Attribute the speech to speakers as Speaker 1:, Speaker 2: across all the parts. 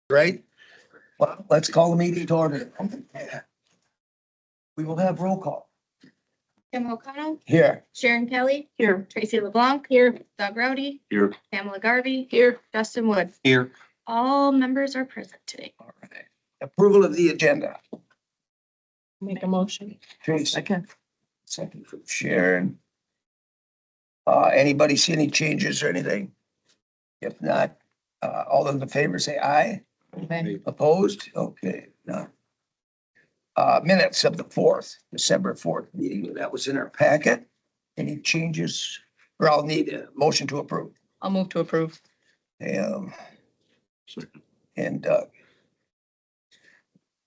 Speaker 1: right? Well, let's call the meeting to order. We will have roll call
Speaker 2: Tim O'Connell,
Speaker 1: here.
Speaker 2: Sharon Kelly. Here. Tracy LeBlanc. Here. Doug Rowdy.
Speaker 3: Here.
Speaker 2: Pamela Garvey. Here. Justin Wood.
Speaker 3: Here.
Speaker 2: All members are present today.
Speaker 1: All right. Approval of the agenda.
Speaker 2: Make a motion.
Speaker 1: Tracy. Second from Sharon. Anybody see any changes or anything? If not, all those in favor say aye. Opposed? Okay, no. Minutes of the December 4th meeting, that was in our packet. Any changes? Or I'll need a motion to approve.
Speaker 4: I'll move to approve.
Speaker 1: And Doug.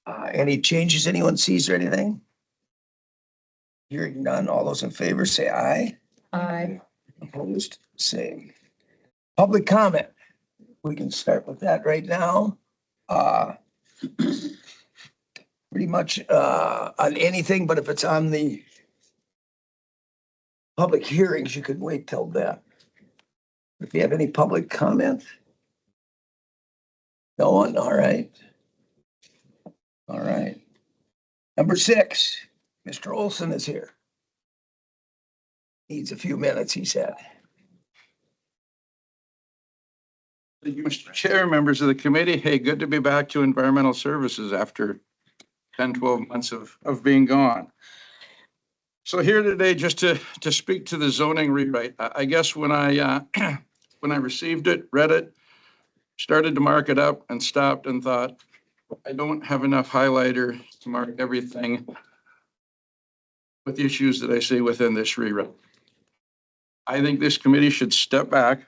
Speaker 1: Any changes anyone sees or anything? Hearing none, all those in favor say aye.
Speaker 4: Aye.
Speaker 1: Opposed, same. Public comment. We can start with that right now. Pretty much on anything, but if it's on the public hearings, you could wait till then. If you have any public comment? No one, all right. All right. Number 6, Mr. Olson is here. Needs a few minutes, he said.
Speaker 3: Thank you, Mr. Chair, members of the committee. Hey, good to be back to environmental services after 10, 12 months of being gone. So here today, just to speak to the zoning rewrite. I guess when I received it, read it, started to mark it up and stopped and thought, I don't have enough highlighter to mark everything with the issues that I see within this rewrite. I think this committee should step back,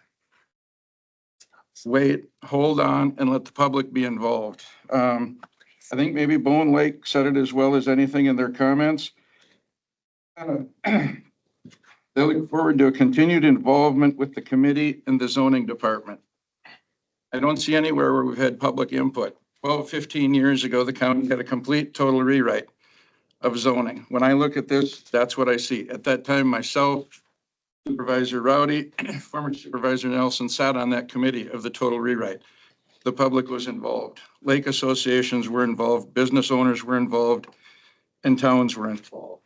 Speaker 3: wait, hold on, and let the public be involved. I think maybe Bone Lake said it as well as anything in their comments. They look forward to a continued involvement with the committee and the zoning department. I don't see anywhere where we've had public input. 12, 15 years ago, the county had a complete, total rewrite of zoning. When I look at this, that's what I see. At that time, myself, Supervisor Rowdy, former Supervisor Nelson sat on that committee of the total rewrite. The public was involved. Lake associations were involved, business owners were involved, and towns were involved.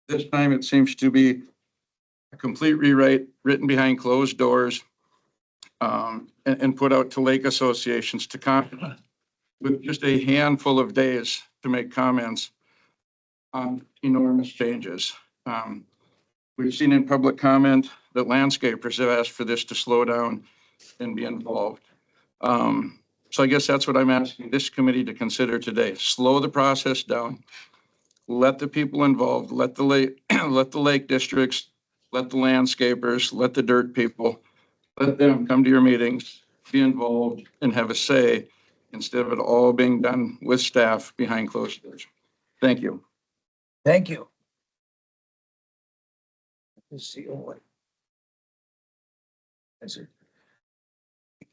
Speaker 3: This time it seems to be a complete rewrite written behind closed doors and put out to lake associations to comment with just a handful of days to make comments on enormous changes. We've seen in public comment that landscapers have asked for this to slow down and be involved. So I guess that's what I'm asking this committee to consider today. Slow the process down. Let the people involved, let the lake districts, let the landscapers, let the dirt people, let them come to your meetings, be involved and have a say instead of it all being done with staff behind closed doors. Thank you.
Speaker 1: Thank you. Let's see.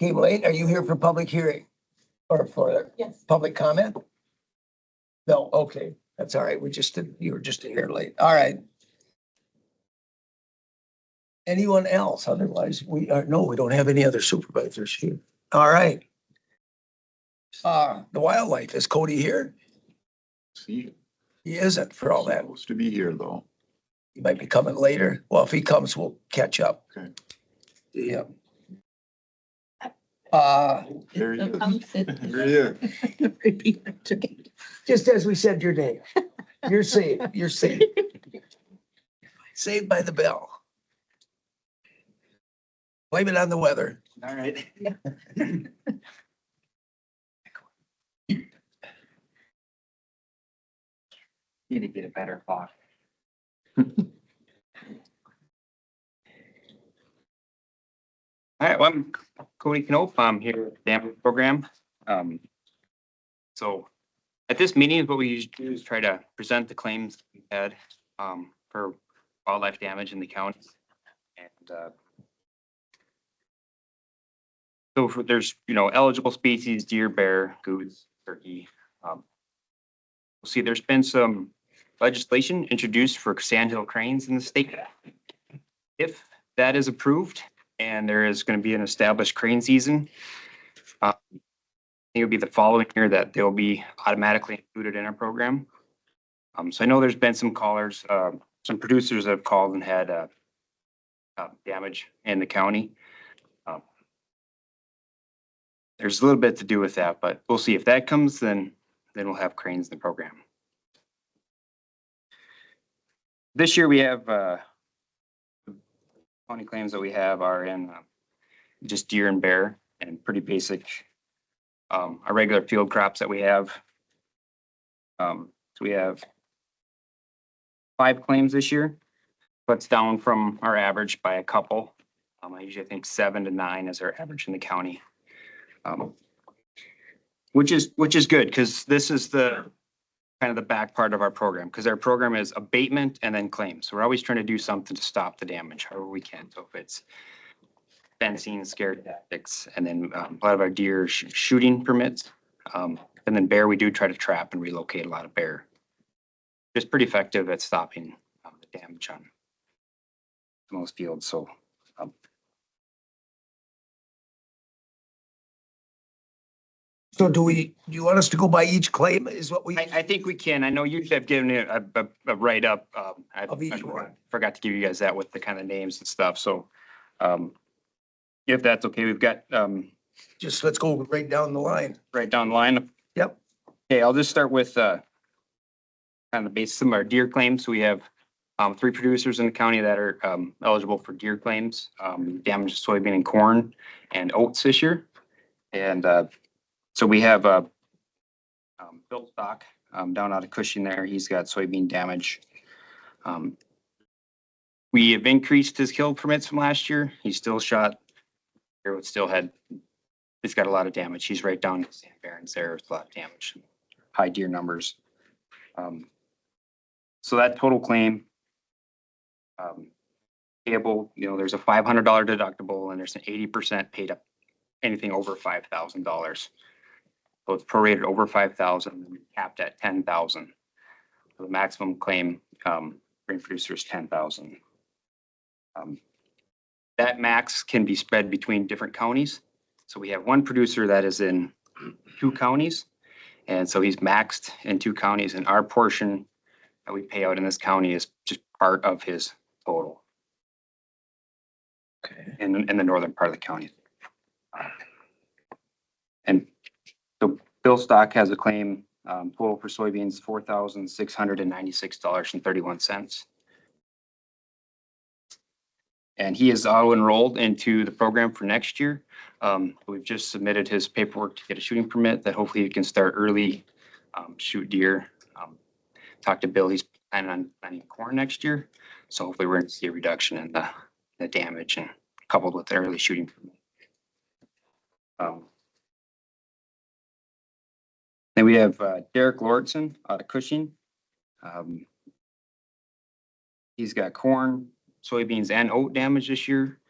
Speaker 1: Cable 8, are you here for public hearing or for public comment? No, okay, that's all right. You were just here late. All right. Anyone else? Otherwise, we don't have any other supervisors here. All right. The wildlife, is Cody here?
Speaker 5: See,
Speaker 1: He isn't for all that.
Speaker 5: supposed to be here though.
Speaker 1: He might be coming later. Well, if he comes, we'll catch up.
Speaker 5: Okay.
Speaker 1: Yeah.
Speaker 5: There he is.
Speaker 4: Repeat that to me.
Speaker 1: Just as we said your name. You're safe. You're safe. Saved by the bell. Blame it on the weather.
Speaker 3: All right.
Speaker 6: Need to get a better clock. All right, well, I'm Cody Knope. I'm here with the Dam program. So at this meeting, what we usually do is try to present the claims we had for wildlife damage in the county. And so there's, eligible species, deer, bear, goose, turkey. We'll see there's been some legislation introduced for sandhill cranes in the state. If that is approved and there is going to be an established crane season, it would be the following year that they'll be automatically included in our program. So I know there's been some callers, some producers have called and had damage in the county. There's a little bit to do with that, but we'll see if that comes, then we'll have cranes in the program. This year we have county claims that we have are in just deer and bear and pretty basic, our regular field crops that we have. So we have 5 claims this year, but it's down from our average by a couple. I usually think 7 to 9 is our average in the county. Which is good, because this is the kind of the back part of our program, because our program is abatement and then claims. So we're always trying to do something to stop the damage however we can. So if it's fencing, scare tactics, and then a lot of our deer shooting permits, and then bear, we do try to trap and relocate a lot of bear. Just pretty effective at stopping the damage on most fields. So
Speaker 1: So do you want us to go by each claim is what we?
Speaker 6: I think we can. I know you have given it a write-up.
Speaker 1: Of each one.
Speaker 6: Forgot to give you guys that with the kind of names and stuff. So if that's okay, we've got
Speaker 1: Just let's go right down the line.
Speaker 6: right down the line.
Speaker 1: Yep.
Speaker 6: Okay, I'll just start with kind of the basis of our deer claims. So we have 3 producers in the county that are eligible for deer claims, damaged soybean and corn and oats this year. And so we have Bill Stock down out of Cushing there. He's got soybean damage. We have increased his kill permits from last year. He's still shot. It's got a lot of damage. He's right down to San Barons there with a lot of damage, high deer numbers. So that total claim payable, there's a $500 deductible and there's an 80% paid up anything over $5,000. So it's prorated over 5,000, capped at 10,000. So the maximum claim grain producer is 10,000. That max can be spread between different counties. So we have one producer that is in 2 counties. And so he's maxed in 2 counties, and our portion that we pay out in this county is just part of his total.
Speaker 1: Okay.
Speaker 6: In the northern part of the county. And so Bill Stock has a claim total for soybeans, $4,696.31. And he is auto enrolled into the program for next year. We've just submitted his paperwork to get a shooting permit that hopefully he can start early, shoot deer. Talked to Bill, he's planning on planting corn next year. So hopefully we're going to see a reduction in the damage and coupled with the early shooting permit. Then we have Derek Lordson out of Cushing. He's got corn, soybeans, and oat damage this year.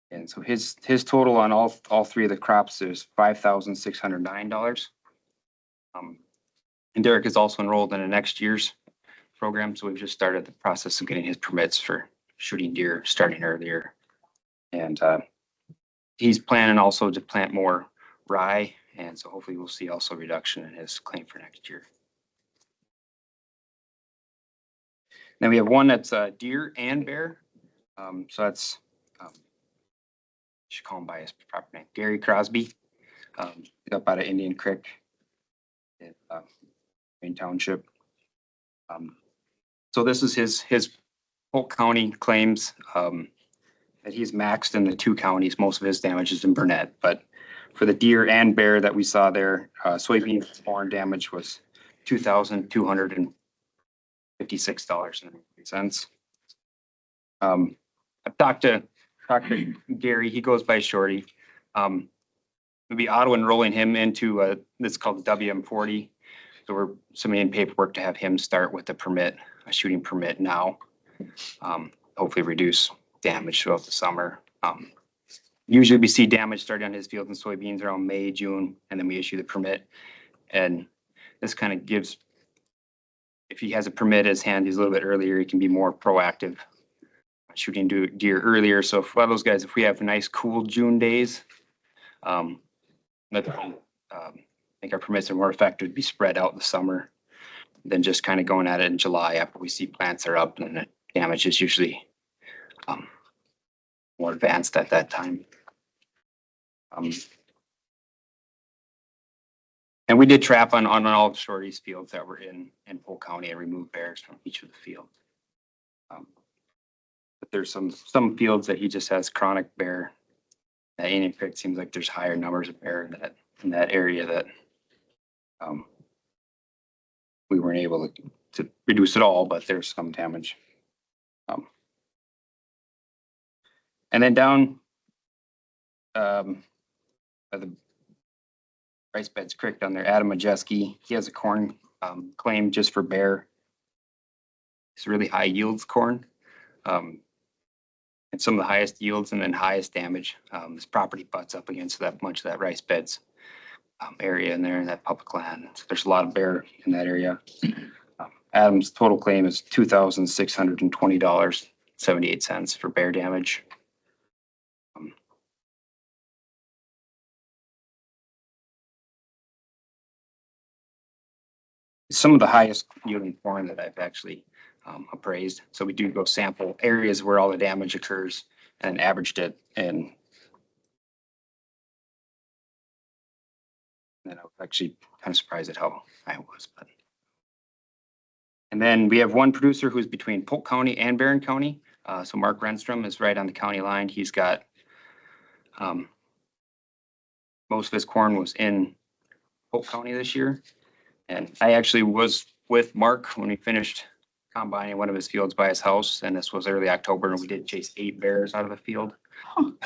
Speaker 6: And so his total on all 3 of the crops is $5,609. And Derek is also enrolled in a next year's program. So we've just started the process of getting his permits for shooting deer starting earlier. And he's planning also to plant more rye. And so hopefully we'll see also a reduction in his claim for next year. Then we have one that's deer and bear. So that's, should call him by his proper name, Gary Crosby, up out of Indian Creek in Green Township. So this is his Polk County claims that he's maxed in the 2 counties. Most of his damage is in Burnett, but for the deer and bear that we saw there, soybean corn damage was $2,256.03. I've talked to Gary. He goes by Shorty. We'll be auto enrolling him into this called the WM40. So we're submitting paperwork to have him start with a shooting permit now. Hopefully reduce damage throughout the summer. Usually we see damage starting on his fields and soybeans around May, June, and then we issue the permit. And this kind of gives, if he has a permit in his hand, he's a little bit earlier, he can be more proactive shooting deer earlier. So for a lot of those guys, if we have nice cool June days, I think our permits are more effective to be spread out in the summer than just kind of going at it in July after we see plants are up, and the damage is usually more advanced at that time. And we did trap on all the shorties fields that were in Polk County and remove bears from each of the fields. But there's some fields that he just has chronic bear. At Indian Creek seems like there's higher numbers of bear in that area that we weren't able to reduce it all, but there's some damage. And then down by the rice beds creek down there, Adam Majeski, he has a corn claim just for bear. It's really high yields corn. And some of the highest yields and then highest damage. His property butts up against that much of that rice beds area in there in that public land. So there's a lot of bear in that area. Adam's total claim is $2,620.78 for bear damage. Some of the highest yielding corn that I've actually appraised. So we do go sample areas where all the damage occurs and averaged it. And then I was actually kind of surprised at how high it was. But and then we have one producer who's between Polk County and Barron County. So Mark Renstrom is right on the county line. He's got most of his corn was in Polk County this year. And I actually was with Mark when we finished combining one of his fields by his house, and this was early October, and we did chase 8 bears out of the field. Kind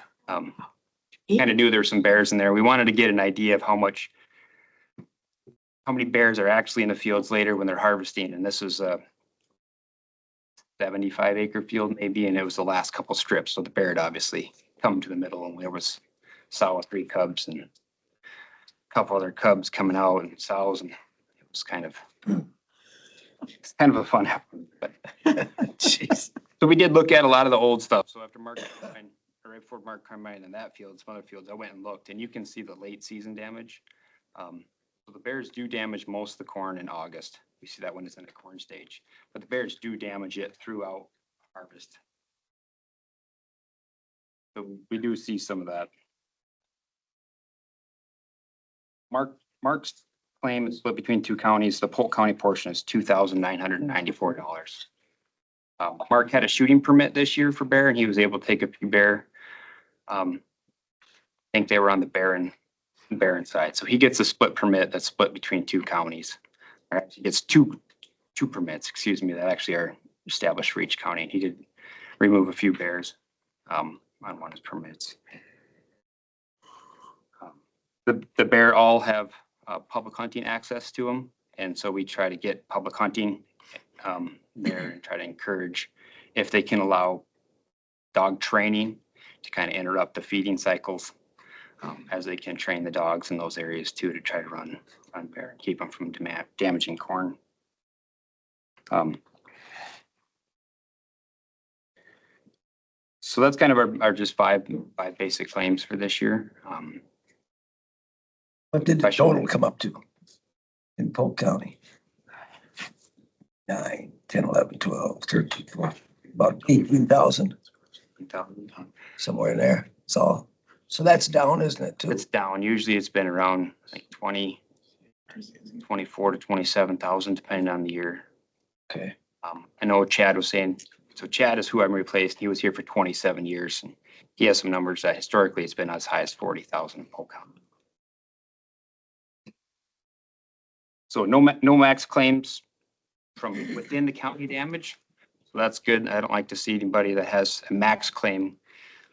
Speaker 6: of knew there were some bears in there. We wanted to get an idea of how many bears are actually in the fields later when they're harvesting. And this was a 75-acre field maybe, and it was the last couple strips. So the bear had obviously come to the middle, and there was sow with 3 cubs and a couple other cubs coming out and sows, and it was kind of a fun happening. But jeez. So we did look at a lot of the old stuff. So after Mark combined, or right before Mark combined in that field, some other fields, I went and looked, and you can see the late season damage. So the bears do damage most of the corn in August. We see that when it's in the corn stage, but the bears do damage it throughout harvest. So we do see some of that. Mark's claim is split between 2 counties. The Polk County portion is $2,994. Mark had a shooting permit this year for bear, and he was able to take a few bear. I think they were on the Barron side. So he gets a split permit that's split between 2 counties. Or actually, he gets two permits, excuse me, that actually are established for each county. And he did remove a few bears on one of his permits. The bear all have public hunting access to them. And so we try to get public hunting there and try to encourage, if they can allow dog training to kind of interrupt the feeding cycles, as they can train the dogs in those areas too, to try to run bear and keep them from damaging corn. So that's kind of our just five basic claims for this year.
Speaker 1: What did the total come up to in Polk County? 9, 10, 11, 12, 13, 14, about 18,000, somewhere in there. So that's down, isn't it, too?
Speaker 6: It's down. Usually it's been around like 24 to 27,000, depending on the year.
Speaker 1: Okay.
Speaker 6: I know Chad was saying, so Chad is who I'm replacing. He was here for 27 years, and he has some numbers that historically it's been as high as 40,000 in Polk County. So no max claims from within the county damage. So that's good. I don't like to see anybody that has a max claim.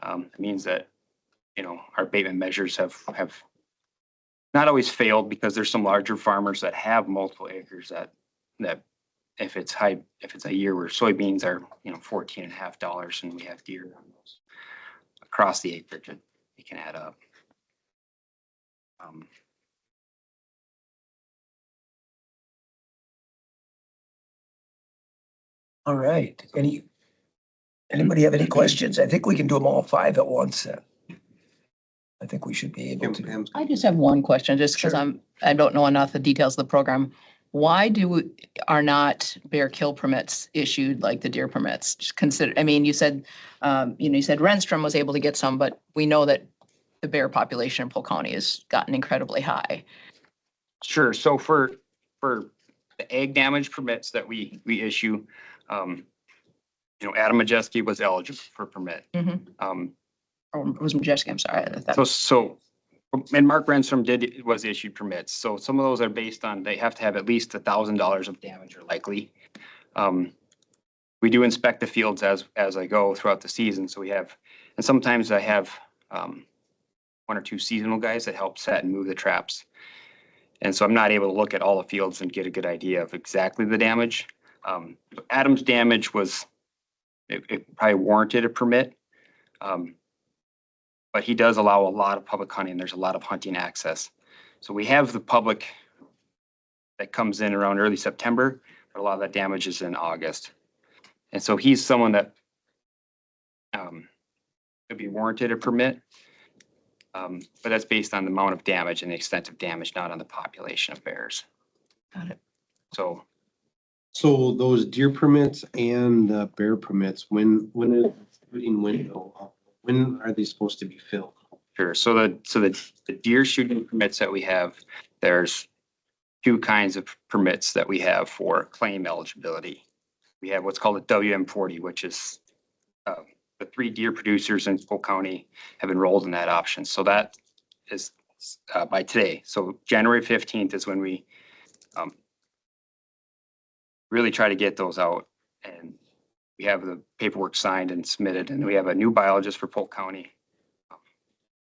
Speaker 6: It means that, our abatement measures have not always failed, because there's some larger farmers that have multiple acres that if it's a year where soybeans are, $14.50 and we have deer on those across the acreage, it can add up.
Speaker 1: All right. Any Anybody have any questions? I think we can do them all 5 at once. I think we should be able to.
Speaker 4: I just have one question, just because
Speaker 1: Sure.
Speaker 4: I don't know enough the details of the program. Why are not bear kill permits issued like the deer permits? Just consider, I mean, you said Renstrom was able to get some, but we know that the bear population in Polk County has gotten incredibly high.
Speaker 6: Sure. So for the ag damage permits that we issue, Adam Majeski was eligible for permit.
Speaker 4: Mhm. Or it was Majeski, I'm sorry. I thought-
Speaker 6: And Mark Renstrom was issued permits. So some of those are based on, they have to have at least $1,000 of damage or likely. We do inspect the fields as I go throughout the season. So and sometimes I have 1 or 2 seasonal guys that help set and move the traps. And so I'm not able to look at all the fields and get a good idea of exactly the damage. Adam's damage was, it probably warranted a permit. But he does allow a lot of public hunting. There's a lot of hunting access. So we have the public that comes in around early September, but a lot of that damage is in August. And so he's someone that could be warranted a permit. But that's based on the amount of damage and the extent of damage, not on the population of bears.
Speaker 4: Got it.
Speaker 6: So
Speaker 7: So those deer permits and bear permits, when is the window? When are they supposed to be filled?
Speaker 6: sure. So the deer shooting permits that we have, there's 2 kinds of permits that we have for claim eligibility. We have what's called a WM40, which is the 3 deer producers in Polk County have enrolled in that option. So that is by today. So January 15th is when we really try to get those out. And we have the paperwork signed and submitted. And we have a new biologist for Polk County.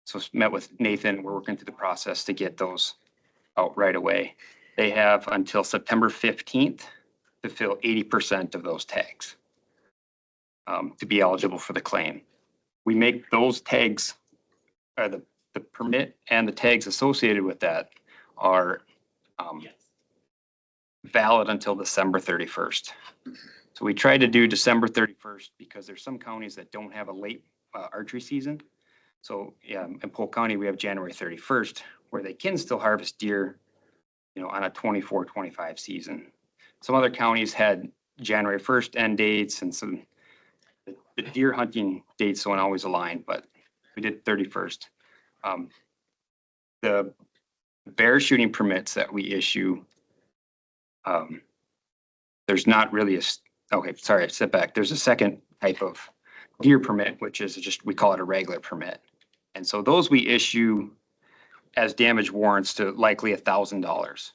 Speaker 6: So met with Nathan. We're working through the process to get those out right away. They have until September 15th to fill 80% of those tags to be eligible for the claim. We make those tags, or the permit and the tags associated with that are valid until December 31st. So we try to do December 31st because there's some counties that don't have a late archery season. So yeah, in Polk County, we have January 31st where they can still harvest deer, on a 24-25 season. Some other counties had January 1st end dates, and so the deer hunting dates don't always align, but we did 31st. The bear shooting permits that we issue, there's not really okay, sorry, I step back. There's a second type of deer permit, which is just, we call it a regular permit. And so those we issue as damage warrants to likely $1,000.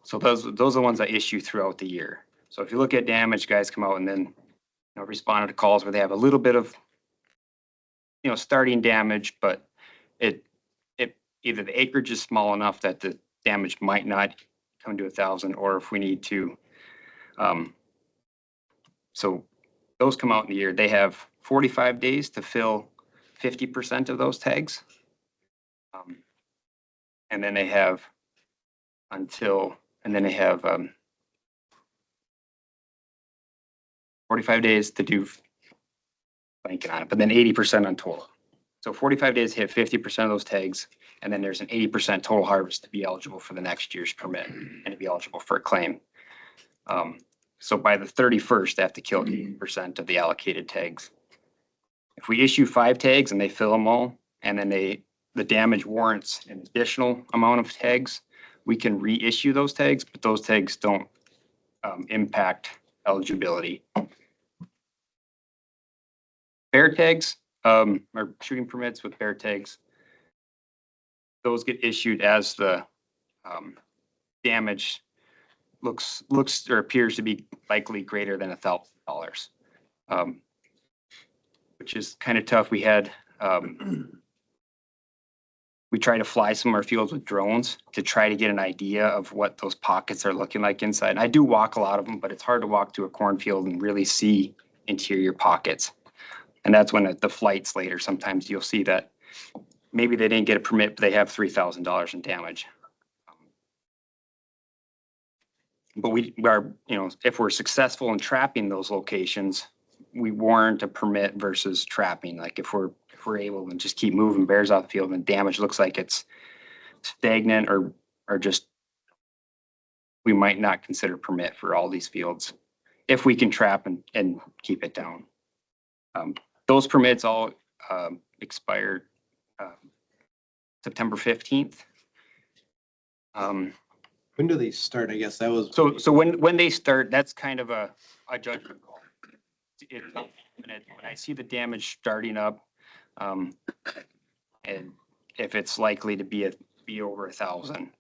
Speaker 6: So those are the ones I issue throughout the year. So if you look at damage, guys come out and then respond to calls where they have a little bit of starting damage, but it either the acreage is small enough that the damage might not come to 1,000, or if we need to. So those come out in the year. They have 45 days to fill 50% of those tags. And then they have 45 days to do blanking on it, but then 80% on total. So 45 days to hit 50% of those tags, and then there's an 80% total harvest to be eligible for the next year's permit and to be eligible for a claim. So by the 31st, they have to kill 80% of the allocated tags. If we issue 5 tags and they fill them all, and then the damage warrants an additional amount of tags, we can reissue those tags, but those tags don't impact eligibility. Bear tags, or shooting permits with bear tags, those get issued as the damage looks or appears to be likely greater than $1,000, which is kind of tough. We had we try to fly some of our fields with drones to try to get an idea of what those pockets are looking like inside. And I do walk a lot of them, but it's hard to walk to a cornfield and really see interior pockets. And that's when at the flights later, sometimes you'll see that maybe they didn't get a permit, but they have $3,000 in damage. But we are, if we're successful in trapping those locations, we warrant a permit versus trapping. Like if we're able to just keep moving bears off the field and damage looks like it's stagnant or just, we might not consider permit for all these fields if we can trap and keep it down. Those permits all expired September 15th.
Speaker 7: When do they start? I guess that was.
Speaker 6: So when they start, that's kind of a judgment call. When I see the damage starting up, and if it's likely to be over 1,000.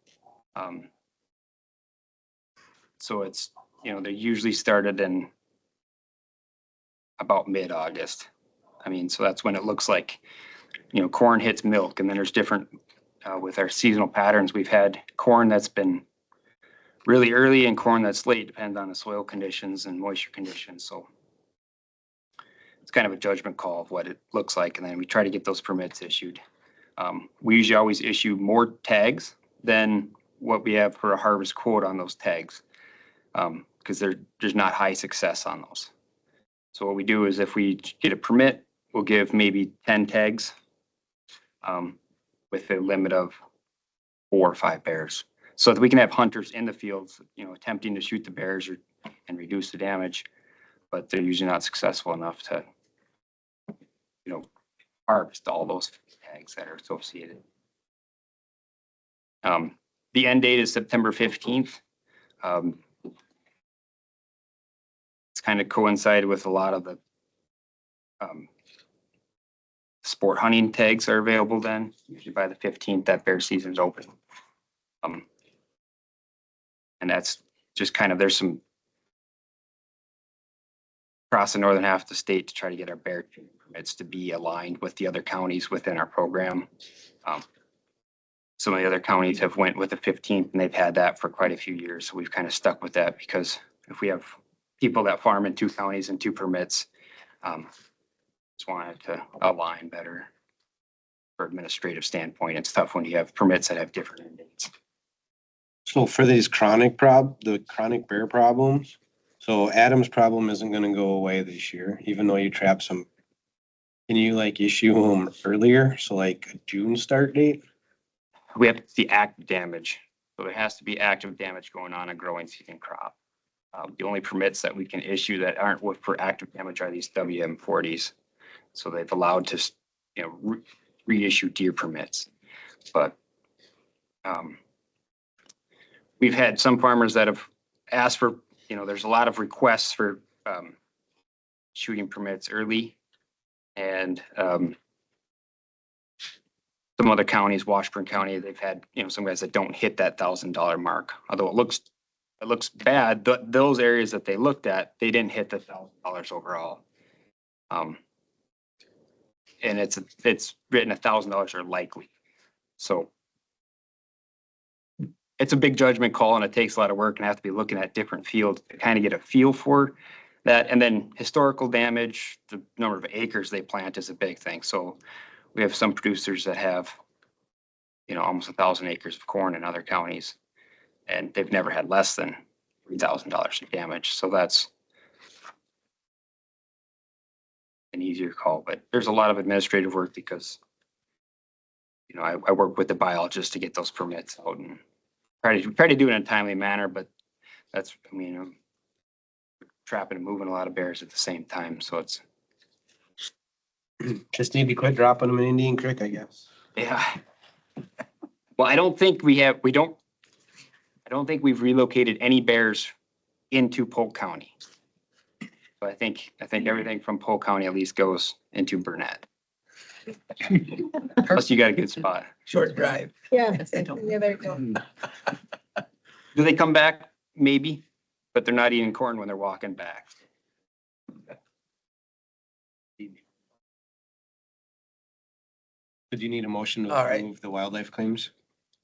Speaker 6: So it's, they're usually started in about mid-August. I mean, so that's when it looks like, corn hits milk, and then there's different, with our seasonal patterns, we've had corn that's been really early and corn that's late, depends on the soil conditions and moisture conditions. So it's kind of a judgment call of what it looks like. And then we try to get those permits issued. We usually always issue more tags than what we have for a harvest quote on those tags, because there's not high success on those. So what we do is if we get a permit, we'll give maybe 10 tags with a limit of 4 or 5 bears, so that we can have hunters in the fields, attempting to shoot the bears and reduce the damage, but they're usually not successful enough to, harvest all those tags that are associated. The end date is September 15th. It's kind of coincided with a lot of the sport hunting tags are available then. Usually by the 15th, that bear season's open. And that's just kind of, there's some across the northern half of the state to try to get our bear permits to be aligned with the other counties within our program. Some of the other counties have went with the 15th, and they've had that for quite a few years. So we've kind of stuck with that, because if we have people that farm in 2 counties and 2 permits, just wanted to align better for administrative standpoint. It's tough when you have permits that have different end dates.
Speaker 7: So for these the chronic bear problems, so Adam's problem isn't gonna go away this year, even though you trap some. Can you issue them earlier? So like a June start date?
Speaker 6: We have to see active damage. So there has to be active damage going on a growing season crop. The only permits that we can issue that aren't for active damage are these WM40s. So they've allowed to, reissue deer permits. But we've had some farmers that have asked for, there's a lot of requests for shooting permits early. And some other counties, Washburn County, they've had, some guys that don't hit that $1,000 mark. Although it looks bad, those areas that they looked at, they didn't hit the $1,000 overall. And it's written $1,000 are likely. So it's a big judgment call, and it takes a lot of work, and I have to be looking at different fields to kind of get a feel for that. And then historical damage, the number of acres they plant is a big thing. So we have some producers that have, almost 1,000 acres of corn in other counties, and they've never had less than $3,000 in damage. So that's an easier call, but there's a lot of administrative work because, I work with the biologists to get those permits out and try to do it in a timely manner, but that's, trapping and moving a lot of bears at the same time. So it's,
Speaker 7: Just need to quit dropping them in Indian Creek, I guess.
Speaker 6: yeah. Well, I don't think we've relocated any bears into Polk County. So I think everything from Polk County at least goes into Burnett. Plus you got a good spot.
Speaker 1: Short drive.
Speaker 2: Yeah.
Speaker 4: Yes, they don't.
Speaker 2: Yeah, there you go.
Speaker 6: Do they come back? Maybe, but they're not eating corn when they're walking back.
Speaker 7: Did you need a motion to
Speaker 1: All right.
Speaker 7: approve the wildlife claims?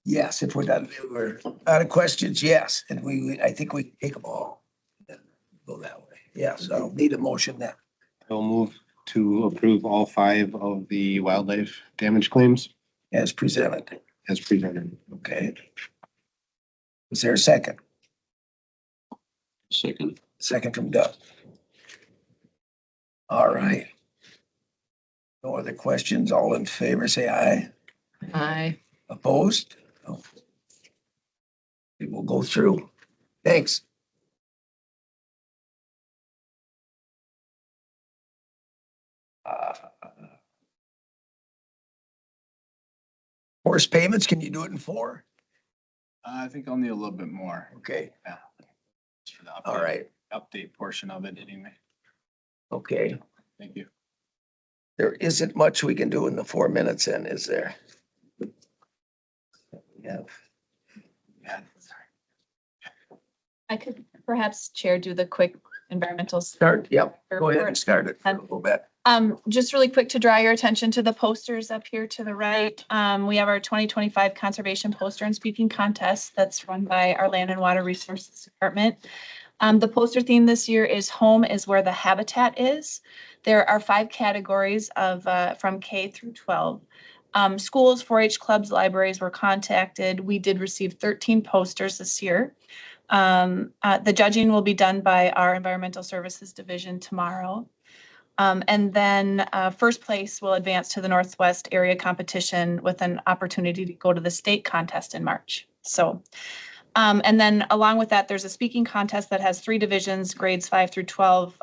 Speaker 1: Yes, if we're done, we're out of questions, yes, and I think we take them all. and Go that way. Yes, I'll need a motion then.
Speaker 7: I'll move to approve all 5 of the wildlife damage claims
Speaker 1: As presented.
Speaker 7: as presented.
Speaker 1: Okay. Is there a second?
Speaker 5: Second.
Speaker 1: Second from Doug. All right. No other questions? All in favor, say aye.
Speaker 4: Aye.
Speaker 1: Opposed? No. We will go through. Thanks. Force payments, can you do it in 4?
Speaker 8: I think I'll need a little bit more.
Speaker 1: Okay,
Speaker 8: Just for the
Speaker 1: all right,
Speaker 8: update portion of it anyway.
Speaker 1: okay.
Speaker 8: Thank you.
Speaker 1: There isn't much we can do in the 4 minutes then, is there? Yeah.
Speaker 2: I could perhaps, Chair, do the quick environmental.
Speaker 1: Start, yep, go ahead
Speaker 2: report.
Speaker 1: and start it for a little bit.
Speaker 2: Just really quick to draw your attention to the posters up here to the right. We have our 2025 Conservation Poster and Speaking Contest that's run by our Land and Water Resources Department. The poster theme this year is Home is Where the Habitat Is. There are 5 categories of from K through 12. Schools, 4-H clubs, libraries were contacted. We did receive 13 posters this year. The judging will be done by our Environmental Services Division tomorrow. And then first place will advance to the Northwest area competition with an opportunity to go to the state contest in March. So, and then along with that, there's a speaking contest that has 3 divisions, grades 5 through 12.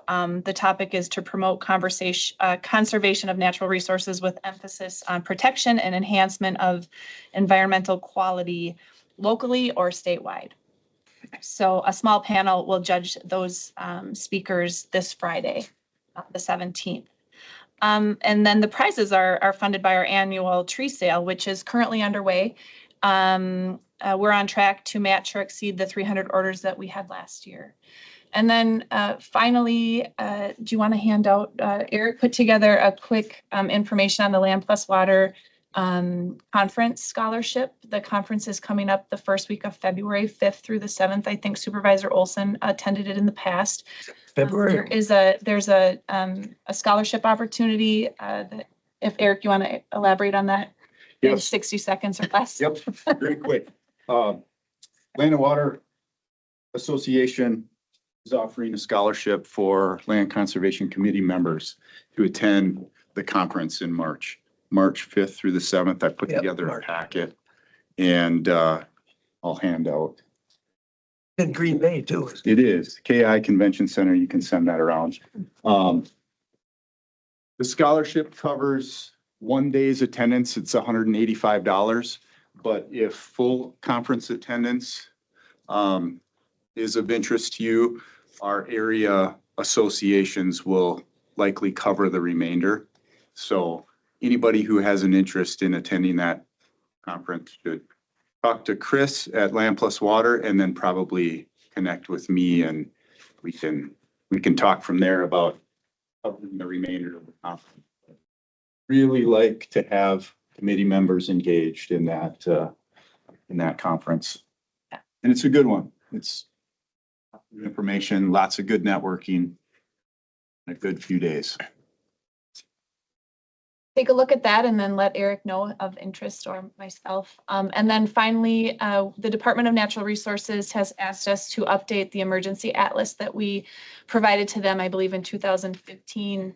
Speaker 2: The topic is to promote conservation of natural resources with emphasis on protection and enhancement of environmental quality locally or statewide. So a small panel will judge those speakers this Friday, the 17th. And then the prizes are funded by our annual tree sale, which is currently underway. We're on track to match or exceed the 300 orders that we had last year. And then finally, do you want to hand out, Eric put together a quick information on the Land Plus Water conference scholarship. The conference is coming up the first week of February 5th through the 7th. I think Supervisor Olson attended it in the past.
Speaker 1: February.
Speaker 2: There's a scholarship opportunity that if Eric, you want to elaborate on that in
Speaker 5: Yes.
Speaker 2: 60 seconds or less?
Speaker 5: Yep, very quick. Land and Water Association is offering a scholarship for Land Conservation Committee members to attend the conference in March 5th through the 7th. I put
Speaker 1: Yep,
Speaker 5: together a
Speaker 1: March.
Speaker 5: packet and I'll hand out.
Speaker 1: In Green Bay too.
Speaker 5: It is KI Convention Center. You can send that around. The scholarship covers 1 day's attendance. It's $185. But if full conference attendance is of interest to you, our area associations will likely cover the remainder. So anybody who has an interest in attending that conference should talk to Chris at Land Plus Water and then probably connect with me and we can talk from there about covering the remainder of the conference. Really like to have committee members engaged in that conference. And it's a good one. It's good information, lots of good networking, a good few days.
Speaker 2: Take a look at that and then let Eric know of interest or myself. And then finally, the Department of Natural Resources has asked us to update the emergency atlas that we provided to them, I believe, in 2015.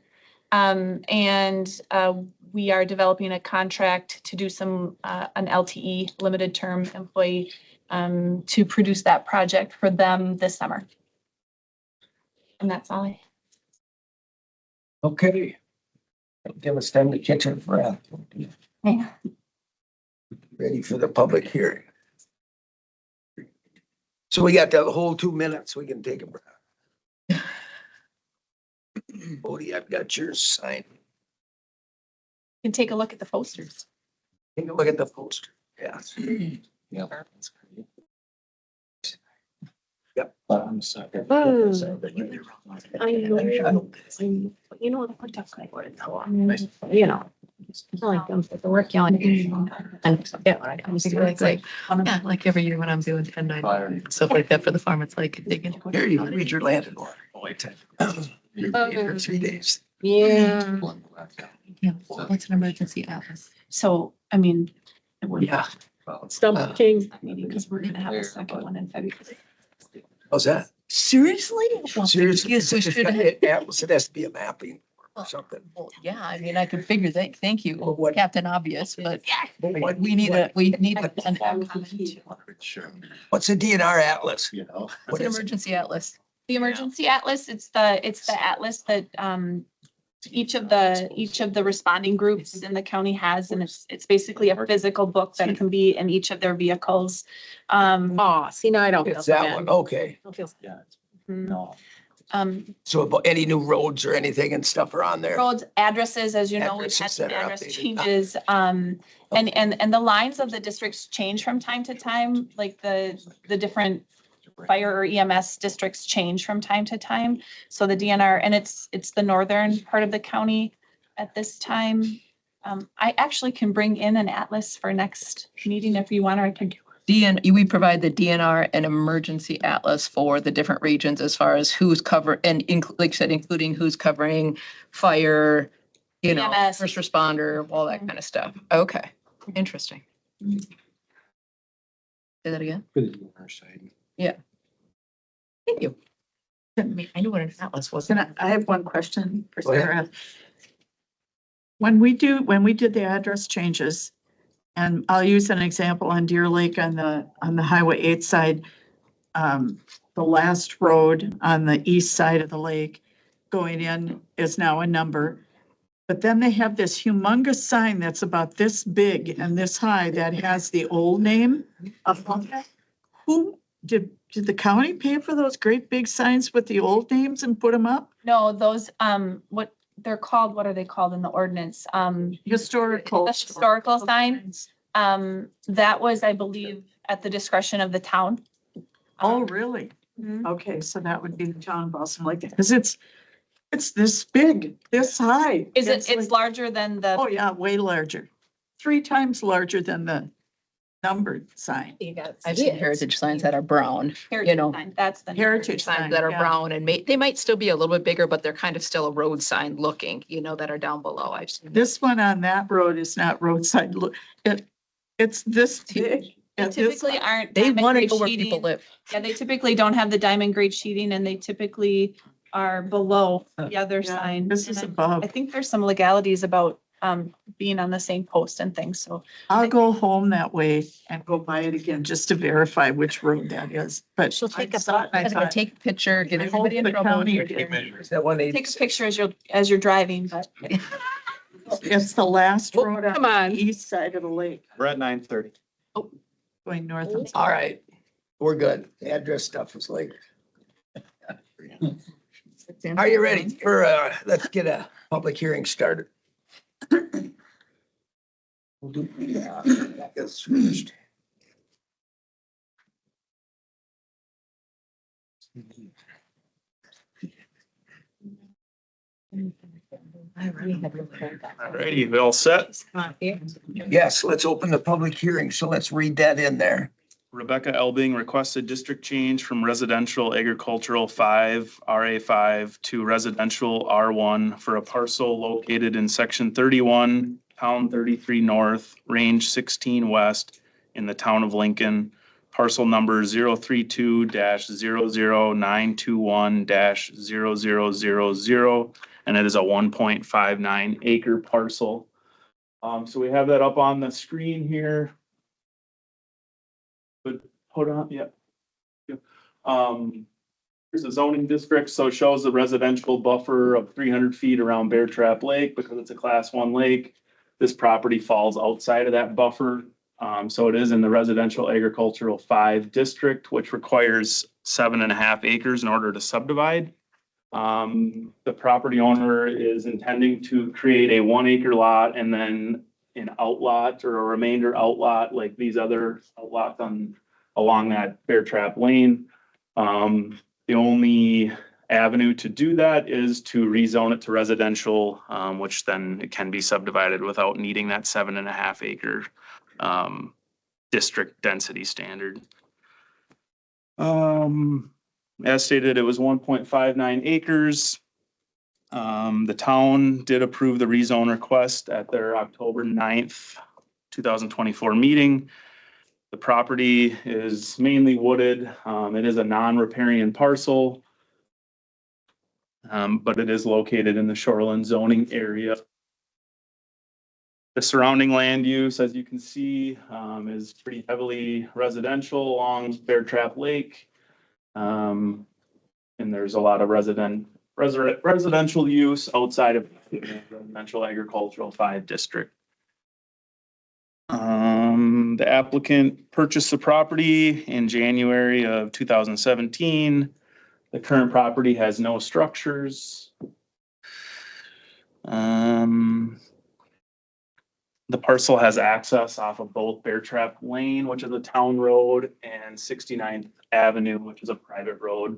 Speaker 2: We are developing a contract to do some an LTE, limited term employee, to produce that project for them this summer. And that's all I.
Speaker 1: Okay. Give us time to catch our breath.
Speaker 2: Yeah.
Speaker 1: Ready for the public hearing. So we got the whole 2 minutes. We can take a breath. Bodie, I've got yours signed.
Speaker 2: You can take a look at the posters.
Speaker 1: Take a look at the poster. Yes.
Speaker 8: Yeah.
Speaker 1: Yep.
Speaker 8: I'm sorry.
Speaker 9: You know what I'm talking about. You know, like the work yelling. And yeah, when I come to
Speaker 4: It's like, yeah, like every year when I'm doing 1099 and stuff like that for the farm, it's like digging.
Speaker 1: Here, you can read your land and water. You're here for 3 days.
Speaker 9: yeah.
Speaker 4: Yeah, what's an emergency atlas?
Speaker 2: So, I mean,
Speaker 1: Yeah.
Speaker 9: Stump King.
Speaker 2: meeting because we're gonna have a second one in February.
Speaker 1: How's that?
Speaker 4: Seriously?
Speaker 1: Seriously,
Speaker 4: Yes, we should have.
Speaker 1: Atlas, it has to be a mapping. or something.
Speaker 4: Well, yeah, I mean, I could figure that, thank you,
Speaker 1: Well, what-
Speaker 4: Captain Obvious, but
Speaker 1: What-
Speaker 4: we need a, we need a.
Speaker 8: Sure.
Speaker 1: What's a DNR atlas?
Speaker 8: You know.
Speaker 4: What's
Speaker 1: What
Speaker 4: an
Speaker 1: is it?
Speaker 4: emergency atlas?
Speaker 2: The emergency atlas, it's the atlas that each of the responding groups in the county has, and it's basically a physical book that can be in each of their vehicles.
Speaker 9: Oh, see, now I don't feel
Speaker 1: It's
Speaker 9: so
Speaker 1: that
Speaker 9: bad.
Speaker 1: one, okay.
Speaker 9: Don't feel so
Speaker 8: Yeah.
Speaker 2: mm,
Speaker 8: No.
Speaker 1: So about any new roads or anything and stuff are on there?
Speaker 2: roads, addresses, as you know, we've had
Speaker 1: Addresses
Speaker 2: some
Speaker 1: that are
Speaker 2: address
Speaker 1: updated.
Speaker 2: changes. And the lines of the districts change from time to time, like the different fire or EMS districts change from time to time. So the DNR, and it's the northern part of the county at this time. I actually can bring in an atlas for next meeting if you want, or I can.
Speaker 4: We provide the DNR and emergency atlas for the different regions as far as who's covered and like you said, including who's covering fire,
Speaker 2: EMS.
Speaker 4: first responder, all that kind of stuff. Okay, interesting. Say that again?
Speaker 7: For the DNR side.
Speaker 4: Thank you. I knew what an atlas was.
Speaker 10: I have one question for
Speaker 1: Go ahead.
Speaker 10: Sarah. When we did the address changes, and I'll use an example on Deer Lake on the Highway 8 side. The last road on the east side of the lake going in is now a number. But then they have this humongous sign that's about this big and this high that has the old name of who did the county pay for those great big signs with the old names and put them up?
Speaker 2: No, those, what they're called, what are they called in the ordinance?
Speaker 10: Historical.
Speaker 2: The historical signs. That was, I believe, at the discretion of the town.
Speaker 10: Oh, really?
Speaker 2: Mhm.
Speaker 10: Okay, so that would be the town of Boston Lake, because it's this big, this high.
Speaker 2: It's
Speaker 10: like-
Speaker 2: larger than the.
Speaker 10: Oh, yeah, way larger. 3 times larger than the numbered sign.
Speaker 9: You got.
Speaker 4: I've seen heritage signs that are brown,
Speaker 2: Heritage
Speaker 4: know,
Speaker 2: sign, that's the.
Speaker 10: Heritage sign.
Speaker 4: signs that are
Speaker 10: yeah.
Speaker 4: brown and they might still be a little bit bigger, but they're kind of still a road sign looking, that are down below. I've seen.
Speaker 10: This one on that road is not roadside. Look, it's this big.
Speaker 2: They
Speaker 10: and this
Speaker 2: typically
Speaker 10: one-
Speaker 2: aren't.
Speaker 4: They
Speaker 2: diamond
Speaker 4: want to
Speaker 2: grade
Speaker 4: go where people
Speaker 2: sheeting.
Speaker 4: live.
Speaker 2: Yeah, they typically don't have the diamond grade sheeting, and they typically are below the other
Speaker 10: Yeah,
Speaker 2: sign.
Speaker 10: This
Speaker 2: And
Speaker 10: is
Speaker 2: I
Speaker 10: above.
Speaker 2: think there's some legalities about being on the same post and things, so.
Speaker 10: I'll go home that way and go by it again just to verify which road that is. But
Speaker 9: She'll
Speaker 10: I
Speaker 9: take a
Speaker 10: saw it and I
Speaker 4: I'm gonna
Speaker 10: thought,
Speaker 4: take a picture, get
Speaker 10: I hope
Speaker 4: everybody in
Speaker 10: the
Speaker 4: trouble.
Speaker 10: county
Speaker 4: Or-
Speaker 10: did.
Speaker 1: Is that one
Speaker 2: Take a picture as you're driving, but.
Speaker 10: It's the last road on
Speaker 9: Come
Speaker 10: the
Speaker 9: on.
Speaker 10: east side of the lake,
Speaker 8: We're at 9:30.
Speaker 10: going north and south.
Speaker 1: All right, we're good. The address stuff is later. Are you ready for, let's get a public hearing started? We'll do, that gets finished.
Speaker 11: Alrighty, we all set?
Speaker 1: Yes, let's open the public hearing. So let's read that in there.
Speaker 11: Rebecca Elbing requested district change from residential agricultural 5, RA5 to residential R1 for a parcel located in section 31, town 33 north, range 16 west in the town of Lincoln. Parcel number 032-00921-0000, and it is a 1.59 acre parcel. So we have that up on the screen here. But hold on, yep. Yep. Here's the zoning district, so it shows the residential buffer of 300 feet around Bear Trap Lake because it's a class 1 lake. This property falls outside of that buffer. So it is in the residential agricultural 5 district, which requires 7.5 acres in order to subdivide. The property owner is intending to create a 1 acre lot and then an outlot or a remainder outlot like these other outlots along that Bear Trap Lane. The only avenue to do that is to rezone it to residential, which then it can be subdivided without needing that 7.5 acre district density standard. As stated, it was 1.59 acres. The town did approve the rezone request at their October 9th, 2024 meeting. The property is mainly wooded. It is a non-riparian parcel. But it is located in the shoreline zoning area. The surrounding land use, as you can see, is pretty heavily residential along Bear Trap Lake. And there's a lot of residential use outside of the residential agricultural 5 district. The applicant purchased the property in January of 2017. The current property has no structures. The parcel has access off of both Bear Trap Lane, which is a town road, and 69th Avenue, which is a private road.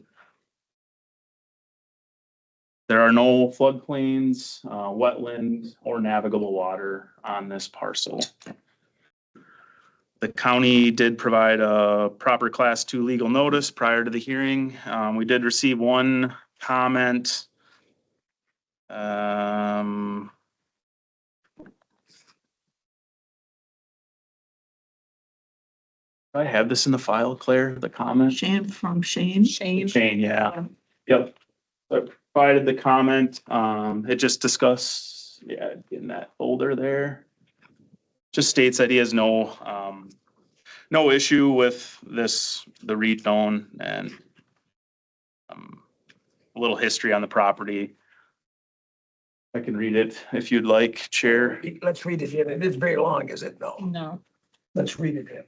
Speaker 11: There are no floodplains, wetland, or navigable water on this parcel. The county did provide a proper Class 2 legal notice prior to the hearing. We did receive one comment. I have this in the file, Claire, the comment.
Speaker 10: Shane from Shane.
Speaker 2: Shane.
Speaker 11: Shane, yeah. Yep. So I provided the comment. It just discussed, yeah, in that folder there. Just states that he has no issue with this, the rezone, and a little history on the property. I can read it if you'd like, Chair.
Speaker 1: Let's read it in. It is very long, is it? No.
Speaker 2: No.
Speaker 1: Let's read it in.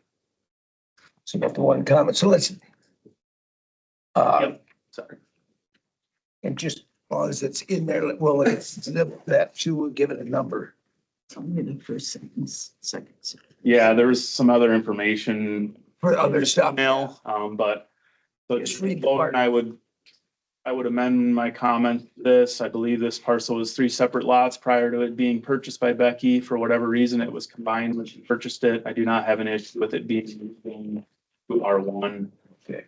Speaker 1: So we got the one comment. So let's.
Speaker 11: Yep. Sorry.
Speaker 1: And just as long as it's in there, well, it's that too, we'll give it a number.
Speaker 10: It's only the first sentence, second.
Speaker 11: Yeah, there was some other information.
Speaker 1: For other stuff.
Speaker 11: Email, but. So
Speaker 1: Just read the
Speaker 11: vote,
Speaker 1: part.
Speaker 11: and I would amend my comment to this. I believe this parcel was 3 separate lots prior to it being purchased by Becky. For whatever reason, it was combined when she purchased it. I do not have an issue with it being moved to R1.
Speaker 1: Okay.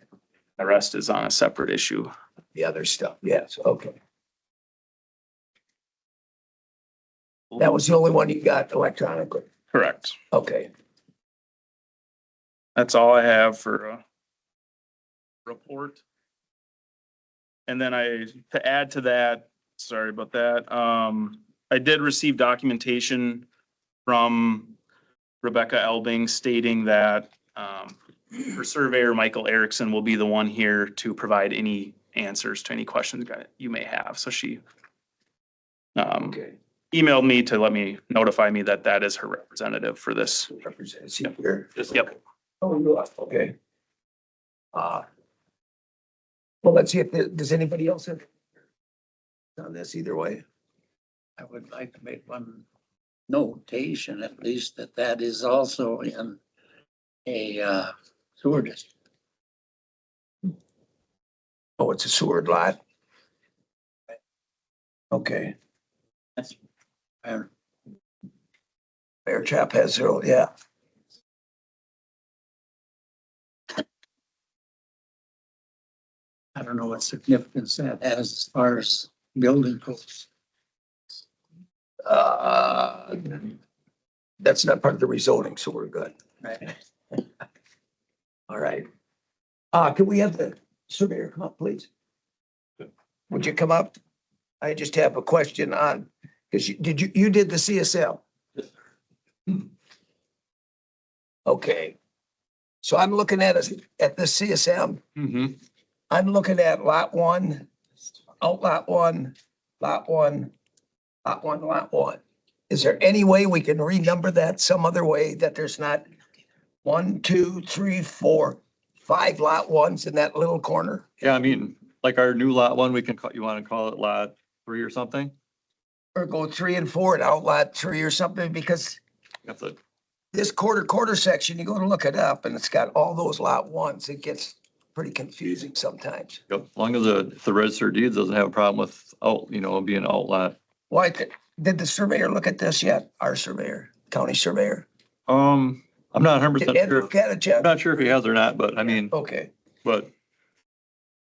Speaker 11: The rest is on a separate issue.
Speaker 1: The other stuff, yes, okay. That was the only one you got electronically.
Speaker 11: Correct.
Speaker 1: Okay.
Speaker 11: That's all I have for a report. And then to add to that, sorry about that, I did receive documentation from Rebecca Elbing stating that her surveyor, Michael Erickson, will be the one here to provide any answers to any questions that you may have. So she
Speaker 1: Okay.
Speaker 11: emailed me to notify me that that is her representative for this.
Speaker 1: Representative here.
Speaker 11: Yep.
Speaker 1: Oh, you are, okay. Well, let's see if, does anybody else have on this either way?
Speaker 12: I would like to make one notation, at least, that that is also in a sewer district.
Speaker 1: Oh, it's a sewer lot. Okay.
Speaker 12: That's fair.
Speaker 1: Bear Trap has their own, yeah.
Speaker 12: I don't know what significance that has as far as building codes.
Speaker 1: That's not part of the rezoning, so we're good.
Speaker 12: Right.
Speaker 1: All right. Can we have the surveyor come up, please? Would you come up? I just have a question on, because you did the CSL? Okay. So I'm looking at the CSM. I'm looking at lot 1, lot 1, lot 1, lot 1, lot 1. Is there any way we can renumber that some other way that there's not 1, 2, 3, 4, 5 lot 1s in that little corner?
Speaker 13: Yeah, I mean, like our new lot 1, we can call, you want to call it lot 3 or something?
Speaker 1: Or go 3 and 4 and out lot 3 or something, because
Speaker 13: That's it.
Speaker 1: this quarter section, you go to look it up and it's got all those lot 1s. It gets pretty confusing sometimes.
Speaker 13: As long as the register of deeds doesn't have a problem with being outlet.
Speaker 1: Why, did the surveyor look at this yet? Our surveyor, county surveyor?
Speaker 13: I'm not 100%
Speaker 1: Did Ed
Speaker 13: sure.
Speaker 1: look at it, Jeff?
Speaker 13: I'm not sure if he has or not, but I mean,
Speaker 1: Okay,
Speaker 13: but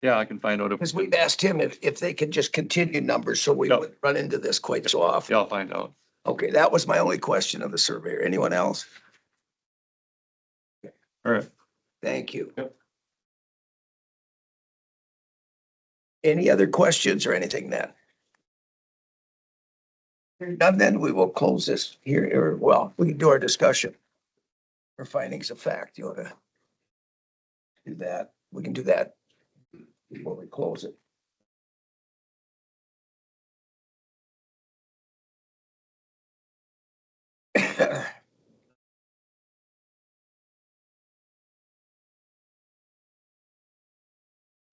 Speaker 13: yeah, I can find out if,
Speaker 1: because we've asked him if they could just continue numbers, so we
Speaker 13: Yep.
Speaker 1: wouldn't run into this quite so often.
Speaker 13: yeah, I'll find out.
Speaker 1: Okay, that was my only question of the surveyor. Anyone else?
Speaker 13: All right.
Speaker 1: Thank you.
Speaker 11: Yep.
Speaker 1: Any other questions or anything then? Hearing none, then we will close this here, or, well, we can do our discussion. Or findings of fact, you wanna do that? We can do that before we close it.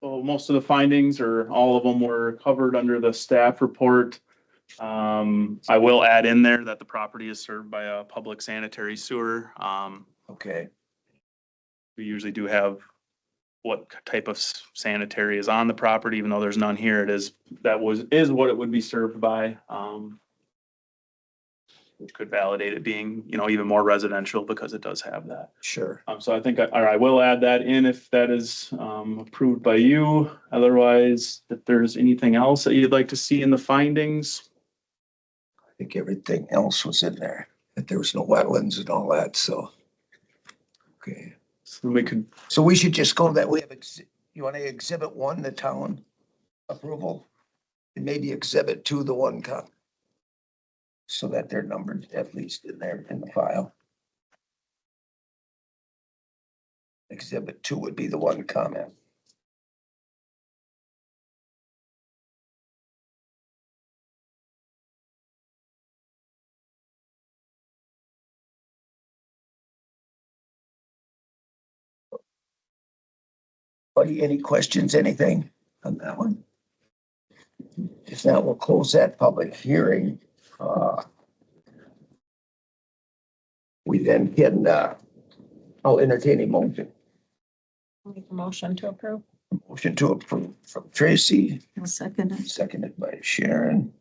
Speaker 11: So most of the findings, or all of them, were covered under the staff report. I will add in there that the property is served by a public sanitary sewer.
Speaker 1: Okay,
Speaker 11: We usually do have what type of sanitary is on the property, even though there's none here. It is, is what it would be served by. Which could validate it being, even more residential because it does have that.
Speaker 1: sure.
Speaker 11: So I think I will add that in if that is approved by you. Otherwise, if there's anything else that you'd like to see in the findings.
Speaker 1: I think everything else was in there, that there was no wetlands and all that, so. Okay,
Speaker 11: So we could,
Speaker 1: so we should just go that we have, you want to exhibit 1, the town approval? And maybe exhibit 2, the one copy. So that they're numbered at least in there in the file. Exhibit 2 would be the one comment. Buddy, any questions, anything on that one? If not, we'll close that public hearing. We then can, I'll entertain a motion.
Speaker 2: Make a motion to approve.
Speaker 1: Motion to approve from Tracy,
Speaker 10: I'll second it.
Speaker 1: seconded by Sharon.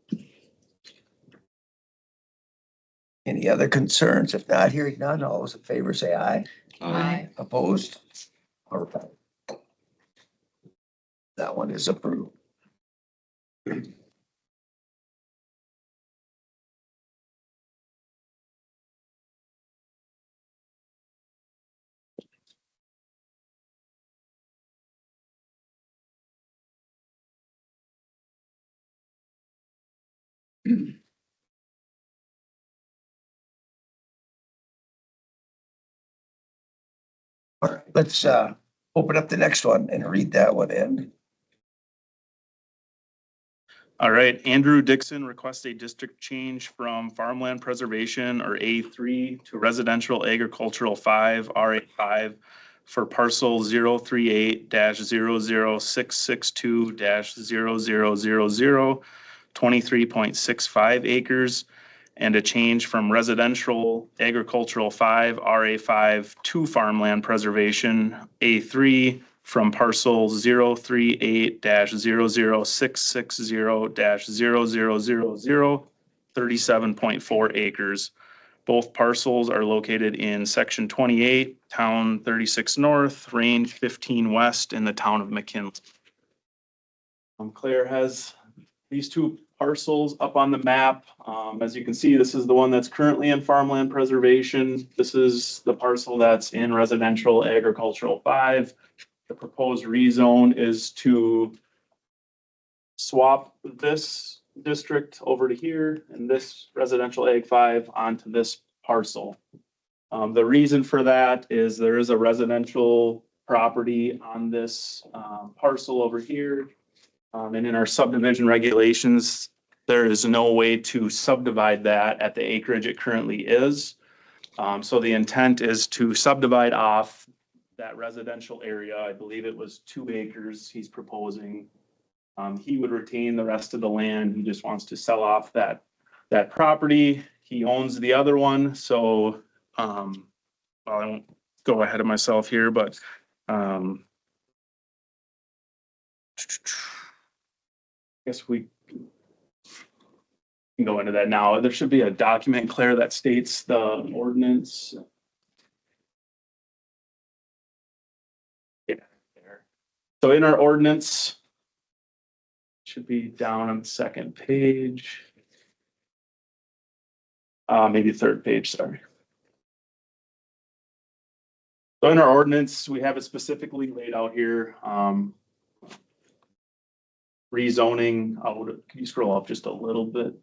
Speaker 1: Any other concerns? If not, hearing none, all those in favor say aye.
Speaker 4: Aye.
Speaker 1: Opposed? All right. That one is approved. All right, let's open up the next one and read that one in.
Speaker 11: all right, Andrew Dixon requests a district change from farmland preservation, or A3, to residential agricultural 5, RA5, for parcel 038-00662-0000, 23.65 acres, and a change from residential agricultural 5, RA5, to farmland preservation, A3, from parcel 038-00660-0000, 37.4 acres. Both parcels are located in section 28, town 36 north, range 15 west, in the town of McKinley. Claire has these two parcels up on the map. As you can see, this is the one that's currently in farmland preservation. This is the parcel that's in residential agricultural 5. The proposed rezone is to swap this district over to here and this residential ag 5 onto this parcel. The reason for that is there is a residential property on this parcel over here. And in our subdivision regulations, there is no way to subdivide that at the acreage it currently is. So the intent is to subdivide off that residential area. I believe it was 2 acres he's proposing. He would retain the rest of the land. He just wants to sell off that property. He owns the other one, so I won't go ahead of myself here, but I guess we can go into that now. There should be a document, Claire, that states the ordinance. Yeah, there. So in our ordinance, should be down on the second page. Maybe third page, sorry. So in our ordinance, we have it specifically laid out here. rezoning out, can you scroll up just a little bit?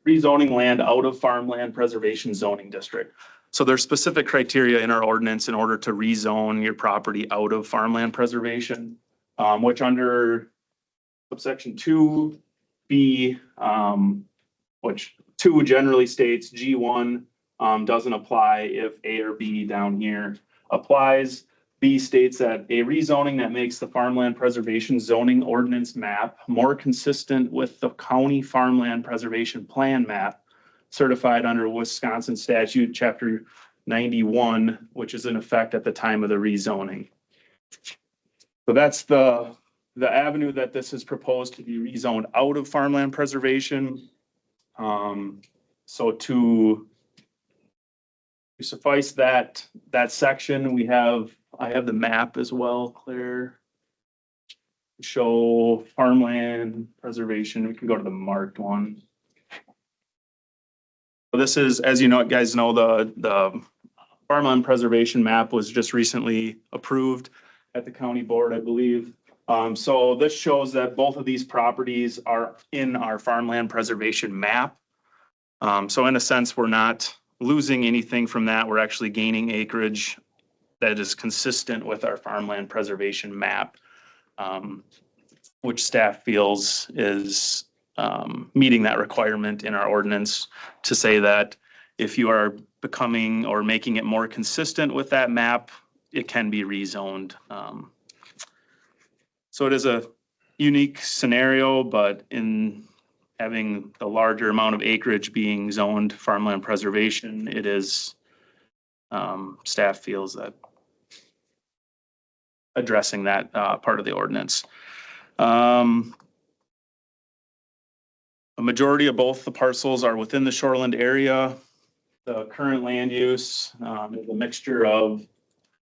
Speaker 11: Rezoning land out of farmland preservation zoning district. So there's specific criteria in our ordinance in order to rezone your property out of farmland preservation, which under subsection 2B, which 2 generally states G1 doesn't apply if A or B down here applies. B states that a rezoning that makes the farmland preservation zoning ordinance map more consistent with the county farmland preservation plan map certified under Wisconsin statute chapter 91, which is in effect at the time of the rezoning. So that's the avenue that this is proposed to be rezoned out of farmland preservation. So to suffice that section, I have the map as well, Claire. Show farmland preservation. We can go to the marked one. So this is, as you know, guys know, the farmland preservation map was just recently approved at the county board, I believe. So this shows that both of these properties are in our farmland preservation map. So in a sense, we're not losing anything from that. We're actually gaining acreage that is consistent with our farmland preservation map, which staff feels is meeting that requirement in our ordinance to say that if you are becoming or making it more consistent with that map, it can be rezoned. So it is a unique scenario, but in having the larger amount of acreage being zoned farmland preservation, it is, staff feels that addressing that part of the ordinance. A majority of both the parcels are within the shoreland area. The current land use is a mixture of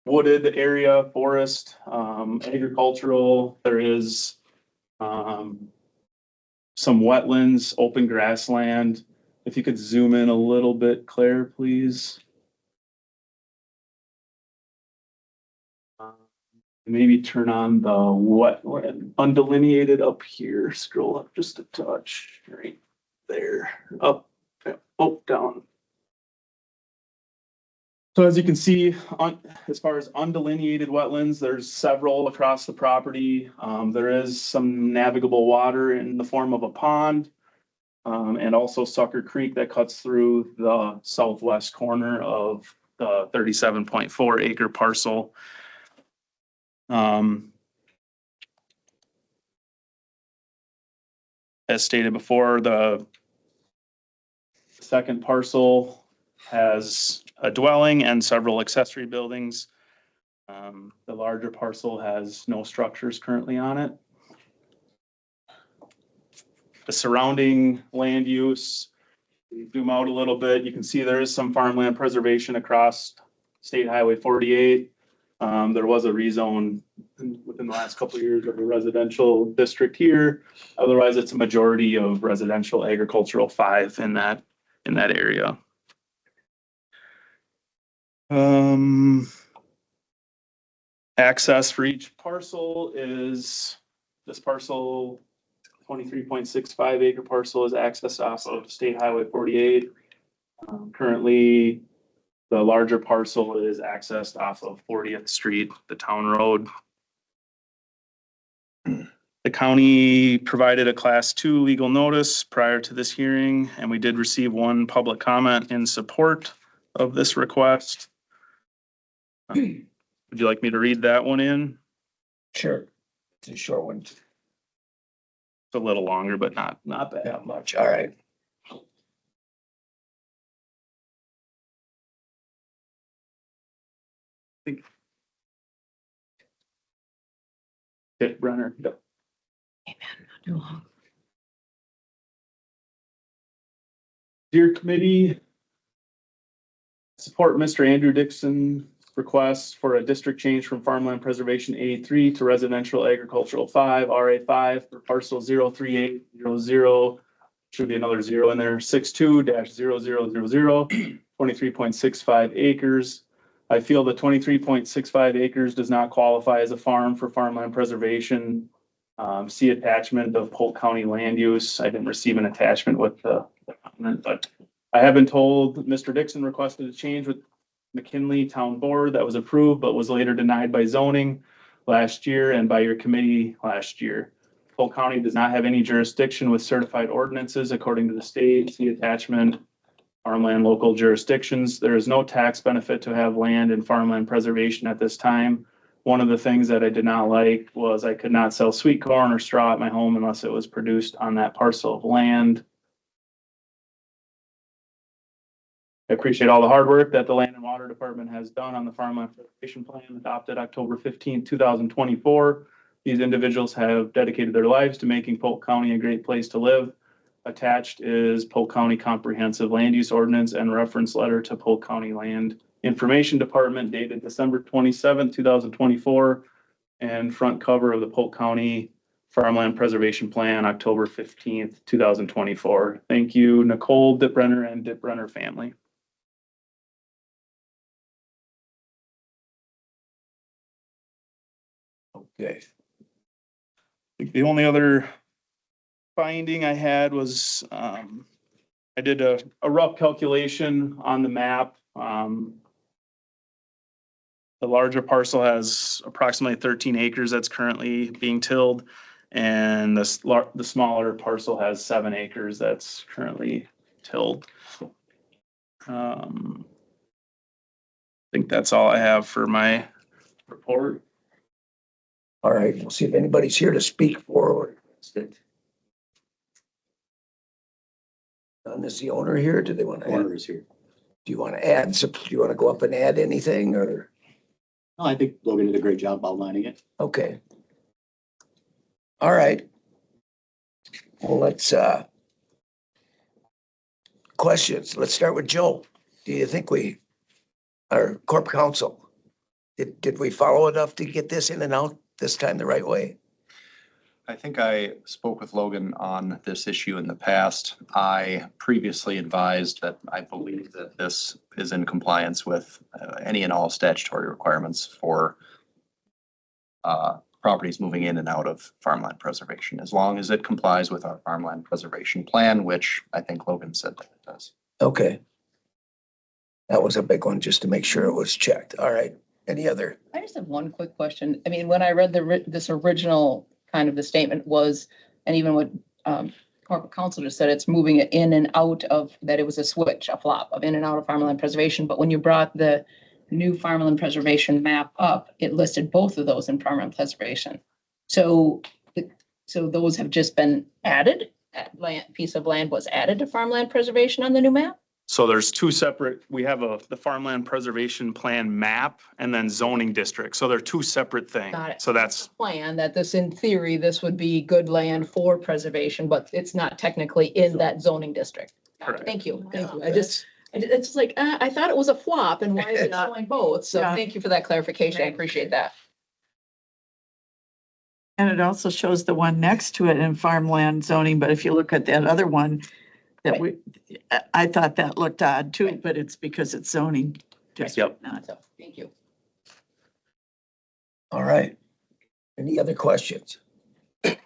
Speaker 11: wooded area, forest, agricultural. There is some wetlands, open grassland. If you could zoom in a little bit, Claire, please. Maybe turn on the wetland undelineated up here. Scroll up just a touch, right there, up, down. So as you can see, as far as undelineated wetlands, there's several across the property. There is some navigable water in the form of a pond, and also Sucker Creek that cuts through the southwest corner of the 37.4 acre parcel. As stated before, the second parcel has a dwelling and several accessory buildings. The larger parcel has no structures currently on it. The surrounding land use, zoom out a little bit, you can see there is some farmland preservation across State Highway 48. There was a rezone within the last couple of years of a residential district here. Otherwise, it's a majority of residential agricultural 5 in that area. Access for each parcel is this parcel, 23.65 acre parcel is accessed off of State Highway 48. Currently, the larger parcel is accessed off of 40th Street, the town road. The county provided a class 2 legal notice prior to this hearing, and we did receive one public comment in support of this request. Would you like me to read that one in?
Speaker 1: Sure. It's a short one.
Speaker 11: It's a little longer, but not bad.
Speaker 1: Not much. All right.
Speaker 11: Hit Brenner. Yep. Dear committee, support Mr. Andrew Dixon's request for a district change from farmland preservation A3 to residential agricultural 5, RA5 for parcel 03800. Should be another 0 in there, 62-0000, 23.65 acres. I feel the 23.65 acres does not qualify as a farm for farmland preservation. See attachment of Polk County land use. I didn't receive an attachment with the comment, but I have been told Mr. Dixon requested a change with McKinley Town Board that was approved, but was later denied by zoning last year and by your committee last year. Polk County does not have any jurisdiction with certified ordinances according to the state. See attachment, farmland local jurisdictions. There is no tax benefit to have land and farmland preservation at this time. One of the things that I did not like was I could not sell sweet corn or straw at my home unless it was produced on that parcel of land. I appreciate all the hard work that the Land and Water Department has done on the Farmland Preservation Plan adopted October 15, 2024. These individuals have dedicated their lives to making Polk County a great place to live. Attached is Polk County Comprehensive Land Use Ordinance and reference letter to Polk County Land Information Department dated December 27, 2024, and front cover of the Polk County Farmland Preservation Plan, October 15th, 2024. Thank you, Nicole Dipbrenner and Dipbrenner family.
Speaker 1: Okay.
Speaker 11: The only other finding I had was, I did a rough calculation on the map. The larger parcel has approximately 13 acres that's currently being tilled. And the smaller parcel has 7 acres that's currently tilled. I think that's all I have for my report.
Speaker 1: All right, we'll see if anybody's here to speak for or against it. None is the owner here? Do they want to add?
Speaker 8: Owner is here.
Speaker 1: Do you want to add some, do you want to go up and add anything or?
Speaker 8: No, I think Logan did a great job outlining it.
Speaker 1: Okay. All right. Well, let's, questions. Let's start with Joe. Do you think our corp council, did we follow enough to get this in and out this time the right way?
Speaker 5: I think I spoke with Logan on this issue in the past. I previously advised that I believe that this is in compliance with any and all statutory requirements for properties moving in and out of farmland preservation, as long as it complies with our farmland preservation plan, which I think Logan said that it does.
Speaker 1: Okay. That was a big one, just to make sure it was checked. All right. Any other?
Speaker 4: I just have one quick question. I mean, when I read this original kind of the statement was, and even what corporate counsel just said, it's moving it in and out of, that it was a switch, a flop of in and out of farmland preservation. But when you brought the new farmland preservation map up, it listed both of those in farmland preservation. So those have just been added, piece of land was added to farmland preservation on the new map?
Speaker 11: So there's two separate, we have the farmland preservation plan map and then zoning district. So they're two separate things.
Speaker 4: Got it.
Speaker 11: So that's,
Speaker 4: Plan that this, in theory, this would be good land for preservation, but it's not technically in that zoning district.
Speaker 11: Correct.
Speaker 4: Thank you. Thank you. It's just like, I thought it was a flop and why is it showing both? So
Speaker 10: Yeah.
Speaker 4: thank you for that clarification. I appreciate that.
Speaker 10: And it also shows the one next to it in farmland zoning, but if you look at that other one, I thought that looked odd too, but it's because it's zoning district, not.
Speaker 4: So, thank you.
Speaker 1: All right. Any other questions? If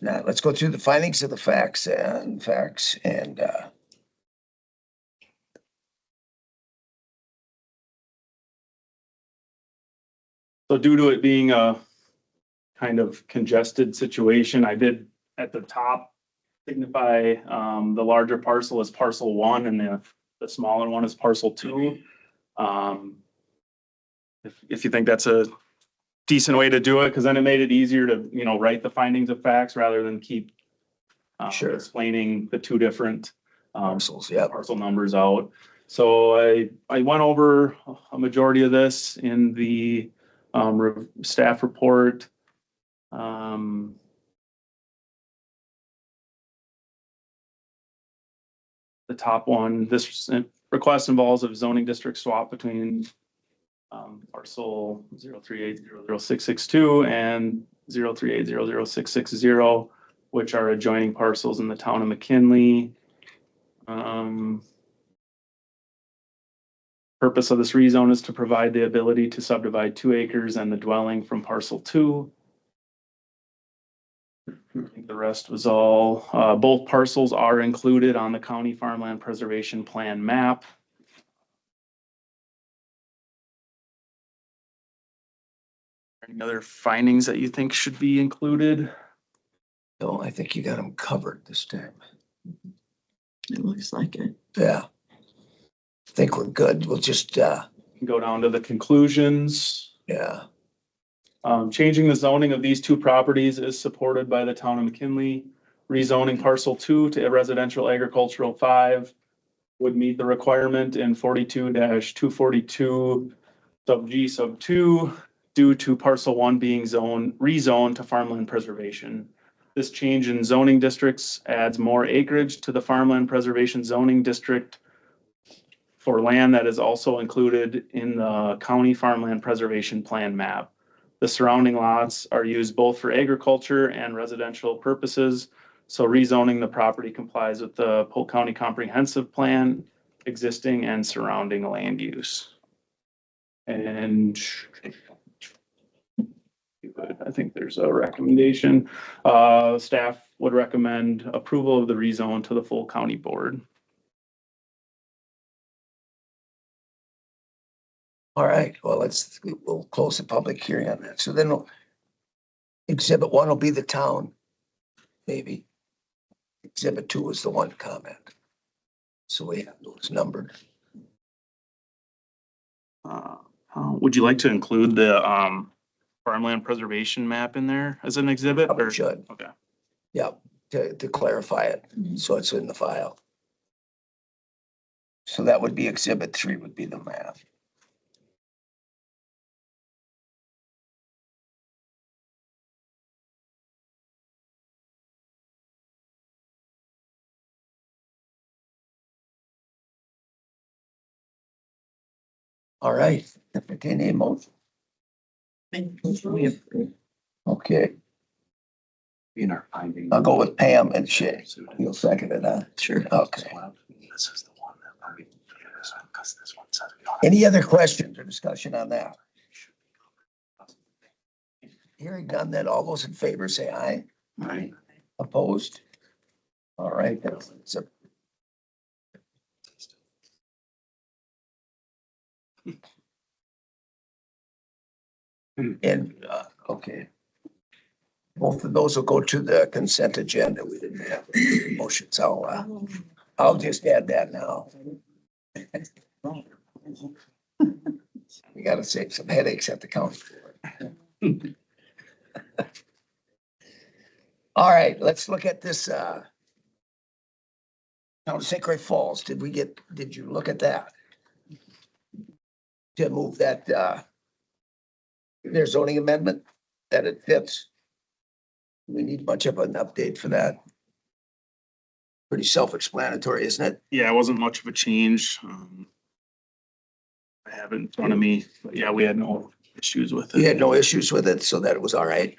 Speaker 1: not, let's go through the findings of the facts and
Speaker 11: so due to it being a kind of congested situation, I did at the top signify the larger parcel as parcel 1 and the smaller one is parcel 2. If you think that's a decent way to do it, because then it made it easier to, write the findings of facts rather than keep
Speaker 1: Sure.
Speaker 11: explaining the two different
Speaker 1: parcels, yeah.
Speaker 11: parcel numbers out. So I went over a majority of this in the staff report. The top one, this request involves a zoning district swap between parcel 038000662 and 038000660, which are adjoining parcels in the town of McKinley. Purpose of this rezone is to provide the ability to subdivide 2 acres and the dwelling from parcel 2. I think the rest was all, both parcels are included on the county farmland preservation plan map. Any other findings that you think should be included?
Speaker 1: No, I think you got them covered this time.
Speaker 10: It looks like it.
Speaker 1: Yeah. I think we're good. We'll just,
Speaker 11: Go down to the conclusions.
Speaker 1: yeah,
Speaker 11: Changing the zoning of these two properties is supported by the town of McKinley. Rezoning parcel 2 to residential agricultural 5 would meet the requirement in 42-242 sub G sub 2 due to parcel 1 being rezoned to farmland preservation. This change in zoning districts adds more acreage to the farmland preservation zoning district for land that is also included in the county farmland preservation plan map. The surrounding lots are used both for agriculture and residential purposes, so rezoning the property complies with the Polk County Comprehensive Plan, existing and surrounding land use. And I think there's a recommendation. Staff would recommend approval of the rezone to the full county board.
Speaker 1: all right, well, we'll close the public hearing on that. So then exhibit 1 will be the town, maybe. Exhibit 2 is the one comment. So we have those numbered.
Speaker 11: Would you like to include the farmland preservation map in there as an exhibit?
Speaker 1: Probably
Speaker 11: Or
Speaker 1: should.
Speaker 11: Okay.
Speaker 1: Yeah, to clarify it, so it's in the file. So that would be exhibit 3 would be the map. All right, entertain a motion. Okay,
Speaker 8: In our finding.
Speaker 1: I'll go with Pam and Shay. You'll second it, huh?
Speaker 10: Sure.
Speaker 1: Okay.
Speaker 8: This is the one that because this one says.
Speaker 1: Any other questions or discussion on that? Hearing none, then all those in favor say aye.
Speaker 8: Right.
Speaker 1: Opposed? All right, that's a. And, okay. Both of those will go to the consent agenda. We didn't have motions. I'll just add that now. We gotta save some headaches at the county board. All right, let's look at this, Town of St. Croix Falls. Did you look at that? To move that, their zoning amendment, that it fits. We need much of an update for that. Pretty self-explanatory, isn't it?
Speaker 11: Yeah, it wasn't much of a change. I have it in front of me, but yeah, we had no issues with
Speaker 1: You
Speaker 11: it.
Speaker 1: had no issues with it, so that it was all right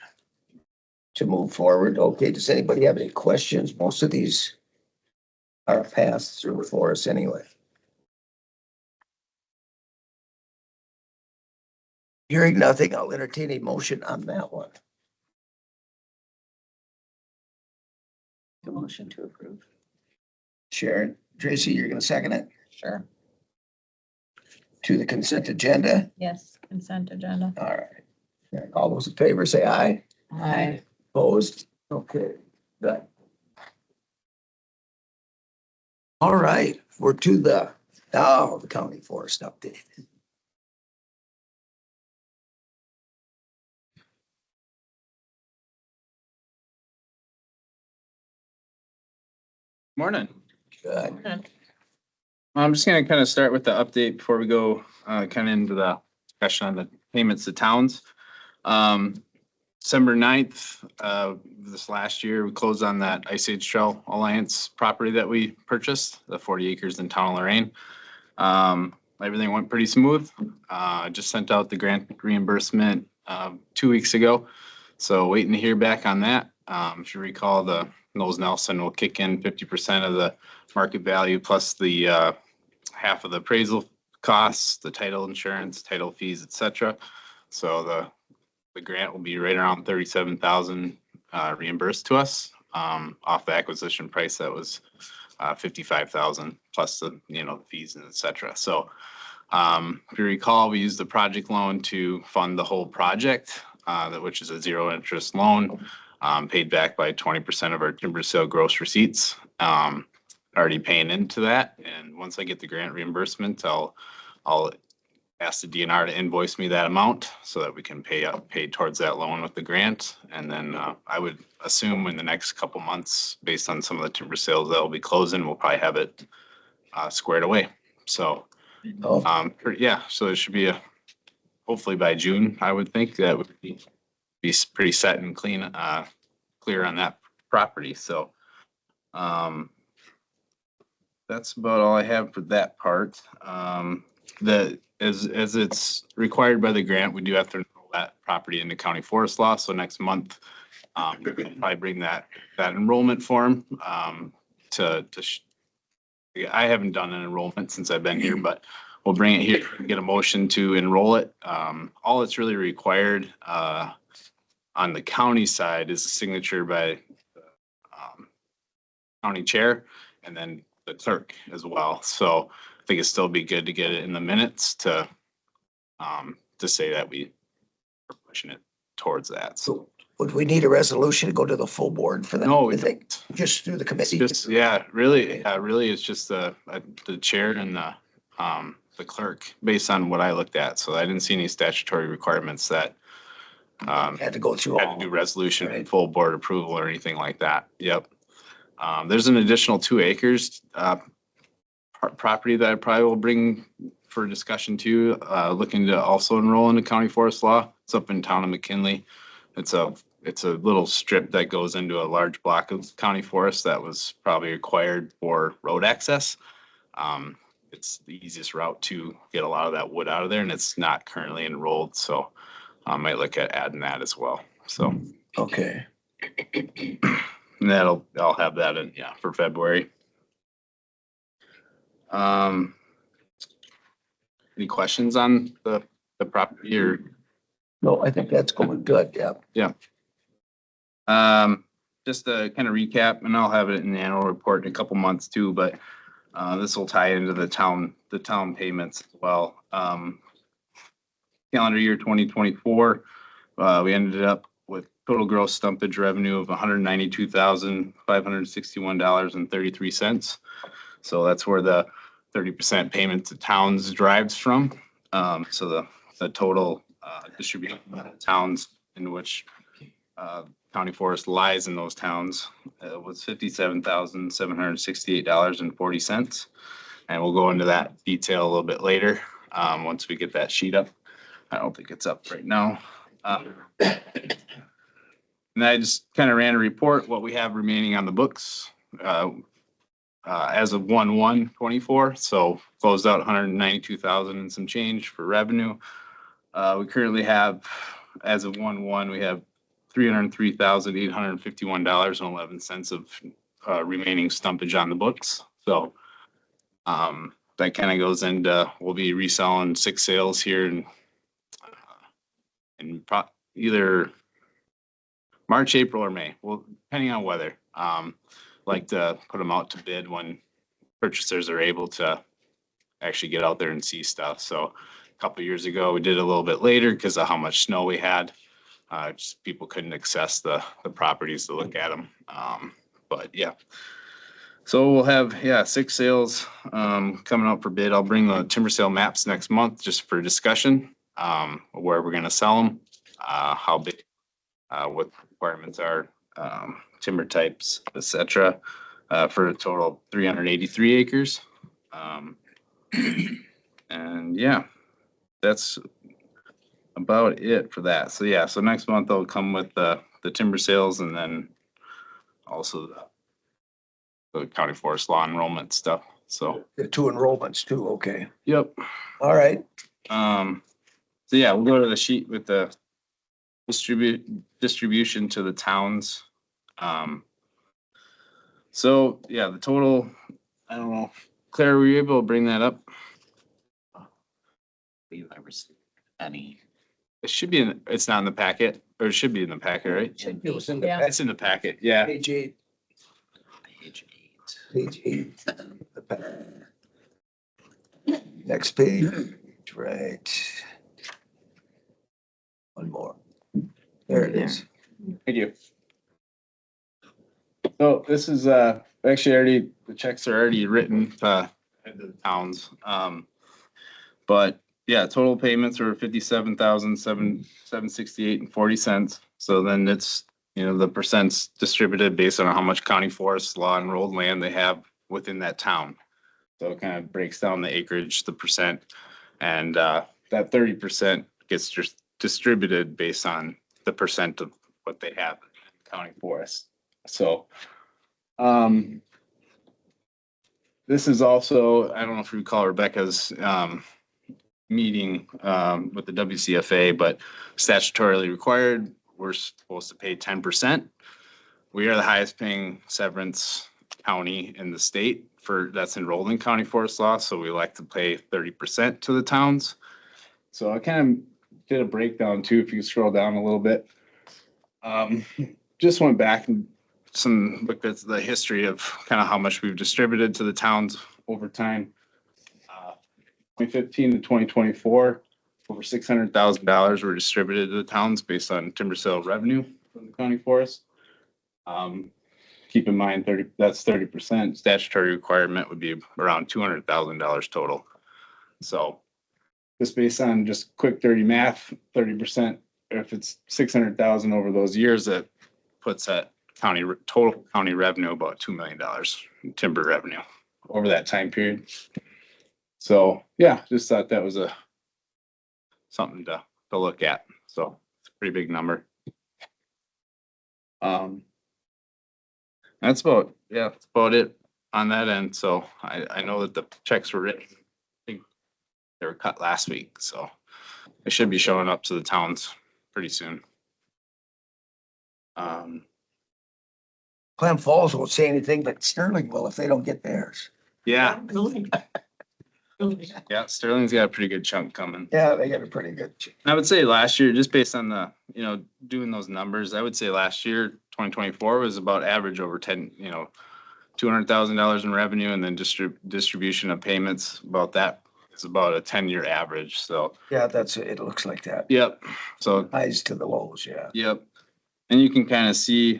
Speaker 1: to move forward. Okay, does anybody have any questions? Most of these are passed through for us anyway. Hearing nothing, I'll entertain a motion on that one.
Speaker 4: A motion to approve.
Speaker 1: Sharon, Tracy, you're gonna second it
Speaker 2: Sure.
Speaker 1: to the consent agenda?
Speaker 2: Yes, consent agenda.
Speaker 1: All right. All those in favor say aye.
Speaker 4: Aye.
Speaker 1: Opposed? Okay, good. All right, we're to the county forest update.
Speaker 14: Morning.
Speaker 1: Good.
Speaker 14: I'm just gonna kind of start with the update before we go kind of into the discussion on the payments to towns. December 9th, this last year, we closed on that Ice Age Trail Alliance property that we purchased, the 40 acres in town of Lorraine. Everything went pretty smooth. Just sent out the grant reimbursement 2 weeks ago. So waiting to hear back on that. If you recall, the Knowles Nelson will kick in 50% of the market value plus the half of the appraisal costs, the title insurance, title fees, etc. So the grant will be right around $37,000 reimbursed to us off the acquisition price that was 55,000 plus the, the fees and et cetera. So if you recall, we used the project loan to fund the whole project, which is a zero interest loan, paid back by 20% of our timber sale gross receipts. Already paying into that. And once I get the grant reimbursement, I'll ask the DNR to invoice me that amount so that we can pay towards that loan with the grant. And then I would assume in the next couple months, based on some of the timber sales that will be closing, we'll probably have it squared away. So, yeah, so it should be hopefully by June, I would think that would be pretty set and clear on that property. So, that's about all I have for that part. As it's required by the grant, we do have to enroll that property into county forest law. So next month, we'll probably bring that enrollment form I haven't done an enrollment since I've been here, but we'll bring it here and get a motion to enroll it. All it's really required on the county side is a signature by the county chair and then the clerk as well. So I think it'd still be good to get it in the minutes to say that we are pushing it towards that. So
Speaker 1: Would we need a resolution to go to the full board for that?
Speaker 14: no,
Speaker 1: I think just through the committee.
Speaker 14: really, it's just the chair and the clerk based on what I looked at. So I didn't see any statutory requirements that
Speaker 1: Had to go through
Speaker 14: had
Speaker 1: all.
Speaker 14: to do resolution and
Speaker 1: Right.
Speaker 14: full board approval or anything like that. Yep. There's an additional 2 acres property that I probably will bring for discussion too, looking to also enroll into county forest law. It's up in town of McKinley. It's a little strip that goes into a large block of county forest that was probably required for road access. It's the easiest route to get a lot of that wood out of there, and it's not currently enrolled. So I might look at adding that as well. So.
Speaker 1: Okay.
Speaker 14: And I'll have that in, for February. Any questions on the property or?
Speaker 1: No, I think that's going good. Yeah.
Speaker 14: Yeah. Just to kind of recap, and I'll have it in the annual report in a couple months too, but this will tie into the town payments as well. Calendar year 2024, we ended up with total gross stumpage revenue of $192,561.33. So that's where the 30% payment to towns drives from. So the total distribution of towns in which county forest lies in those towns was $57,768.40. And we'll go into that detail a little bit later once we get that sheet up. I don't think it's up right now. And I just kind of ran a report, what we have remaining on the books as of 1/1/24. So closed out 192,000 and some change for revenue. We currently have, as of 1/1, we have $303,851.11 of remaining stumpage on the books. So that kind of goes into, we'll be reselling 6 sales here in either March, April, or May. Well, depending on weather. Like to put them out to bid when purchasers are able to actually get out there and see stuff. So a couple of years ago, we did a little bit later because of how much snow we had. Just people couldn't access the properties to look at them. But yeah. So we'll have, 6 sales coming out for bid. I'll bring the timber sale maps next month just for discussion, where we're going to sell them, how big, what the requirements are, timber types, etc. For a total of 383 acres. And that's about it for that. So so next month I'll come with the timber sales and then also the county forest law enrollment stuff. So
Speaker 1: The 2 enrollments too. Okay.
Speaker 14: yep.
Speaker 1: All right.
Speaker 14: So we'll go to the sheet with the distribution to the towns. So the total, I don't know, Claire, were you able to bring that up?
Speaker 12: I received any
Speaker 14: It should be in, it's not in the packet, or it should be in the packet, right?
Speaker 1: It was in the
Speaker 4: Yeah.
Speaker 14: It's in the packet, yeah.
Speaker 1: page 8.
Speaker 12: Page 8.
Speaker 1: Page 8. The packet. Next page, right. One more. There it is.
Speaker 14: Thank you. So this is, actually already, the checks are already written to the towns. But yeah, total payments are 57,768.40. So then it's, you know, the percents distributed based on how much county forest law enrolled land they have within that town. So it kind of breaks down the acreage, the percent, and that 30% gets just distributed based on the percent of what they have in county forest. So, this is also, I don't know if you recall Rebecca's, meeting, with the WCFA, but statutorily required, we're supposed to pay 10%. We are the highest paying severance county in the state for, that's enrolled in county forest law, so we like to pay 30% to the towns. So I kind of did a breakdown too, if you scroll down a little bit. Just went back and looked at the history of kind of how much we've distributed to the towns over time. 2015 to 2024, over $600,000 were distributed to the towns based on timber sale revenue from the county forest. Keep in mind, that's 30%. Statutory requirement would be around $200,000 total. So just based on just quick 30 math, 30%, if it's 600,000 over those years, that puts that total county revenue about $2 million in timber revenue over that time period. So yeah, just thought that was something to look at. So it's a pretty big number. That's about it on that end. So I know that the checks were written. I think they were cut last week, so it should be showing up to the towns pretty soon.
Speaker 1: Clem Falls won't say anything, but Sterling will if they don't get theirs.
Speaker 14: Yeah, yeah, Sterling's got a pretty good chunk coming.
Speaker 1: Yeah, they got a pretty good.
Speaker 14: I would say last year, just based on the, you know, doing those numbers, I would say last year, 2024 was about average over $200,000 in revenue, and then distribution of payments, about that is about a 10-year average. So
Speaker 1: Yeah, it looks like that.
Speaker 14: yep. So
Speaker 1: Highs to the lows, yeah.
Speaker 14: yep. And you can kind of see,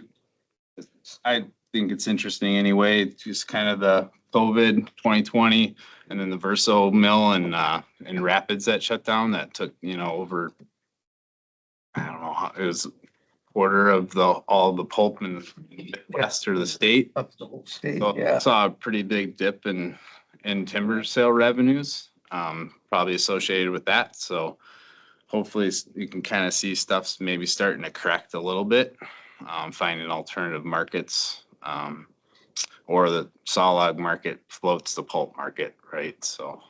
Speaker 14: I think it's interesting anyway, just kind of the COVID 2020 and then the Verso mill and Rapids that shut down, that took, over, I don't know, it was a quarter of all the pulp in the Midwest or the state.
Speaker 1: Up the whole state,
Speaker 14: So
Speaker 1: yeah.
Speaker 14: saw a pretty big dip in timber sale revenues, probably associated with that. So hopefully you can kind of see stuff's maybe starting to correct a little bit, finding alternative markets, or the sawlog market floats the pulp market, right? So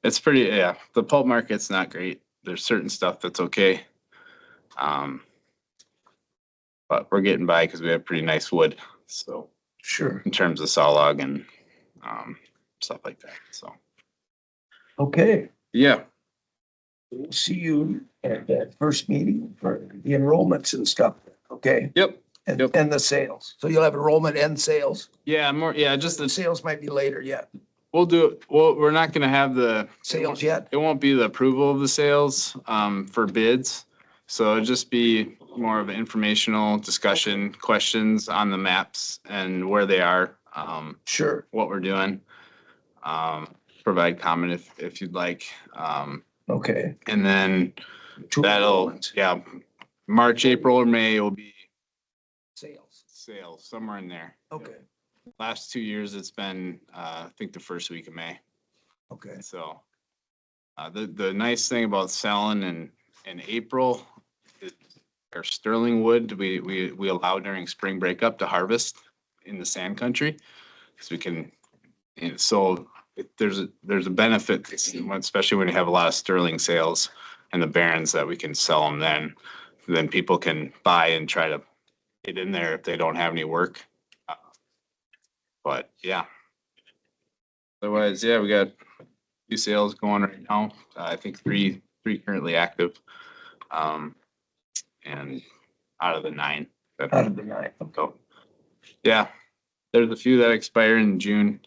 Speaker 14: it's pretty, yeah, the pulp market's not great. There's certain stuff that's okay. But we're getting by because we have pretty nice wood. So
Speaker 1: Sure.
Speaker 14: in terms of sawlog and stuff like that. So
Speaker 1: Okay,
Speaker 14: yeah,
Speaker 1: we'll see you at that first meeting for the enrollments and stuff, okay?
Speaker 14: yep,
Speaker 1: And,
Speaker 14: Yep.
Speaker 1: and the sales. So you'll have enrollment and sales.
Speaker 14: just
Speaker 1: The
Speaker 14: the
Speaker 1: sales might be later yet.
Speaker 14: we'll do it. Well, we're not gonna have the
Speaker 1: Sales yet?
Speaker 14: It won't be the approval of the sales for bids. So it'll just be more of an informational discussion, questions on the maps and where they are,
Speaker 1: Sure.
Speaker 14: what we're doing. Provide comment if you'd like.
Speaker 1: Okay.
Speaker 14: And then
Speaker 1: Two
Speaker 14: that'll,
Speaker 1: enrollments.
Speaker 14: yeah, March, April, or May will be
Speaker 1: Sales.
Speaker 14: sales, somewhere in there.
Speaker 1: Okay,
Speaker 14: Last 2 years, it's been, I think the first week of May.
Speaker 1: okay.
Speaker 14: So, the nice thing about selling in April is our sterling wood, we allow during spring breakup to harvest in the sand country. Cause we can, so there's a benefit, especially when you have a lot of sterling sales and the barrens, that we can sell them then people can buy and try to get in there if they don't have any work. But yeah. Otherwise, yeah, we got 2 sales going right now. I think three currently active. And out of the 9. that-
Speaker 1: Out of the 9.
Speaker 14: So, yeah, there's a few that expire in June.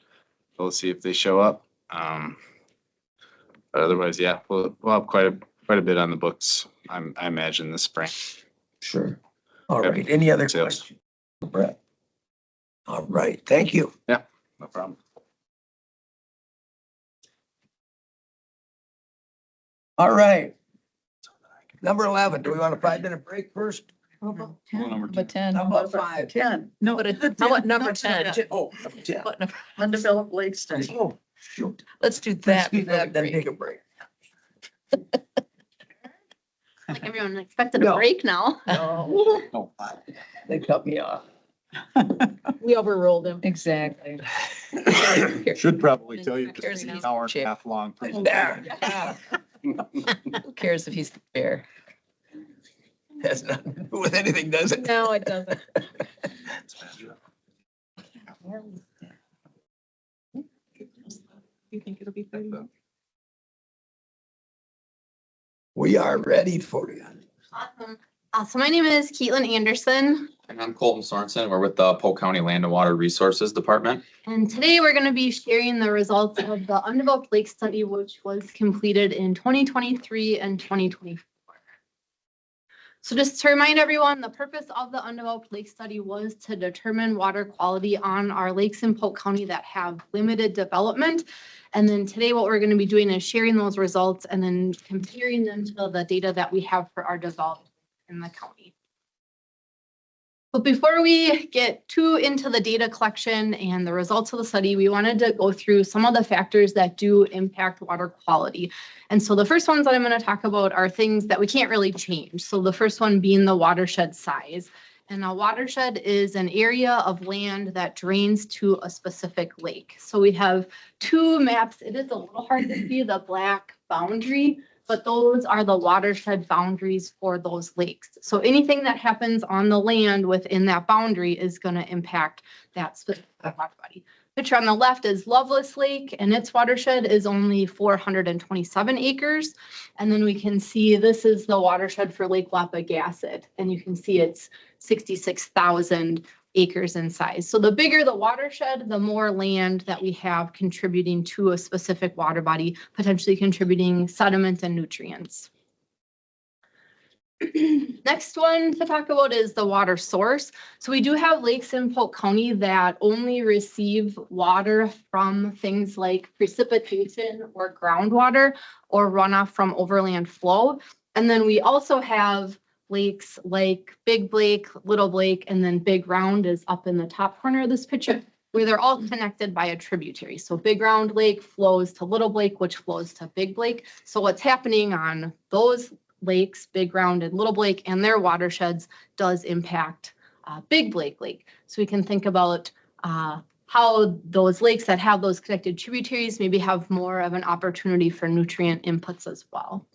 Speaker 14: We'll see if they show up. But otherwise, yeah, we'll have quite a bit on the books. I imagine this spring.
Speaker 1: Sure. All right. Any other
Speaker 14: Sales.
Speaker 1: questions? Brett? All right. Thank you.
Speaker 14: No problem.
Speaker 1: All right. Number 11, do we want a 5-minute break first?
Speaker 4: Number 10.
Speaker 1: How about 5?
Speaker 10: 10. No.
Speaker 4: What how about number 10?
Speaker 1: Oh, number 10.
Speaker 4: What number-
Speaker 10: Undeveloped lake study.
Speaker 1: Oh, shoot.
Speaker 4: Let's do
Speaker 1: Let's
Speaker 4: that.
Speaker 1: do
Speaker 4: before we
Speaker 1: that, then
Speaker 4: break.
Speaker 1: take a break.
Speaker 9: Like everyone expected
Speaker 1: No.
Speaker 9: a break now.
Speaker 1: No,
Speaker 7: Oh,
Speaker 1: they cut me off.
Speaker 9: We overruled him.
Speaker 4: Exactly.
Speaker 5: Should probably tell you,
Speaker 4: Here's
Speaker 5: it's an
Speaker 4: his
Speaker 5: hour and
Speaker 4: chair.
Speaker 5: a half long.
Speaker 1: There.
Speaker 4: Who cares if he's the bear?
Speaker 1: Has nothing to do with anything, does it?
Speaker 9: No, it doesn't.
Speaker 10: You think it'll be 30 minutes?
Speaker 1: We are ready for you.
Speaker 9: Awesome. So my name is Caitlin Anderson,
Speaker 15: And I'm Colton Sorensen. We're with the Polk County Land and Water Resources Department.
Speaker 9: and today we're going to be sharing the results of the undeveloped lake study, which was completed in 2023 and 2024. So just to remind everyone, the purpose of the undeveloped lake study was to determine water quality on our lakes in Polk County that have limited development. And then today what we're going to be doing is sharing those results and then comparing them to the data that we have for our development in the county. But before we get too into the data collection and the results of the study, we wanted to go through some of the factors that do impact water quality. And so the first ones that I'm going to talk about are things that we can't really change. So the first one being the watershed size. And a watershed is an area of land that drains to a specific lake. So we have two maps. It is a little hard to see the black boundary, but those are the watershed boundaries for those lakes. So anything that happens on the land within that boundary is going to impact that specific water body. Picture on the left is Loveless Lake, and its watershed is only 427 acres. And then we can see this is the watershed for Lake Wappagashit, and you can see it's 66,000 acres in size. So the bigger the watershed, the more land that we have contributing to a specific water body, potentially contributing sediment and nutrients. Next one to talk about is the water source. So we do have lakes in Polk County that only receive water from things like precipitation or groundwater or runoff from overland flow. And then we also have lakes like Big Lake, Little Lake, and then Big Round is up in the top corner of this picture, where they're all connected by a tributary. So Big Round Lake flows to Little Lake, which flows to Big Lake. So what's happening on those lakes, Big Round and Little Lake, and their watersheds does impact Big Lake. So we can think about how those lakes that have those connected tributaries maybe have more of an opportunity for nutrient inputs as well.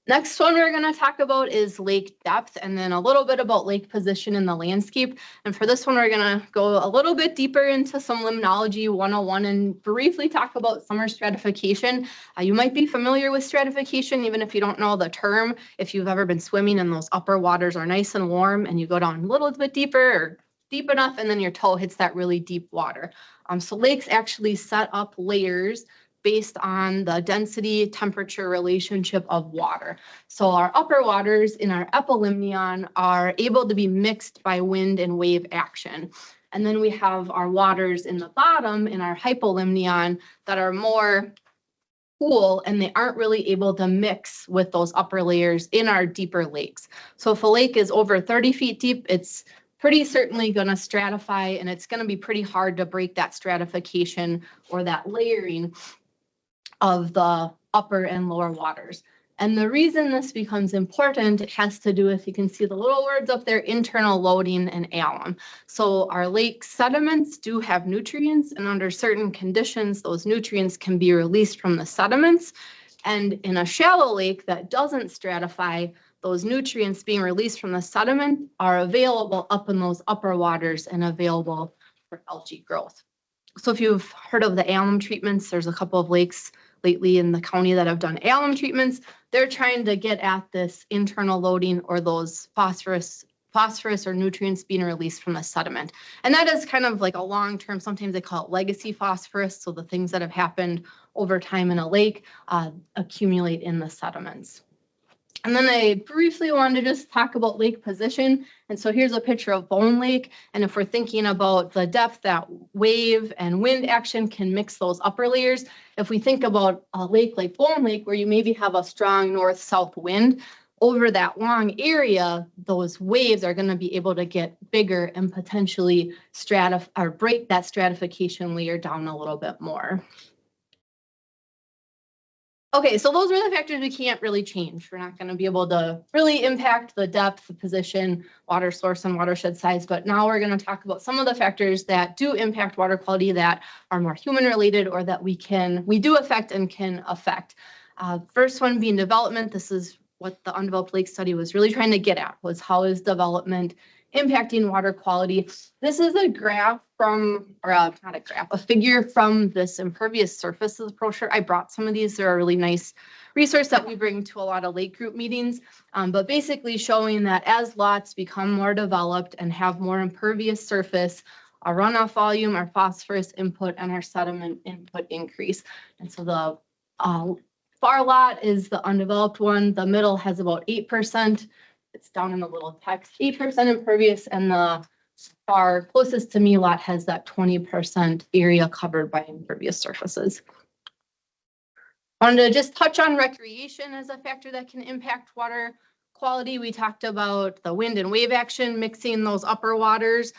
Speaker 9: Next one we're going to talk about is lake depth, and then a little bit about lake position in the landscape. And for this one, we're going to go a little bit deeper into some limnology 101 and briefly talk about summer stratification. You might be familiar with stratification, even if you don't know the term. If you've ever been swimming and those upper waters are nice and warm and you go down a little bit deeper or deep enough and then your toe hits that really deep water. So lakes actually set up layers based on the density temperature relationship of water. So our upper waters in our epilimnion are able to be mixed by wind and wave action. And then we have our waters in the bottom in our hypolimnion that are more cool and they aren't really able to mix with those upper layers in our deeper lakes. So if a lake is over 30 feet deep, it's pretty certainly going to stratify, and it's going to be pretty hard to break that stratification or that layering of the upper and lower waters. And the reason this becomes important, it has to do with, you can see the little words up there, internal loading and alum. So our lake sediments do have nutrients, and under certain conditions, those nutrients can be released from the sediments. And in a shallow lake that doesn't stratify, those nutrients being released from the sediment are available up in those upper waters and available for algae growth. So if you've heard of the alum treatments, there's a couple of lakes lately in the county that have done alum treatments. They're trying to get at this internal loading or those phosphorus or nutrients being released from the sediment. And that is kind of like a long-term, sometimes they call it legacy phosphorus. So the things that have happened over time in a lake accumulate in the sediments. And then I briefly wanted to just talk about lake position. And so here's a picture of Bone Lake. And if we're thinking about the depth that wave and wind action can mix those upper layers, if we think about a lake like Bone Lake, where you maybe have a strong north-south wind, over that long area, those waves are going to be able to get bigger and potentially break that stratification layer down a little bit more. Okay, so those are the factors we can't really change. We're not going to be able to really impact the depth, the position, water source, and watershed size. But now we're going to talk about some of the factors that do impact water quality that are more human related or that we do affect and can affect. First one being development. This is what the undeveloped lake study was really trying to get at, was how is development impacting water quality. This is a graph from, or not a graph, a figure from this impervious surfaces brochure. I brought some of these. They're a really nice resource that we bring to a lot of lake group meetings, but basically showing that as lots become more developed and have more impervious surface, our runoff volume, our phosphorus input, and our sediment input increase. And so the far lot is the undeveloped one. The middle has about 8%. It's down in the little text, 8% impervious, and the far closest to me lot has that 20% area covered by impervious surfaces. I wanted to just touch on recreation as a factor that can impact water quality. We talked about the wind and wave action, mixing those upper waters.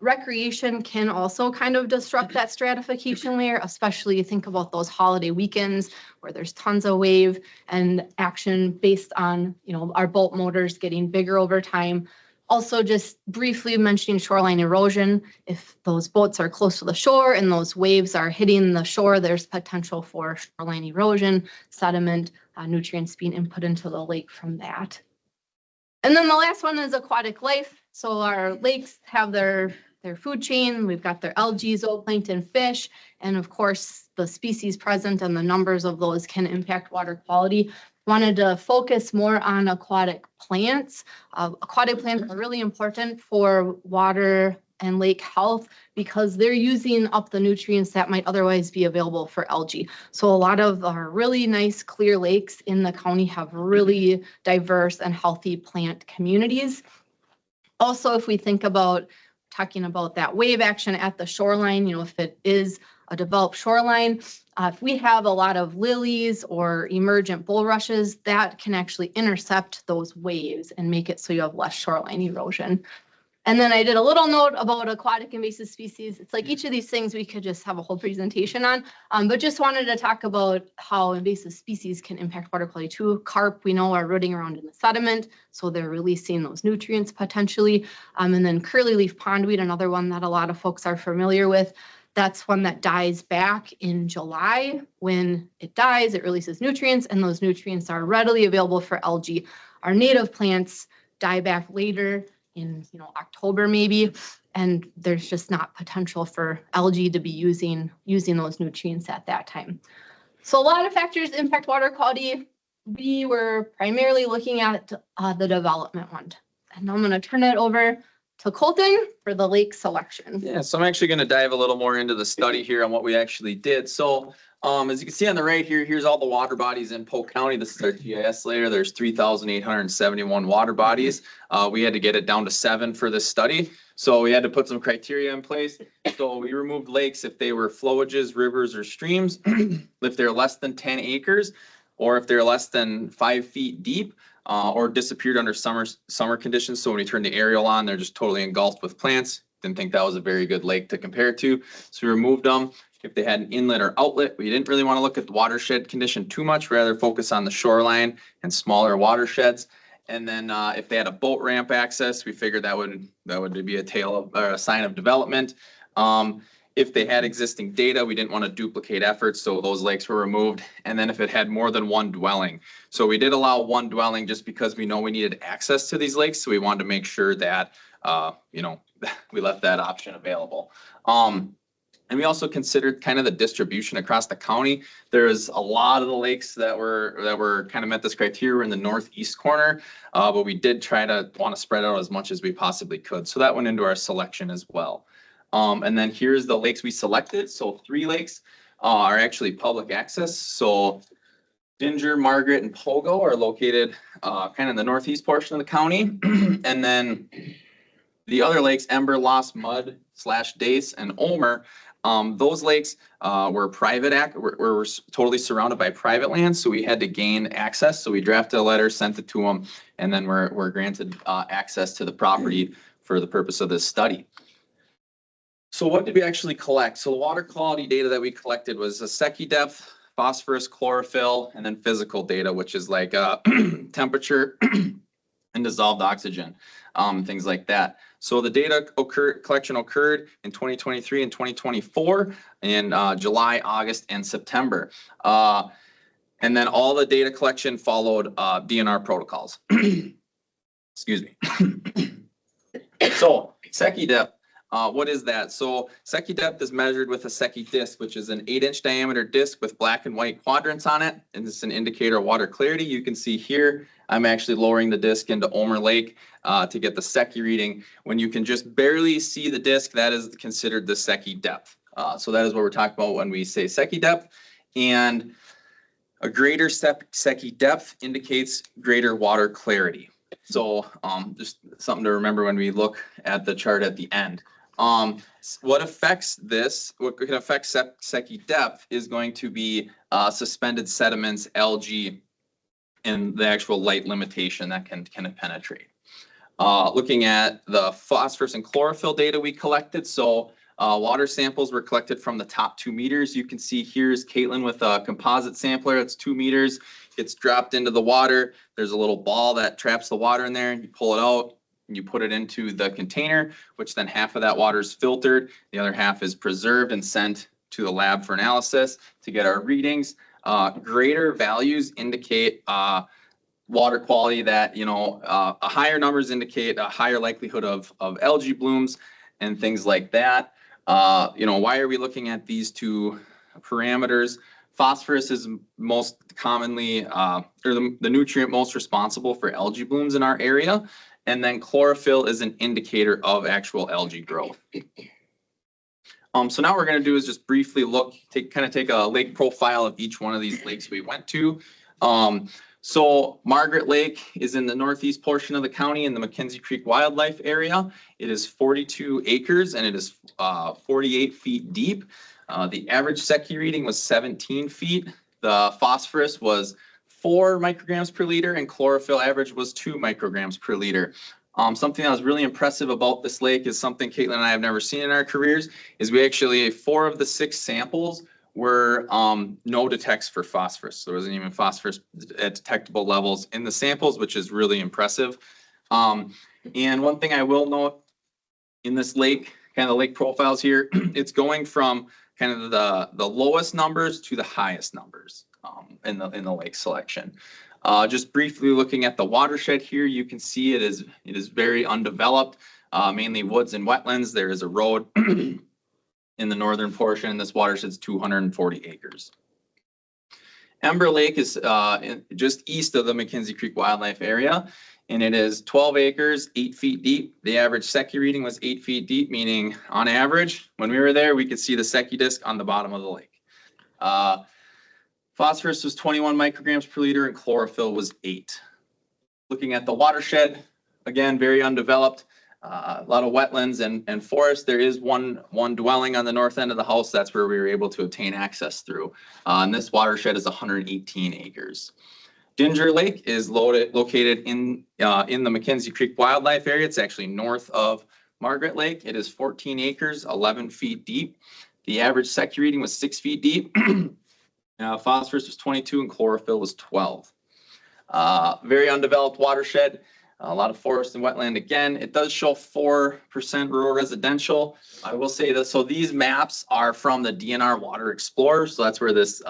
Speaker 9: Recreation can also kind of disrupt that stratification layer, especially you think about those holiday weekends where there's tons of wave and action based on, our boat motors getting bigger over time. Also, just briefly mentioning shoreline erosion. If those boats are close to the shore and those waves are hitting the shore, there's potential for shoreline erosion, sediment, nutrients being input into the lake from that. And then the last one is aquatic life. So our lakes have their food chain. We've got their algae, zooplankton, fish, and of course the species present and the numbers of those can impact water quality. Wanted to focus more on aquatic plants. Aquatic plants are really important for water and lake health because they're using up the nutrients that might otherwise be available for algae. So a lot of our really nice clear lakes in the county have really diverse and healthy plant communities. Also, if we think about talking about that wave action at the shoreline, if it is a developed shoreline, if we have a lot of lilies or emergent bulrushes, that can actually intercept those waves and make it so you have less shoreline erosion. And then I did a little note about aquatic invasive species. It's like each of these things we could just have a whole presentation on, but just wanted to talk about how invasive species can impact water quality too. Carp, we know, are rooting around in the sediment, so they're releasing those nutrients potentially. And then curly leaf pondweed, another one that a lot of folks are familiar with. That's one that dies back in July. When it dies, it releases nutrients, and those nutrients are readily available for algae. Our native plants die back later in October maybe, and there's just not potential for algae to be using those nutrients at that time. So a lot of factors impact water quality. We were primarily looking at the development one. And I'm going to turn it over to Colton for the lake selection.
Speaker 15: Yeah, so I'm actually going to dive a little more into the study here on what we actually did. So as you can see on the right here, here's all the water bodies in Polk County. This is our GIS layer. There's 3,871 water bodies. We had to get it down to 7 for this study. So we had to put some criteria in place. So we removed lakes if they were flowages, rivers, or streams, if they're less than 10 acres, or if they're less than 5 feet deep, or disappeared under summer conditions. So when we turned the aerial on, they're just totally engulfed with plants. Didn't think that was a very good lake to compare to. So we removed them. If they had an inlet or outlet, we didn't really want to look at the watershed condition too much, rather focus on the shoreline and smaller watersheds. And then if they had a boat ramp access, we figured that would be a sign of development. If they had existing data, we didn't want to duplicate efforts, so those lakes were removed. And then if it had more than one dwelling. So we did allow one dwelling just because we know we needed access to these lakes. So we wanted to make sure that, we left that option available. And we also considered kind of the distribution across the county. There's a lot of the lakes that were kind of met this criteria were in the northeast corner, but we did try to want to spread out as much as we possibly could. So that went into our selection as well. And then here's the lakes we selected. So 3 lakes are actually public access. So Dinger, Margaret, and Pogo are located kind of in the northeast portion of the county. And then the other lakes, Ember, Lost, Mud, Dace, and Omer, those lakes were private were totally surrounded by private land, so we had to gain access. So we drafted a letter, sent it to them, and then we're granted access to the property for the purpose of this study. So what did we actually collect? So the water quality data that we collected was a Secchi depth, phosphorus, chlorophyll, and then physical data, which is like temperature and dissolved oxygen, things like that. So the data collection occurred in 2023 and 2024 in July, August, and September. And then all the data collection followed DNR protocols. Excuse me. So Secchi depth. What is that? So Secchi depth is measured with a Secchi disc, which is an 8-inch diameter disc with black and white quadrants on it. And it's an indicator of water clarity. You can see here, I'm actually lowering the disc into Omer Lake to get the Secchi reading. When you can just barely see the disc, that is considered the Secchi depth. So that is what we're talking about when we say Secchi depth. And a greater Secchi depth indicates greater water clarity. So just something to remember when we look at the chart at the end. What affects this, what can affect Secchi depth is going to be suspended sediments, algae, and the actual light limitation that can penetrate. Looking at the phosphorus and chlorophyll data we collected, so water samples were collected from the top 2 meters. You can see here's Caitlin with a composite sampler that's 2 meters. It's dropped into the water. There's a little ball that traps the water in there. You pull it out and you put it into the container, which then half of that water is filtered. The other half is preserved and sent to the lab for analysis to get our readings. Greater values indicate water quality that, higher numbers indicate a higher likelihood of algae blooms and things like that. Why are we looking at these 2 parameters? Phosphorus is most commonly, or the nutrient most responsible for algae blooms in our area. And then chlorophyll is an indicator of actual algae growth. So now what we're going to do is just briefly take a lake profile of each one of these lakes we went to. So Margaret Lake is in the northeast portion of the county in the McKenzie Creek Wildlife Area. It is 42 acres and it is 48 feet deep. The average Secchi reading was 17 feet. The phosphorus was 4 micrograms per liter and chlorophyll average was 2 micrograms per liter. Something that was really impressive about this lake is something Caitlin and I have never seen in our careers, is we actually, 4 of the 6 samples were no detects for phosphorus. There wasn't even phosphorus at detectable levels in the samples, which is really impressive. And one thing I will note in this lake, kind of the lake profiles here, it's going from kind of the lowest numbers to the highest numbers in the lake selection. Just briefly looking at the watershed here, you can see it is very undeveloped, mainly woods and wetlands. There is a road in the northern portion. This watershed is 240 acres. Ember Lake is just east of the McKenzie Creek Wildlife Area, and it is 12 acres, 8 feet deep. The average Secchi reading was 8 feet deep, meaning on average, when we were there, we could see the Secchi disc on the bottom of the lake. Phosphorus was 21 micrograms per liter and chlorophyll was 8. Looking at the watershed, again, very undeveloped, a lot of wetlands and forest. There is one dwelling on the north end of the house. That's where we were able to obtain access through. And this watershed is 118 acres. Dinger Lake is located in the McKenzie Creek Wildlife Area. It's actually north of Margaret Lake. It is 14 acres, 11 feet deep. The average Secchi reading was 6 feet deep. Phosphorus was 22 and chlorophyll was 12. Very undeveloped watershed, a lot of forest and wetland. Again, it does show 4% rural residential. I will say that, so these maps are from the DNR Water Explorer. So that's where this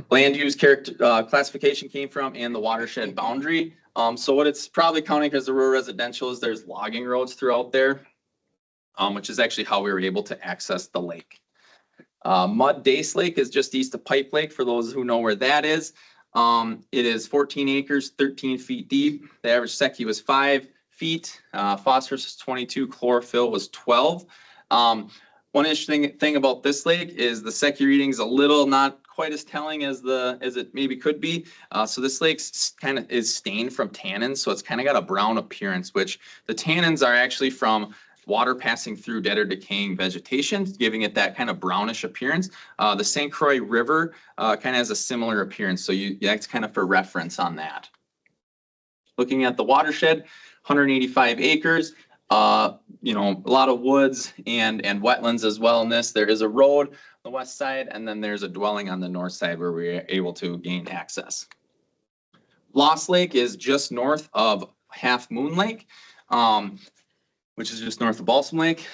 Speaker 15: land use classification came from, and the watershed boundary. So what it's probably counting as the rural residential is there's logging roads throughout there. which is actually how we were able to access the lake. Mud Dace Lake is just east of Pipe Lake, for those who know where that is. It is 14 acres, 13 feet deep. The average Secchi was 5 feet. Phosphorus was 22, chlorophyll was 12. One interesting thing about this lake is the Secchi reading is a little not quite as telling as it maybe could be. So this lake kind of is stained from tannins, so it's kind of got a brown appearance, which the tannins are actually from water passing through dead or decaying vegetation, giving it that kind of brownish appearance. The St. Croix River kind of has a similar appearance, so that's kind of for reference on that. Looking at the watershed, 185 acres. A lot of woods and wetlands as well in this. There is a road on the west side, and then there's a dwelling on the north side where we're able to gain access. Lost Lake is just north of Half Moon Lake, which is just north of Balsam Lake.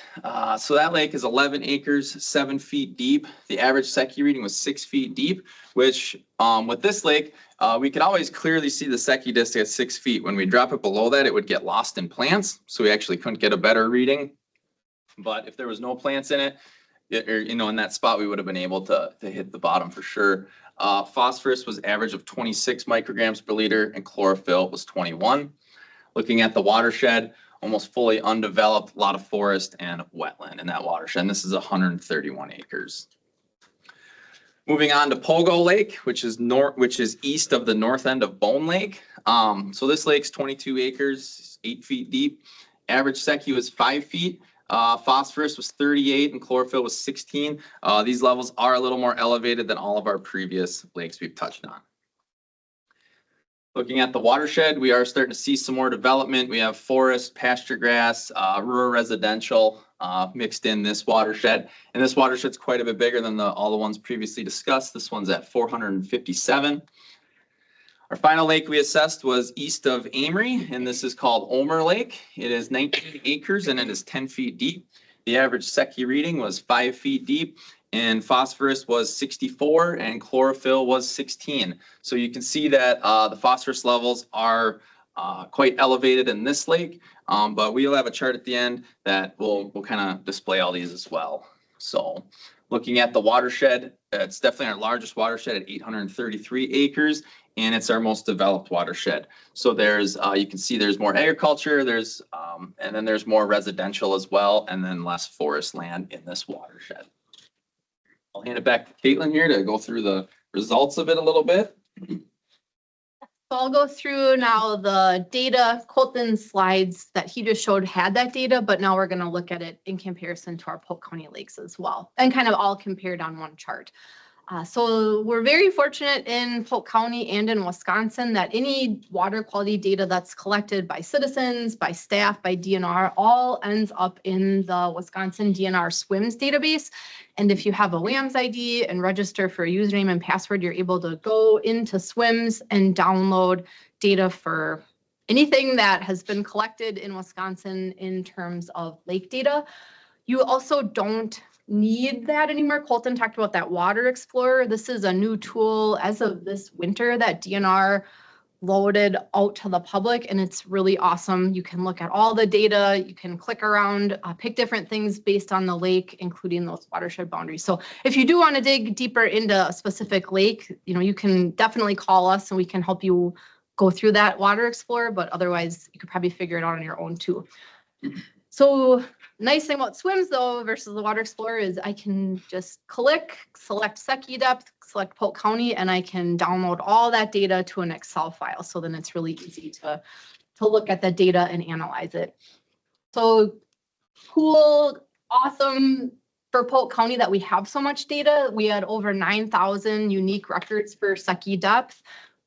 Speaker 15: So that lake is 11 acres, 7 feet deep. The average Secchi reading was 6 feet deep, which with this lake, we could always clearly see the Secchi disc at 6 feet. When we drop it below that, it would get lost in plants. So we actually couldn't get a better reading. But if there was no plants in it, in that spot, we would have been able to hit the bottom for sure. Phosphorus was average of 26 micrograms per liter and chlorophyll was 21. Looking at the watershed, almost fully undeveloped, a lot of forest and wetland in that watershed. And this is 131 acres. Moving on to Pogo Lake, which is east of the north end of Bone Lake. So this lake's 22 acres, 8 feet deep. Average Secchi was 5 feet. Phosphorus was 38 and chlorophyll was 16. These levels are a little more elevated than all of our previous lakes we've touched on. Looking at the watershed, we are starting to see some more development. We have forest, pasture grass, rural residential mixed in this watershed. And this watershed's quite a bit bigger than all the ones previously discussed. This one's at 457. Our final lake we assessed was east of Amory, and this is called Omer Lake. It is 19 acres and it is 10 feet deep. The average Secchi reading was 5 feet deep, and phosphorus was 64 and chlorophyll was 16. So you can see that the phosphorus levels are quite elevated in this lake, but we'll have a chart at the end that will kind of display all these as well. So looking at the watershed, it's definitely our largest watershed at 833 acres, and it's our most developed watershed. So there's, you can see there's more agriculture, and then there's more residential as well, and then less forest land in this watershed. I'll hand it back to Caitlin here to go through the results of it a little bit.
Speaker 9: So I'll go through now the data. Colton's slides that he just showed had that data, but now we're going to look at it in comparison to our Polk County lakes as well, and kind of all compared on one chart. So we're very fortunate in Polk County and in Wisconsin that any water quality data that's collected by citizens, by staff, by DNR, all ends up in the Wisconsin DNR SWIMS database. And if you have a WAMS ID and register for a username and password, you're able to go into SWIMS and download data for anything that has been collected in Wisconsin in terms of lake data. You also don't need that anymore. Colton talked about that Water Explorer. This is a new tool as of this winter that DNR loaded out to the public, and it's really awesome. You can look at all the data, you can click around, pick different things based on the lake, including those watershed boundaries. So if you do want to dig deeper into a specific lake, you can definitely call us and we can help you go through that Water Explorer, but otherwise you could probably figure it out on your own too. So nice thing about SWIMS though versus the Water Explorer is I can just select Secchi depth, select Polk County, and I can download all that data to an Excel file. So then it's really easy to look at the data and analyze it. So cool, awesome for Polk County that we have so much data. We had over 9,000 unique records for Secchi depth,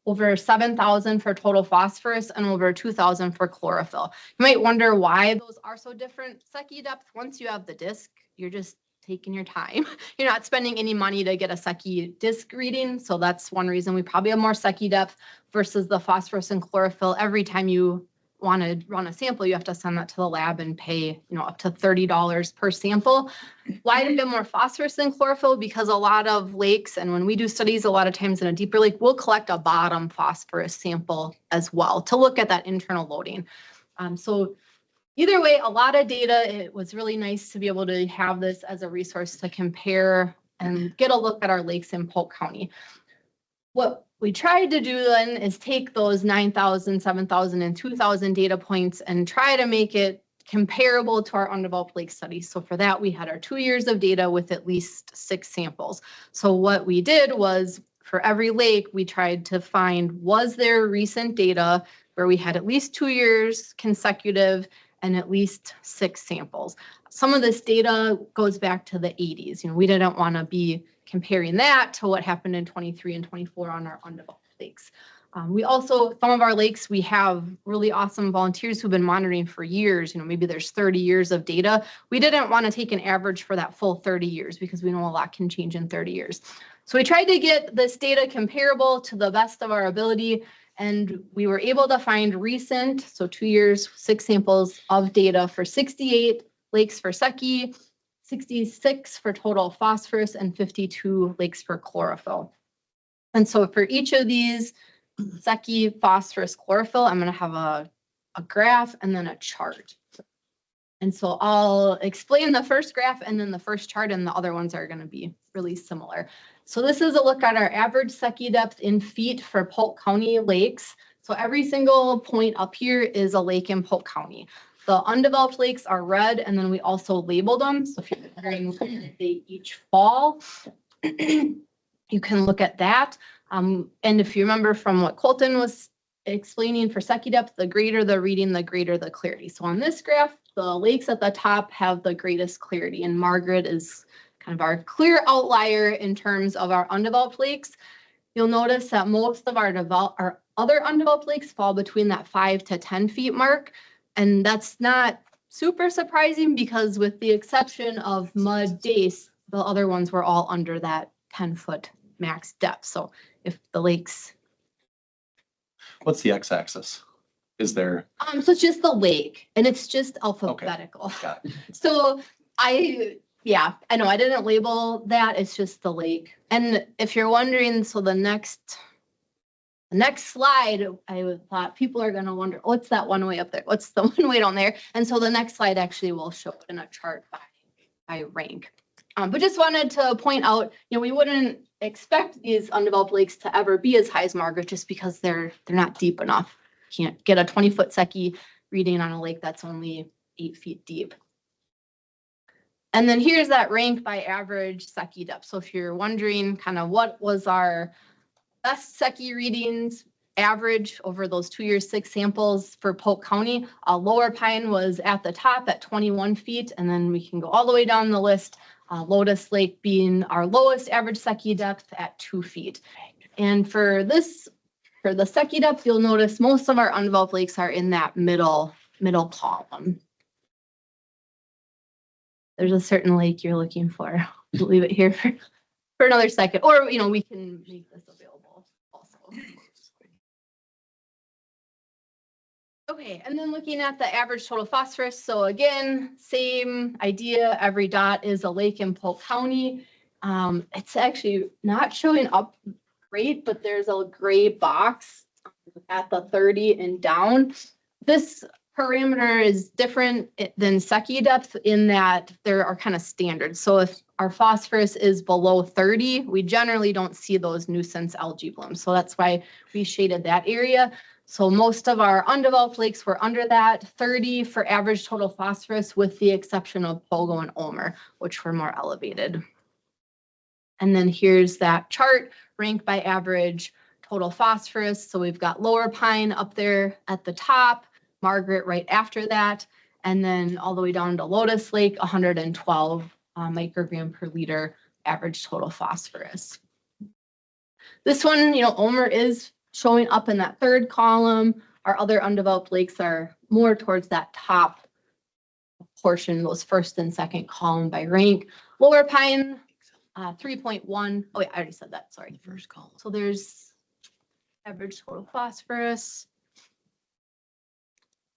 Speaker 9: over 7,000 for total phosphorus, and over 2,000 for chlorophyll. You might wonder why those are so different. Secchi depth, once you have the disc, you're just taking your time. You're not spending any money to get a Secchi disc reading. So that's one reason we probably have more Secchi depth versus the phosphorus and chlorophyll. Every time you want to run a sample, you have to send that to the lab and pay, up to $30 per sample. Why do we have more phosphorus than chlorophyll? Because a lot of lakes, and when we do studies, a lot of times in a deeper lake, we'll collect a bottom phosphorus sample as well to look at that internal loading. So either way, a lot of data. It was really nice to be able to have this as a resource to compare and get a look at our lakes in Polk County. What we tried to do then is take those 9,000, 7,000, and 2,000 data points and try to make it comparable to our undeveloped lake study. So for that, we had our 2 years of data with at least 6 samples. So what we did was for every lake, we tried to find, was there recent data where we had at least 2 years consecutive and at least 6 samples. Some of this data goes back to the 80s. We didn't want to be comparing that to what happened in 23 and 24 on our undeveloped lakes. We also, some of our lakes, we have really awesome volunteers who've been monitoring for years. Maybe there's 30 years of data. We didn't want to take an average for that full 30 years because we know a lot can change in 30 years. So we tried to get this data comparable to the best of our ability, and we were able to find recent, so 2 years, 6 samples of data for 68 lakes for Secchi, 66 for total phosphorus, and 52 lakes for chlorophyll. And so for each of these, Secchi, phosphorus, chlorophyll, I'm going to have a graph and then a chart. And so I'll explain the first graph and then the first chart, and the other ones are going to be really similar. So this is a look at our average Secchi depth in feet for Polk County lakes. So every single point up here is a lake in Polk County. The undeveloped lakes are red, and then we also labeled them. So if you're wondering where they each fall, you can look at that. And if you remember from what Colton was explaining for Secchi depth, the greater the reading, the greater the clarity. So on this graph, the lakes at the top have the greatest clarity, and Margaret is kind of our clear outlier in terms of our undeveloped lakes. You'll notice that most of our other undeveloped lakes fall between that 5 to 10 feet mark. And that's not super surprising because with the exception of Mud Dace, the other ones were all under that 10-foot max depth. So if the lakes.
Speaker 13: What's the x-axis? Is there?
Speaker 9: So it's just the lake, and it's just alphabetical.
Speaker 13: Okay. Got it.
Speaker 9: So I know I didn't label that. It's just the lake. And if you're wondering, so the next slide, I thought people are going to wonder, what's that one way up there? What's the one way down there? And so the next slide actually will show it in a chart by rank. But just wanted to point out, we wouldn't expect these undeveloped lakes to ever be as high as Margaret just because they're not deep enough. Can't get a 20-foot Secchi reading on a lake that's only 8 feet deep. And then here's that rank by average Secchi depth. So if you're wondering kind of what was our best Secchi readings average over those 2 years, 6 samples for Polk County, Lower Pine was at the top at 21 feet. And then we can go all the way down the list, Lotus Lake being our lowest average Secchi depth at 2 feet. And for the Secchi depth, you'll notice most of our undeveloped lakes are in that middle column. There's a certain lake you're looking for. We'll leave it here for another second, or we can make this available also. Okay, and then looking at the average total phosphorus. So again, same idea. Every dot is a lake in Polk County. It's actually not showing up great, but there's a gray box at the 30 and down. This parameter is different than Secchi depth in that there are kind of standards. So if our phosphorus is below 30, we generally don't see those nuisance algae blooms. So that's why we shaded that area. So most of our undeveloped lakes were under that 30 for average total phosphorus, with the exception of Pogo and Ulmer, which were more elevated. And then here's that chart ranked by average total phosphorus. So we've got Lower Pine up there at the top, Margaret right after that, and then all the way down to Lotus Lake, 112 microgram per liter average total phosphorus. This one, Ulmer is showing up in that third column. Our other undeveloped lakes are more towards that top portion, those first and second column by rank. Lower Pine, 3.1. Oh, yeah, I already said that. Sorry.
Speaker 4: First column.
Speaker 9: So there's average total phosphorus.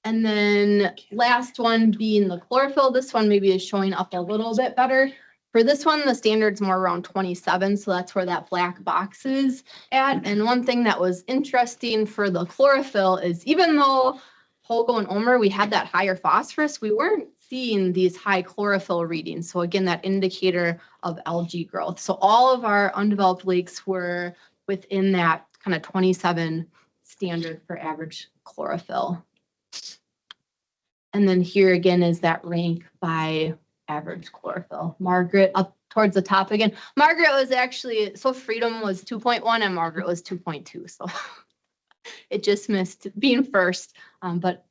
Speaker 9: And then last one being the chlorophyll. This one maybe is showing up a little bit better. For this one, the standard's more around 27, so that's where that black box is at. And one thing that was interesting for the chlorophyll is even though Pogo and Omer, we had that higher phosphorus. We weren't seeing these high chlorophyll readings. So again, that indicator of algae growth. So all of our undeveloped lakes were within that kind of 27 standard for average chlorophyll. And then here again is that rank by average chlorophyll. Margaret up towards the top again. Margaret was actually, so Freedom was 2.1 and Margaret was 2.2. So it just missed being first. But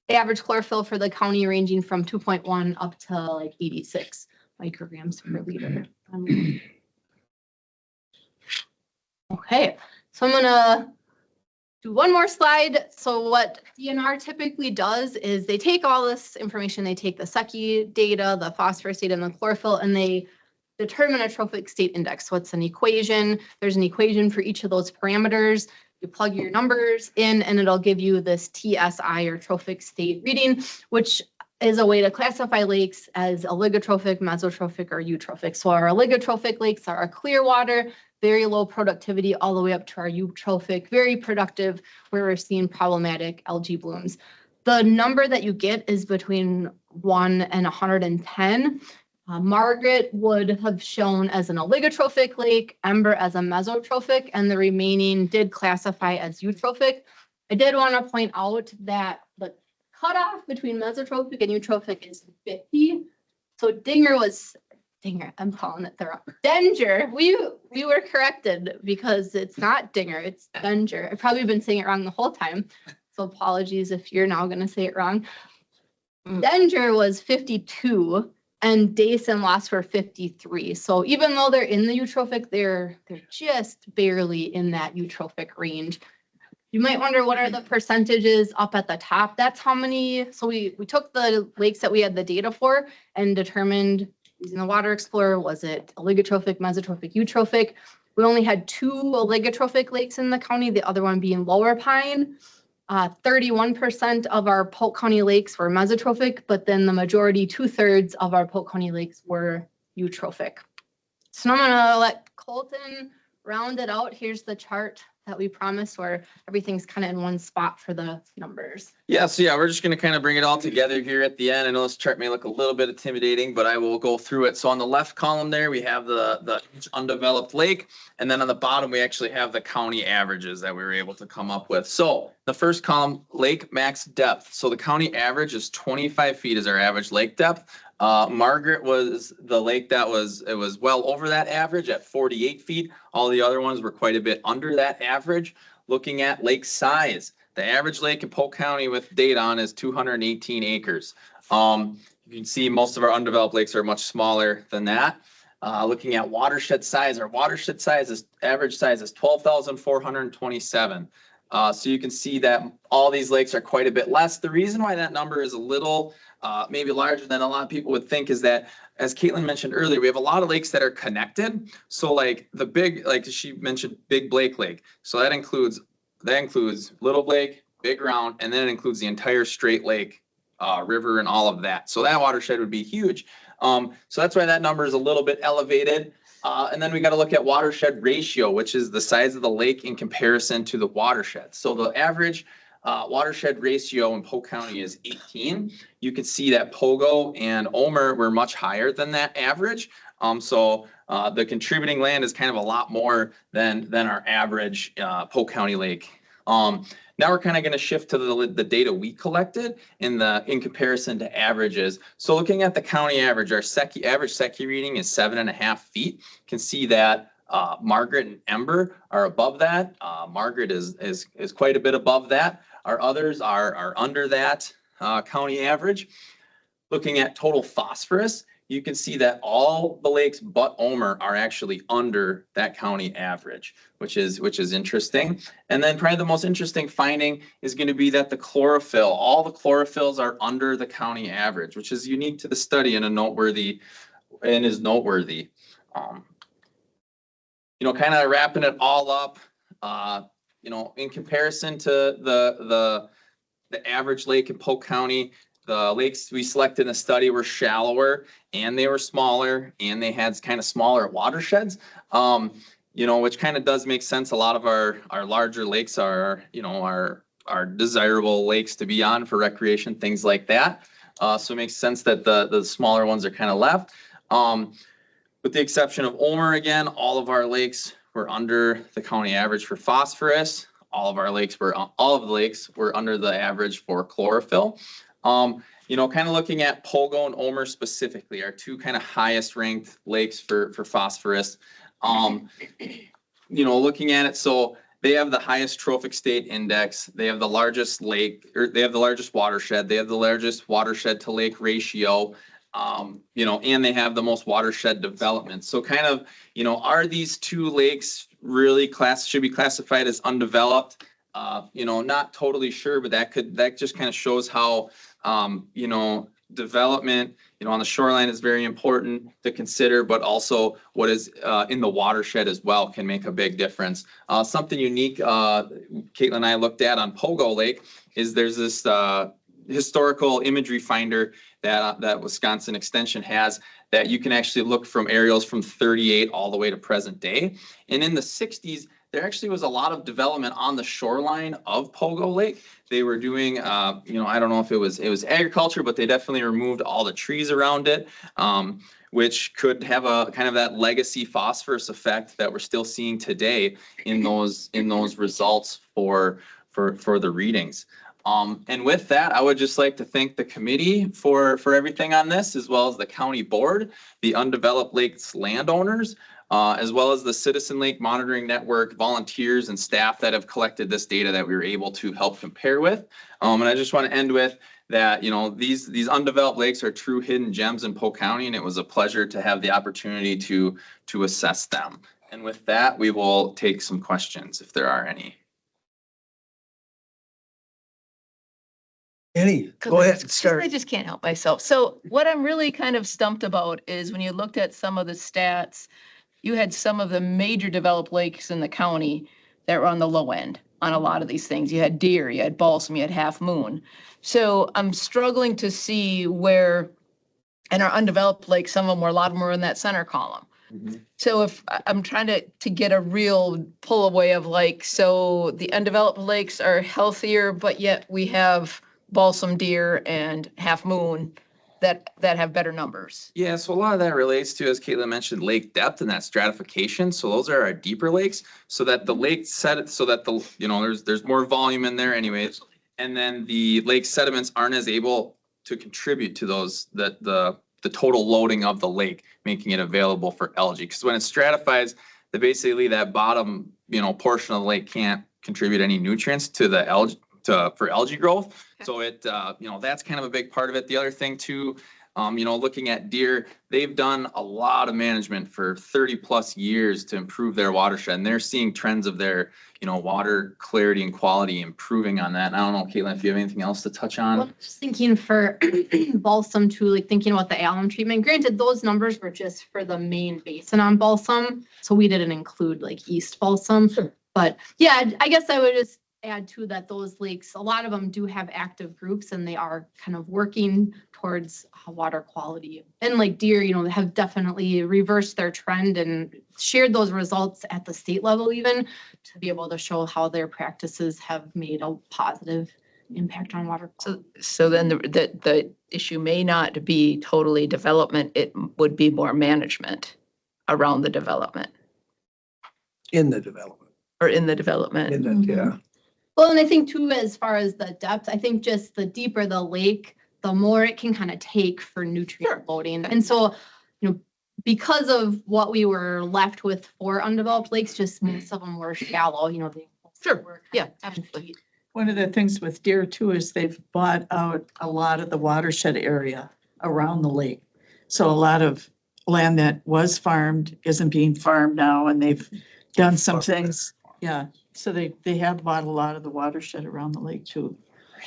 Speaker 9: average chlorophyll for the county ranging from 2.1 up to like 86 micrograms per liter. Okay, so I'm gonna do one more slide. So what DNR typically does is they take all this information, they take the Secchi data, the phosphorus data, and the chlorophyll, and they determine a trophic state index. So it's an equation. There's an equation for each of those parameters. You plug your numbers in and it'll give you this TSI or trophic state reading, which is a way to classify lakes as oligotrophic, mesotrophic, or eutrophic. So our oligotrophic lakes are our clear water, very low productivity, all the way up to our eutrophic, very productive, where we're seeing problematic algae blooms. The number that you get is between 1 and 110. Margaret would have shown as an oligotrophic lake, Ember as a mesotrophic, and the remaining did classify as eutrophic. I did want to point out that the cutoff between mesotrophic and eutrophic is 50. So Dinger, I'm calling it the wrong. Danger. We were corrected because it's not Dinger, it's Danger. I've probably been saying it wrong the whole time. So apologies if you're now going to say it wrong. Danger was 52 and Dace and Loss were 53. So even though they're in the eutrophic, they're just barely in that eutrophic range. You might wonder what are the percentages up at the top. That's how many. So we took the lakes that we had the data for and determined using the Water Explorer, was it oligotrophic, mesotrophic, eutrophic? We only had 2 oligotrophic lakes in the county, the other one being Lower Pine. 31% of our Polk County lakes were mesotrophic, but then the majority, 2/3 of our Polk County lakes were eutrophic. So now I'm gonna let Colton round it out. Here's the chart that we promised where everything's kind of in one spot for the numbers.
Speaker 15: Yeah, so we're just gonna kind of bring it all together here at the end. I know this chart may look a little bit intimidating, but I will go through it. So on the left column there, we have the undeveloped lake. And then on the bottom, we actually have the county averages that we were able to come up with. So the first column, lake max depth. So the county average is 25 feet is our average lake depth. Margaret was the lake that was well over that average at 48 feet. All the other ones were quite a bit under that average. Looking at lake size, the average lake in Polk County with data on is 218 acres. You can see most of our undeveloped lakes are much smaller than that. Looking at watershed size, our watershed size is average size is 12,427. So you can see that all these lakes are quite a bit less. The reason why that number is a little maybe larger than a lot of people would think is that, as Caitlin mentioned earlier, we have a lot of lakes that are connected. So like the big, like she mentioned, Big Blake Lake. So that includes Little Blake, Big Round, and then it includes the entire Straight Lake river and all of that. So that watershed would be huge. So that's why that number is a little bit elevated. And then we got to look at watershed ratio, which is the size of the lake in comparison to the watershed. So the average watershed ratio in Polk County is 18. You can see that Pogo and Omer were much higher than that average. So the contributing land is kind of a lot more than our average Polk County lake. Now we're kind of going to shift to the data we collected in comparison to averages. So looking at the county average, our average Secchi reading is 7.5 feet. You can see that Margaret and Ember are above that. Margaret is quite a bit above that. Our others are under that county average. Looking at total phosphorus, you can see that all the lakes but Omer are actually under that county average, which is interesting. And then probably the most interesting finding is going to be that the chlorophyll, all the chlorophylls are under the county average, which is unique to the study and is noteworthy. Kind of wrapping it all up, in comparison to the average lake in Polk County, the lakes we selected in the study were shallower and they were smaller and they had kind of smaller watersheds, which kind of does make sense. A lot of our larger lakes are are desirable lakes to be on for recreation, things like that. So it makes sense that the smaller ones are kind of left. With the exception of Omer, again, all of our lakes were under the county average for phosphorus. All of the lakes were under the average for chlorophyll. You know, kind of looking at Pogo and Omer specifically, our two kind of highest ranked lakes for phosphorus. You know, looking at it, so they have the highest trophic state index. They have the largest lake, or they have the largest watershed. They have the largest watershed to lake ratio. You know, and they have the most watershed development. So kind of, you know, are these two lakes really should be classified as undeveloped? You know, not totally sure, but that just kind of shows how, you know, development, you know, on the shoreline is very important to consider, but also what is in the watershed as well can make a big difference. Something unique, Caitlin and I looked at on Pogo Lake is there's this historical imagery finder that Wisconsin Extension has that you can actually look from aerials from 38 all the way to present day. And in the 60s, there actually was a lot of development on the shoreline of Pogo Lake. They were doing, you know, I don't know if it was agriculture, but they definitely removed all the trees around it, which could have a kind of that legacy phosphorus effect that we're still seeing today in those results for the readings. And with that, I would just like to thank the committee for everything on this, as well as the county board, the undeveloped lakes landowners, as well as the Citizen Lake Monitoring Network volunteers and staff that have collected this data that we were able to help compare with. And I just want to end with that, you know, these undeveloped lakes are true hidden gems in Polk County, and it was a pleasure to have the opportunity to assess them. And with that, we will take some questions if there are any.
Speaker 1: Any, go ahead and start.
Speaker 4: I just can't help myself. So what I'm really kind of stumped about is when you looked at some of the stats, you had some of the major developed lakes in the county that were on the low end on a lot of these things. You had Deer, you had Balsam, you had Half Moon. So I'm struggling to see where, in our undeveloped lakes, a lot of them were in that center column. So if I'm trying to get a real pull away of like, so the undeveloped lakes are healthier, but yet we have Balsam, Deer, and Half Moon that have better numbers.
Speaker 15: Yeah, so a lot of that relates to, as Caitlin mentioned, lake depth and that stratification. So those are our deeper lakes, so that the lake so that the, you know, there's more volume in there anyways. And then the lake sediments aren't as able to contribute to those, the total loading of the lake, making it available for algae. Because when it stratifies, basically that bottom, you know, portion of the lake can't contribute any nutrients to the algae, for algae growth. So it, you know, that's kind of a big part of it. The other thing too, you know, looking at Deer, they've done a lot of management for 30 plus years to improve their watershed, and they're seeing trends of their, you know, water clarity and quality improving on that. And I don't know, Caitlin, if you have anything else to touch on.
Speaker 9: Well, just thinking for Balsam too, like thinking about the alum treatment, granted, those numbers were just for the main basin on Balsam. So we didn't include like East Balsam, but yeah, I guess I would just add to that those lakes, a lot of them do have active groups and they are kind of working towards water quality. And like Deer, you know, they have definitely reversed their trend and shared those results at the state level even to be able to show how their practices have made a positive impact on water quality.
Speaker 4: So then the issue may not be totally development, it would be more management around the development.
Speaker 1: In the development.
Speaker 4: Or in the development.
Speaker 1: In that, yeah.
Speaker 9: Well, and I think too, as far as the depth, I think just the deeper the lake, the more it can kind of take for nutrient loading. And so, you know, because of what we were left with for undeveloped lakes, just most of them were shallow, you know, they were
Speaker 4: Yeah,
Speaker 9: absolutely.
Speaker 10: One of the things with Deer too is they've bought out a lot of the watershed area around the lake. So a lot of land that was farmed isn't being farmed now, and they've done some things. Yeah, so they have bought a lot of the watershed around the lake too.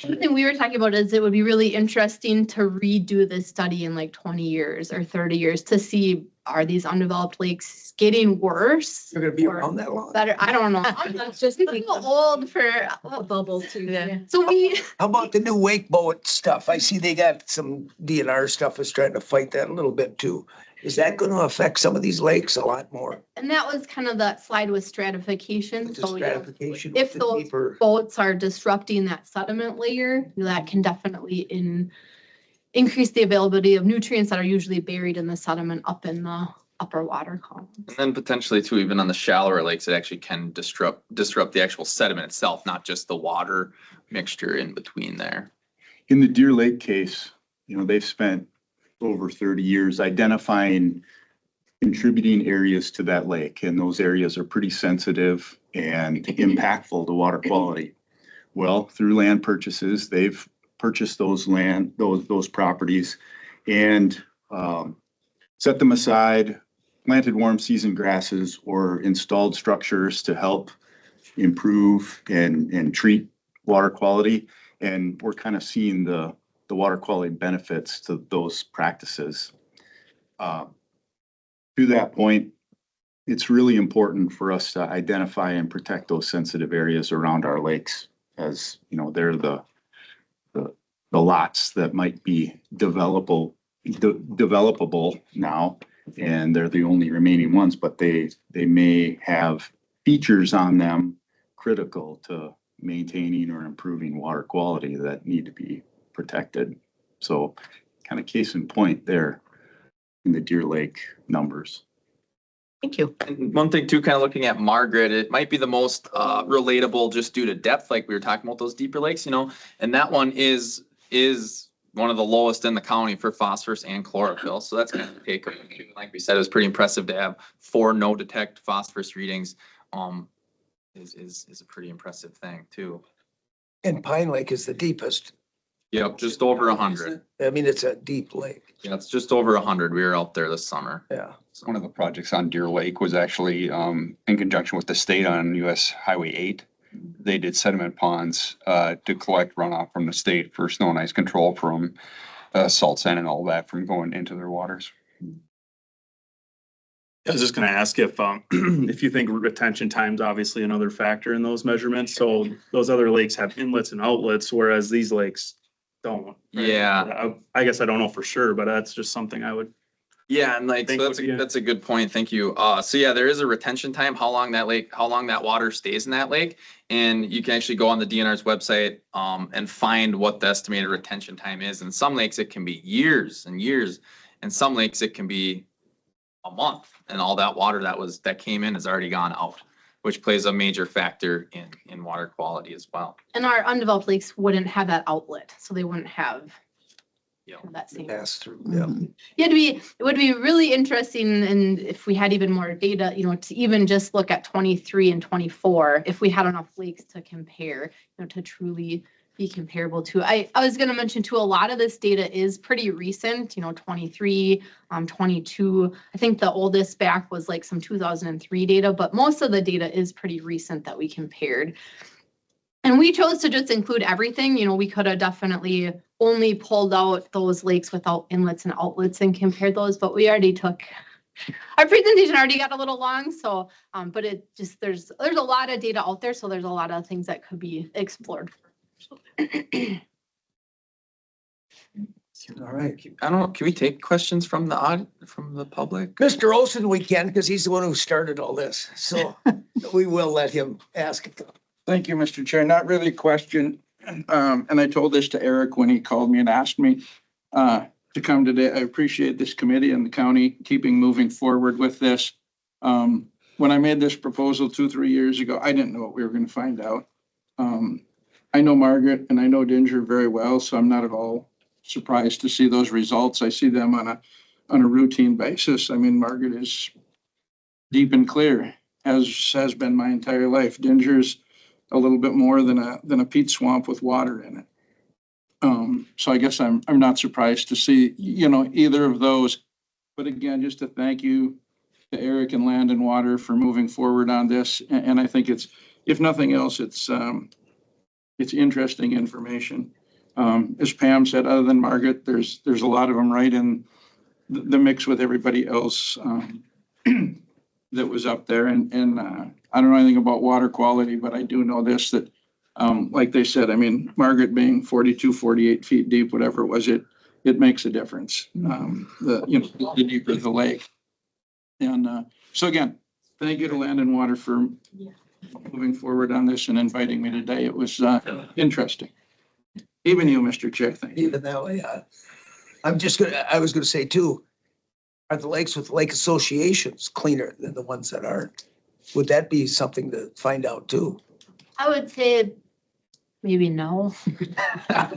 Speaker 9: One thing we were talking about is it would be really interesting to redo this study in like 20 years or 30 years to see, are these undeveloped lakes getting worse?
Speaker 1: You're gonna be around that long?
Speaker 9: Better, I don't know. I'm just a little old for a bubble too. Yeah. So
Speaker 1: How about the new wake boat stuff? I see they got some DNR stuff is trying to fight that a little bit too. Is that gonna affect some of these lakes a lot more?
Speaker 9: And that was kind of that slide with stratification.
Speaker 1: With the
Speaker 9: So, you know,
Speaker 1: stratification,
Speaker 9: if
Speaker 1: with the
Speaker 9: those
Speaker 1: deeper,
Speaker 9: boats are disrupting that sediment layer, that can definitely increase the availability of nutrients that are usually buried in the sediment up in the upper water column.
Speaker 15: And then potentially too, even on the shallower lakes, it actually can disrupt the actual sediment itself, not just the water mixture in between there.
Speaker 5: In the Deer Lake case, you know, they've spent over 30 years identifying contributing areas to that lake, and those areas are pretty sensitive and impactful to water quality. Well, through land purchases, they've purchased those properties and set them aside, planted warm season grasses or installed structures to help improve and treat water quality. And we're kind of seeing the water quality benefits to those practices. To that point, it's really important for us to identify and protect those sensitive areas around our lakes, as you know, they're the lots that might be developable now, and they're the only remaining ones, but they may have features on them critical to maintaining or improving water quality that need to be protected. So kind of case in point there in the Deer Lake numbers.
Speaker 4: Thank you.
Speaker 15: And one thing too, kind of looking at Margaret, it might be the most relatable just due to depth, like we were talking about those deeper lakes, you know, and that one is one of the lowest in the county for phosphorus and chlorophyll. So that's kind of a take. Like we said, it was pretty impressive to have 4 no detect phosphorus readings. Is a pretty impressive thing too.
Speaker 1: and Pine Lake is the deepest.
Speaker 15: Yep, just over 100.
Speaker 1: I mean, it's a deep lake.
Speaker 15: Yeah, it's just over 100. We were out there this summer.
Speaker 1: Yeah.
Speaker 16: One of the projects on Deer Lake was actually in conjunction with the state on US Highway 8. They did sediment ponds to collect runoff from the state for snow and ice control from salt sand and all that from going into their waters.
Speaker 11: I was just gonna ask if if you think retention time's obviously another factor in those measurements. So those other lakes have inlets and outlets, whereas these lakes don't. right?
Speaker 15: Yeah.
Speaker 11: I guess I don't know for sure, but that's just something I would.
Speaker 15: Yeah, and like, so that's a good point. Thank you. So yeah, there is a retention time, how long that water stays in that lake. And you can actually go on the DNR's website, and find what the estimated retention time is. In some lakes, it can be years and years. And some lakes, it can be a month, and all that water that came in has already gone out, which plays a major factor in water quality as well.
Speaker 9: And our undeveloped lakes wouldn't have that outlet, so they wouldn't have
Speaker 15: Yeah.
Speaker 9: that same.
Speaker 1: Pass through,
Speaker 10: Mm-hmm.
Speaker 1: yeah.
Speaker 9: It would be really interesting, and if we had even more data, to even just look at 23 and 24, if we had enough lakes to compare, to truly be comparable to. I was gonna mention too, a lot of this data is pretty recent, 23, 22. I think the oldest back was like some 2003 data, but most of the data is pretty recent that we compared. And we chose to just include everything. We could have definitely only pulled out those lakes without inlets and outlets and compared those, but we already took, our presentation already got a little long. So, but it just, there's a lot of data out there. So there's a lot of things that could be explored.
Speaker 1: All right.
Speaker 15: I don't know, can we take questions from the public?
Speaker 1: Mr. Olson, we can, because he's the one who started all this. So we will let him ask.
Speaker 3: Thank you, Mr. Chair. Not really a question. And I told this to Eric when he called me and asked me to come today. I appreciate this committee and the county keeping moving forward with this. When I made this proposal 2-3 years ago, I didn't know what we were going to find out. I know Margaret and I know Dinger very well, so I'm not at all surprised to see those results. I see them on a routine basis. I mean, Margaret is deep and clear, has been my entire life. Dinger's a little bit more than a peat swamp with water in it. So I guess I'm not surprised to see, either of those. But again, just to thank you to Eric and Land and Water for moving forward on this. And I think it's, if nothing else, it's interesting information. As Pam said, other than Margaret, there's a lot of them right in the mix with everybody else that was up there. And I don't know anything about water quality, but I do know this, that like they said, I mean, Margaret being 42, 48 feet deep, whatever it was, it it makes a difference. The deeper the lake. And, so again, thank you to Land and Water for moving forward on this and inviting me today. It was, interesting. Even you, Mr. Chair, thank you.
Speaker 1: Even that way, I was gonna say too, are the lakes with lake associations cleaner than the ones that aren't? Would that be something to find out too?
Speaker 9: I would say maybe no. I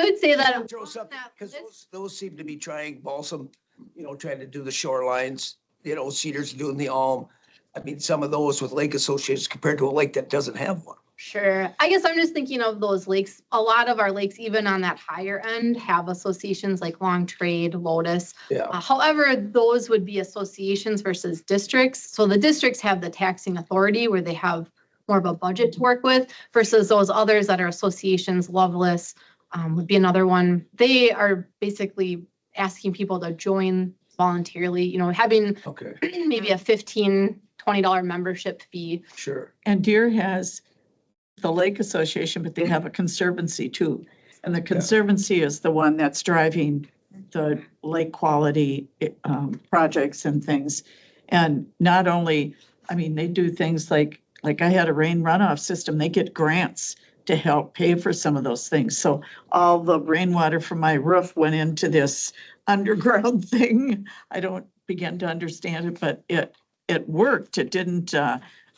Speaker 9: would say that.
Speaker 1: Throw something, because those seem to be trying balsam, trying to do the shorelines, Cedars doing the Alm. I mean, some of those with lake associations compared to a lake that doesn't have one.
Speaker 9: Sure. I guess I'm just thinking of those lakes. A lot of our lakes, even on that higher end, have associations like Long Trade, Lotus.
Speaker 1: Yeah.
Speaker 9: However, those would be associations versus districts. So the districts have the taxing authority where they have more of a budget to work with versus those others that are associations. Lovelace would be another one. They are basically asking people to join voluntarily, having
Speaker 1: Okay,
Speaker 9: maybe a $15, $20 membership fee.
Speaker 1: sure.
Speaker 10: And Deer has the Lake Association, but they have a conservancy too. And the conservancy is the one that's driving the lake quality projects and things. And not only, I mean, they do things like I had a rain runoff system. They get grants to help pay for some of those things. So all the rainwater from my roof went into this underground thing. I don't begin to understand it, but it worked. It didn't,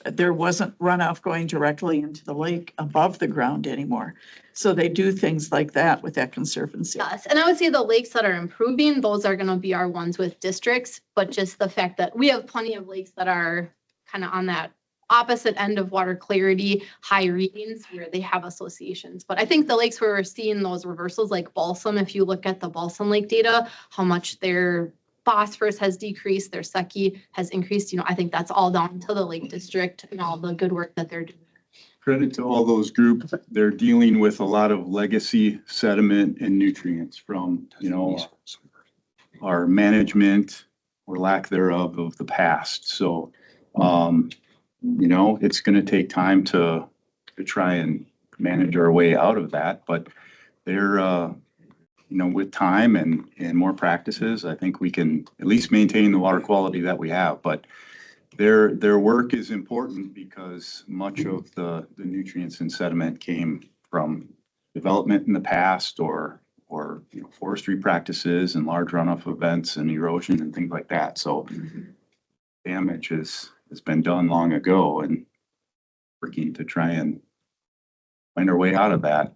Speaker 10: there wasn't runoff going directly into the lake above the ground anymore. So they do things like that with that conservancy.
Speaker 9: Yes, and I would say the lakes that are improving, those are gonna be our ones with districts, but just the fact that we have plenty of lakes that are kind of on that opposite end of water clarity, high readings where they have associations. But I think the lakes where we're seeing those reversals, like Balsam, if you look at the Balsam Lake data, how much their phosphorus has decreased, their Secchi has increased, I think that's all down to the Lake District and all the good work that they're doing.
Speaker 5: Credit to all those groups. They're dealing with a lot of legacy sediment and nutrients from, our management or lack thereof of the past. So, it's going to take time to try and manage our way out of that, but they're, with time and more practices, I think we can at least maintain the water quality that we have. But their work is important because much of the nutrients and sediment came from development in the past or forestry practices and large runoff events and erosion and things like that. So damage has been done long ago, and working to try and find our way out of that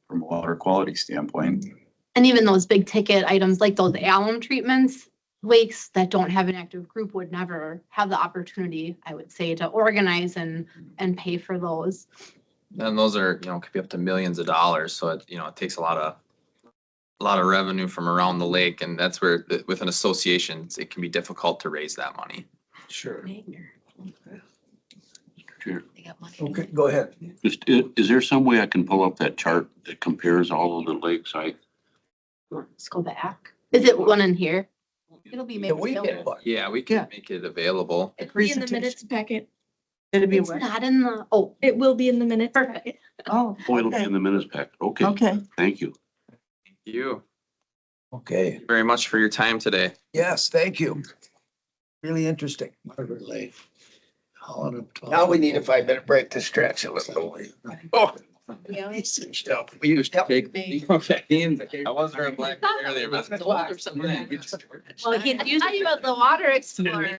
Speaker 5: from a water quality standpoint.
Speaker 9: And even those big ticket items like those alum treatments, lakes that don't have an active group would never have the opportunity, I would say, to organize and pay for those.
Speaker 15: And those are, could be up to millions of dollars. So it takes a lot of revenue from around the lake, and that's where with an association, it can be difficult to raise that money.
Speaker 1: Sure.
Speaker 17: Chair,
Speaker 1: Okay, go ahead.
Speaker 17: is there some way I can pull up that chart that compares all of the lakes?
Speaker 9: Let's go back. Is it one in here? It'll be
Speaker 1: Yeah,
Speaker 9: maybe.
Speaker 1: we get one.
Speaker 15: Yeah, we can make it available.
Speaker 2: It'll be in the minutes packet.
Speaker 10: It'd be
Speaker 9: It's
Speaker 10: what?
Speaker 9: not in the, oh,
Speaker 2: It will be in the minutes.
Speaker 9: perfect.
Speaker 10: Oh,
Speaker 17: Oh, it'll be
Speaker 10: okay.
Speaker 17: in the minutes pack. Okay,
Speaker 10: Okay.
Speaker 17: thank you.
Speaker 15: Thank you
Speaker 1: Okay,
Speaker 15: very much for your time today.
Speaker 1: yes, thank you. Really interesting.
Speaker 12: Margaret Lake. Holland of 12.
Speaker 1: Now we need a 5-minute break to stretch a little. Oh. Stuff.
Speaker 15: We used to take. I wasn't very black earlier, but.
Speaker 9: Well, he's usually about the water explorer.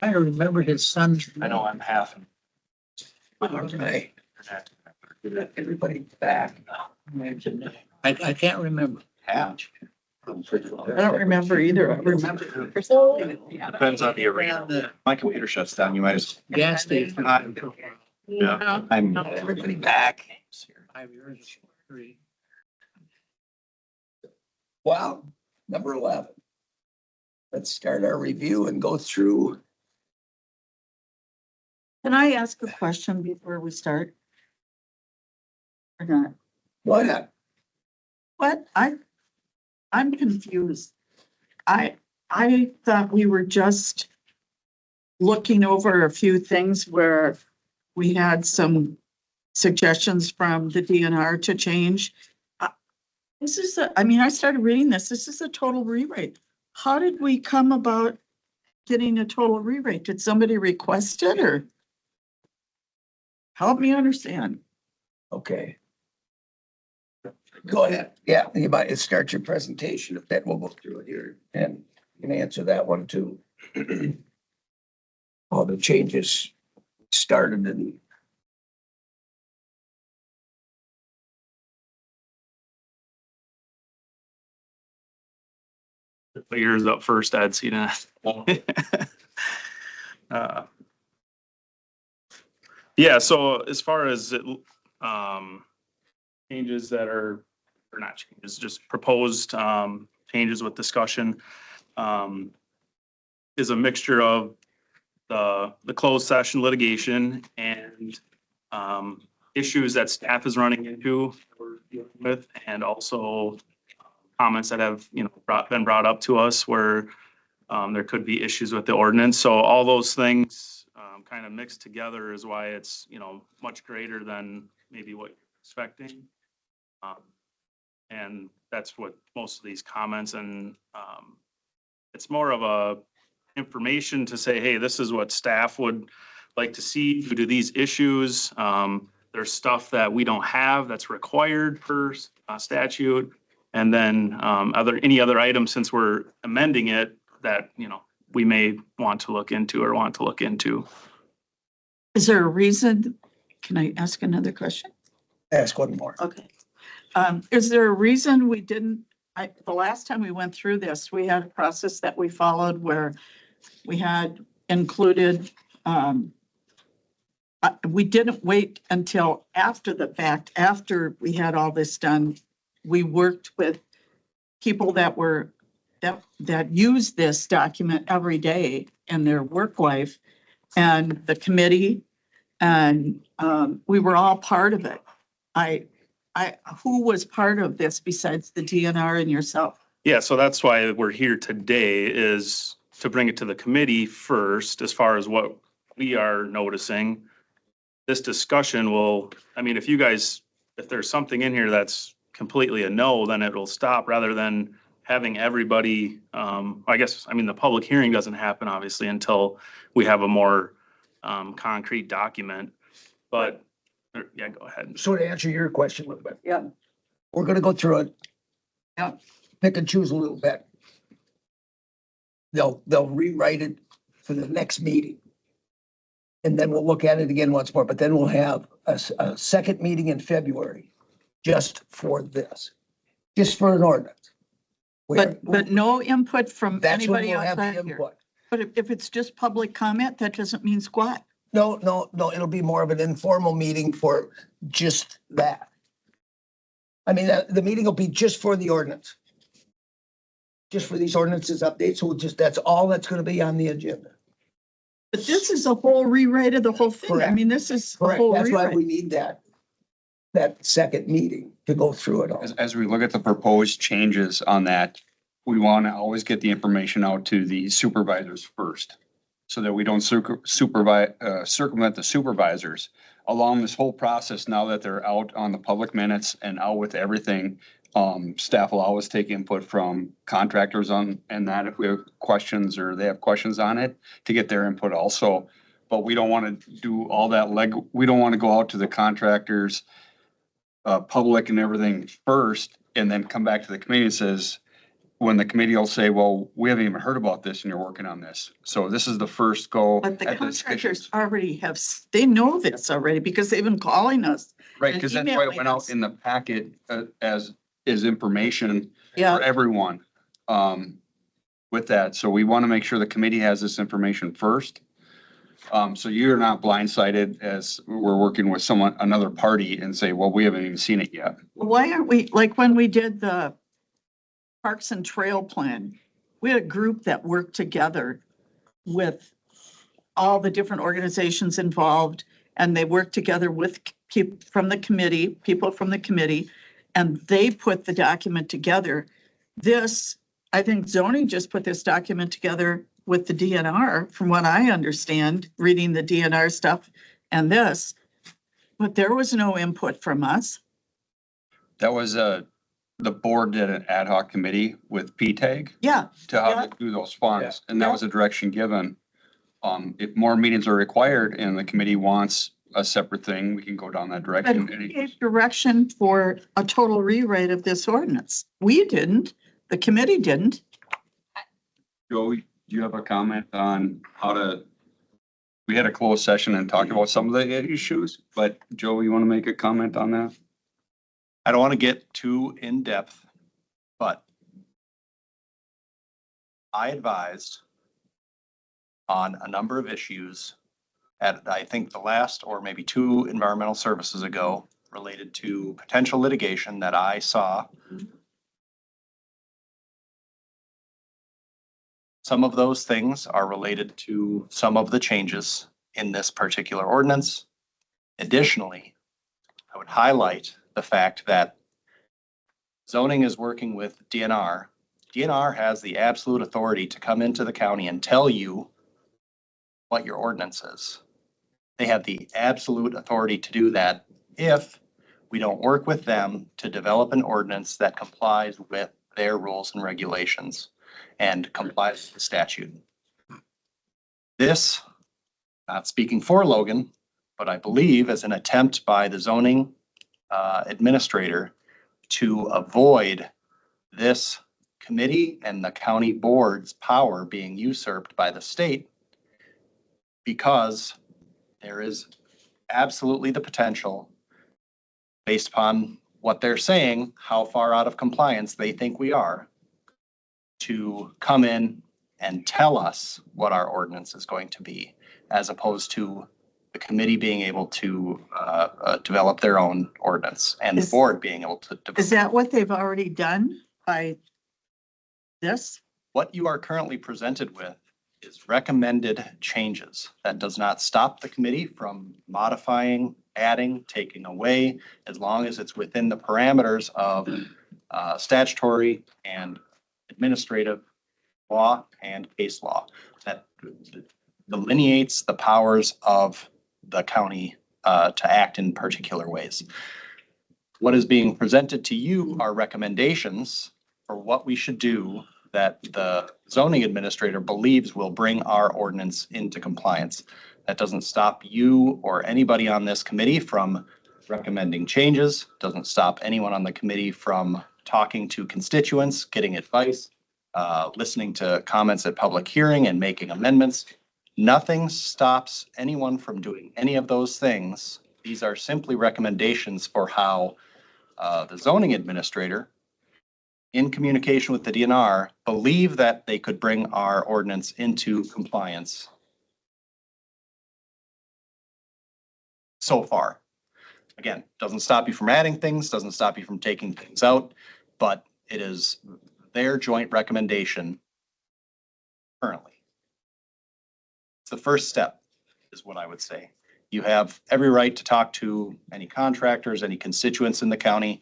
Speaker 12: I remember his son's.
Speaker 11: I know I'm half.
Speaker 1: All right. Everybody back.
Speaker 12: I can't remember.
Speaker 11: Half.
Speaker 10: I don't remember either. I remember.
Speaker 11: Depends on the arena. My computer shuts down. You might as.
Speaker 12: Gas station.
Speaker 11: Yeah, I'm.
Speaker 1: Everybody back.
Speaker 12: 5 years. 3.
Speaker 1: Well, number 11. Let's start our review and go through.
Speaker 10: Can I ask a question before we start? Or not?
Speaker 1: Go ahead.
Speaker 10: What? I'm confused. I thought we were just looking over a few things where we had some suggestions from the DNR to change. This is, I started reading this. This is a total rewrite. How did we come about getting a total rewrite? Did somebody request it or? Help me understand.
Speaker 1: Okay. Go ahead. Yeah, you might start your presentation. Then we'll go through it here and you can answer that one too. All the changes started in.
Speaker 11: Put yours up first, Ed, so you yeah, so as far as it, changes that are, or not changes, just proposed, changes with discussion, is a mixture of the closed session litigation and, issues that staff is running into or dealing with, and also comments that have, been brought up to us where, there could be issues with the ordinance. So all those things, kind of mixed together is why it's, much greater than maybe what you're expecting. And that's what most of these comments and, it's more of a information to say, hey, this is what staff would like to see due to these issues. There's stuff that we don't have that's required per statute. And then, any other items, since we're amending it, that, we may want to look into.
Speaker 10: Is there a reason? Can I ask another question?
Speaker 1: Ask one more.
Speaker 10: Okay. Is there a reason we didn't, the last time we went through this, we had a process that we followed where we had included, we didn't wait until after the fact, after we had all this done. We worked with people that were, that use this document every day in their work life and the committee. And we were all part of it. Who was part of this besides the DNR and yourself?
Speaker 11: Yeah, so that's why we're here today, is to bring it to the committee first, as far as what we are noticing. This discussion will, if there's something in here that's completely a no, then it will stop, rather than having everybody, the public hearing doesn't happen obviously until we have a more concrete document, but yeah, go ahead.
Speaker 1: So to answer your question a little bit.
Speaker 10: Yeah.
Speaker 1: We're gonna go through it.
Speaker 10: Yeah.
Speaker 1: Pick and choose a little bit. They'll rewrite it for the next meeting. And then we'll look at it again once more, but then we'll have a second meeting in February just for this, just for an ordinance.
Speaker 10: But no input from
Speaker 1: That's when
Speaker 10: anybody
Speaker 1: we'll have the
Speaker 10: outside here.
Speaker 1: input.
Speaker 10: But if it's just public comment, that doesn't mean squat.
Speaker 1: No, it'll be more of an informal meeting for just that. The meeting will be just for the ordinance. Just for these ordinances updates, so that's all that's gonna be on the agenda.
Speaker 10: But this is a whole rewrite of the whole thing.
Speaker 1: Correct.
Speaker 10: This is a
Speaker 1: Correct,
Speaker 10: whole
Speaker 1: that's why
Speaker 10: rewrite.
Speaker 1: we need that second meeting to go through it all.
Speaker 16: As we look at the proposed changes on that, we want to always get the information out to the supervisors first, so that we don't circumvent the supervisors along this whole process. Now that they're out on the public minutes and out with everything, staff will always take input from contractors and that if we have questions or they have questions on it, to get their input also. But we don't want to do all that we don't want to go out to the contractors, public and everything first, and then come back to the committee and says, when the committee will say, well, we haven't even heard about this and you're working on this. So this is the first go.
Speaker 10: But the
Speaker 16: at
Speaker 10: contractors already have, they know this already because they've been calling us.
Speaker 16: Right,
Speaker 10: and
Speaker 16: because that's why it
Speaker 10: emailing
Speaker 16: went out
Speaker 10: us.
Speaker 16: in the packet as is information
Speaker 10: Yeah,
Speaker 16: for everyone. With that, so we want to make sure the committee has this information first. So you're not blindsided as we're working with someone, another party and say, well, we haven't even seen it yet.
Speaker 10: why aren't we, like when we did the Parks and Trail Plan, we had a group that worked together with all the different organizations involved, and they worked together with people from the committee, and they put the document together. This, I think zoning just put this document together with the DNR, from what I understand, reading the DNR stuff and this, but there was no input from us.
Speaker 16: That was the board did an ad hoc committee with PTAG
Speaker 10: Yeah,
Speaker 16: to how
Speaker 10: Yeah.
Speaker 16: to do those funds. And that
Speaker 10: Yeah.
Speaker 16: was a direction given. If more meetings are required and the committee wants a separate thing, we can go down that
Speaker 10: but
Speaker 16: direction.
Speaker 10: who gave direction for a total rewrite of this ordinance? We didn't, the committee didn't.
Speaker 16: Joe, do you have a comment on how to? We had a closed session and talked about some of the issues, but Joe, you want to make a comment on that?
Speaker 18: I don't want to get too in-depth, but I advised on a number of issues at, I think, the last or maybe two environmental services ago related to potential litigation that I saw. Some of those things are related to some of the changes in this particular ordinance. Additionally, I would highlight the fact that zoning is working with DNR. DNR has the absolute authority to come into the county and tell you what your ordinance is. They have the absolute authority to do that if we don't work with them to develop an ordinance that complies with their rules and regulations and complies with the statute. This, not speaking for Logan, but I believe as an attempt by the zoning administrator to avoid this committee and the county board's power being usurped by the state, because there is absolutely the potential, based upon what they're saying, how far out of compliance they think we are, to come in and tell us what our ordinance is going to be, as opposed to the committee being able to develop their own ordinance and the board being able to.
Speaker 10: Is that what they've already done by this?
Speaker 18: What you are currently presented with is recommended changes. That does not stop the committee from modifying, adding, taking away, as long as it's within the parameters of statutory and administrative law and case law that delineates the powers of the county to act in particular ways. What is being presented to you are recommendations for what we should do that the zoning administrator believes will bring our ordinance into compliance. That doesn't stop you or anybody on this committee from recommending changes, doesn't stop anyone on the committee from talking to constituents, getting advice, listening to comments at public hearing and making amendments. Nothing stops anyone from doing any of those things. These are simply recommendations for how the zoning administrator, in communication with the DNR, believe that they could bring our ordinance into compliance so far. Again, doesn't stop you from adding things, doesn't stop you from taking things out, but it is their joint recommendation currently. It's the first step, is what I would say. You have every right to talk to any contractors, any constituents in the county,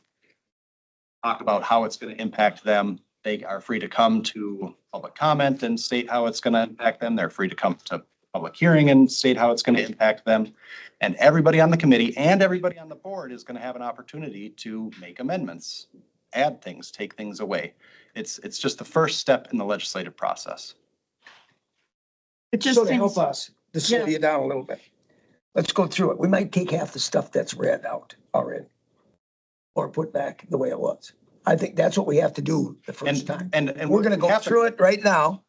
Speaker 18: talk about how it's going to impact them. They are free to come to public comment and state how it's going to impact them. They're free to come to public hearing and state how it's going to impact them. And everybody on the committee and everybody on the board is going to have an opportunity to make amendments, add things, take things away. It's just the first step in the legislative process.
Speaker 10: It just
Speaker 1: So to
Speaker 10: seems,
Speaker 1: help us, to slow you down a little bit, let's go through it. We might take half the stuff that's read out already, or put back the way it was. I think that's what we have to do the first time.
Speaker 18: And
Speaker 1: We're gonna go
Speaker 18: have to-
Speaker 1: through it right now.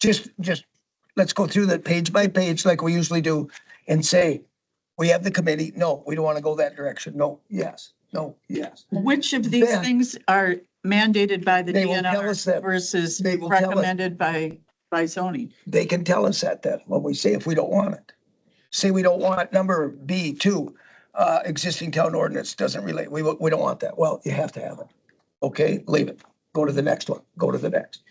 Speaker 1: Just, let's go through that page by page like we usually do and say, we have the committee. No, we don't want to go that direction. No, yes, no, yes.
Speaker 10: Which of these
Speaker 1: Then-
Speaker 10: things are mandated by the
Speaker 1: They will tell us
Speaker 10: DNR
Speaker 1: that.
Speaker 10: versus
Speaker 1: They will tell us.
Speaker 10: recommended by zoning?
Speaker 1: They can tell us that then, when we say if we don't want it. Say we don't want number B2, existing town ordinance doesn't relate. We don't want that. Well, you have to have it. Okay, leave it. Go to the next one. Go to the next.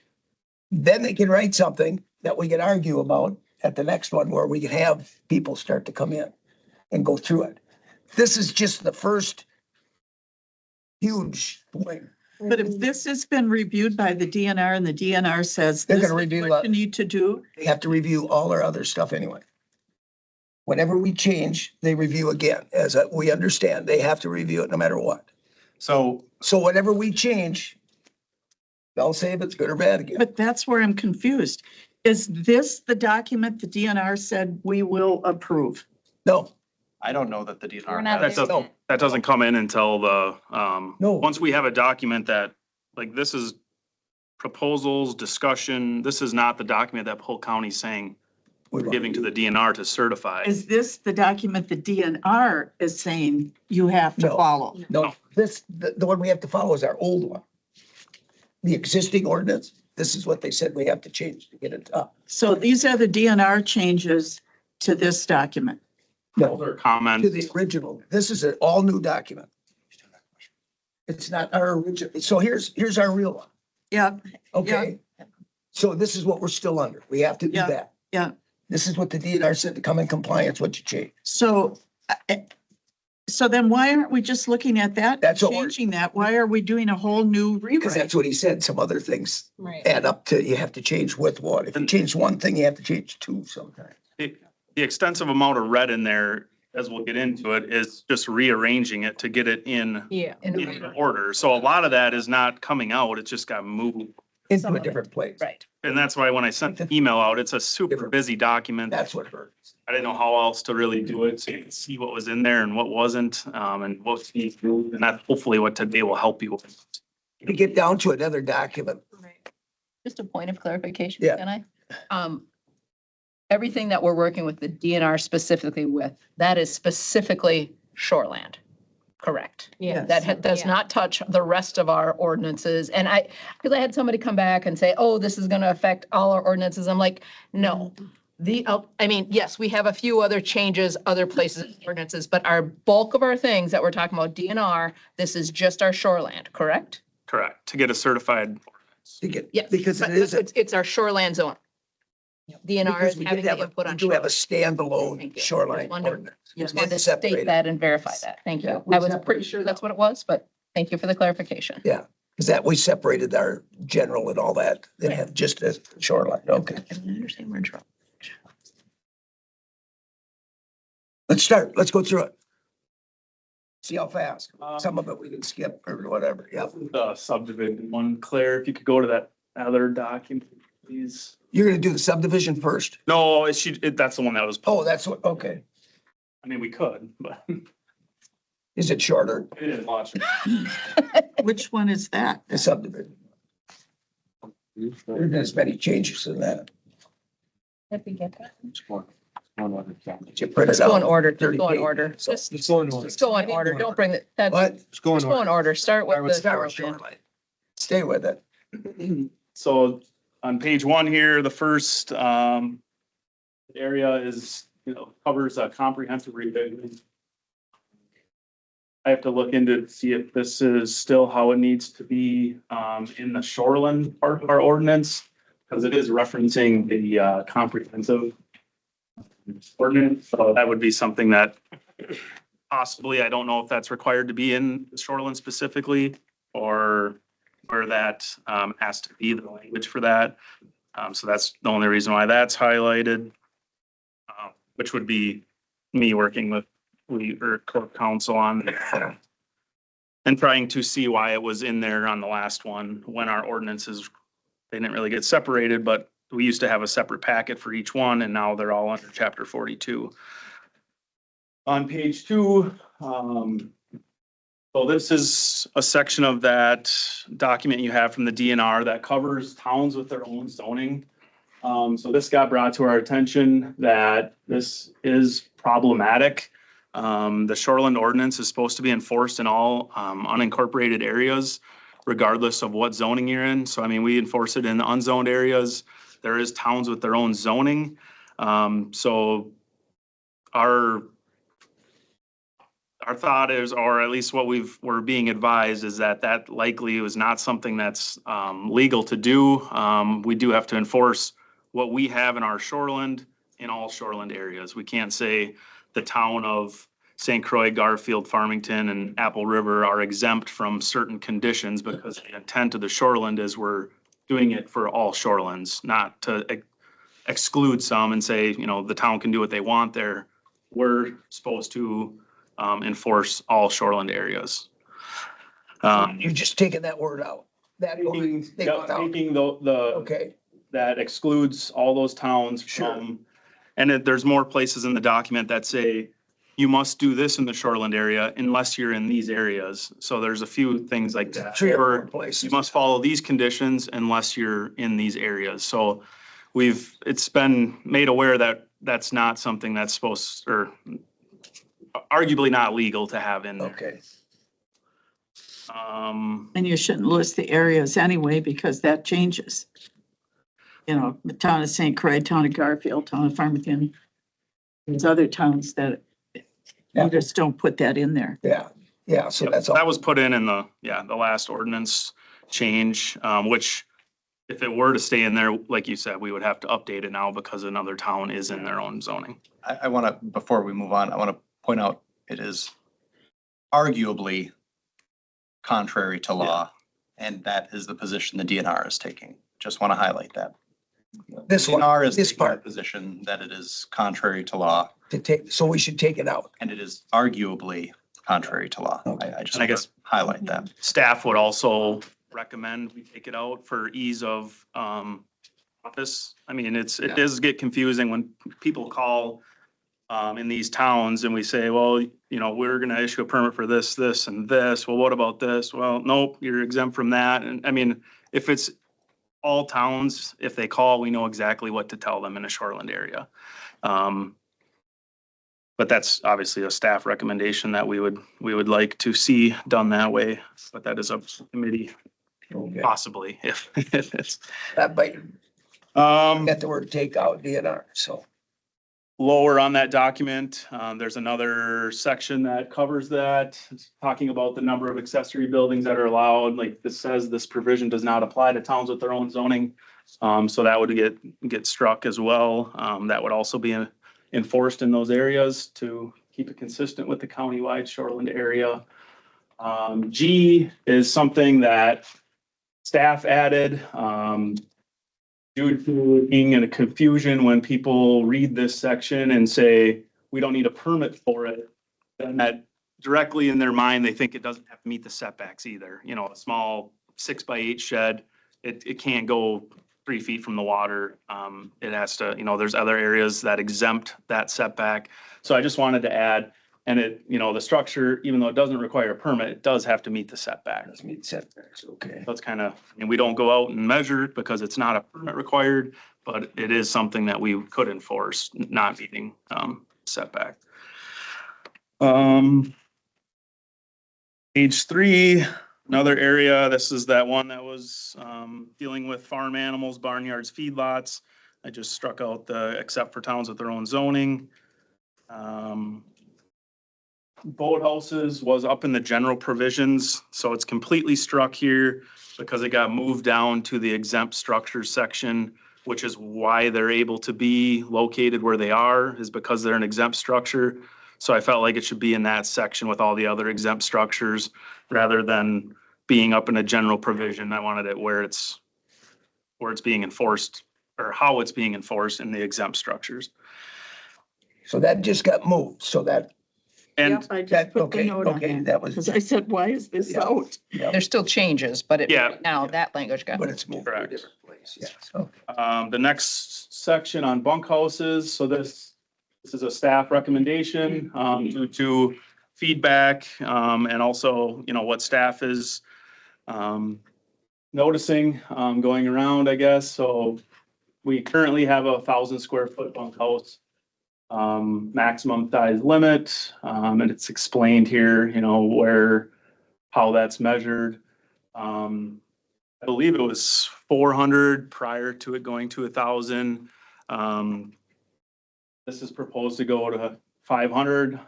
Speaker 1: Then they can write something that we can argue about at the next one where we can have people start to come in and go through it. This is just the first huge thing.
Speaker 10: But if this has been reviewed by the DNR and the DNR says
Speaker 1: They're
Speaker 10: this
Speaker 1: gonna
Speaker 10: is
Speaker 1: review
Speaker 10: what
Speaker 1: that.
Speaker 10: you need to do,
Speaker 1: They have to review all our other stuff anyway. Whenever we change, they review again. As we understand, they have to review it no matter what.
Speaker 18: So
Speaker 1: So whatever we change, they'll say if it's good or bad again.
Speaker 10: but that's where I'm confused. Is this the document the DNR said we will approve?
Speaker 1: No,
Speaker 18: I don't know that the
Speaker 2: We're
Speaker 18: DNR.
Speaker 2: not
Speaker 18: has-
Speaker 2: there yet.
Speaker 11: That doesn't come in until the,
Speaker 1: No.
Speaker 11: once we have a document that, like, this is proposals, discussion, this is not the document that Polk County's saying we're giving to the DNR to certify.
Speaker 10: Is this the document the DNR is saying you have to
Speaker 1: No.
Speaker 10: follow?
Speaker 1: no, the one we have to follow is our old one. The existing ordinance, this is what they said we have to change to get it up.
Speaker 10: So these are the DNR changes to this document.
Speaker 1: No,
Speaker 11: Other
Speaker 1: to
Speaker 11: comments,
Speaker 1: the original. This is an all new document. It's not our original. So here's our real one.
Speaker 10: Yeah,
Speaker 1: Okay. So this is what we're still under. We have to do
Speaker 10: Yeah.
Speaker 1: that.
Speaker 10: yeah.
Speaker 1: This is what the DNR said to come in compliance, what you change.
Speaker 10: So, so then why aren't we just looking at that,
Speaker 1: That's what we're-
Speaker 10: changing that? Why are we doing a whole new
Speaker 1: Because
Speaker 10: rewrite?
Speaker 1: that's what he said. Some other things
Speaker 2: Right.
Speaker 1: add up to, you have to change with one. If you change one thing, you have to change two sometimes.
Speaker 11: the extensive amount of red in there, as we'll get into it, is just rearranging it to get it in
Speaker 2: Yeah.
Speaker 11: in order. So a lot of that is not coming out, it just got moved.
Speaker 1: Into
Speaker 2: Some
Speaker 1: a
Speaker 2: of it.
Speaker 1: different place.
Speaker 2: Right.
Speaker 11: And that's why when I sent the email out, it's a super
Speaker 1: Different.
Speaker 11: busy document.
Speaker 1: That's what hurts.
Speaker 11: I didn't know how else to really do it, so you can see what was in there and what wasn't, and what's needs moved, and that's hopefully what today will help you with.
Speaker 1: To get down to another document.
Speaker 4: Just a point of clarification,
Speaker 1: Yeah.
Speaker 4: can I? Everything that we're working with the DNR specifically with, that is specifically shoreland, correct?
Speaker 2: Yeah.
Speaker 4: That does
Speaker 2: Yeah.
Speaker 4: not touch the rest of our ordinances. And because I had somebody come back and say, oh, this is going to affect all our ordinances. I'm like, no. I mean, yes, we have a few other changes, other places, in ordinances, but our bulk of our things that we're talking about DNR, this is just our shoreland, correct?
Speaker 11: Correct, to get a certified.
Speaker 1: To get,
Speaker 4: Yes.
Speaker 1: because
Speaker 4: but
Speaker 1: it is,
Speaker 4: It's our shoreland zone. DNR
Speaker 1: because
Speaker 4: is
Speaker 1: we
Speaker 4: having
Speaker 1: did have
Speaker 4: the
Speaker 1: a,
Speaker 4: input
Speaker 1: we
Speaker 4: on
Speaker 1: do have a
Speaker 4: shoreline.
Speaker 1: standalone
Speaker 4: Thank you.
Speaker 1: shoreline
Speaker 4: Just wanted to-
Speaker 1: ordinance.
Speaker 4: Just
Speaker 1: It's
Speaker 4: wanted to
Speaker 1: separated.
Speaker 4: state that and verify that. Thank
Speaker 1: Yeah,
Speaker 4: you.
Speaker 1: we
Speaker 4: I was
Speaker 1: separate-
Speaker 4: pretty sure that's what it was, but thank you for the clarification.
Speaker 1: Yeah, because that we separated our general and all that. They have just a shoreline. Okay,
Speaker 4: I don't understand where it's from.
Speaker 1: let's start. Let's go through it. See how fast. Some of it we can skip or whatever. Yeah.
Speaker 11: The subdivision one, Claire, if you could go to that other document, please.
Speaker 1: You're gonna do the subdivision first?
Speaker 11: No, that's the one that was,
Speaker 1: Oh, that's what, okay.
Speaker 11: I mean, we could, but
Speaker 1: Is it shorter?
Speaker 11: it is much.
Speaker 10: Which one is that?
Speaker 1: The subdivision. There's as many changes in that.
Speaker 2: Did we get that?
Speaker 1: Did you print
Speaker 4: Let's
Speaker 1: it
Speaker 4: go in
Speaker 1: out?
Speaker 4: order. Just
Speaker 1: 30
Speaker 4: go in
Speaker 1: pages.
Speaker 4: order.
Speaker 1: So-
Speaker 4: Just go in order. Don't bring that. That's,
Speaker 1: What?
Speaker 7: Let's go
Speaker 4: just go in order. Start with the
Speaker 1: Start with
Speaker 4: shoreline.
Speaker 1: shoreline. Stay with it.
Speaker 11: So on page one here, the first area is, covers a comprehensive revision. I have to look into to see if this is still how it needs to be in the shoreline part of our ordinance, because it is referencing the comprehensive ordinance. So that would be something that possibly, I don't know if that's required to be in the shoreline specifically, or where that has to be the language for that. So that's the only reason why that's highlighted, which would be me working with court counsel on and trying to see why it was in there on the last one when our ordinances, they didn't really get separated, but we used to have a separate packet for each one, and now they're all under chapter 42. On page two, So this is a section of that document you have from the DNR that covers towns with their own zoning. So this got brought to our attention that this is problematic. The shoreline ordinance is supposed to be enforced in all unincorporated areas, regardless of what zoning you're in. So I mean, we enforce it in the unzoned areas. There is towns with their own zoning. So our thought is, or at least what we're being advised is that that likely was not something that's legal to do. We do have to enforce what we have in our shoreland in all shoreland areas. We can't say the town of St. Croix, Garfield, Farmington, and Apple River are exempt from certain conditions because the intent of the shoreland is we're doing it for all shorelands, not to exclude some and say, you know, the town can do what they want there. We're supposed to enforce all shoreland areas.
Speaker 1: You're just taking that word out. That word, they
Speaker 11: Yep,
Speaker 1: want out.
Speaker 11: taking the
Speaker 1: Okay,
Speaker 11: that excludes all those towns from, and there's more places in the document that say you must do this in the shoreland area unless you're in these areas. So there's a few things like that.
Speaker 1: 3 or 4
Speaker 11: Or
Speaker 1: places.
Speaker 11: you must follow these conditions unless you're in these areas. So it's been made aware that that's not something that's supposed, or arguably not legal to have in there.
Speaker 1: Okay.
Speaker 10: And you shouldn't list the areas anyway, because that changes. You know, the town of St. Croix, town of Garfield, town of Farmington. There's other towns that you just don't put that in there.
Speaker 1: Yeah, so
Speaker 11: Yep,
Speaker 1: that's all.
Speaker 11: that was put in the last ordinance change, which if it were to stay in there, like you said, we would have to update it now because another town is in their own zoning.
Speaker 18: I want to, before we move on, I want to point out it is arguably contrary to law, and that is the position the DNR is taking. Just want to highlight that.
Speaker 1: This one,
Speaker 18: DNR is
Speaker 1: this
Speaker 18: taking a
Speaker 1: part
Speaker 18: position that it is contrary to law,
Speaker 1: to take, so we should take it out.
Speaker 18: and it is arguably contrary to law. I just
Speaker 11: And I
Speaker 18: want
Speaker 11: guess-
Speaker 18: to highlight that.
Speaker 11: Staff would also recommend we take it out for ease of office. I mean, it does get confusing when people call in these towns and we say, well, you know, we're gonna issue a permit for this, this, and this. Well, what about this? Well, nope, you're exempt from that. And I mean, if it's all towns, if they call, we know exactly what to tell them in a shoreland area. But that's obviously a staff recommendation that we would like to see done that way, but that is up to the committee.
Speaker 1: Okay.
Speaker 11: Possibly, if it's.
Speaker 1: That might, got the word take out DNR, so.
Speaker 11: Lower on that document, there's another section that covers that. It's talking about the number of accessory buildings that are allowed. Like this says, this provision does not apply to towns with their own zoning. So that would get struck as well. That would also be enforced in those areas to keep it consistent with the countywide shoreland area. G is something that staff added, due to being in a confusion when people read this section and say, we don't need a permit for it. Then that directly in their mind, they think it doesn't have to meet the setbacks either. You know, a small 6x8 shed, it can't go 3 feet from the water. It has to, you know, there's other areas that exempt that setback. So I just wanted to add, and it, you know, the structure, even though it doesn't require a permit, it does have to meet the setback.
Speaker 1: Let's meet setbacks, okay.
Speaker 11: That's kind of, and we don't go out and measure it because it's not a permit required, but it is something that we could enforce, not meeting setback. Page 3, another area, this is that one that was dealing with farm animals, barnyards, feedlots. I just struck out the except for towns with their own zoning. Boathouses was up in the general provisions, so it's completely struck here because it got moved down to the exempt structures section, which is why they're able to be located where they are, is because they're an exempt structure. So I felt like it should be in that section with all the other exempt structures rather than being up in a general provision. I wanted it where it's being enforced, or how it's being enforced in the exempt structures.
Speaker 1: So that just got moved, so that.
Speaker 11: And
Speaker 10: Yep, I just
Speaker 1: that,
Speaker 10: put the
Speaker 1: okay,
Speaker 10: note on
Speaker 1: okay,
Speaker 10: that,
Speaker 1: that was,
Speaker 10: because I said, why is this
Speaker 1: Yeah.
Speaker 10: out?
Speaker 4: There's still changes, but it,
Speaker 11: Yeah.
Speaker 4: right now that language got.
Speaker 1: but it's moved to a
Speaker 11: Correct.
Speaker 1: different place, yes. Okay.
Speaker 11: The next section on bunkhouses, so this is a staff recommendation, due to feedback, and also, you know, what staff is, noticing, going around, I guess. So we currently have 1,000 square foot bunkhouse, maximum size limit, and it's explained here, you know, how that's measured. I believe it was 400 prior to it going to 1,000. This is proposed to go to 500.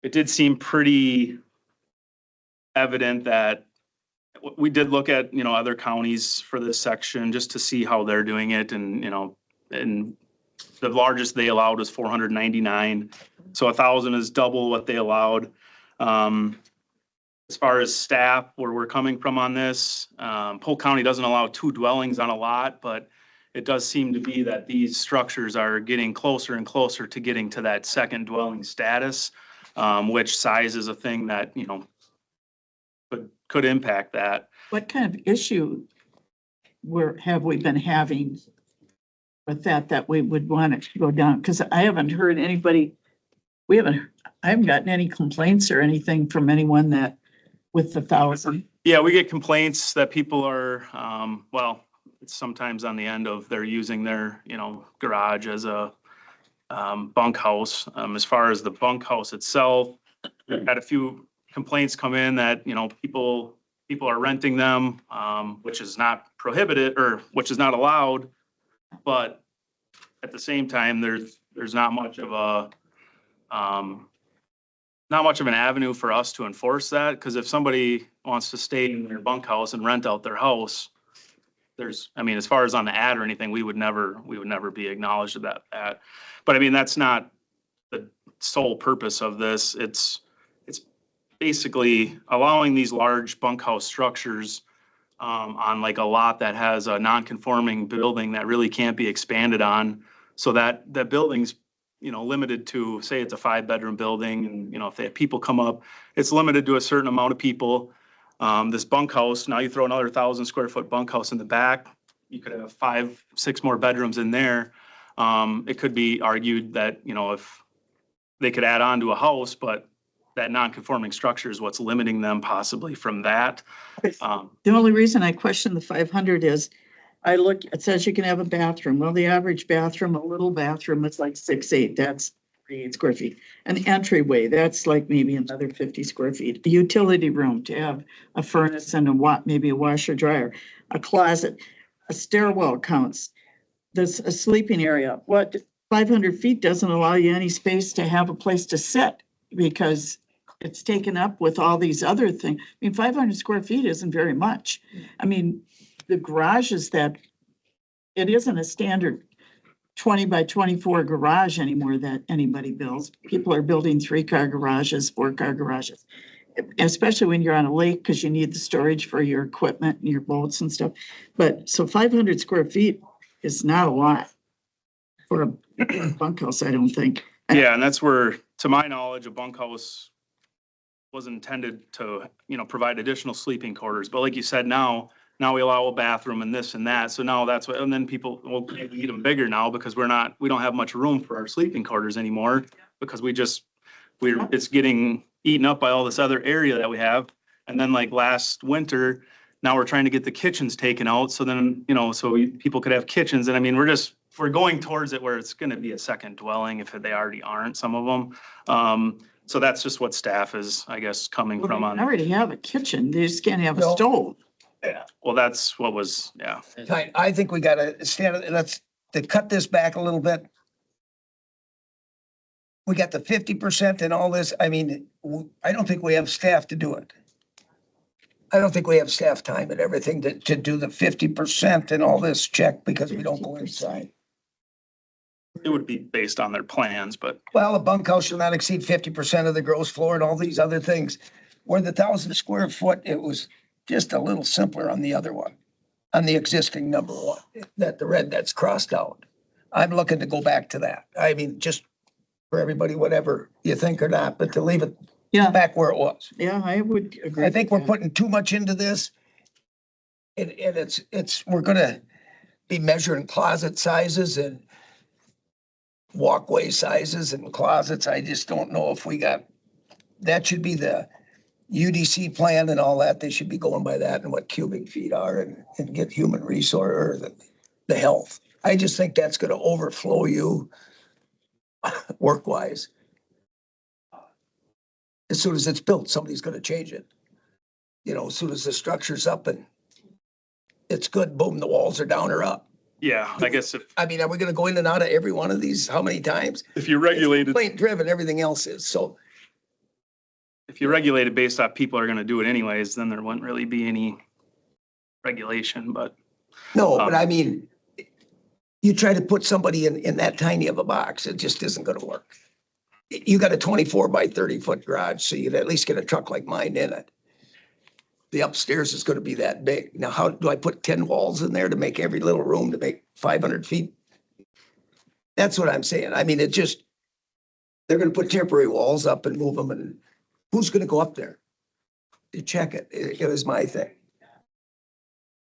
Speaker 11: It did seem pretty evident that we did look at, you know, other counties for this section just to see how they're doing it, and, you know, and the largest they allowed was 499. So 1,000 is double what they allowed. As far as staff, where we're coming from on this, Polk County doesn't allow 2 dwellings on a lot, but it does seem to be that these structures are getting closer and closer to getting to that second dwelling status, which size is a thing that, you know, could impact that.
Speaker 10: What kind of issue have we been having with that we would want it to go down? Because I haven't heard anybody, I haven't gotten any complaints or anything from anyone that with the 1,000.
Speaker 11: Yeah, we get complaints that people are, well, it's sometimes on the end of they're using their, you know, garage as a bunkhouse. As far as the bunkhouse itself, we've had a few complaints come in that, you know, people are renting them, which is not prohibited, or which is not allowed. But at the same time, there's not much of an avenue for us to enforce that, because if somebody wants to stay in their bunkhouse and rent out their house, I mean, as far as on the ad or anything, we would never be acknowledged of that. But I mean, that's not the sole purpose of this. It's basically allowing these large bunkhouse structures on like a lot that has a non-conforming building that really can't be expanded on, so that the building's, you know, limited to, say it's a 5-bedroom building, and, you know, if they have people come up, it's limited to a certain amount of people. This bunkhouse, now you throw another 1,000 square foot bunkhouse in the back, you could have 5, 6 more bedrooms in there. It could be argued that, you know, if they could add on to a house, but that non-conforming structure is what's limiting them possibly from that.
Speaker 10: The only reason I question the 500 is it says you can have a bathroom. Well, the average bathroom, a little bathroom, is like 6'8". That's 38 square feet. An entryway, that's like maybe another 50 square feet. A utility room to have a furnace and maybe a washer dryer, a closet, a stairwell counts. There's a sleeping area. 500 feet doesn't allow you any space to have a place to sit, because it's taken up with all these other things. I mean, 500 square feet isn't very much. I mean, the garage it isn't a standard 20 by 24 garage anymore that anybody builds. People are building 3-car garages, 4-car garages, especially when you're on a lake, because you need the storage for your equipment and your boats and stuff. But so 500 square feet is not a lot for a bunkhouse, I don't think.
Speaker 11: Yeah, and that's where, to my knowledge, a bunkhouse was intended to, you know, provide additional sleeping quarters. But like you said, now we allow a bathroom and this and that. So now that's what, and then people, well, we need them bigger now because we don't have much room for our sleeping quarters anymore, because it's getting eaten up by all this other area that we have. And then like last winter, now we're trying to get the kitchens taken out. So then, you know, people could have kitchens. And I mean, we're going towards it where it's going to be a second dwelling if they already aren't, some of them. So that's just what staff is, I guess, coming from on.
Speaker 10: They already have a kitchen. They just can't have a stove.
Speaker 11: Yeah, well, that's what was, yeah.
Speaker 1: I think we gotta to cut this back a little bit. We got the 50% and all this. I mean, I don't think we have staff to do it. I don't think we have staff time and everything to do the 50% and all this check, because we don't go inside.
Speaker 11: It would be based on their plans, but.
Speaker 1: Well, a bunkhouse shall not exceed 50% of the gross floor and all these other things. Where the 1,000 square foot, it was just a little simpler on the other one, on the existing number one, that's crossed out. I'm looking to go back to that. I mean, just for everybody, whatever you think or not, but to leave it back where it was.
Speaker 10: Yeah, I would agree.
Speaker 1: I think we're putting too much into this. And we're gonna be measuring closet sizes, and walkway sizes and closets. I just don't know if we got, that should be the UDC plan and all that. They should be going by that and what cubic feet are and get human resource or the health. I just think that's gonna overflow you work-wise. As soon as it's built, somebody's gonna change it. You know, as soon as the structure's up and it's good, boom, the walls are down or up.
Speaker 11: Yeah, I guess
Speaker 1: I mean, are we gonna go in and out of every one of these? How many times?
Speaker 11: if you regulate it,
Speaker 1: Complaint driven, everything else is, so.
Speaker 11: if you regulate it based off people are gonna do it anyways, then there wouldn't really be any regulation, but.
Speaker 1: No, but I mean, you try to put somebody in that tiny of a box, it just isn't gonna work. You got a 24 by 30-foot garage, so you'd at least get a truck like mine in it. The upstairs is gonna be that big. Now, how do I put 10 walls in there to make every little room to make 500 feet? That's what I'm saying. I mean, it just, they're gonna put temporary walls up and move them, and who's gonna go up there to check it? It was my thing.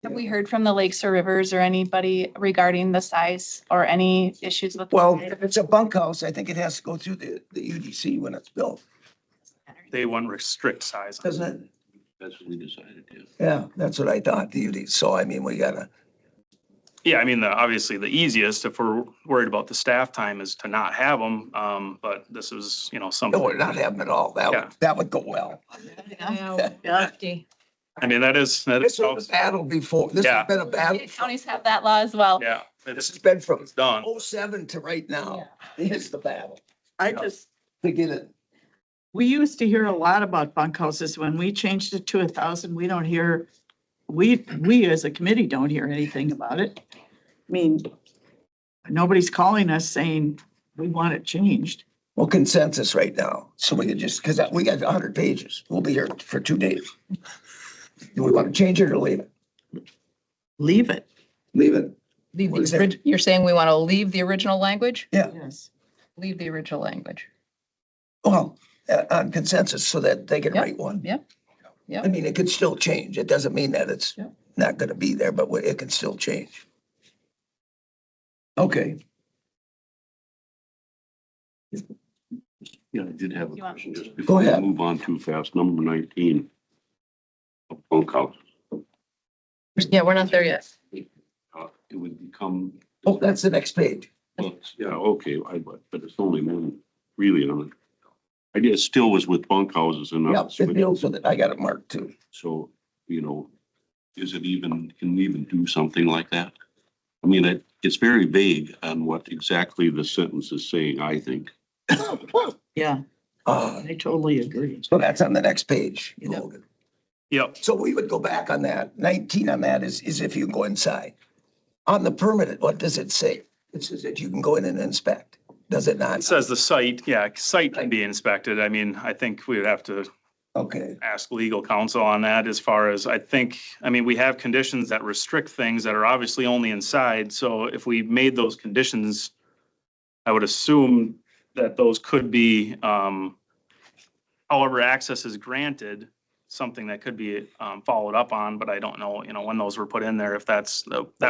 Speaker 2: Have we heard from the lakes or rivers or anybody regarding the size or any issues with?
Speaker 1: Well, if it's a bunkhouse, I think it has to go through the UDC when it's built,
Speaker 11: They wouldn't restrict size.
Speaker 1: doesn't it?
Speaker 17: That's what we decided, yeah.
Speaker 1: Yeah, that's what I thought, the UDC. So I mean, we gotta,
Speaker 11: Yeah, I mean, obviously the easiest if we're worried about the staff time is to not have them. But this is, something.
Speaker 1: no, we're not having it all. That would go well.
Speaker 11: I mean, that is.
Speaker 1: This was a battle before. This has been a battle.
Speaker 2: Counties have that law as well.
Speaker 11: Yeah.
Speaker 1: This has been from
Speaker 11: done.
Speaker 1: 07 to right now. It's the battle.
Speaker 10: I just,
Speaker 1: To get it.
Speaker 10: we used to hear a lot about bunkhouses. When we changed it to 1,000, we don't hear, we as a committee don't hear anything about it. I mean, nobody's calling us saying we want it changed.
Speaker 1: Well, consensus right now. So we could just, because we got 100 pages. We'll be here for 2 days. Do we want to change it or leave it?
Speaker 10: Leave it.
Speaker 1: Leave it.
Speaker 4: You're saying we want to leave the original language?
Speaker 1: Yeah.
Speaker 10: Yes.
Speaker 4: Leave the original language.
Speaker 1: Well, on consensus so that they can
Speaker 4: Yep.
Speaker 1: write one.
Speaker 4: Yep. Yep.
Speaker 1: I mean, it could still change. It doesn't mean that it's
Speaker 4: Yep.
Speaker 1: not going to be there, but it can still change. Okay.
Speaker 17: Yeah, I did have a
Speaker 2: You want-
Speaker 17: question just
Speaker 1: Go
Speaker 17: before we
Speaker 1: ahead.
Speaker 17: move on too fast. Number 19. Bunkhouse.
Speaker 4: Yeah, we're not there yet.
Speaker 17: It would become,
Speaker 1: Oh, that's the next page.
Speaker 17: well, yeah, okay, but it's only one really on it. I guess still was with bunkhouses and
Speaker 1: Yeah,
Speaker 17: not.
Speaker 1: it deals with it. I got it marked too.
Speaker 17: So, is it even, can we even do something like that? I mean, it's very vague on what exactly the sentence is saying, I think.
Speaker 10: Yeah, I totally agree.
Speaker 1: So that's on the next page,
Speaker 4: Yep.
Speaker 1: Logan.
Speaker 11: Yep.
Speaker 1: So we would go back on that. 19 on that is if you can go inside. On the permit, what does it say? It says that you can go in and inspect. Does it not?
Speaker 11: It says the site can be inspected. I mean, I think we would have to
Speaker 1: Okay,
Speaker 11: ask legal counsel on that as far as, we have conditions that restrict things that are obviously only inside. So if we made those conditions, I would assume that those could be, however access is granted, something that could be followed up on, but I don't know, when those were put in there, if that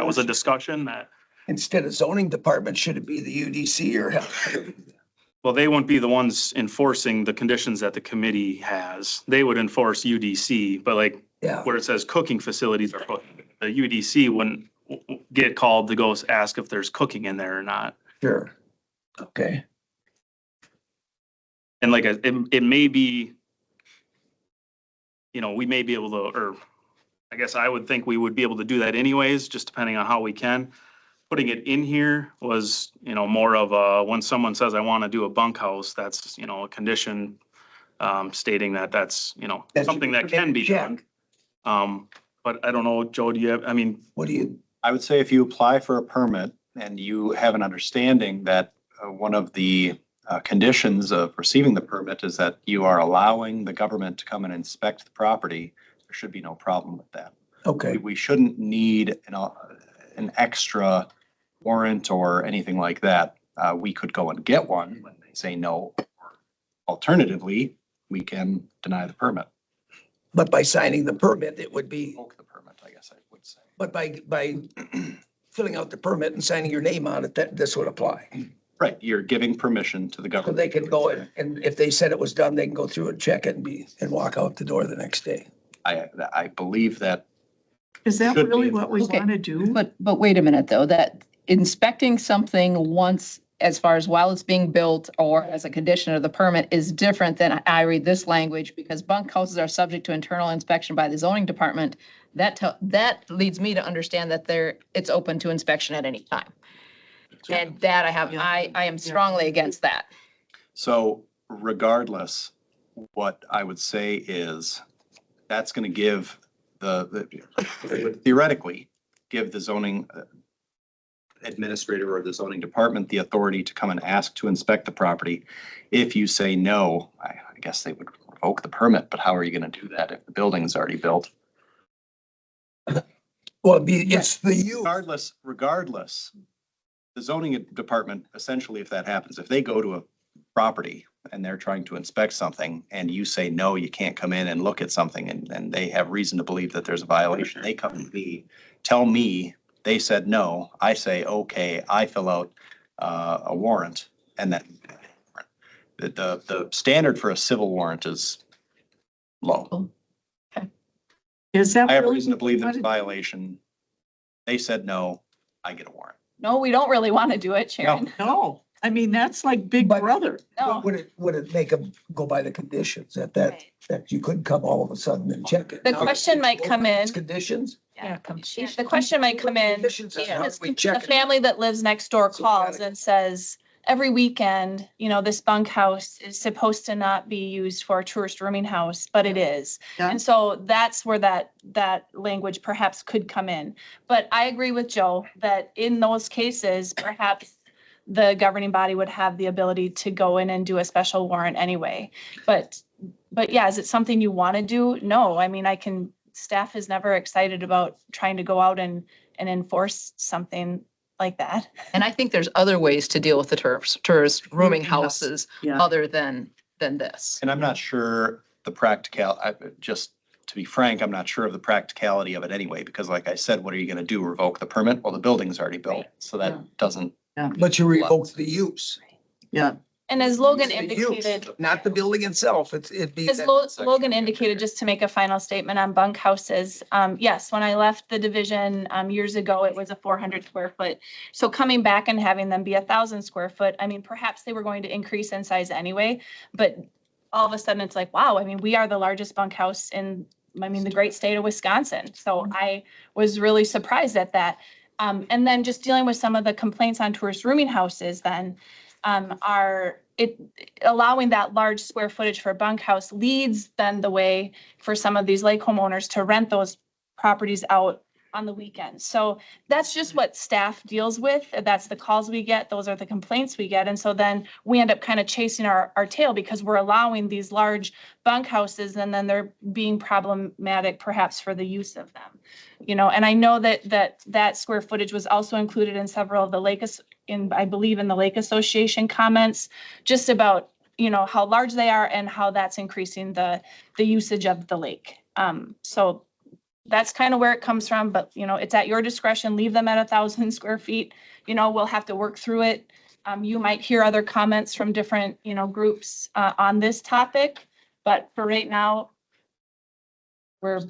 Speaker 11: was a discussion that,
Speaker 1: instead of zoning department, should it be the UDC or?
Speaker 11: well, they wouldn't be the ones enforcing the conditions that the committee has. They would enforce UDC, but
Speaker 1: Yeah,
Speaker 11: where it says cooking facilities are prohibited, the UDC wouldn't get called to go ask if there's cooking in there or not.
Speaker 1: sure. Okay,
Speaker 11: And it may be, we may be able to, or I guess I would think we would be able to do that anyways, just depending on how we can. Putting it in here was, more of when someone says, I want to do a bunkhouse, that's, a condition stating that that's,
Speaker 1: That's
Speaker 11: something that can be done.
Speaker 1: check.
Speaker 11: But I don't know, Joe, do you have,
Speaker 1: What do you,
Speaker 18: I would say if you apply for a permit and you have an understanding that one of the conditions of receiving the permit is that you are allowing the government to come and inspect the property, there should be no problem with that.
Speaker 1: okay,
Speaker 18: We shouldn't need an extra warrant or anything like that. We could go and get one when they say no. Alternatively, we can deny the permit.
Speaker 1: but by signing the permit, it would be,
Speaker 18: Revoke the permit, I guess I would say.
Speaker 1: but by filling out the permit and signing your name on it, that this would apply.
Speaker 18: Right, you're giving permission to the
Speaker 1: So
Speaker 18: government.
Speaker 1: they can go in, and if they said it was done, they can go through and check it and walk out the door the next day.
Speaker 18: I believe that
Speaker 10: Is that
Speaker 18: Should be
Speaker 10: really what we
Speaker 4: Okay.
Speaker 10: want to do?
Speaker 4: But wait a minute, though, that inspecting something once, as far as while it's being built or as a condition of the permit is different than I read this language, because bunkhouses are subject to internal inspection by the zoning department. That leads me to understand that it's open to inspection at any time. And that I am strongly against that.
Speaker 18: So regardless, what I would say is that's going to give theoretically give the zoning administrator or the zoning department the authority to come and ask to inspect the property. If you say no, I guess they would revoke the permit, but how are you going to do that if the building is already built?
Speaker 1: Well, it's the use.
Speaker 18: Regardless, the zoning department, essentially, if that happens, if they go to a property and they're trying to inspect something and you say, no, you can't come in and look at something, and they have reason to believe that there's a violation, they come to me, tell me, they said no, I say, okay, I fill out a warrant, and then the standard for a civil warrant is low.
Speaker 10: Is that?
Speaker 18: I have
Speaker 10: really
Speaker 18: reason to
Speaker 10: what
Speaker 18: believe
Speaker 10: we
Speaker 18: there's a
Speaker 10: wanna
Speaker 18: violation. They said no, I get a warrant.
Speaker 2: No, we don't really want to do it, Sharon.
Speaker 10: do? No, I mean, that's like Big Brother.
Speaker 2: No.
Speaker 1: Would it make them go by the conditions that you couldn't come all of a sudden and check it?
Speaker 2: The
Speaker 1: Now,
Speaker 2: question might come in.
Speaker 1: it's Conditions?
Speaker 2: Yeah, the question might come in,
Speaker 1: Conditions is how
Speaker 2: is
Speaker 1: we
Speaker 2: the
Speaker 1: check it.
Speaker 2: family that lives next door
Speaker 1: So we gotta-
Speaker 2: calls and says, every weekend, this bunkhouse is supposed to not be used for a tourist rooming house, but it is.
Speaker 10: Yeah.
Speaker 2: And so that's where that language perhaps could come in. But I agree with Joe that in those cases, perhaps the governing body would have the ability to go in and do a special warrant anyway. But yeah, is it something you want to do? No, I mean, staff is never excited about trying to go out and enforce something like that.
Speaker 4: And I think there's other ways to deal with the tourist rooming
Speaker 10: house.
Speaker 4: houses
Speaker 10: Yeah.
Speaker 4: other than this.
Speaker 18: And I'm not sure just to be frank, I'm not sure of the practicality of it anyway, because like I said, what are you gonna do? Revoke the permit? Well, the building's already built, so
Speaker 10: Yeah.
Speaker 18: that doesn't.
Speaker 1: But you revoke the use.
Speaker 10: Yeah.
Speaker 2: And as Logan
Speaker 1: It's the use,
Speaker 2: indicated,
Speaker 1: Not the building itself. It'd be.
Speaker 2: as
Speaker 1: that
Speaker 2: Logan
Speaker 1: section.
Speaker 2: indicated, just to make a final statement on bunkhouses, yes, when I left the division years ago, it was a 400 square foot. So coming back and having them be 1,000 square foot, I mean, perhaps they were going to increase in size anyway, but all of a sudden it's like, wow, I mean, we are the largest bunkhouse in, the great state of Wisconsin. So I was really surprised at that. And then just dealing with some of the complaints on tourist rooming houses then allowing that large square footage for a bunkhouse leads then the way for some of these lake homeowners to rent those properties out on the weekends. So that's just what staff deals with. That's the calls we get. Those are the complaints we get. And so then we end up kind of chasing our tail because we're allowing these large bunkhouses and then they're being problematic perhaps for the use of them. And I know that square footage was also included in several of the I believe in the Lake Association comments, just about, how large they are and how that's increasing the usage of the lake. So that's kind of where it comes from, but it's at your discretion. Leave them at 1,000 square feet. We'll have to work through it. You might hear other comments from different, groups on this topic, but for right now, we're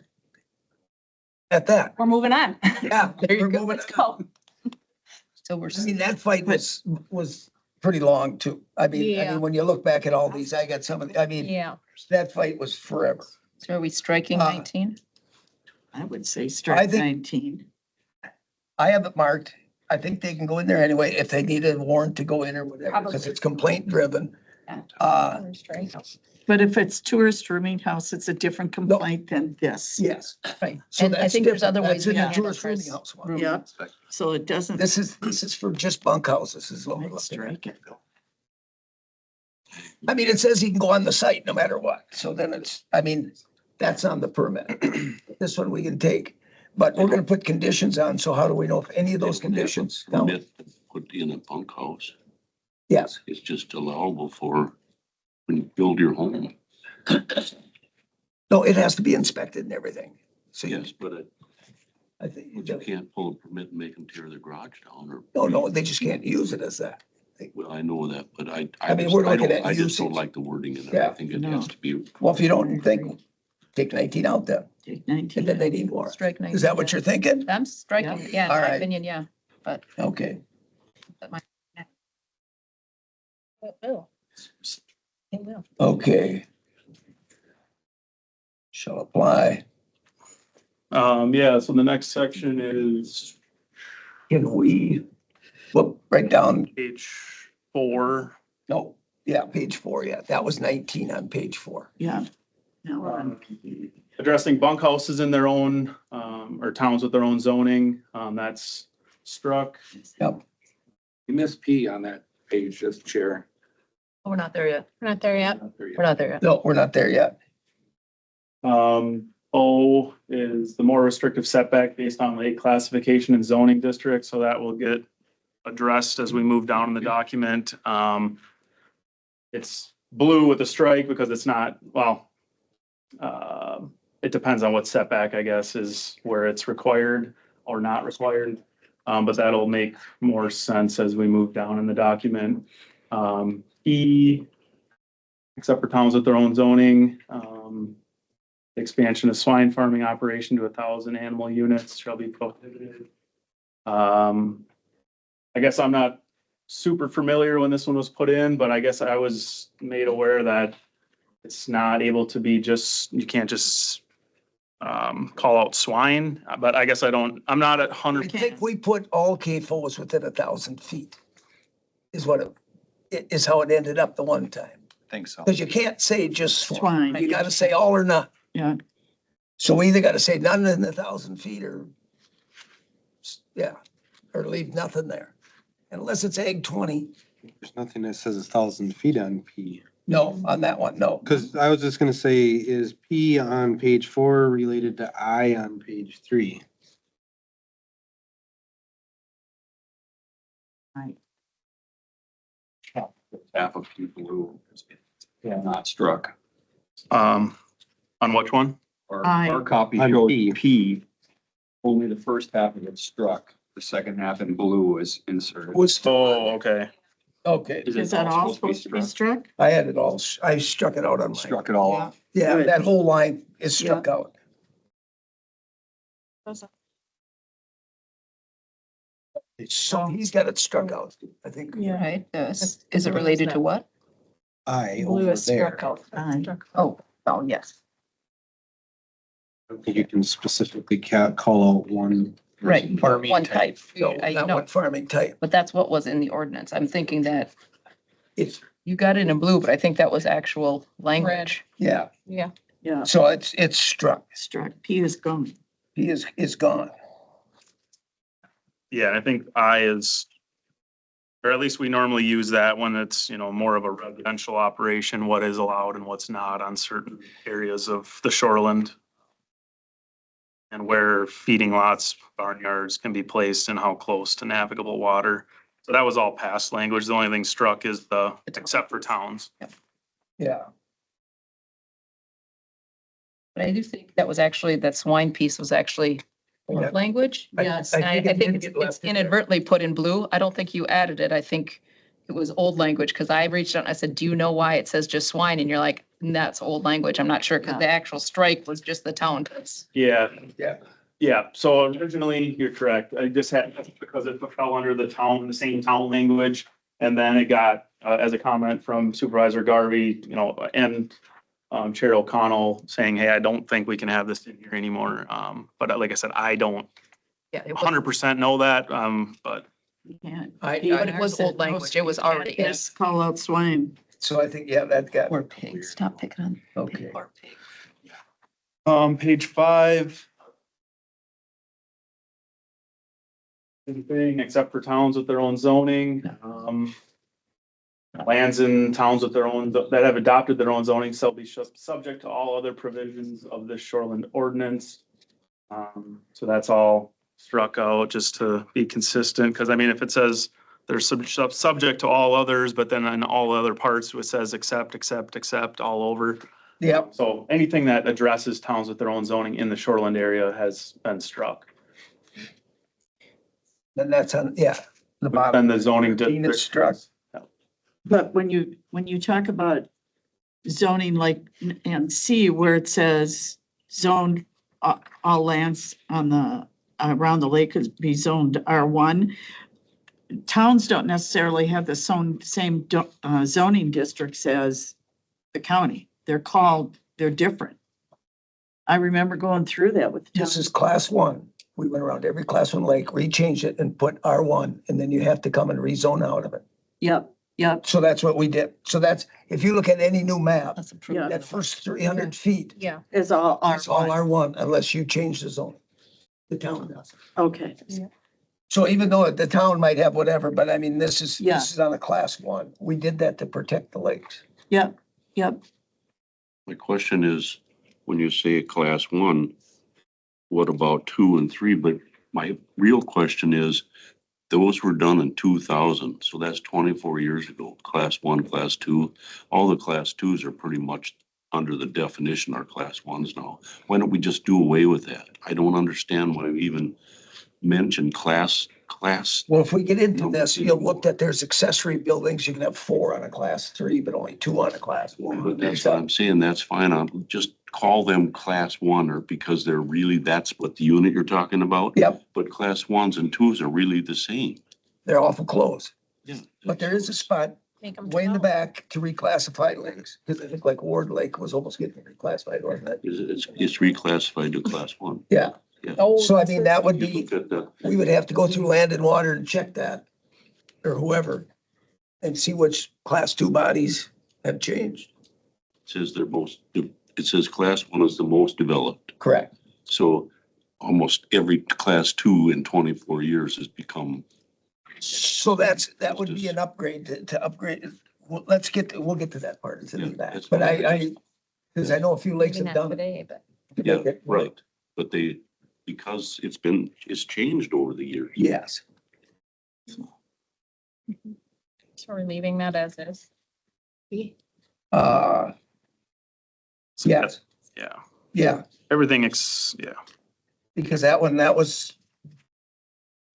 Speaker 1: At that.
Speaker 2: moving on.
Speaker 1: Yeah.
Speaker 4: There you
Speaker 1: we're
Speaker 4: go.
Speaker 1: moving
Speaker 2: Let's
Speaker 1: on.
Speaker 2: go.
Speaker 4: So we're,
Speaker 1: That fight was pretty long too.
Speaker 4: Yeah.
Speaker 1: When you look back at all these, I got some of,
Speaker 4: yeah.
Speaker 1: that fight was forever.
Speaker 4: So are we striking 19?
Speaker 10: I would say strike
Speaker 1: think-
Speaker 10: 19.
Speaker 1: I have it marked. I think they can go in there anyway if they need a warrant to go in or whatever, because
Speaker 2: Probably.
Speaker 1: it's complaint driven.
Speaker 10: But if it's tourist rooming house, it's a different complaint than this.
Speaker 1: Yes.
Speaker 4: Right.
Speaker 1: So
Speaker 4: And I
Speaker 1: that's
Speaker 4: think there's
Speaker 1: different.
Speaker 4: other ways
Speaker 1: That's
Speaker 4: we
Speaker 1: in
Speaker 4: can
Speaker 1: the
Speaker 4: handle
Speaker 1: tourist rooming
Speaker 4: tourist
Speaker 1: house one.
Speaker 4: rooming.
Speaker 10: Yeah. So it doesn't.
Speaker 1: This is for just bunkhouses is what we're
Speaker 10: Let's
Speaker 1: looking at.
Speaker 10: strike it.
Speaker 1: It says he can go on the site no matter what. So then that's on the permit. This one we can take, but we're gonna put conditions on. So how do we know if any of those conditions? No.
Speaker 17: Permit put in a bunkhouse.
Speaker 1: Yes.
Speaker 17: It's just allowable for when you build your home.
Speaker 1: No, it has to be inspected and everything. So
Speaker 17: Yes, but
Speaker 1: I think,
Speaker 17: you can't pull a permit and make them tear their garage down or.
Speaker 1: no, they just can't use it as that. think.
Speaker 17: Well, I know that, but
Speaker 1: I mean, we're looking at
Speaker 17: I just don't
Speaker 1: usage.
Speaker 17: like the wording in it.
Speaker 1: Yeah.
Speaker 17: I think it
Speaker 10: No.
Speaker 17: has to be.
Speaker 1: Well, if you don't think, take 19 out then,
Speaker 10: Take
Speaker 1: and
Speaker 10: 19.
Speaker 1: then they need more.
Speaker 4: Strike 19.
Speaker 1: Is that what you're thinking?
Speaker 4: I'm striking, yeah, in
Speaker 1: All
Speaker 4: my
Speaker 1: right.
Speaker 4: opinion, yeah, but.
Speaker 1: Okay.
Speaker 4: It will. It will.
Speaker 1: Okay. Shall apply.
Speaker 11: Yeah, so the next section is
Speaker 1: Can we, well, write down,
Speaker 11: page 4.
Speaker 1: no, yeah, page 4, yeah, that was 19 on page 4.
Speaker 10: Yeah. Now we're on.
Speaker 11: Addressing bunkhouses in their own, or towns with their own zoning, that's struck.
Speaker 1: Yep.
Speaker 3: You missed P on that page, just chair.
Speaker 4: Oh, we're not there yet.
Speaker 9: We're not there yet.
Speaker 4: We're not there yet.
Speaker 1: No, we're not there yet.
Speaker 11: O is the more restrictive setback based on lake classification and zoning district, so that will get addressed as we move down in the document. It's blue with a strike because it's not, well, it depends on what setback, I guess, is where it's required or not required. But that'll make more sense as we move down in the document. E, except for towns with their own zoning, expansion of swine farming operation to 1,000 animal units shall be prohibited. I guess I'm not super familiar when this one was put in, but I guess I was made aware that it's not able to be just, you can't just call out swine, but I guess I'm not at
Speaker 1: I
Speaker 11: 100.
Speaker 1: think we put all CAFOs within 1,000 feet is what it is how it ended up the one time.
Speaker 18: Think so.
Speaker 1: Because you can't say just swine.
Speaker 10: Swine.
Speaker 1: You gotta say all or none.
Speaker 10: Yeah.
Speaker 1: So we either gotta say none in 1,000 feet or, yeah, or leave nothing there. Unless it's egg 20.
Speaker 7: There's nothing that says 1,000 feet on P.
Speaker 1: No, on that one, no.
Speaker 7: Cause I was just gonna say, is P on page 4 related to I on page 3?
Speaker 10: Right.
Speaker 16: Half of people who are not struck.
Speaker 11: On which one?
Speaker 16: Our copy
Speaker 7: On
Speaker 16: showed
Speaker 7: P.
Speaker 16: P, only the first half of it struck, the second half in blue is inserted.
Speaker 1: Was,
Speaker 11: Oh, okay.
Speaker 1: okay,
Speaker 10: Is that all supposed to be struck?
Speaker 1: I had it all, I struck it out on mine.
Speaker 16: Struck it all
Speaker 10: Yeah.
Speaker 16: off.
Speaker 1: Yeah,
Speaker 10: Good.
Speaker 1: that whole line is struck out. So he's got it struck out, I think.
Speaker 10: Yeah.
Speaker 4: Right, is it related to what?
Speaker 7: I
Speaker 2: Blue
Speaker 7: over
Speaker 2: is
Speaker 7: there.
Speaker 2: struck out.
Speaker 10: Aye.
Speaker 4: Oh, yes.
Speaker 7: You can specifically call out one.
Speaker 4: Right,
Speaker 7: farming
Speaker 4: one type.
Speaker 1: No,
Speaker 4: I
Speaker 1: not
Speaker 4: know,
Speaker 1: what farming type.
Speaker 4: but that's what was in the ordinance. I'm thinking that
Speaker 1: It's,
Speaker 4: you got it in blue, but I think that was actual language.
Speaker 1: yeah,
Speaker 2: Yeah.
Speaker 10: Yeah,
Speaker 1: so it's struck.
Speaker 10: struck. P is gone.
Speaker 1: He is gone.
Speaker 11: Yeah, I think I is, or at least we normally use that when it's, more of a residential operation, what is allowed and what's not on certain areas of the shoreland. And where feeding lots, barnyards can be placed and how close to navigable water. So that was all past language. The only thing struck is except for towns.
Speaker 1: Yeah.
Speaker 4: But I do think that swine piece was actually
Speaker 1: Yeah.
Speaker 4: old language.
Speaker 1: I-
Speaker 4: Yes,
Speaker 1: I
Speaker 4: and I
Speaker 1: think it
Speaker 4: think
Speaker 1: did
Speaker 4: it's
Speaker 1: get left in there.
Speaker 4: inadvertently put in blue. I don't think you added it. I think it was old language because I reached out and I said, do you know why it says just swine? And you're like, that's old language. I'm not sure because the actual strike was just the town.
Speaker 11: Yeah.
Speaker 1: Yeah.
Speaker 11: Yeah, so originally, you're correct. I just had, because it fell under the same town language. And then it got, as a comment from Supervisor Garvey, and Chair O'Connell saying, hey, I don't think we can have this in here anymore. But like I said, I don't
Speaker 4: Yeah, it was,
Speaker 11: 100% know that, but
Speaker 10: You can't.
Speaker 1: I-
Speaker 4: but it was old language. It was already in.
Speaker 10: Yes, call out swine.
Speaker 1: So I think, yeah, that got,
Speaker 4: Or pigs. Stop picking on.
Speaker 1: okay.
Speaker 4: Or pig.
Speaker 11: page 5. Same thing, except for towns with their own zoning. Lands in towns with their own, that have adopted their own zoning shall be subject to all other provisions of this shoreland ordinance. So that's all struck out just to be consistent, because if it says they're subject to all others, but then in all other parts it says except all over.
Speaker 1: Yeah,
Speaker 11: So anything that addresses towns with their own zoning in the shoreland area has been struck.
Speaker 1: then that's on, yeah, the bottom.
Speaker 11: Then the zoning
Speaker 1: Thirteen is
Speaker 11: district.
Speaker 1: struck.
Speaker 10: But when you talk about zoning like and C where it says zoned, all lands on the, around the lake could be zoned R1. Towns don't necessarily have the same zoning districts as the county. They're different. I remember going through that with the
Speaker 1: This
Speaker 10: towns.
Speaker 1: is class one. We went around every class one lake, rechanged it and put R1, and then you have to come and rezone out of it.
Speaker 10: Yep.
Speaker 1: So that's what we did. So that's, if you look at any new map,
Speaker 4: That's approved.
Speaker 1: that first 300 feet,
Speaker 4: Yeah.
Speaker 10: It's all
Speaker 1: it's all
Speaker 10: R1.
Speaker 1: R1 unless you change the zone. The town does.
Speaker 10: Okay.
Speaker 1: So even though the town might have whatever, but I mean, this is
Speaker 10: Yeah.
Speaker 1: on a class one. We did that to protect the lakes.
Speaker 10: Yep. Yep.
Speaker 17: My question is, when you say class one, what about 2 and 3? But my real question is, those were done in 2000, so that's 24 years ago. Class 1, class 2, all the class 2s are pretty much under the definition are class 1s now. Why don't we just do away with that? I don't understand why we even mentioned class.
Speaker 1: Well, if we get into this, you'll look that there's accessory buildings. You can have 4 on a class 3, but only 2 on a class 1.
Speaker 17: But that's what I'm saying, that's fine. I'll just call them class 1 or because they're really, that's what the unit you're talking about.
Speaker 1: Yep,
Speaker 17: But class 1s and 2s are really the same.
Speaker 1: they're awful close.
Speaker 17: Yeah.
Speaker 1: But there is a spot
Speaker 2: Make them
Speaker 1: way in the
Speaker 2: 12.
Speaker 1: back to reclassify lakes, because I think like Ward Lake was almost getting reclassified, wasn't it?
Speaker 17: It's reclassified to class 1.
Speaker 1: Yeah.
Speaker 17: Yeah.
Speaker 2: Oh,
Speaker 1: So I mean, that would
Speaker 17: You
Speaker 1: be,
Speaker 17: look at the,
Speaker 1: we would have to go through Land and Water and check that, or whoever, and see which class 2 bodies have changed.
Speaker 17: it says they're most, it says class 1 is the most developed.
Speaker 1: Correct.
Speaker 17: So almost every class 2 in 24 years has become.
Speaker 1: So that would be an upgrade to upgrade. Well, we'll get to that part. It's in
Speaker 17: Yeah,
Speaker 1: the back.
Speaker 17: that's
Speaker 1: But
Speaker 17: fine.
Speaker 1: because I know a few lakes have done it.
Speaker 2: Today, but.
Speaker 17: Yeah, right. But because it's changed over the years.
Speaker 1: Yes.
Speaker 2: So we're leaving that as is.
Speaker 1: Yeah,
Speaker 11: Yeah,
Speaker 1: yeah,
Speaker 11: everything, yeah.
Speaker 1: because that was,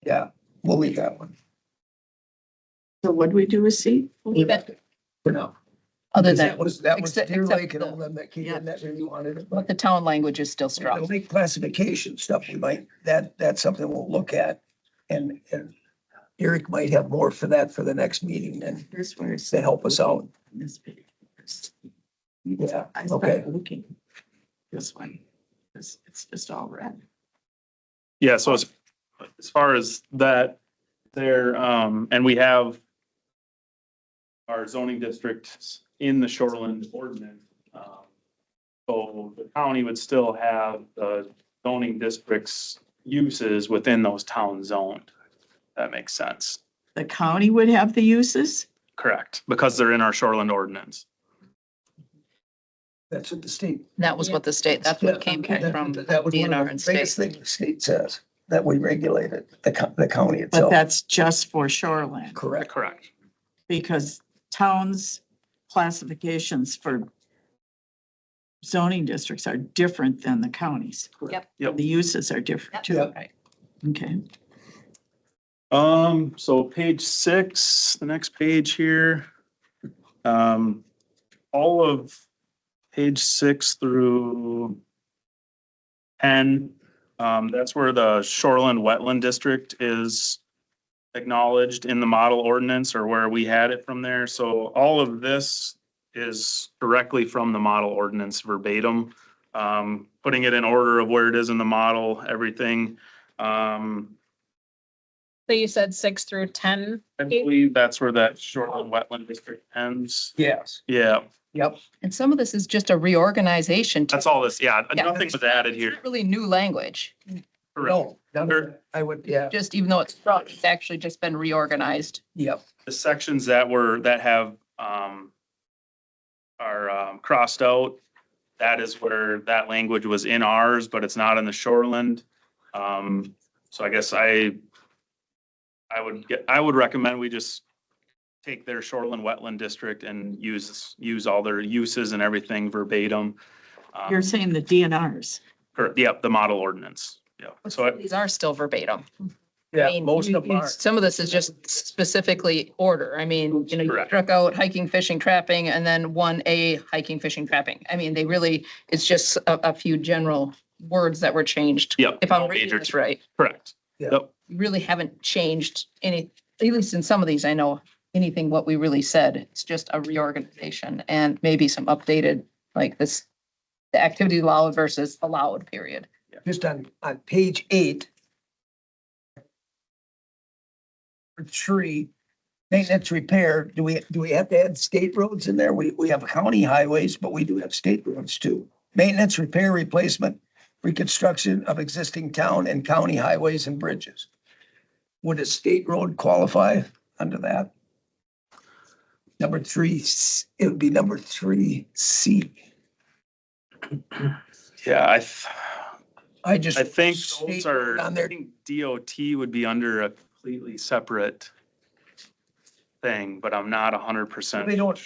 Speaker 1: yeah, we'll leave that one.
Speaker 10: So what do we do with C?
Speaker 2: Leave it.
Speaker 1: For now.
Speaker 4: Other
Speaker 1: Because
Speaker 4: than,
Speaker 1: that was
Speaker 4: except-
Speaker 1: Deer
Speaker 4: except
Speaker 1: Lake and all
Speaker 4: the-
Speaker 1: them that came
Speaker 10: Yeah.
Speaker 1: in that really wanted it.
Speaker 4: but the town language is still
Speaker 1: The
Speaker 4: strong.
Speaker 1: lake classification stuff, we might, that's something we'll look at. And Eric might have more for that for the next meeting and
Speaker 10: Here's where it's.
Speaker 1: to help us out.
Speaker 10: This page.
Speaker 1: Yeah,
Speaker 10: I
Speaker 1: okay.
Speaker 10: started looking. This one, it's just all red.
Speaker 11: Yeah, so as far as that, there, and we have our zoning districts in the shoreline ordinance. So the county would still have the zoning districts uses within those town zoned. That makes sense.
Speaker 10: The county would have the uses?
Speaker 11: Correct, because they're in our shoreline ordinance.
Speaker 1: That's what the state.
Speaker 4: That was what the state, that's what came from
Speaker 1: That was one
Speaker 4: DNR
Speaker 1: of
Speaker 4: and
Speaker 1: the
Speaker 4: state.
Speaker 1: biggest things the state says, that we regulated, the county
Speaker 10: But
Speaker 1: itself.
Speaker 10: that's just for shoreland,
Speaker 1: Correct.
Speaker 11: Correct.
Speaker 10: because towns' classifications for zoning districts are different than the counties.
Speaker 2: Yep.
Speaker 11: Yep.
Speaker 10: The uses are different too.
Speaker 1: Yep.
Speaker 4: Right.
Speaker 10: Okay.
Speaker 11: So page 6, the next page here. All of page 6 through 10, that's where the shoreland wetland district is acknowledged in the model ordinance or where we had it from there. So all of this is directly from the model ordinance verbatim, putting it in order of where it is in the model, everything.
Speaker 2: So you said 6 through 10.
Speaker 11: I believe that's where that shoreline wetland district ends.
Speaker 1: Yes.
Speaker 11: Yeah,
Speaker 1: Yep.
Speaker 4: And some of this is just a reorganization.
Speaker 11: that's all this, yeah,
Speaker 4: Yeah.
Speaker 11: nothing was added
Speaker 4: It's
Speaker 11: here.
Speaker 4: not really new language,
Speaker 1: No, I would, yeah,
Speaker 4: just even though it's strong, it's actually just been reorganized.
Speaker 1: yep.
Speaker 11: The sections that have, are crossed out, that is where that language was in ours, but it's not in the shoreland. So I guess I would recommend we just take their shoreland wetland district and use all their uses and everything verbatim.
Speaker 10: You're saying the DNRs.
Speaker 11: Yep, the model ordinance, yeah. So
Speaker 4: These are still verbatim.
Speaker 1: Yeah,
Speaker 4: I mean,
Speaker 1: most of them are.
Speaker 4: some of this is just specifically order. I mean, you know, you
Speaker 11: Correct.
Speaker 4: struck out hiking, fishing, trapping, and then 1A hiking, fishing, trapping. I mean, they really, it's just a few general words that were changed.
Speaker 11: Yep.
Speaker 4: If I'm
Speaker 11: No
Speaker 4: reading
Speaker 11: major
Speaker 4: this right,
Speaker 11: Correct.
Speaker 1: Yeah.
Speaker 11: Yep.
Speaker 4: you really haven't changed any, at least in some of these, I know anything what we really said. It's just a reorganization and maybe some updated, like this, the activity allowed versus allowed period.
Speaker 1: Just on page 8. 3, maintenance repair, do we have to add state roads in there? We have county highways, but we do have state roads too. Maintenance, repair, replacement, reconstruction of existing town and county highways and bridges. Would a state road qualify under that? Number 3, it would be number 3C.
Speaker 11: Yeah,
Speaker 1: I just.
Speaker 11: I think
Speaker 1: State
Speaker 11: those are,
Speaker 1: road on
Speaker 11: I
Speaker 1: there.
Speaker 11: think DOT would be under a completely separate thing, but I'm not 100%.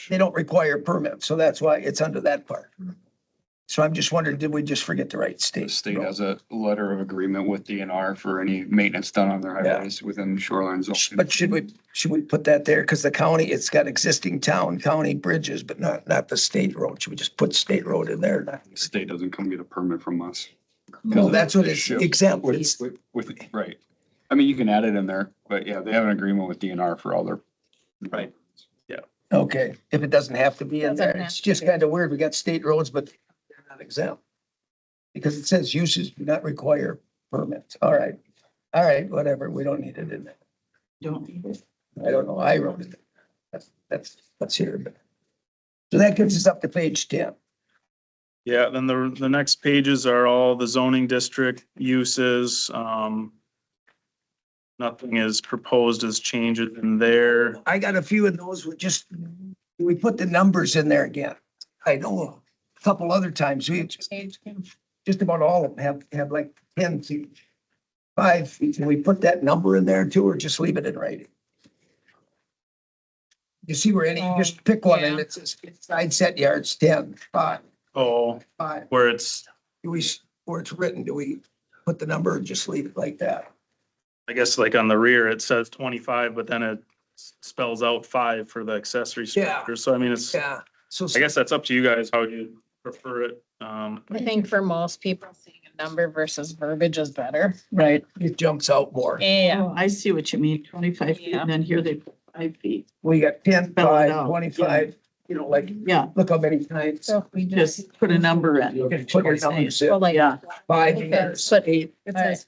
Speaker 1: They don't require permits, so that's why it's under that part. So I'm just wondering, did we just forget to write
Speaker 16: The
Speaker 1: state?
Speaker 16: state has a letter of agreement with DNR for any maintenance done on their
Speaker 1: Yeah.
Speaker 16: highways within shoreline zone.
Speaker 1: But should we put that there? Because the county, it's got existing county bridges, but not the state road. Should we just put state road in there?
Speaker 16: The state doesn't come get a permit from us.
Speaker 1: No, that's what it's
Speaker 16: Ship.
Speaker 1: exempt.
Speaker 16: With, right. I mean, you can add it in there, but yeah, they have an agreement with DNR for all their.
Speaker 11: Right.
Speaker 1: Okay, if it doesn't have to be in there,
Speaker 2: Doesn't have
Speaker 1: it's
Speaker 2: to
Speaker 1: just
Speaker 2: be.
Speaker 1: kind of weird. We got state roads, but they're not exempt. Because it says uses do not require permits. All right, whatever. We don't need it in there.
Speaker 10: Don't need it.
Speaker 1: I don't know. I wrote it. That's here. But so that gets us up to page 10.
Speaker 11: Yeah, then the next pages are all the zoning district uses. Nothing is proposed as changes in there.
Speaker 1: I got a few of those. We put the numbers in there again. I know a couple other times we just about all of them have like 10 feet, 5 feet. Can we put that number in there too, or just leave it in writing? You see where just pick one and it says side set yards 10, 5,
Speaker 11: Oh,
Speaker 1: 5.
Speaker 11: where it's,
Speaker 1: Where it's written, do we put the number and just leave it like that?
Speaker 11: I guess like on the rear, it says 25, but then it spells out 5 for the accessory
Speaker 1: Yeah.
Speaker 11: structure. So I mean, it's,
Speaker 1: Yeah. So
Speaker 11: I guess that's up to you guys how you prefer it.
Speaker 4: I think for most people, seeing a number versus verbiage is better.
Speaker 1: Right. It jumps out more.
Speaker 4: Yeah.
Speaker 10: Oh, I see what you mean, 25 feet, and then here they put 5 feet.
Speaker 1: We got 10,
Speaker 10: Spell it
Speaker 1: 5,
Speaker 10: out,
Speaker 1: 25, you know, like,
Speaker 10: Yeah,
Speaker 1: look how many times.
Speaker 4: So if we
Speaker 10: just put a number in.
Speaker 1: You can put your numbers in.
Speaker 4: Well, like,
Speaker 10: Yeah.
Speaker 1: 5
Speaker 4: okay,
Speaker 1: years.
Speaker 4: but
Speaker 10: Eight.
Speaker 4: it says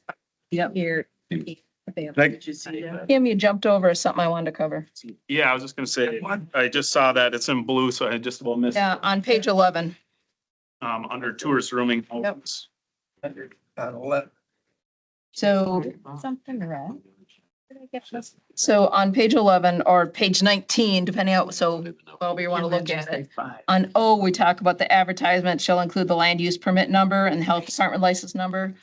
Speaker 10: Yep.
Speaker 4: here.
Speaker 10: Did you see that?
Speaker 4: Kim, you jumped over something I wanted to cover.
Speaker 11: Yeah, I was just gonna say, I just saw that it's in blue, so I just about missed.
Speaker 4: Yeah, on page 11.
Speaker 11: Under tourist rooming.
Speaker 4: Yep.
Speaker 11: homes.
Speaker 1: On 11.
Speaker 4: So,
Speaker 2: Something red. Did I get this?
Speaker 4: so on page 11 or page 19, depending on, so however you want to look at it. On O, we talk about the advertisement shall include the land use permit number and health department license number.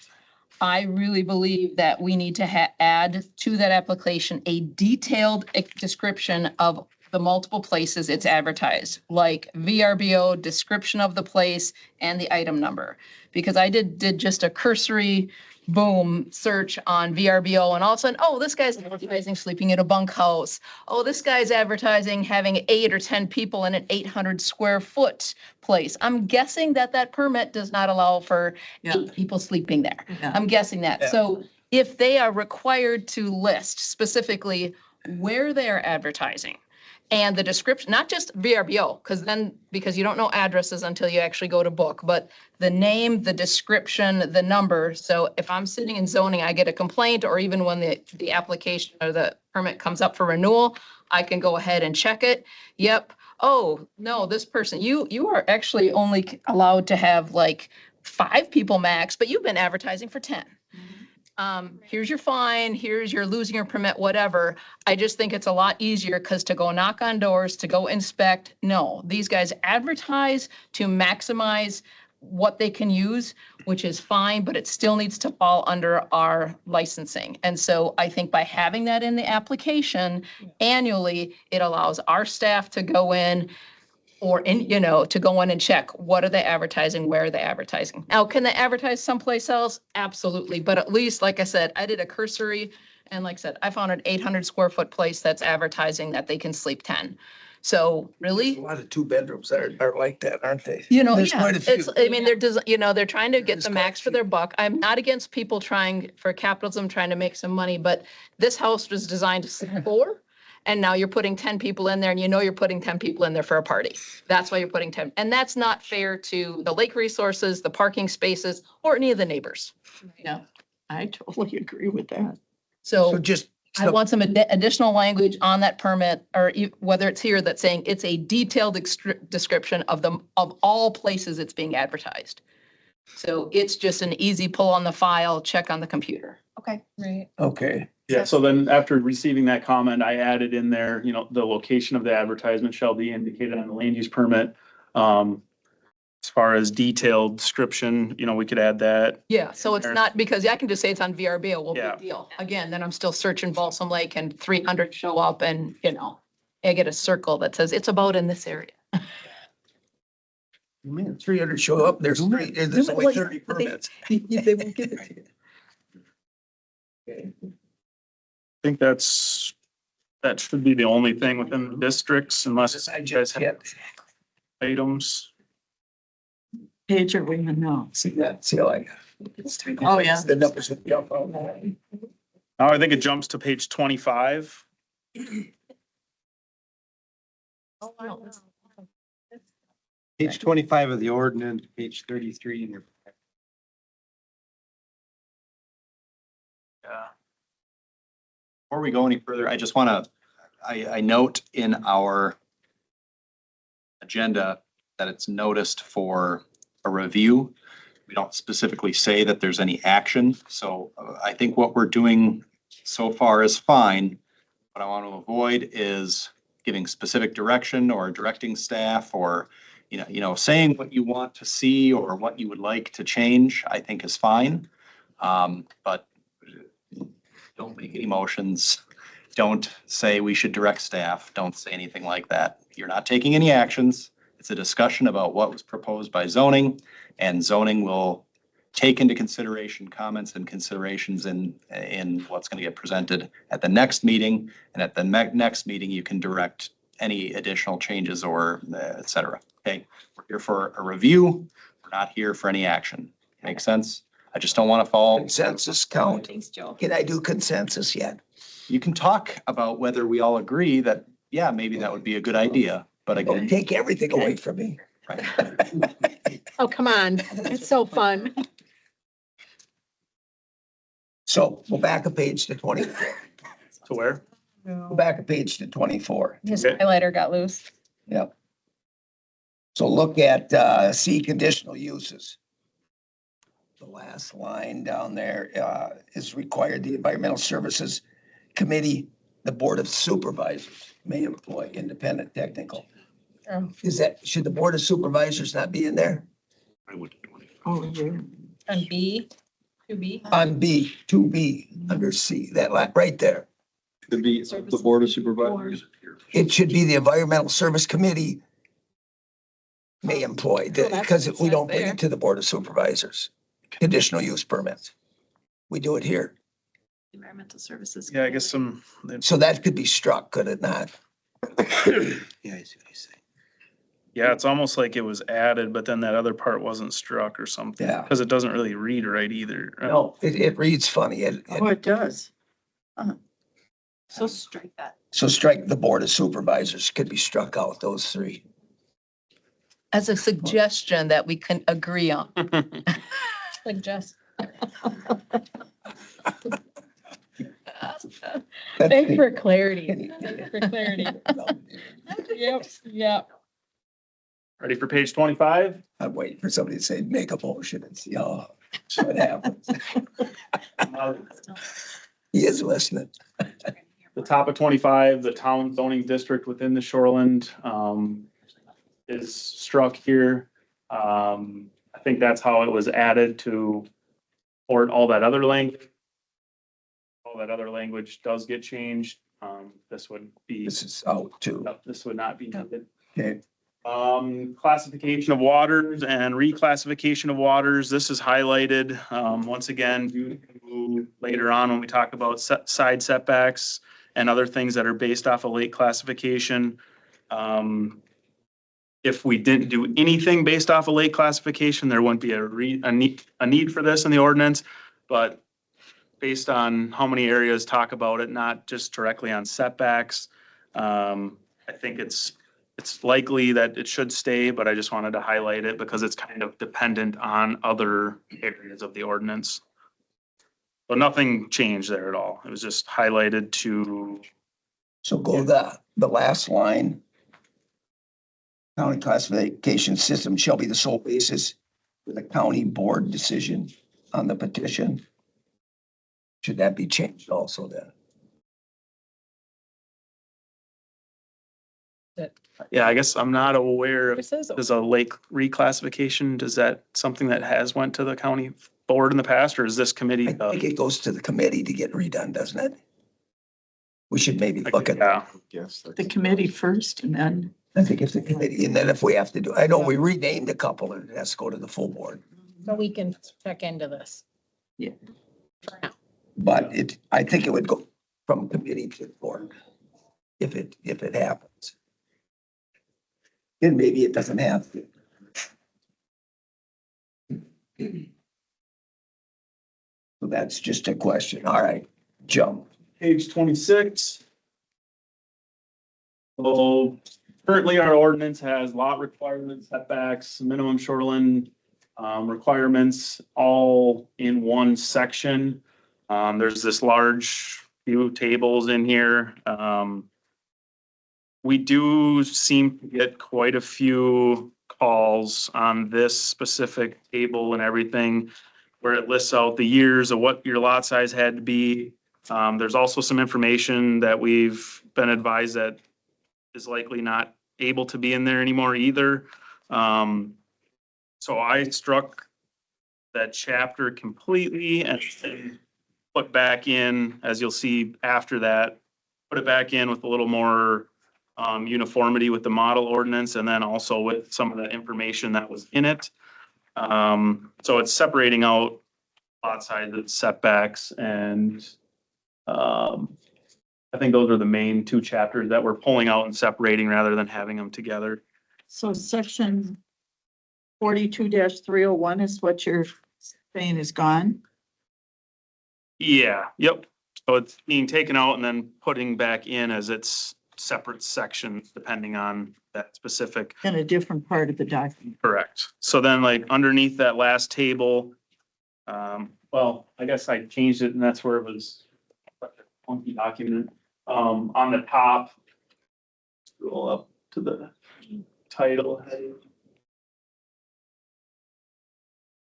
Speaker 4: I really believe that we need to add to that application a detailed description of the multiple places it's advertised, like VRBO, description of the place, and the item number. Because I did just a cursory boom search on VRBO, and all of a sudden, oh, this guy's advertising sleeping in a bunkhouse. Oh, this guy's advertising having 8 or 10 people in an 800 square foot place. I'm guessing that permit does not allow for
Speaker 10: Yeah.
Speaker 4: 8 people sleeping there.
Speaker 10: Yeah.
Speaker 4: I'm guessing that.
Speaker 1: Yeah.
Speaker 4: So if they are required to list specifically where they're advertising and the description, not just VRBO, because you don't know addresses until you actually go to book, but the name, the description, the number. So if I'm sitting in zoning, I get a complaint, or even when the application or the permit comes up for renewal, I can go ahead and check it. Yep. Oh, no, this person, you are actually only allowed to have like 5 people max, but you've been advertising for 10. Here's your fine, here's your losing your permit, whatever. I just think it's a lot easier because to go knock on doors, to go inspect, no, these guys advertise to maximize what they can use, which is fine, but it still needs to fall under our licensing. And so I think by having that in the application annually, it allows our staff to go in to go in and check, what are they advertising, where are they advertising? Now, can they advertise someplace else? Absolutely, but at least, like I said, I did a cursory And like I said, I found an 800 square foot place that's advertising that they can sleep 10. So really?
Speaker 1: A lot of two bedrooms are like that, aren't they?
Speaker 4: You know,
Speaker 1: There's
Speaker 4: yeah,
Speaker 1: quite a few.
Speaker 4: it's, I mean, they're, you know, they're trying to get
Speaker 1: There's
Speaker 4: the
Speaker 1: quite
Speaker 4: max
Speaker 1: a
Speaker 4: for their buck. I'm not against people trying for capitalism, trying to make some money, but this house was designed to sleep 4. And now you're putting 10 people in there and you know you're putting 10 people in there for a party. That's why you're putting 10. And that's not fair to the lake resources, the parking spaces, or any of the neighbors.
Speaker 10: Yeah, I totally agree with that.
Speaker 1: So
Speaker 4: So
Speaker 1: just,
Speaker 4: I want some additional language on that permit, or whether it's here that's saying it's a detailed description of of all places it's being advertised. So it's just an easy pull on the file, check on the computer.
Speaker 2: Okay, right.
Speaker 1: okay,
Speaker 11: Yeah, so then after receiving that comment, I added in there, the location of the advertisement shall be indicated on the land use permit. As far as detailed description, we could add that.
Speaker 4: Yeah, so it's
Speaker 11: There.
Speaker 4: not, because I can just say it's on VRBO, well,
Speaker 11: Yeah.
Speaker 4: big deal. Again, then I'm still searching Balsam Lake and 300 show up and, I get a circle that says it's about in this area.
Speaker 1: man, 300 show up, there's only 30 permits.
Speaker 4: They won't give it to you.
Speaker 1: Okay.
Speaker 11: I think that should be the only thing within the districts unless
Speaker 1: I
Speaker 11: you guys
Speaker 1: just
Speaker 11: have
Speaker 1: hit,
Speaker 11: items.
Speaker 10: Page are we in now?
Speaker 1: see that, see like.
Speaker 10: Oh, yeah.
Speaker 1: The numbers would jump on.
Speaker 11: Now I think it jumps to page 25.
Speaker 7: Page 25 of the ordinance, page 33 in your.
Speaker 11: Yeah.
Speaker 18: Before we go any further, I just want to, I note in our agenda that it's noticed for a review. We don't specifically say that there's any action. So I think what we're doing so far is fine. What I want to avoid is giving specific direction or directing staff or, saying what you want to see or what you would like to change, I think is fine. But don't make any motions. Don't say we should direct staff. Don't say anything like that. You're not taking any actions. It's a discussion about what was proposed by zoning, and zoning will take into consideration comments and considerations in what's going to get presented at the next meeting. And at the next meeting, you can direct any additional changes or et cetera. Okay, we're here for a review. We're not here for any action. Makes sense? I just don't want to fall.
Speaker 1: Consensus count.
Speaker 2: Thanks, Joe.
Speaker 1: Can I do consensus yet?
Speaker 18: You can talk about whether we all agree that, yeah, maybe that would be a good idea, but
Speaker 1: Don't
Speaker 18: again.
Speaker 1: take everything away from me.
Speaker 18: Right.
Speaker 9: Oh, come on. It's so fun.
Speaker 1: So go back a page to 20,
Speaker 11: To where?
Speaker 1: go back a page to 24.
Speaker 2: His
Speaker 11: Okay.
Speaker 2: highlighter got loose.
Speaker 1: Yep. So look at, C, conditional uses. The last line down there, is required, the Environmental Services Committee, the Board of Supervisors may employ independent technical. Should the Board of Supervisors not be in there?
Speaker 17: I went to 25.
Speaker 10: Oh, yeah.
Speaker 2: On B, 2B.
Speaker 1: On B, 2B, under C, right there.
Speaker 13: To be the Board of Supervisors.
Speaker 1: It should be the Environmental Service Committee may employ, because we don't bring it to the Board of Supervisors. Conditional use permits. We do it here.
Speaker 2: Environmental Services.
Speaker 11: Yeah, I guess
Speaker 1: So that could be struck, could it not?
Speaker 7: Yeah, I see what he's saying.
Speaker 11: yeah, it's almost like it was added, but then that other part wasn't struck or something.
Speaker 1: Yeah.
Speaker 11: Because it doesn't really read right either.
Speaker 1: No, it reads funny.
Speaker 10: Oh, it does.
Speaker 2: So strike that.
Speaker 1: So strike the Board of Supervisors could be struck out, those three.
Speaker 4: As a suggestion that we can agree on.
Speaker 2: Like Jess. Thanks for clarity. Thanks for clarity. Yep, yep.
Speaker 11: Ready for page 25?
Speaker 1: I'm waiting for somebody to say, make a motion and see what happens. He is listening.
Speaker 11: The top of 25, the town zoning district within the shoreland, is struck here. I think that's how it was added to, or all that other language. All that other language does get changed. This would be,
Speaker 1: This is out too.
Speaker 11: this would not be needed.
Speaker 1: Okay.
Speaker 11: Classification of waters and reclassification of waters. This is highlighted, once again, due to to later on when we talk about side setbacks and other things that are based off of lake classification. If we didn't do anything based off of lake classification, there wouldn't be a need for this in the ordinance. But based on how many areas talk about it, not just directly on setbacks, I think it's likely that it should stay, but I just wanted to highlight it because it's kind of dependent on other areas of the ordinance. So nothing changed there at all. It was just highlighted to.
Speaker 1: So go the last line. County classification system shall be the sole basis for the county board decision on the petition. Should that be changed also then?
Speaker 11: Yeah, I guess I'm not aware if there's a lake reclassification. Is that something that has went to the county board in the past, or is this committee?
Speaker 1: I think it goes to the committee to get redone, doesn't it? We should maybe look at
Speaker 11: Yeah.
Speaker 5: Yes.
Speaker 10: The committee first and then.
Speaker 1: I think if the committee, and then if we have to do, I know we renamed a couple and it has to go to the full board.
Speaker 4: So we can check into this.
Speaker 10: Yeah.
Speaker 1: But I think it would go from committee to board if it happens. And maybe it doesn't have to. So that's just a question. All right, jump.
Speaker 11: Page 26. So currently our ordinance has lot requirements, setbacks, minimum shoreline requirements, all in one section. There's this large few tables in here. We do seem to get quite a few calls on this specific table and everything, where it lists out the years of what your lot size had to be. There's also some information that we've been advised that is likely not able to be in there anymore either. So I struck that chapter completely and put back in, as you'll see after that, put it back in with a little more uniformity with the model ordinance, and then also with some of the information that was in it. So it's separating out lot sizes, setbacks, and I think those are the main two chapters that we're pulling out and separating rather than having them together.
Speaker 10: So section 42-301 is what you're saying is gone?
Speaker 11: Yeah, yep. So it's being taken out and then putting back in as its separate sections depending on that specific.
Speaker 10: In a different part of the document.
Speaker 11: Correct. So then like underneath that last table, well, I guess I changed it and that's where it was a funky document. On the top, scroll up to the title heading.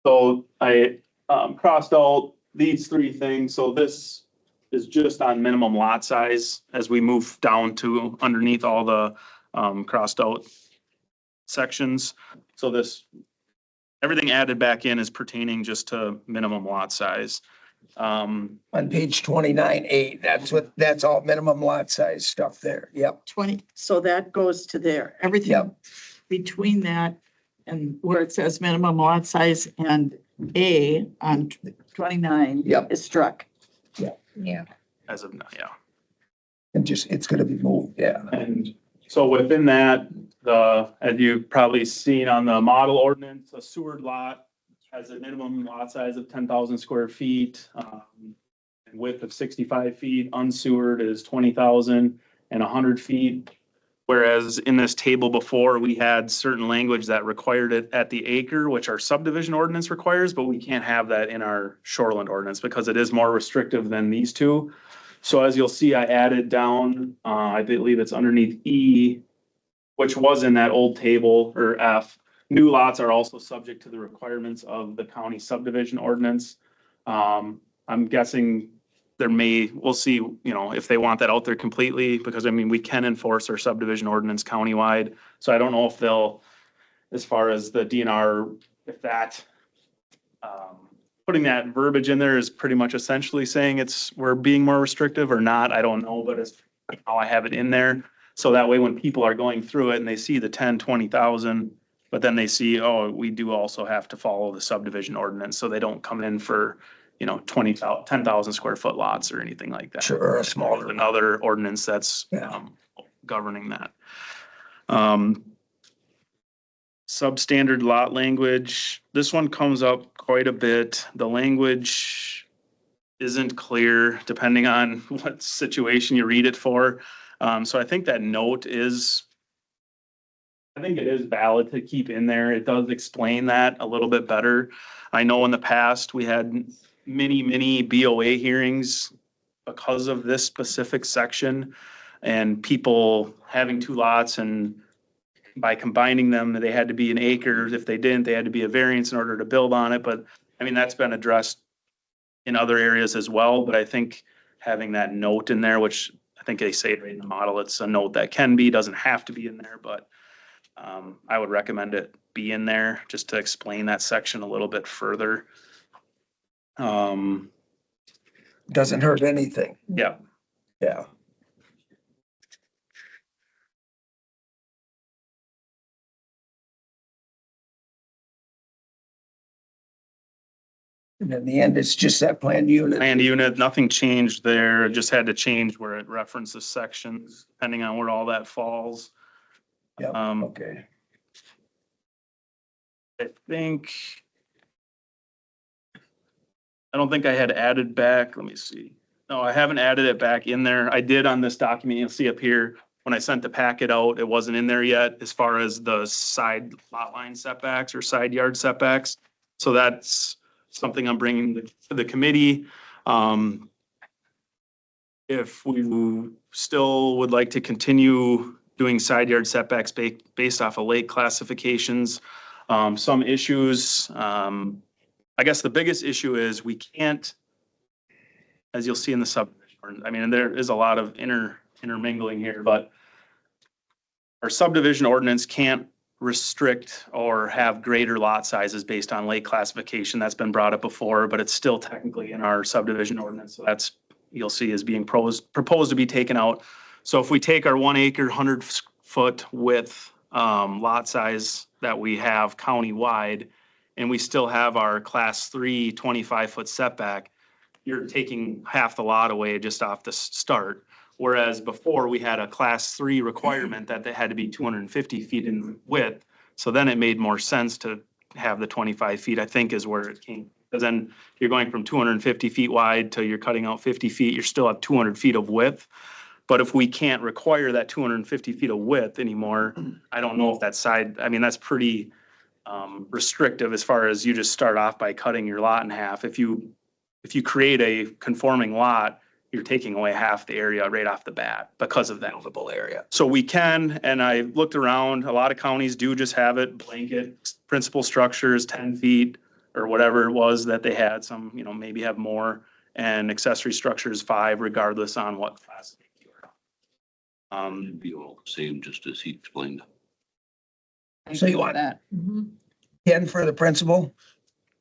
Speaker 11: So I crossed out these three things. So this is just on minimum lot size as we move down to underneath all the crossed out sections. So this, everything added back in is pertaining just to minimum lot size.
Speaker 1: On page 29A, that's all minimum lot size stuff there. Yep.
Speaker 10: 20, so that goes to there. Everything
Speaker 1: Yep.
Speaker 10: between that and where it says minimum lot size and A on 29
Speaker 1: Yep.
Speaker 10: is struck.
Speaker 4: Yeah.
Speaker 11: As of now, yeah.
Speaker 1: And just, it's gonna be moved, yeah.
Speaker 11: And so within that, as you've probably seen on the model ordinance, a sewered lot has a minimum lot size of 10,000 square feet, and width of 65 feet. Unsewered is 20,000 and 100 feet. Whereas in this table before, we had certain language that required it at the acre, which our subdivision ordinance requires, but we can't have that in our shoreland ordinance because it is more restrictive than these two. So as you'll see, I added down, I believe it's underneath E, which was in that old table, or F. New lots are also subject to the requirements of the county subdivision ordinance. I'm guessing we'll see, if they want that out there completely, because I mean, we can enforce our subdivision ordinance countywide. So I don't know if they'll, as far as the DNR, if that, putting that verbiage in there is pretty much essentially saying we're being more restrictive or not. I don't know, but it's how I have it in there. So that way, when people are going through it and they see the 10, 20,000, but then they see, oh, we do also have to follow the subdivision ordinance. So they don't come in for, 20,000, 10,000 square foot lots or anything like that.
Speaker 1: Sure, a smaller.
Speaker 11: There's another ordinance that's
Speaker 1: Yeah.
Speaker 11: governing that. Substandard lot language, this one comes up quite a bit. The language isn't clear depending on what situation you read it for. So I think that note is, I think it is valid to keep in there. It does explain that a little bit better. I know in the past, we had many BOA hearings because of this specific section and people having two lots, and by combining them, they had to be an acre. If they didn't, they had to be a variance in order to build on it. But I mean, that's been addressed in other areas as well. But I think having that note in there, which I think they say right in the model, it's a note that can be, doesn't have to be in there, but I would recommend it be in there just to explain that section a little bit further.
Speaker 1: Doesn't hurt anything.
Speaker 11: Yeah.
Speaker 1: Yeah. And in the end, it's just that planned unit.
Speaker 11: Land unit, nothing changed there. It just had to change where it references sections, depending on where all that falls.
Speaker 1: Yeah, okay.
Speaker 11: I don't think I had added back, let me see. No, I haven't added it back in there. I did on this document, you'll see up here, when I sent the packet out, it wasn't in there yet as far as the side lot line setbacks or side yard setbacks. So that's something I'm bringing to the committee. If we still would like to continue doing side yard setbacks based off of lake classifications, some issues, I guess the biggest issue is we can't, as you'll see in the subdivision, I mean, there is a lot of intermingling here, but our subdivision ordinance can't restrict or have greater lot sizes based on lake classification. That's been brought up before, but it's still technically in our subdivision ordinance. So that's, you'll see, is being proposed to be taken out. So if we take our 1 acre, 100-foot width lot size that we have countywide, and we still have our class 3 25-foot setback, you're taking half the lot away just off the start. Whereas before we had a class 3 requirement that they had to be 250 feet in width. So then it made more sense to have the 25 feet, I think, is where it came. Because then you're going from 250 feet wide till you're cutting out 50 feet, you still have 200 feet of width. But if we can't require that 250 feet of width anymore, I don't know if that side, I mean, that's pretty restrictive as far as you just start off by cutting your lot in half. If you create a conforming lot, you're taking away half the area right off the bat because of that livable area. So we can, and I looked around, a lot of counties do just have it blanket, principal structures, 10 feet or whatever it was that they had. Some, maybe have more, and accessory structures 5, regardless on what class.
Speaker 17: It'd be all the same, just as he explained.
Speaker 1: So you want
Speaker 4: that?
Speaker 1: 10 for the principal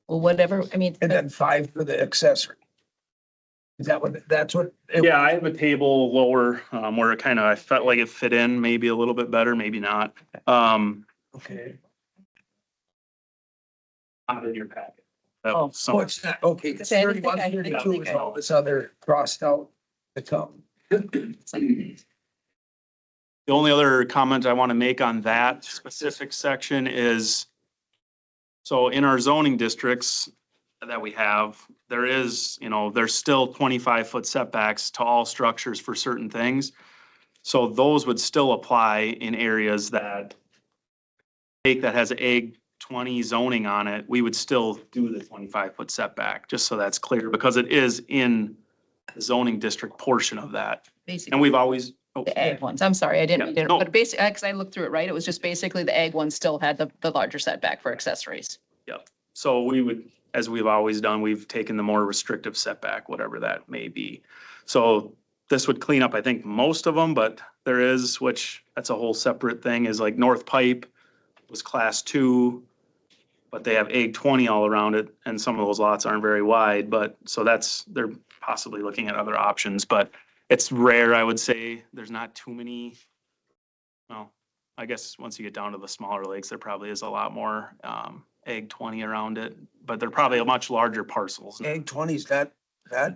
Speaker 4: Well, whatever, I mean.
Speaker 1: and then 5 for the accessory? Is that that's what?
Speaker 11: Yeah, I have a table lower where it kind of, I felt like it fit in maybe a little bit better, maybe not.
Speaker 1: Okay.
Speaker 11: Not in your packet.
Speaker 4: Oh,
Speaker 1: Oh, it's not, okay.
Speaker 4: Because I didn't think
Speaker 1: 31,
Speaker 4: I- I didn't
Speaker 1: 32
Speaker 4: think
Speaker 1: is
Speaker 4: I-
Speaker 1: all this other crossed out to come.
Speaker 11: The only other comment I want to make on that specific section is, so in our zoning districts that we have, there is, there's still 25-foot setbacks to all structures for certain things. So those would still apply in areas that has Ag 20 zoning on it. We would still do the 25-foot setback, just so that's clear, because it is in the zoning district portion of that.
Speaker 4: Basically.
Speaker 11: And we've always,
Speaker 4: The ag ones, I'm sorry, I didn't,
Speaker 11: Yeah, no.
Speaker 4: but basically, because I looked through it, right, it was just basically the ag ones still had the larger setback for accessories.
Speaker 11: Yep. So we would, as we've always done, we've taken the more restrictive setback, whatever that may be. So this would clean up, I think, most of them, but there is, which that's a whole separate thing, is like North Pipe was class 2, but they have Ag 20 all around it, and some of those lots aren't very wide, but so they're possibly looking at other options, but it's rare, I would say. There's not too many. Well, I guess once you get down to the smaller lakes, there probably is a lot more Ag 20 around it, but they're probably a much larger parcels.
Speaker 1: Ag 20 is not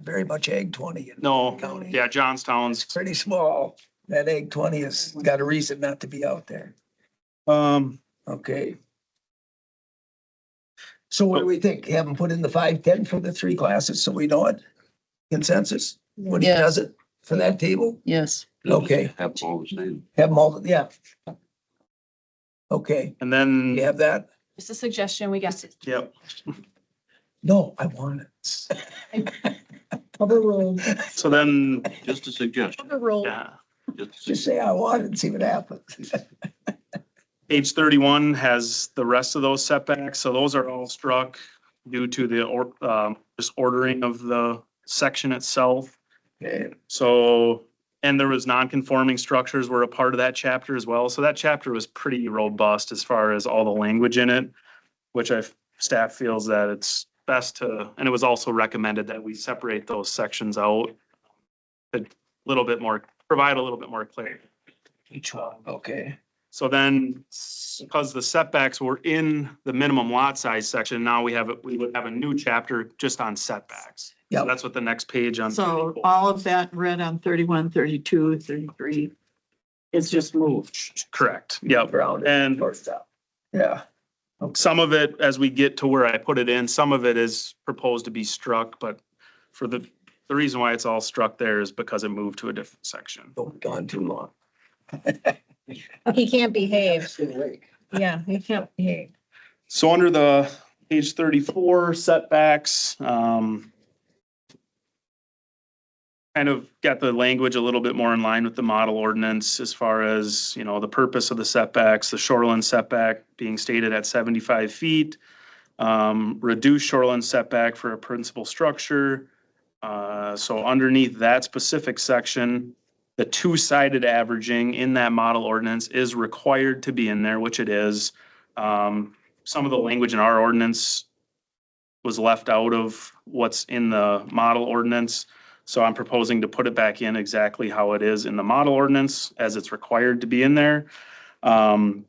Speaker 1: very much Ag 20 in
Speaker 11: No,
Speaker 1: the county.
Speaker 11: yeah,
Speaker 1: It's
Speaker 11: Johnstown's,
Speaker 1: pretty small. That Ag 20 has got a reason not to be out there. Okay. So what do we think? Have them put in the 5-10 for the 3 classes so we know it? Consensus? When he
Speaker 4: Yes.
Speaker 1: does it for that table?
Speaker 4: Yes.
Speaker 1: Okay.
Speaker 17: Have all the same.
Speaker 1: Have them all, yeah. Okay,
Speaker 11: and then,
Speaker 1: you have that?
Speaker 2: Just a suggestion, we got.
Speaker 11: yep.
Speaker 1: No, I want it.
Speaker 11: So then,
Speaker 17: Just a suggestion.
Speaker 11: yeah,
Speaker 1: Just say I want it and see what happens.
Speaker 11: page 31 has the rest of those setbacks. So those are all struck due to the just ordering of the section itself.
Speaker 1: Okay,
Speaker 11: So, and there was non-conforming structures were a part of that chapter as well. So that chapter was pretty robust as far as all the language in it, which staff feels that it's best to, and it was also recommended that we separate those sections out a little bit more, provide a little bit more clarity.
Speaker 1: each one, okay.
Speaker 11: So then, because the setbacks were in the minimum lot size section, now we would have a new chapter just on setbacks.
Speaker 1: Yeah.
Speaker 11: So that's what the next page on.
Speaker 10: So all of that read on 31, 32, 33 is just moved.
Speaker 11: Correct, yep.
Speaker 1: Around
Speaker 11: And
Speaker 1: first up. Yeah,
Speaker 11: some of it, as we get to where I put it in, some of it is proposed to be struck, but for the reason why it's all struck there is because it moved to a different section.
Speaker 1: don't gone too long.
Speaker 19: He can't behave. Yeah, he can't behave.
Speaker 11: So under the page 34 setbacks, kind of got the language a little bit more in line with the model ordinance as far as, you know, the purpose of the setbacks, the shoreline setback being stated at 75 feet, reduced shoreline setback for a principal structure. So underneath that specific section, the two-sided averaging in that model ordinance is required to be in there, which it is. Some of the language in our ordinance was left out of what's in the model ordinance. So I'm proposing to put it back in exactly how it is in the model ordinance as it's required to be in there. And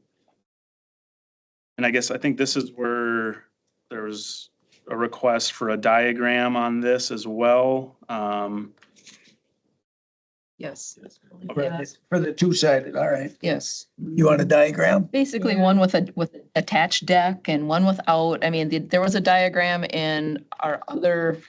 Speaker 11: I guess I think this is where there's a request for a diagram on this as well.
Speaker 4: Yes.
Speaker 1: For the two-sided, all right.
Speaker 4: Yes.
Speaker 1: You want a diagram?
Speaker 4: Basically, one with with attached deck and one without. I mean, there was a diagram in our other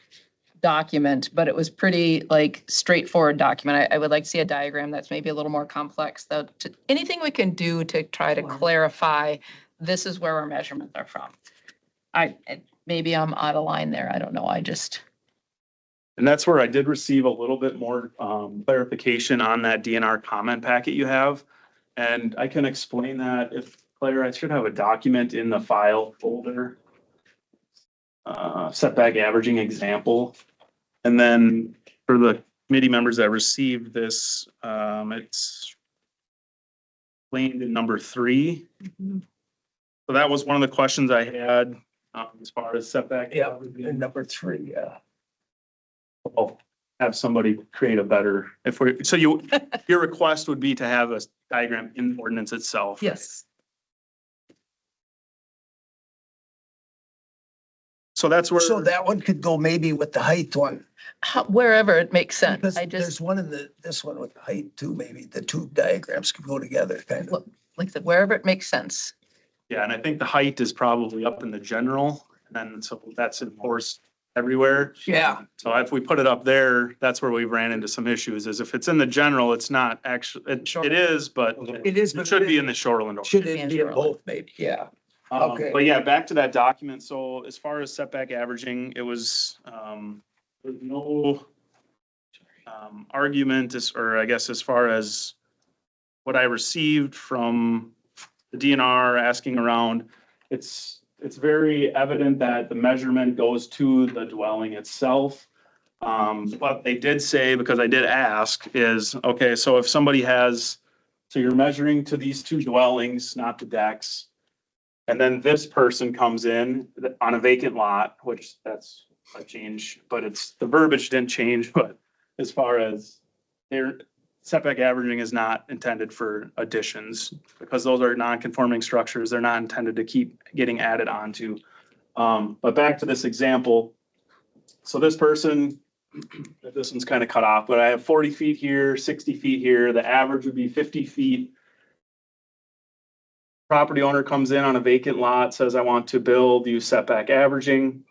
Speaker 4: document, but it was pretty like straightforward document. I would like to see a diagram that's maybe a little more complex, though. Anything we can do to try to clarify, this is where our measurements are from. Maybe I'm out of line there. I don't know.
Speaker 11: And that's where I did receive a little bit more clarification on that DNR comment packet you have. And I can explain that if, Claire, I should have a document in the file folder. Setback averaging example. And then for the committee members that received this, it's explained in number 3. So that was one of the questions I had as far as setback.
Speaker 1: Yeah, and number 3, yeah.
Speaker 11: I'll have somebody create a better, your request would be to have a diagram in the ordinance itself.
Speaker 4: Yes.
Speaker 11: So that's where.
Speaker 1: So that one could go maybe with the height one.
Speaker 4: Wherever it makes sense.
Speaker 1: Because
Speaker 4: I
Speaker 1: there's
Speaker 4: just,
Speaker 1: one in this one with the height too, maybe the two diagrams could go together kind of.
Speaker 4: like I said, wherever it makes sense.
Speaker 11: Yeah, and I think the height is probably up in the general, and then so that's enforced everywhere.
Speaker 1: Yeah.
Speaker 11: So if we put it up there, that's where we've ran into some issues, is if it's in the general, it's not actually, it is, but
Speaker 1: It is,
Speaker 11: it
Speaker 1: but
Speaker 11: should be in the shoreline.
Speaker 1: should it be in both maybe? Yeah. Okay.
Speaker 11: But yeah, back to that document. So as far as setback averaging, it was, there's no argument or I guess as far as what I received from the DNR asking around, it's very evident that the measurement goes to the dwelling itself. But they did say, because I did ask, is, okay, so if somebody has, so you're measuring to these two dwellings, not the decks. And then this person comes in on a vacant lot, which that's a change, but the verbiage didn't change, but as far as setback averaging is not intended for additions because those are non-conforming structures. They're not intended to keep getting added onto. But back to this example. So this person, this one's kind of cut off, but I have 40 feet here, 60 feet here. The average would be 50 feet. Property owner comes in on a vacant lot, says, I want to build, use setback averaging.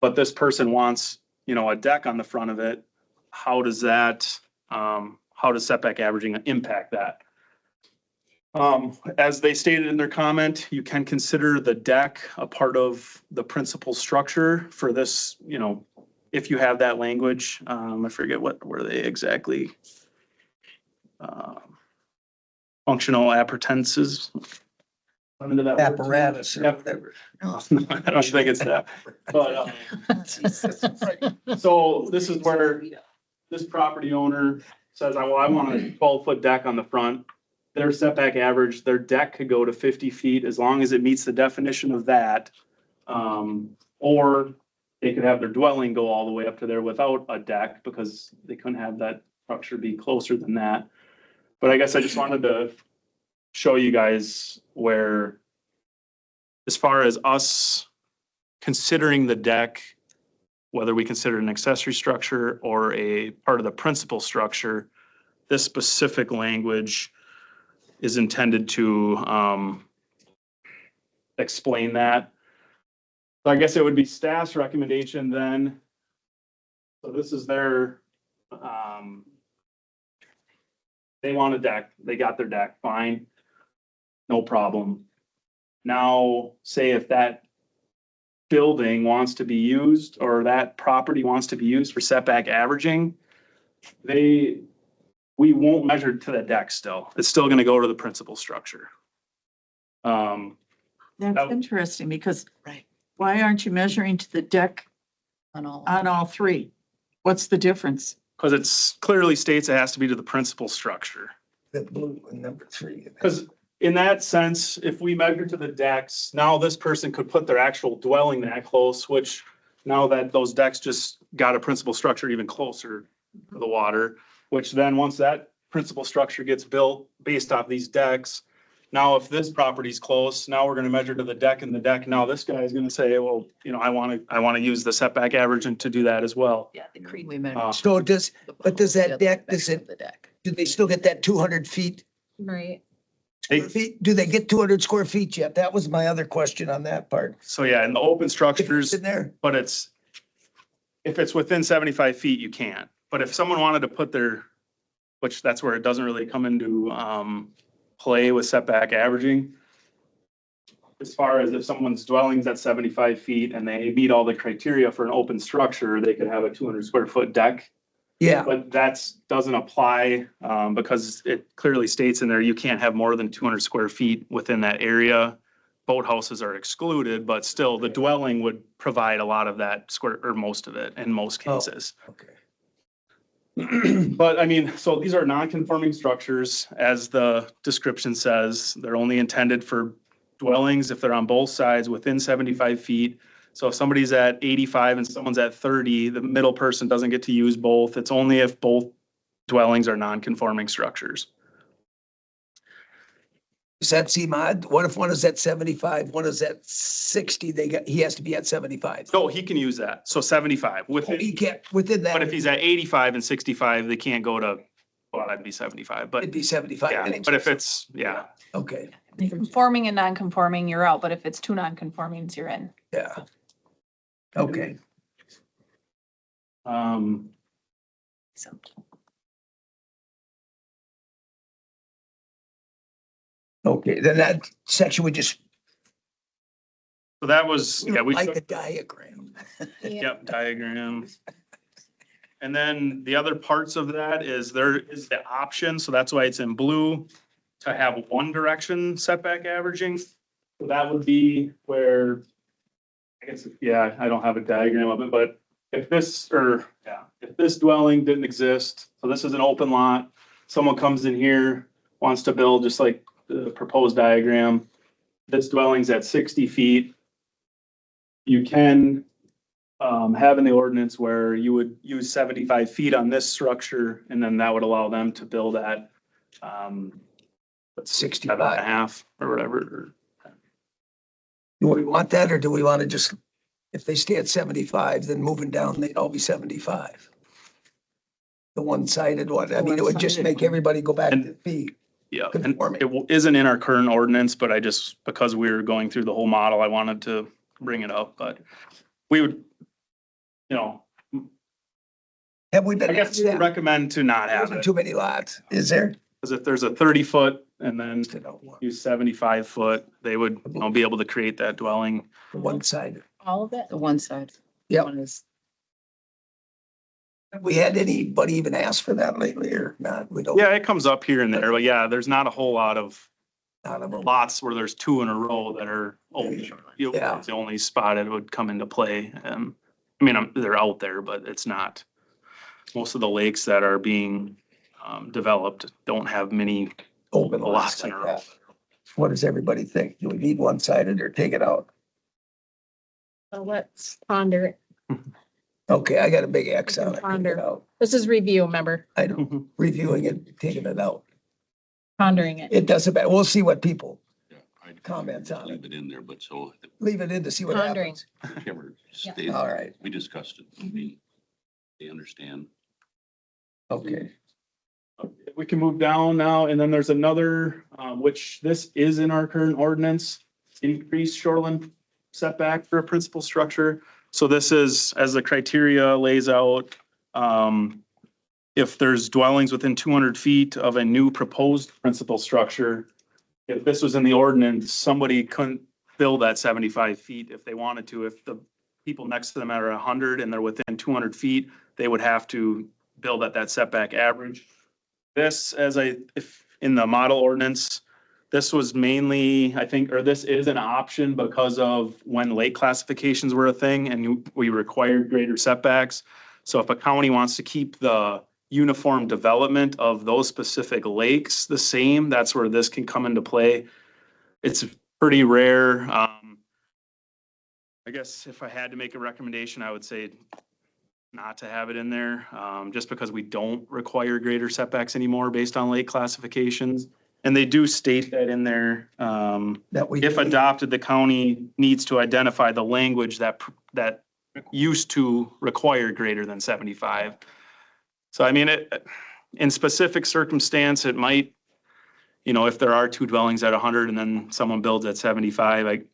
Speaker 11: But this person wants, you know, a deck on the front of it. How does that, how does setback averaging impact that? As they stated in their comment, you can consider the deck a part of the principal structure for this, you know, if you have that language. I forget what were they exactly. Functional appurtenances.
Speaker 1: Apparatus or
Speaker 11: Yep.
Speaker 1: whatever.
Speaker 11: No, I don't think it's that. But, so this is where this property owner says, well, I want a 12-foot deck on the front. Their setback average, their deck could go to 50 feet as long as it meets the definition of that. Or they could have their dwelling go all the way up to there without a deck because they couldn't have that structure be closer than that. But I guess I just wanted to show you guys where, as far as us considering the deck, whether we consider it an accessory structure or a part of the principal structure, this specific language is intended to explain that. So I guess it would be staff's recommendation then. So this is their, they want a deck, they got their deck, fine, no problem. Now, say if that building wants to be used or that property wants to be used for setback averaging, we won't measure to the deck still. It's still gonna go to the principal structure.
Speaker 10: That's interesting because why aren't you measuring to the deck
Speaker 4: On all.
Speaker 10: on all three? What's the difference?
Speaker 11: Because it's clearly states it has to be to the principal structure.
Speaker 1: The blue one, number 3.
Speaker 11: Because in that sense, if we measure to the decks, now this person could put their actual dwelling that close, which now that those decks just got a principal structure even closer to the water, which then once that principal structure gets built based off these decks, now if this property's close, now we're gonna measure to the deck and the deck. Now this guy is gonna say, well, you know, I wanna use the setback average and to do that as well.
Speaker 4: Yeah, the creek we meant.
Speaker 1: So does that deck,
Speaker 4: The deck.
Speaker 1: do they still get that 200 feet?
Speaker 9: Right.
Speaker 11: They-
Speaker 1: Do they get 200 square feet yet? That was my other question on that part.
Speaker 11: So yeah, in the open structures,
Speaker 1: In there,
Speaker 11: but if it's within 75 feet, you can't. But if someone wanted to put which that's where it doesn't really come into, play with setback averaging. As far as if someone's dwelling's at 75 feet and they meet all the criteria for an open structure, they could have a 200 square foot deck.
Speaker 1: yeah,
Speaker 11: But doesn't apply, because it clearly states in there, you can't have more than 200 square feet within that area. Boathouses are excluded, but still the dwelling would provide a lot of that square, or most of it in most cases.
Speaker 1: okay.
Speaker 11: But I mean, so these are non-conforming structures, as the description says. They're only intended for dwellings if they're on both sides within 75 feet. So if somebody's at 85 and someone's at 30, the middle person doesn't get to use both. It's only if both dwellings are non-conforming structures.
Speaker 1: Does that seem odd? What if one is at 75, one is at 60, he has to be at 75?
Speaker 11: No, he can use that. So 75
Speaker 1: Oh,
Speaker 11: within,
Speaker 1: he can't, within that.
Speaker 11: but if he's at 85 and 65, they can't go to, well, that'd be 75, but
Speaker 1: It'd be 75.
Speaker 11: yeah, but if it's, yeah.
Speaker 1: Okay,
Speaker 2: Conforming and non-conforming, you're out, but if it's two non-conformings, you're in.
Speaker 1: yeah. Okay,
Speaker 2: So.
Speaker 1: okay, then that section would just,
Speaker 11: So that was, yeah, we.
Speaker 1: like a diagram.
Speaker 11: Yep, diagram. And then the other parts of that is there is the option, so that's why it's in blue, to have one direction setback averaging. So that would be where, I guess, yeah, I don't have a diagram of it, but if this dwelling didn't exist, so this is an open lot, someone comes in here, wants to build just like the proposed diagram, this dwelling's at 60 feet. You can have in the ordinance where you would use 75 feet on this structure and then that would allow them to build at,
Speaker 1: 65.
Speaker 11: 7.5 or whatever.
Speaker 1: Do we want that, or do we want to just, if they stay at 75, then moving down, they'd all be 75? The one-sided one, I mean, it would just
Speaker 10: One-sided
Speaker 1: make
Speaker 10: one.
Speaker 1: everybody go back to be
Speaker 11: Yeah, and
Speaker 1: conforming.
Speaker 11: it isn't in our current ordinance, but I just, because we were going through the whole model, I wanted to bring it up, but we would, you know,
Speaker 1: Have we
Speaker 11: I
Speaker 1: been
Speaker 11: guess
Speaker 1: asked
Speaker 11: we would
Speaker 1: that?
Speaker 11: recommend to not
Speaker 1: There
Speaker 11: have
Speaker 1: isn't
Speaker 11: it.
Speaker 1: too many lots, is there?
Speaker 11: Because if there's a 30-foot and then use 75-foot, they would, you know, be able to create that dwelling.
Speaker 1: One-sided.
Speaker 19: All of it?
Speaker 4: The one side.
Speaker 1: Yep.
Speaker 4: One is,
Speaker 1: Have we had anybody even ask for that lately or not? We don't.
Speaker 11: Yeah, it comes up here and there, but yeah, there's not a whole lot of
Speaker 1: Not of them.
Speaker 11: lots where there's two in a row that are open.
Speaker 1: Yeah.
Speaker 11: It's the only spot it would come into play. I mean, they're out there, but it's not. Most of the lakes that are being developed don't have many
Speaker 1: Open
Speaker 11: lots
Speaker 1: lots
Speaker 11: in a
Speaker 1: like
Speaker 11: row.
Speaker 1: that. What does everybody think? Do we need one-sided or take it out?
Speaker 19: So let's ponder it.
Speaker 1: Okay, I got a big X on it. Take it
Speaker 19: Ponder.
Speaker 1: out.
Speaker 19: This is review, remember,
Speaker 1: I know, reviewing it, taking it out.
Speaker 19: pondering it.
Speaker 1: It doesn't matter. We'll see what people
Speaker 17: Yeah, I'd
Speaker 1: comments on
Speaker 17: leave
Speaker 1: it.
Speaker 17: it in there, but so
Speaker 1: Leave it in to see what
Speaker 19: Pondering.
Speaker 1: happens.
Speaker 17: whichever
Speaker 19: Yeah.
Speaker 17: stays,
Speaker 1: All right,
Speaker 17: we discussed it. I mean, they understand.
Speaker 1: okay.
Speaker 11: We can move down now, and then there's another, which this is in our current ordinance, increased shoreline setback for a principal structure. So this is, as the criteria lays out, if there's dwellings within 200 feet of a new proposed principal structure, if this was in the ordinance, somebody couldn't build at 75 feet if they wanted to. If the people next to them are 100 and they're within 200 feet, they would have to build at that setback average. This, if in the model ordinance, this was mainly, I think, or this is an option because of when lake classifications were a thing and we required greater setbacks. So if a county wants to keep the uniform development of those specific lakes the same, that's where this can come into play. It's pretty rare. I guess if I had to make a recommendation, I would say not to have it in there, just because we don't require greater setbacks anymore based on lake classifications. And they do state that in there,
Speaker 1: That we.
Speaker 11: if adopted, the county needs to identify the language that used to require greater than 75. So I mean, in specific circumstance, it might, you know, if there are two dwellings at 100 and then someone builds at 75,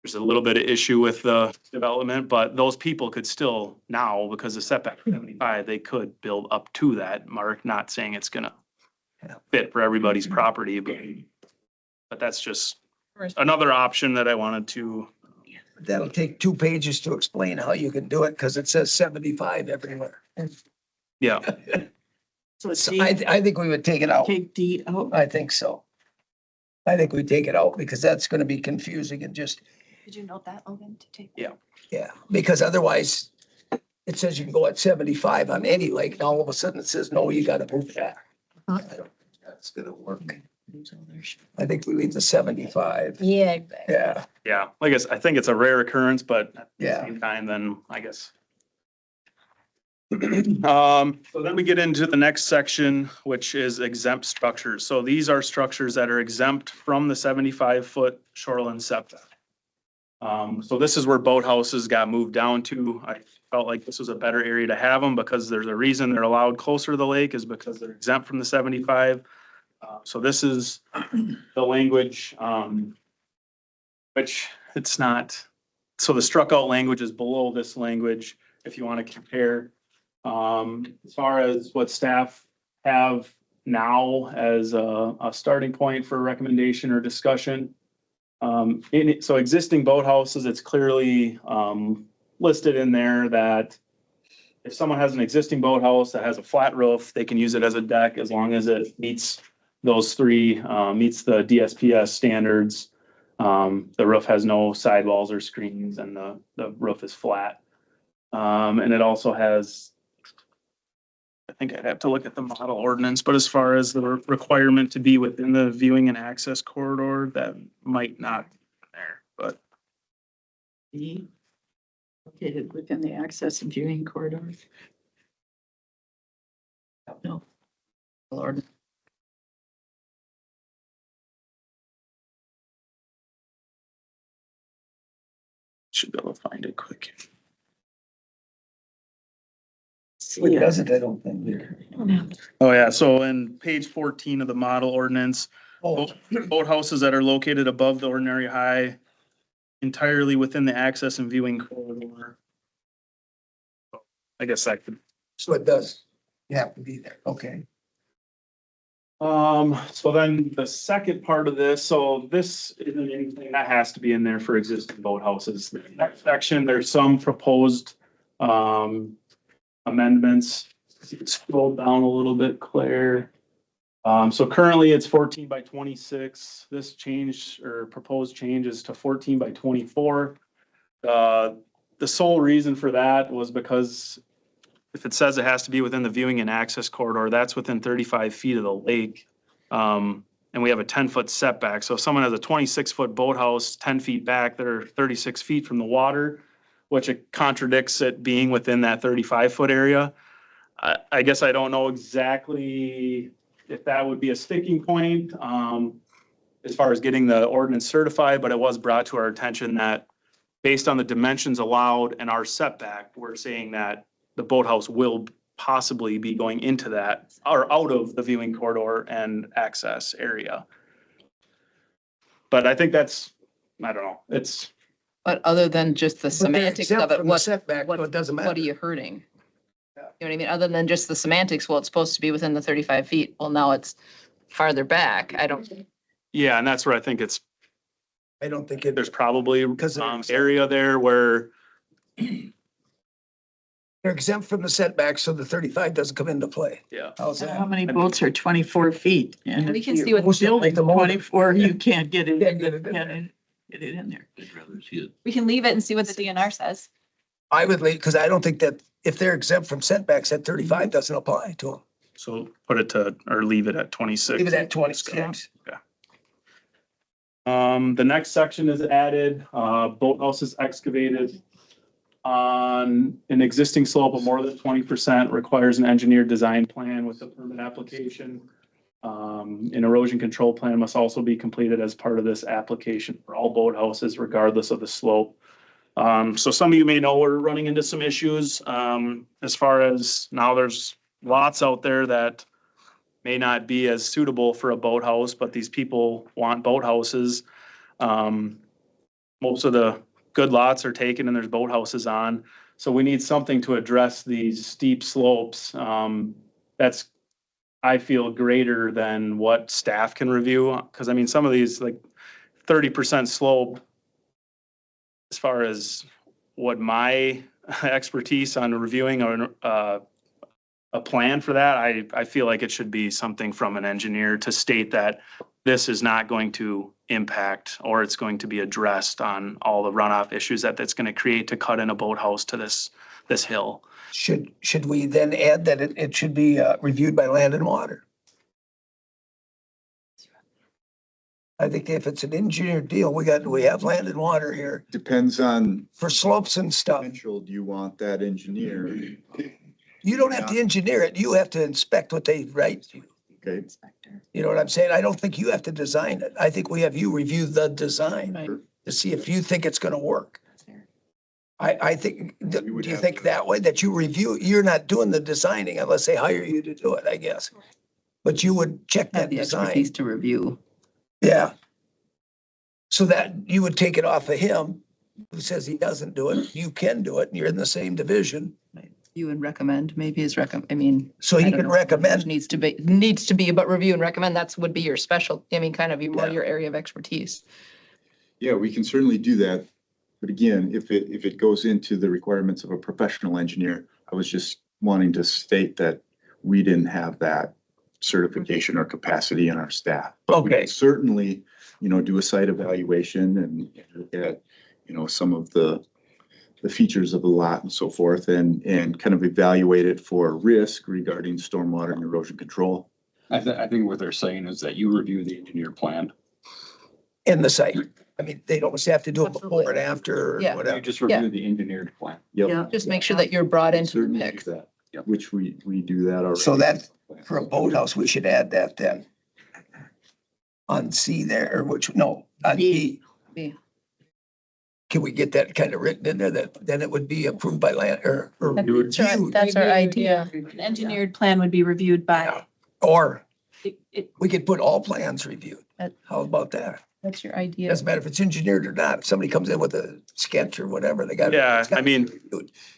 Speaker 11: there's a little bit of issue with the development, but those people could still now, because the setback is 75, they could build up to that mark, not saying it's gonna fit for everybody's property, but that's just another option that I wanted to.
Speaker 1: That'll take 2 pages to explain how you can do it, because it says 75 everywhere.
Speaker 11: Yeah,
Speaker 10: So
Speaker 1: So
Speaker 10: D,
Speaker 1: I think we would take it out.
Speaker 10: take D out.
Speaker 1: I think so. I think we take it out because that's gonna be confusing and just,
Speaker 2: Did you note that, Logan, to take?
Speaker 1: yeah, because otherwise it says you can go at 75 on any lake, and all of a sudden it says, no, you gotta move that. I don't think that's gonna work. I think we leave the 75.
Speaker 19: Yeah, exactly.
Speaker 1: Yeah,
Speaker 11: yeah, I think it's a rare occurrence, but at the
Speaker 1: Yeah.
Speaker 11: same time, then I guess. So then we get into the next section, which is exempt structures. So these are structures that are exempt from the 75-foot shoreline setback. So this is where boathouses got moved down to. I felt like this was a better area to have them because there's a reason they're allowed closer to the lake is because they're exempt from the 75. So this is the language, which it's not. So the struck out language is below this language, if you want to compare. As far as what staff have now as a starting point for recommendation or discussion. So existing boathouses, it's clearly listed in there that if someone has an existing boathouse that has a flat roof, they can use it as a deck as long as it meets those three, meets the DSPS standards. The roof has no sidewalls or screens and the roof is flat. And it also has, I think I'd have to look at the model ordinance, but as far as the requirement to be within the viewing and access corridor, that might not be there, but.
Speaker 10: located within the access and viewing corridor.
Speaker 4: No. Lord.
Speaker 11: Should be able to find it quick.
Speaker 1: It doesn't, I don't think.
Speaker 11: Oh, yeah, so in page 14 of the model ordinance,
Speaker 1: Oh,
Speaker 11: boathouses that are located above the ordinary high entirely within the access and viewing corridor. I guess that could.
Speaker 1: so it does. You have to be there. Okay.
Speaker 11: So then the second part of this, so this isn't anything that has to be in there for existing boathouses. The next section, there's some proposed, amendments. Scroll down a little bit, Claire. So currently it's 14 by 26. This change or proposed change is to 14 by 24. The sole reason for that was because if it says it has to be within the viewing and access corridor, that's within 35 feet of the lake. And we have a 10-foot setback. So if someone has a 26-foot boathouse, 10 feet back, they're 36 feet from the water, which it contradicts it being within that 35-foot area. I guess I don't know exactly if that would be a sticking point, as far as getting the ordinance certified, but it was brought to our attention that based on the dimensions allowed and our setback, we're saying that the boathouse will possibly be going into that or out of the viewing corridor and access area. But I think that's, I don't know, it's.
Speaker 4: But other than just the semantics of it, what,
Speaker 1: Setback, so it doesn't matter.
Speaker 4: what are you hurting? You know what I mean? Other than just the semantics, well, it's supposed to be within the 35 feet. Well, now it's farther back. I don't.
Speaker 11: Yeah, and that's where I think it's,
Speaker 1: I don't think it,
Speaker 11: there's probably
Speaker 1: Because
Speaker 11: area there where.
Speaker 1: they're exempt from the setback, so the 35 doesn't come into play.
Speaker 11: Yeah.
Speaker 1: How's
Speaker 10: How
Speaker 1: that?
Speaker 10: many boats are 24 feet? And
Speaker 2: We
Speaker 10: if
Speaker 2: can
Speaker 10: you
Speaker 2: see what-
Speaker 10: building
Speaker 1: The motor.
Speaker 10: 24, you can't get it,
Speaker 1: Can't get it in
Speaker 10: get
Speaker 1: there.
Speaker 10: it in there.
Speaker 17: I'd rather see it.
Speaker 2: We can leave it and see what the DNR says.
Speaker 1: I would leave, because I don't think that if they're exempt from setbacks, that 35 doesn't apply to them.
Speaker 11: So put it to, or leave it at 26.
Speaker 1: Leave it at 26.
Speaker 11: The next section is added, boathouses excavated on an existing slope of more than 20% requires an engineered design plan with a permit application. An erosion control plan must also be completed as part of this application for all boathouses regardless of the slope. So some of you may know we're running into some issues, as far as now there's lots out there that may not be as suitable for a boathouse, but these people want boathouses. Most of the good lots are taken and there's boathouses on. So we need something to address these steep slopes. That's, I feel, greater than what staff can review. Cause I mean, some of these like 30% slope, as far as what my expertise on reviewing a plan for that, I feel like it should be something from an engineer to state that this is not going to impact or it's going to be addressed on all the runoff issues that that's going to create to cut in a boathouse to this hill.
Speaker 1: Should we then add that it should be reviewed by Land and Water? I think if it's an engineered deal, we have Land and Water here
Speaker 5: Depends on
Speaker 1: for slopes and stuff.
Speaker 5: potential. Do you want that engineer?
Speaker 1: You don't have to engineer it. You have to inspect what they write.
Speaker 5: Okay.
Speaker 1: You know what I'm saying? I don't think you have to design it. I think we have you review the design to see if you think it's gonna work. I think, do you think that way, that you review, you're not doing the designing unless they hire you to do it, I guess. But you would check
Speaker 4: Have
Speaker 1: that
Speaker 4: the
Speaker 1: design.
Speaker 4: expertise to review.
Speaker 1: Yeah. So that you would take it off of him, who says he doesn't do it. You can do it and you're in the same division.
Speaker 4: You would recommend, maybe is I mean.
Speaker 1: So he
Speaker 4: I don't
Speaker 1: could
Speaker 4: know.
Speaker 1: recommend,
Speaker 4: Needs to be, but review and recommend, that's would be your special, I mean, kind of more your area of expertise.
Speaker 5: Yeah, we can certainly do that. But again, if it goes into the requirements of a professional engineer, I was just wanting to state that we didn't have that certification or capacity in our staff. We
Speaker 1: okay,
Speaker 5: can certainly, do a site evaluation and look at, some of the features of the lot and so forth and kind of evaluate it for risk regarding stormwater and erosion control.
Speaker 16: I think what they're saying is that you review the engineer plan.
Speaker 1: in the site. I mean, they don't have to do it before and after, or
Speaker 4: Yeah.
Speaker 1: whatever.
Speaker 14: You just
Speaker 4: Yeah.
Speaker 14: review the engineered plan.
Speaker 10: Yeah.
Speaker 4: Just make sure that you're brought into the mix.
Speaker 14: Which we do that already.
Speaker 1: So that, for a boathouse, we should add that then. On C there, or which, no, on B.
Speaker 4: B.
Speaker 1: Can we get that kind of written in there that then it would be approved by land or reviewed?
Speaker 2: That's our idea. An engineered plan would be reviewed by.
Speaker 1: Or
Speaker 2: it-
Speaker 1: we could put all plans reviewed.
Speaker 4: That-
Speaker 1: How about that?
Speaker 4: That's your idea.
Speaker 1: Doesn't matter if it's engineered or not. If somebody comes in with a sketch or whatever, they got.
Speaker 11: Yeah, I mean,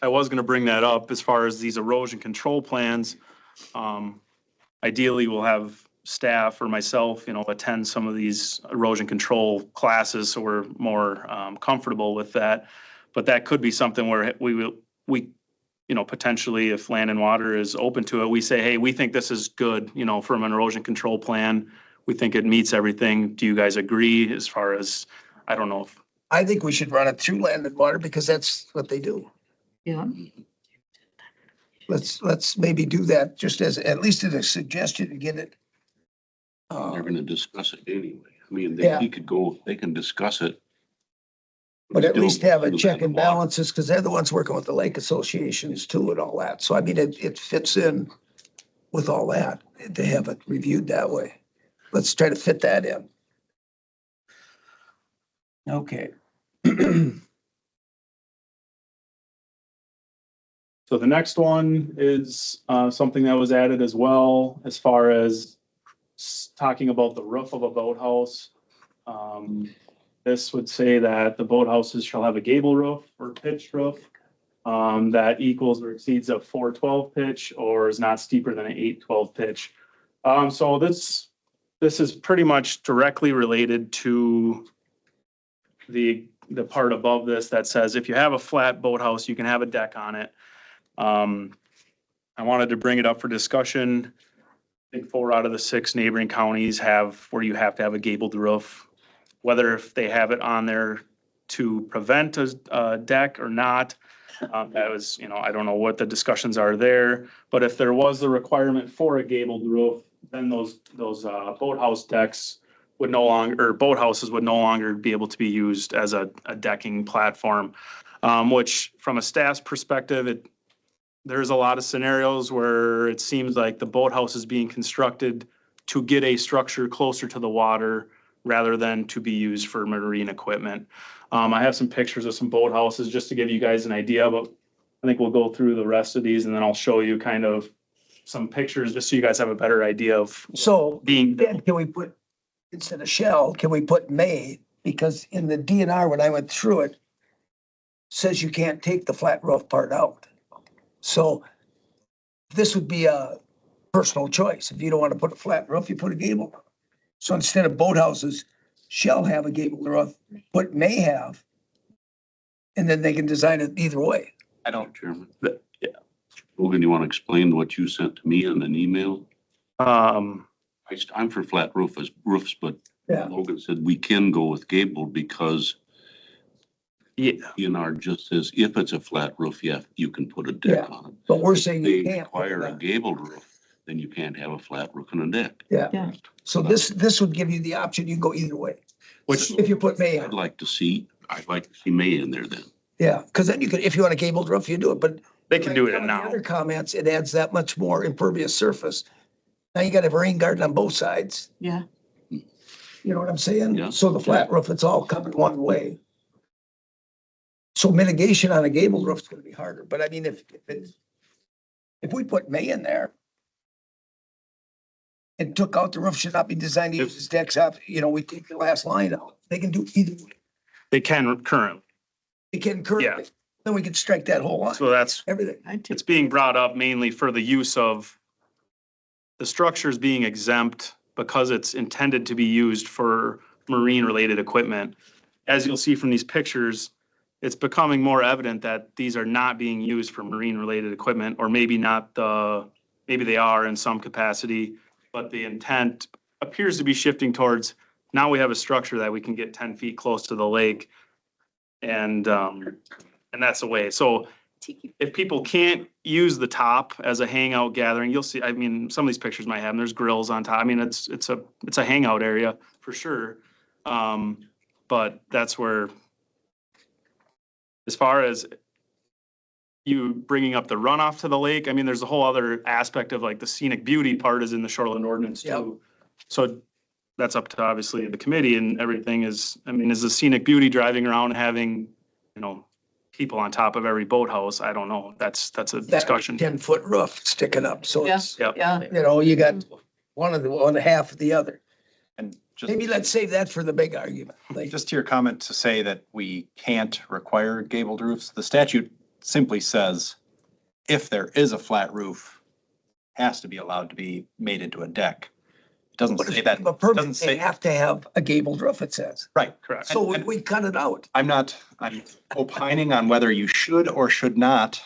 Speaker 11: I was gonna bring that up as far as these erosion control plans. Ideally, we'll have staff or myself, attend some of these erosion control classes, so we're more comfortable with that. But that could be something where we potentially, if Land and Water is open to it, we say, hey, we think this is good, from an erosion control plan. We think it meets everything. Do you guys agree as far as, I don't know if.
Speaker 1: I think we should run it through Land and Water because that's what they do.
Speaker 10: Yeah.
Speaker 1: Let's maybe do that just as, at least as a suggestion to get it.
Speaker 17: They're gonna discuss it anyway. I mean,
Speaker 1: Yeah.
Speaker 17: they can discuss it.
Speaker 1: But at
Speaker 17: Still
Speaker 1: least have a
Speaker 17: through
Speaker 1: check
Speaker 17: Land
Speaker 1: and
Speaker 17: Water.
Speaker 1: balances, because they're the ones working with the lake associations too and all that. So I mean, it fits in with all that, to have it reviewed that way. Let's try to fit that in. Okay.
Speaker 11: So the next one is something that was added as well, as far as talking about the roof of a boathouse. This would say that the boathouses shall have a gable roof or pitched roof that equals or exceeds a 412 pitch or is not steeper than an 812 pitch. So this is pretty much directly related to the part above this that says if you have a flat boathouse, you can have a deck on it. I wanted to bring it up for discussion. I think 4 out of the 6 neighboring counties have where you have to have a gabled roof. Whether if they have it on there to prevent a deck or not, that was, I don't know what the discussions are there. But if there was the requirement for a gabled roof, then those boathouse decks would no longer, or boathouses would no longer be able to be used as a decking platform. Which from a staff's perspective, there's a lot of scenarios where it seems like the boathouse is being constructed to get a structure closer to the water rather than to be used for marine equipment. I have some pictures of some boathouses just to give you guys an idea, but I think we'll go through the rest of these and then I'll show you kind of some pictures just so you guys have a better idea of
Speaker 1: So
Speaker 11: being.
Speaker 1: then can we put, instead of shall, can we put may? Because in the DNR, when I went through it, says you can't take the flat roof part out. So this would be a personal choice. If you don't want to put a flat roof, you put a gable. So instead of boathouses shall have a gable roof, put may have. And then they can design it either way.
Speaker 17: I don't, Chairman. Logan, you want to explain what you sent to me in an email? I'm for flat roofs, but
Speaker 1: Yeah.
Speaker 17: Logan said we can go with gable because DNR just says if it's a flat roof, you can put a deck
Speaker 1: Yeah.
Speaker 17: on it.
Speaker 1: But we're saying
Speaker 17: They
Speaker 1: you can't. put
Speaker 17: require a
Speaker 1: that.
Speaker 17: gabled roof, then you can't have a flat roof and a deck.
Speaker 1: Yeah. So this would give you the option. You can go either way.
Speaker 11: Which
Speaker 1: if you put may,
Speaker 17: I'd like to see may in there then.
Speaker 1: yeah, because then you could, if you want a gabled roof, you do it, but.
Speaker 11: They can do it
Speaker 1: Some of the
Speaker 11: now.
Speaker 1: Other comments, it adds that much more impervious surface. Now you got a rain garden on both sides.
Speaker 10: Yeah.
Speaker 1: You know what I'm saying?
Speaker 17: Yeah.
Speaker 1: So the flat roof, it's all coming one way. So mitigation on a gabled roof is gonna be harder, but I mean, if we put may in there and took out the roof should not be designed to use as decks up, we take the last line out. They can do either way.
Speaker 11: They can currently.
Speaker 1: They can currently, then we could strike that whole line,
Speaker 11: So that's,
Speaker 1: everything.
Speaker 11: it's being brought up mainly for the use of the structures being exempt because it's intended to be used for marine related equipment. As you'll see from these pictures, it's becoming more evident that these are not being used for marine related equipment, or maybe maybe they are in some capacity, but the intent appears to be shifting towards now we have a structure that we can get 10 feet close to the lake. And that's the way. So if people can't use the top as a hangout gathering, you'll see, I mean, some of these pictures might have them. There's grills on top. I mean, it's a hangout area for sure. but that's where, as far as you bringing up the runoff to the lake, I mean, there's a whole other aspect of like the scenic beauty part is in the shoreline ordinance too. So that's up to obviously the committee and everything is, I mean, is the scenic beauty driving around having, you know, people on top of every boathouse? I don't know. That's a discussion.
Speaker 1: 10-foot roof sticking up, so it's,
Speaker 11: Yep.
Speaker 10: Yeah.
Speaker 1: you know, you got one half of the other.
Speaker 18: And just,
Speaker 1: Maybe let's save that for the big argument. Like,
Speaker 18: just to your comment to say that we can't require gabled roofs, the statute simply says if there is a flat roof, has to be allowed to be made into a deck. It doesn't
Speaker 1: but
Speaker 18: say
Speaker 1: if
Speaker 18: that.
Speaker 1: you have a permit,
Speaker 18: Doesn't
Speaker 1: they
Speaker 18: say,
Speaker 1: have to have a gabled roof, it says.
Speaker 18: right.
Speaker 11: Correct.
Speaker 1: So
Speaker 18: And-
Speaker 1: we cut it out.
Speaker 18: I'm opining on whether you should or should not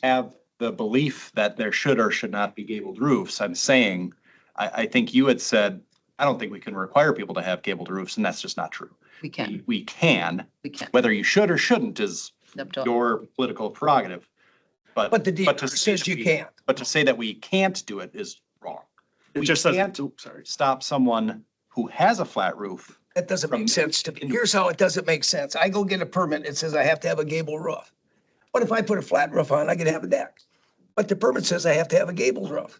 Speaker 18: have the belief that there should or should not be gabled roofs. I'm saying, I think you had said, I don't think we can require people to have gabled roofs, and that's just not true.
Speaker 4: We can,
Speaker 18: We can,
Speaker 4: we can.
Speaker 18: whether you should or shouldn't is
Speaker 4: Up to-
Speaker 18: your political prerogative.
Speaker 1: But the
Speaker 18: but to
Speaker 1: DNR
Speaker 18: say
Speaker 1: says
Speaker 18: that
Speaker 1: you
Speaker 18: we-
Speaker 1: can't.
Speaker 18: But to say that we can't do it is wrong.
Speaker 11: It
Speaker 18: We
Speaker 11: just says,
Speaker 18: can't
Speaker 11: oops, sorry.
Speaker 18: stop someone who has a flat roof.
Speaker 1: That doesn't
Speaker 18: From-
Speaker 1: make sense to me. Here's how it doesn't make sense. I go get a permit, it says I have to have a gable roof. What if I put a flat roof on, I can have a deck? But the permit says I have to have a gabled roof.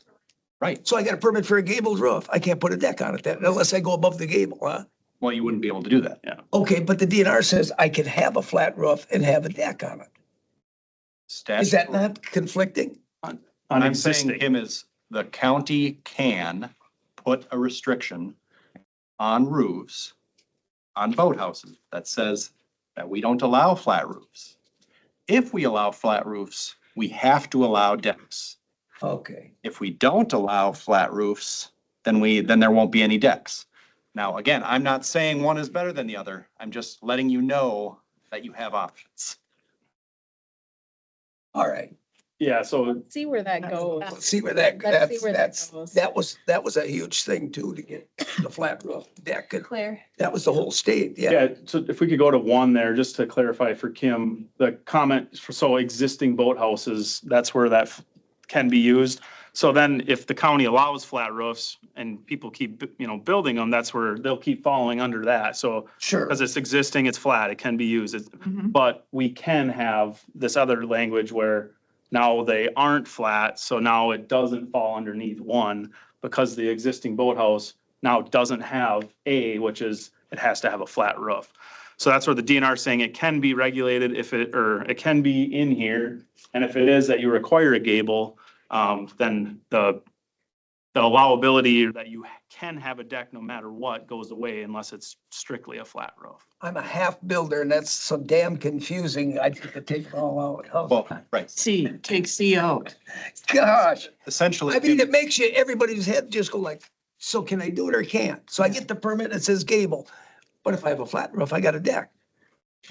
Speaker 18: Right.
Speaker 1: So I got a permit for a gabled roof. I can't put a deck on it then, unless I go above the gable, huh?
Speaker 18: Well, you wouldn't be able to do that.
Speaker 11: Yeah.
Speaker 1: Okay, but the DNR says I can have a flat roof and have a deck on it. Is that not conflicting?
Speaker 11: On
Speaker 18: I'm saying,
Speaker 11: existing.
Speaker 18: Kim, is the county can put a restriction on roofs, on boathouses that says that we don't allow flat roofs. If we allow flat roofs, we have to allow decks.
Speaker 1: Okay.
Speaker 18: If we don't allow flat roofs, then there won't be any decks. Now, again, I'm not saying one is better than the other. I'm just letting you know that you have options.
Speaker 1: All right.
Speaker 11: Yeah, so
Speaker 19: See where that goes.
Speaker 1: Let's see where that,
Speaker 19: Let's see where that goes.
Speaker 1: that was a huge thing too, to get the flat roof deck. And
Speaker 2: Claire.
Speaker 1: that was the whole state, yeah.
Speaker 11: yeah, so if we could go to one there, just to clarify for Kim, the comment, so existing boathouses, that's where that can be used. So then if the county allows flat roofs and people keep, you know, building them, that's where they'll keep falling under that. So
Speaker 1: Sure.
Speaker 11: because it's existing, it's flat, it can be used.
Speaker 10: Mhm.
Speaker 11: But we can have this other language where now they aren't flat, so now it doesn't fall underneath one because the existing boathouse now doesn't have which is, it has to have a flat roof. So that's where the DNR is saying it can be regulated or it can be in here. And if it is that you require a gable, then the allowability that you can have a deck no matter what goes away unless it's strictly a flat roof.
Speaker 1: I'm a half builder and that's so damn confusing. I have to take it all out. How's
Speaker 18: Well,
Speaker 1: that?
Speaker 18: right.
Speaker 10: Take C out.
Speaker 1: Gosh,
Speaker 18: Essentially,
Speaker 1: I mean, it makes you, everybody's head just go like, so can I do it or can't? So I get the permit, it says gable. But if I have a flat roof, I got a deck.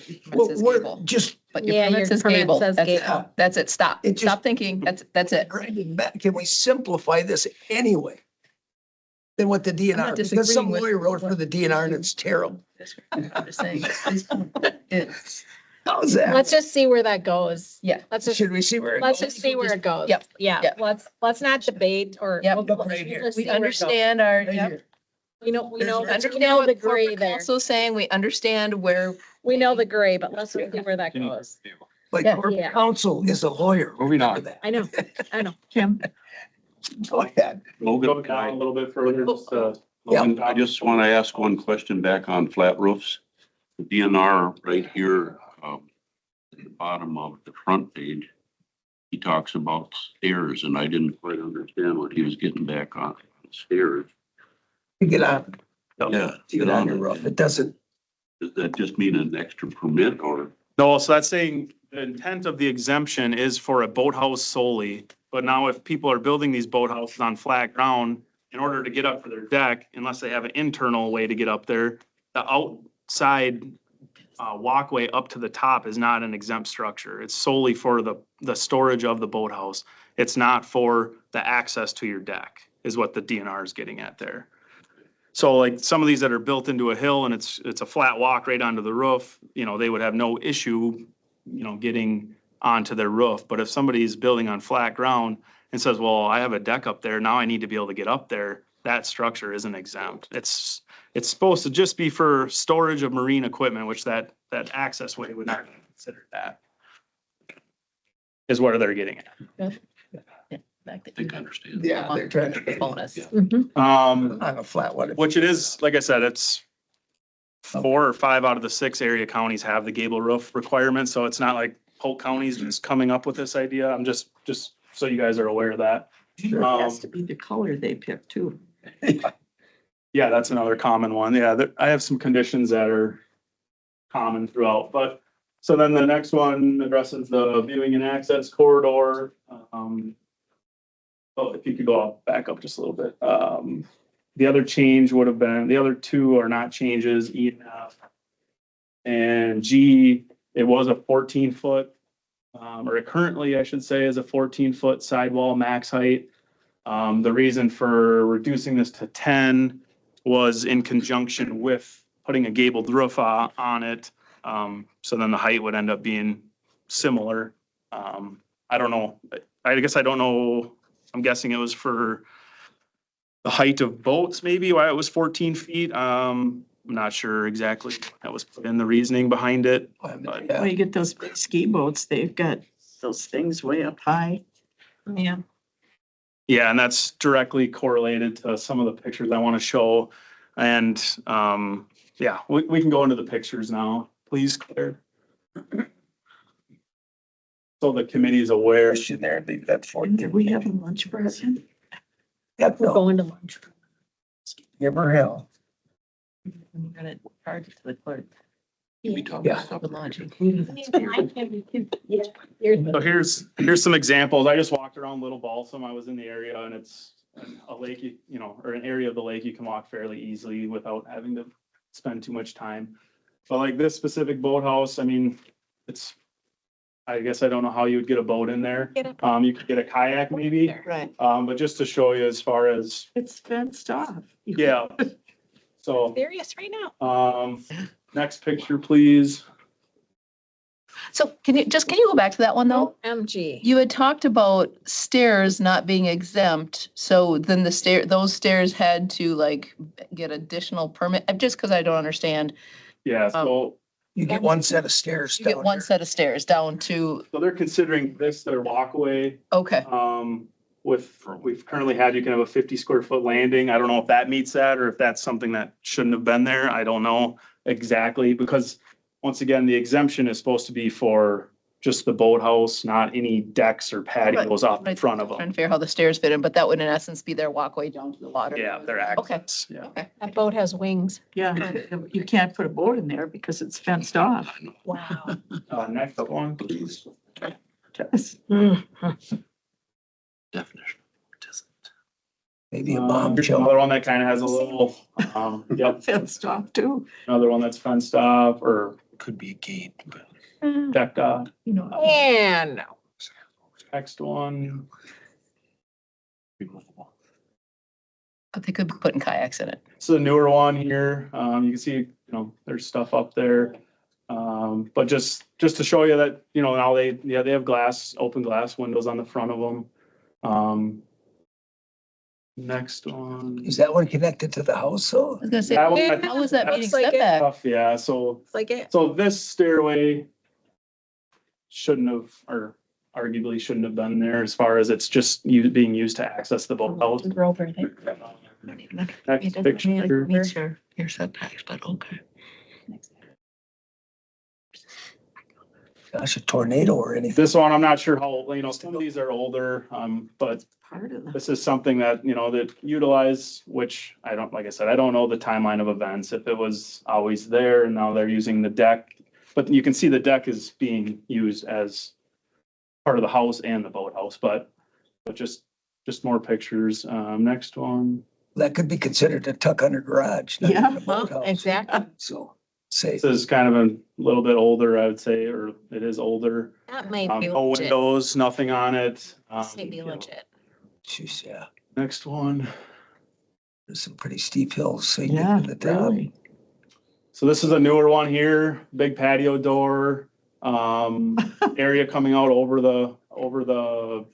Speaker 4: It says
Speaker 1: We're
Speaker 4: gable.
Speaker 1: just
Speaker 4: But your
Speaker 19: Yeah,
Speaker 4: permit
Speaker 19: your
Speaker 4: says
Speaker 19: permit
Speaker 4: gable.
Speaker 19: says
Speaker 4: That's it.
Speaker 19: gable.
Speaker 4: That's it. Stop.
Speaker 1: It just-
Speaker 4: Stop thinking. That's it.
Speaker 1: grinding back. Can we simplify this anyway? Than what the DNR, because some
Speaker 4: disagreeing with
Speaker 1: lawyer wrote for the DNR and it's terrible.
Speaker 4: I'm just saying. It's-
Speaker 1: How's that?
Speaker 19: Let's just see where that goes.
Speaker 4: Yeah.
Speaker 19: Let's just,
Speaker 1: Should we see where it
Speaker 19: let's
Speaker 1: goes?
Speaker 19: just see where it goes.
Speaker 4: Yep.
Speaker 19: Yeah,
Speaker 4: Yep.
Speaker 19: let's not debate or.
Speaker 4: Yep.
Speaker 19: we'll-
Speaker 1: Look
Speaker 19: we'll
Speaker 1: right here.
Speaker 19: just
Speaker 4: We
Speaker 19: see where it goes.
Speaker 4: understand our,
Speaker 1: Right
Speaker 4: yep.
Speaker 1: here.
Speaker 19: We know, we know,
Speaker 1: There's-
Speaker 19: we know the gray
Speaker 4: corporate
Speaker 19: there.
Speaker 4: counsel saying we understand where,
Speaker 19: We know the gray, but let's see where that goes.
Speaker 1: Like
Speaker 4: Yeah.
Speaker 1: corporate
Speaker 19: Yeah.
Speaker 1: counsel is a lawyer.
Speaker 16: Moving on.
Speaker 1: Remember that.
Speaker 19: I know, I know.
Speaker 10: Kim,
Speaker 1: Go ahead.
Speaker 11: Go
Speaker 17: Logan,
Speaker 11: down a little bit further, just,
Speaker 17: Logan, I just want to ask one question back on flat roofs. The DNR right here, at the bottom of the front page, he talks about stairs, and I didn't quite understand what he was getting back on stairs.
Speaker 1: You get on,
Speaker 17: Yeah.
Speaker 1: you get on your roof. It doesn't,
Speaker 17: Does that just mean an extra permit or?
Speaker 11: No, so that's saying the intent of the exemption is for a boathouse solely. But now if people are building these boathouses on flat ground, in order to get up for their deck, unless they have an internal way to get up there, the outside walkway up to the top is not an exempt structure. It's solely for the storage of the boathouse. It's not for the access to your deck, is what the DNR is getting at there. So like some of these that are built into a hill and it's a flat walk right onto the roof, you know, they would have no issue, you know, getting onto their roof. But if somebody's building on flat ground and says, well, I have a deck up there, now I need to be able to get up there, that structure isn't exempt. It's supposed to just be for storage of marine equipment, which that access way would not be considered that. Is what they're getting at.
Speaker 17: I think I understand.
Speaker 1: Yeah, they're trying to
Speaker 4: Bonus.
Speaker 1: on a flat one.
Speaker 11: Which it is, like I said, it's 4 or 5 out of the 6 area counties have the gable roof requirement, so it's not like Polk County's just coming up with this idea. I'm just so you guys are aware of that.
Speaker 10: Sure, it has to be the color they pick too.
Speaker 11: Yeah, that's another common one. Yeah, I have some conditions that are common throughout, but so then the next one addresses the viewing and access corridor. Oh, if you could go up, back up just a little bit. The other change would have been, the other 2 are not changes, E and F. And G, it was a 14-foot, or it currently, I should say, is a 14-foot sidewall max height. The reason for reducing this to 10 was in conjunction with putting a gabled roof on it. So then the height would end up being similar. I don't know. I guess I don't know. I'm guessing it was for the height of boats, maybe why it was 14 feet. I'm not sure exactly. That was put in the reasoning behind it. But
Speaker 10: When you get those big ski boats, they've got those things way up high.
Speaker 2: Yeah.
Speaker 11: yeah, and that's directly correlated to some of the pictures I want to show. And yeah, we can go into the pictures now, please, Claire. So the committee is aware.
Speaker 1: Question there, leave that for
Speaker 10: Did we have a lunch present?
Speaker 1: Yep,
Speaker 19: We're
Speaker 1: no,
Speaker 19: going to lunch.
Speaker 1: give her hell.
Speaker 4: I'm gonna charge it to the clerk.
Speaker 17: We talk
Speaker 1: Yeah.
Speaker 4: Stop the lodging.
Speaker 11: So here's some examples. I just walked around Little Balsam. I was in the area and it's a lake, you know, or an area of the lake you can walk fairly easily without having to spend too much time. But like this specific boathouse, I mean, I guess I don't know how you would get a boat in there. You could get a kayak maybe.
Speaker 10: Right.
Speaker 11: But just to show you as far as,
Speaker 10: It's fenced off.
Speaker 11: yeah. So,
Speaker 2: Serious right now.
Speaker 11: next picture, please.
Speaker 4: So can you go back to that one though?
Speaker 19: MG.
Speaker 4: You had talked about stairs not being exempt, so then those stairs had to like get additional permit, just because I don't understand.
Speaker 11: Yeah, so
Speaker 1: You get one set of stairs
Speaker 4: You get
Speaker 1: down
Speaker 4: one
Speaker 1: there.
Speaker 4: set of stairs down to,
Speaker 11: they're considering this their walkway.
Speaker 4: okay,
Speaker 11: We've currently had, you can have a 50 square foot landing. I don't know if that meets that or if that's something that shouldn't have been there. I don't know exactly, because once again, the exemption is supposed to be for just the boathouse, not any decks or patios off the front of
Speaker 4: trying
Speaker 11: them.
Speaker 4: to figure out how the stairs fit in, but that would in essence be their walkway down to the water.
Speaker 11: Yeah, their access, yeah.
Speaker 4: Okay.
Speaker 19: That boat has wings.
Speaker 10: Yeah, you can't put a boat in there because it's fenced off.
Speaker 19: Wow.
Speaker 11: Next one, please.
Speaker 10: Just-
Speaker 17: Definition. It isn't.
Speaker 1: Maybe a bomb
Speaker 11: Here's
Speaker 1: shelter.
Speaker 11: another one that kind of has a little, yep,
Speaker 10: Fenced off too.
Speaker 11: another one that's fenced off or
Speaker 7: Could be a gate, but
Speaker 11: decked off.
Speaker 10: You know.
Speaker 19: And
Speaker 11: Next one.
Speaker 7: removable.
Speaker 4: But they could be putting kayaks in it.
Speaker 11: This is a newer one here. You can see, you know, there's stuff up there. But just to show you that, you know, now they have glass, open glass windows on the front of them. Next one.
Speaker 1: Is that one connected to the house though?
Speaker 4: I was gonna say,
Speaker 11: That one,
Speaker 19: Yeah.
Speaker 4: how is that meeting
Speaker 19: Looks like it.
Speaker 4: setback?
Speaker 11: Tough, yeah, so
Speaker 19: like it.
Speaker 11: this stairway shouldn't have, or arguably shouldn't have been there as far as it's just being used to access the boathouse.
Speaker 19: Grover, they.
Speaker 11: Next picture.
Speaker 4: Meets your setbacks, but okay.
Speaker 1: Gosh, a tornado or anything.
Speaker 11: This one, I'm not sure how, you know, some of these are older, but
Speaker 10: Part of the.
Speaker 11: this is something that, you know, that utilize, which I don't, like I said, I don't know the timeline of events, if it was always there and now they're using the deck. But you can see the deck is being used as part of the house and the boathouse, but just more pictures. Next one.
Speaker 1: That could be considered a tuck under garage. not
Speaker 10: Yeah,
Speaker 1: even a boathouse.
Speaker 19: Exactly.
Speaker 1: So, say,
Speaker 11: This is kind of a little bit older, I would say, or it is older.
Speaker 19: That may be
Speaker 11: No
Speaker 19: legit.
Speaker 11: windows, nothing on it.
Speaker 19: May be legit.
Speaker 1: geez, yeah,
Speaker 11: Next one.
Speaker 1: there's some pretty steep hills. So you
Speaker 10: Yeah,
Speaker 1: get to the top.
Speaker 10: really.
Speaker 11: So this is a newer one here, big patio door, area coming out over the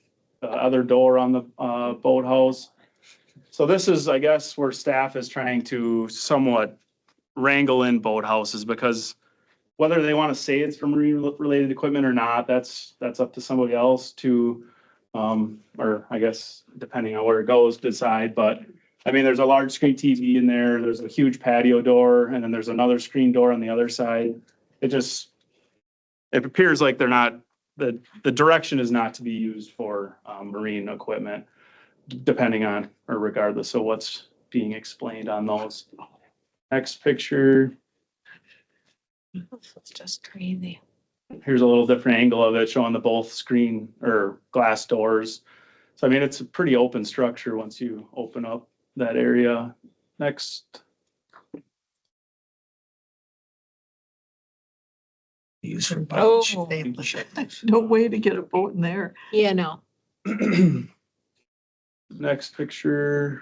Speaker 11: other door on the boathouse. So this is, I guess, where staff is trying to somewhat wrangle in boathouses, because whether they want to say it's for marine related equipment or not, that's up to somebody else to, or I guess depending on where it goes, decide. But I mean, there's a large screen TV in there, there's a huge patio door, and then there's another screen door on the other side. It appears like they're not, the direction is not to be used for marine equipment, depending on or regardless of what's being explained on those. Next picture.
Speaker 19: It's just crazy.
Speaker 11: Here's a little different angle of it showing the both screen or glass doors. So I mean, it's a pretty open structure once you open up that area. Next.
Speaker 1: Use for
Speaker 10: Oh.
Speaker 1: boat.
Speaker 10: No way to get a boat in there.
Speaker 9: Yeah, no.
Speaker 11: Next picture.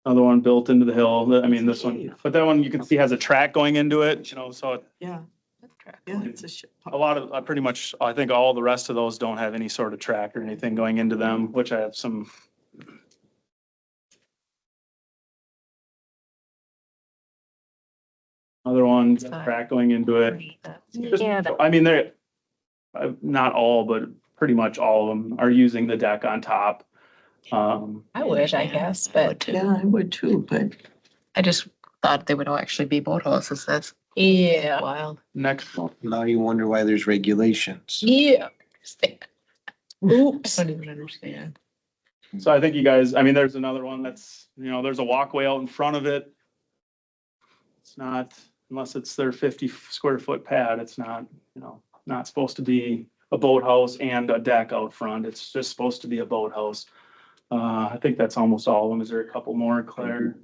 Speaker 11: Another one built into the hill. I mean, this one, but that one you can see has a track going into it, you know, so
Speaker 10: Yeah. Yeah, it's a ship.
Speaker 11: a lot of, pretty much, I think all the rest of those don't have any sort of track or anything going into them, which I have some. Other one, track going into it. Just-
Speaker 19: Yeah.
Speaker 11: I mean, they're, not all, but pretty much all of them are using the deck on top.
Speaker 19: I would, I guess, but
Speaker 10: Yeah, I would too, but
Speaker 4: I just thought they would all actually be boathouses. That's
Speaker 19: yeah.
Speaker 4: wild.
Speaker 11: Next one.
Speaker 7: Now you wonder why there's regulations.
Speaker 19: Yeah.
Speaker 4: Oops. I don't even understand.
Speaker 11: So I think you guys, I mean, there's another one that's, you know, there's a walkway out in front of it. It's not, unless it's their 50 square foot pad, it's not, you know, not supposed to be a boathouse and a deck out front. It's just supposed to be a boathouse. I think that's almost all of them. Is there a couple more, Claire?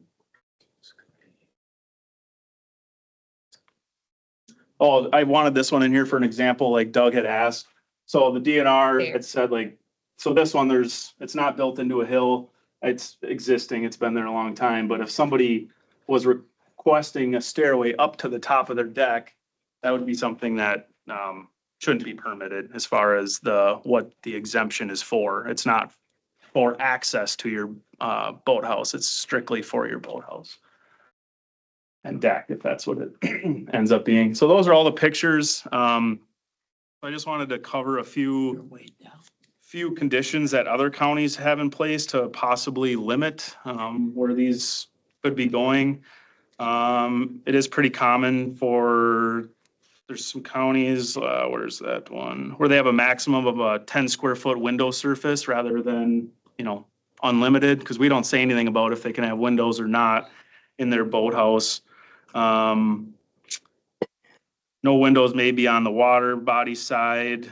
Speaker 11: Oh, I wanted this one in here for an example, like Doug had asked. So the DNR had said like, so this one, it's not built into a hill. It's existing. It's been there a long time. But if somebody was requesting a stairway up to the top of their deck, that would be something that shouldn't be permitted as far as what the exemption is for. It's not for access to your boathouse. It's strictly for your boathouse and deck, if that's what it ends up being. So those are all the pictures. I just wanted to cover a few conditions that other counties have in place to possibly limit where these could be going. It is pretty common there's some counties, where's that one, where they have a maximum of a 10 square foot window surface rather than, you know, unlimited, because we don't say anything about if they can have windows or not in their boathouse. No windows may be on the water body side,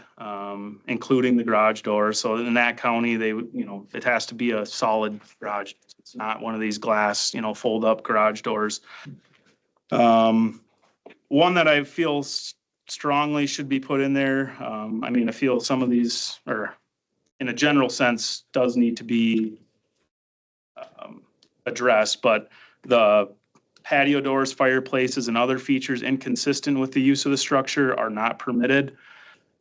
Speaker 11: including the garage door. So in that county, it has to be a solid garage. It's not one of these glass, fold up garage doors. One that I feel strongly should be put in there. I feel some of these, or in a general sense, does need to be addressed, but the patio doors, fireplaces, and other features inconsistent with the use of the structure are not permitted.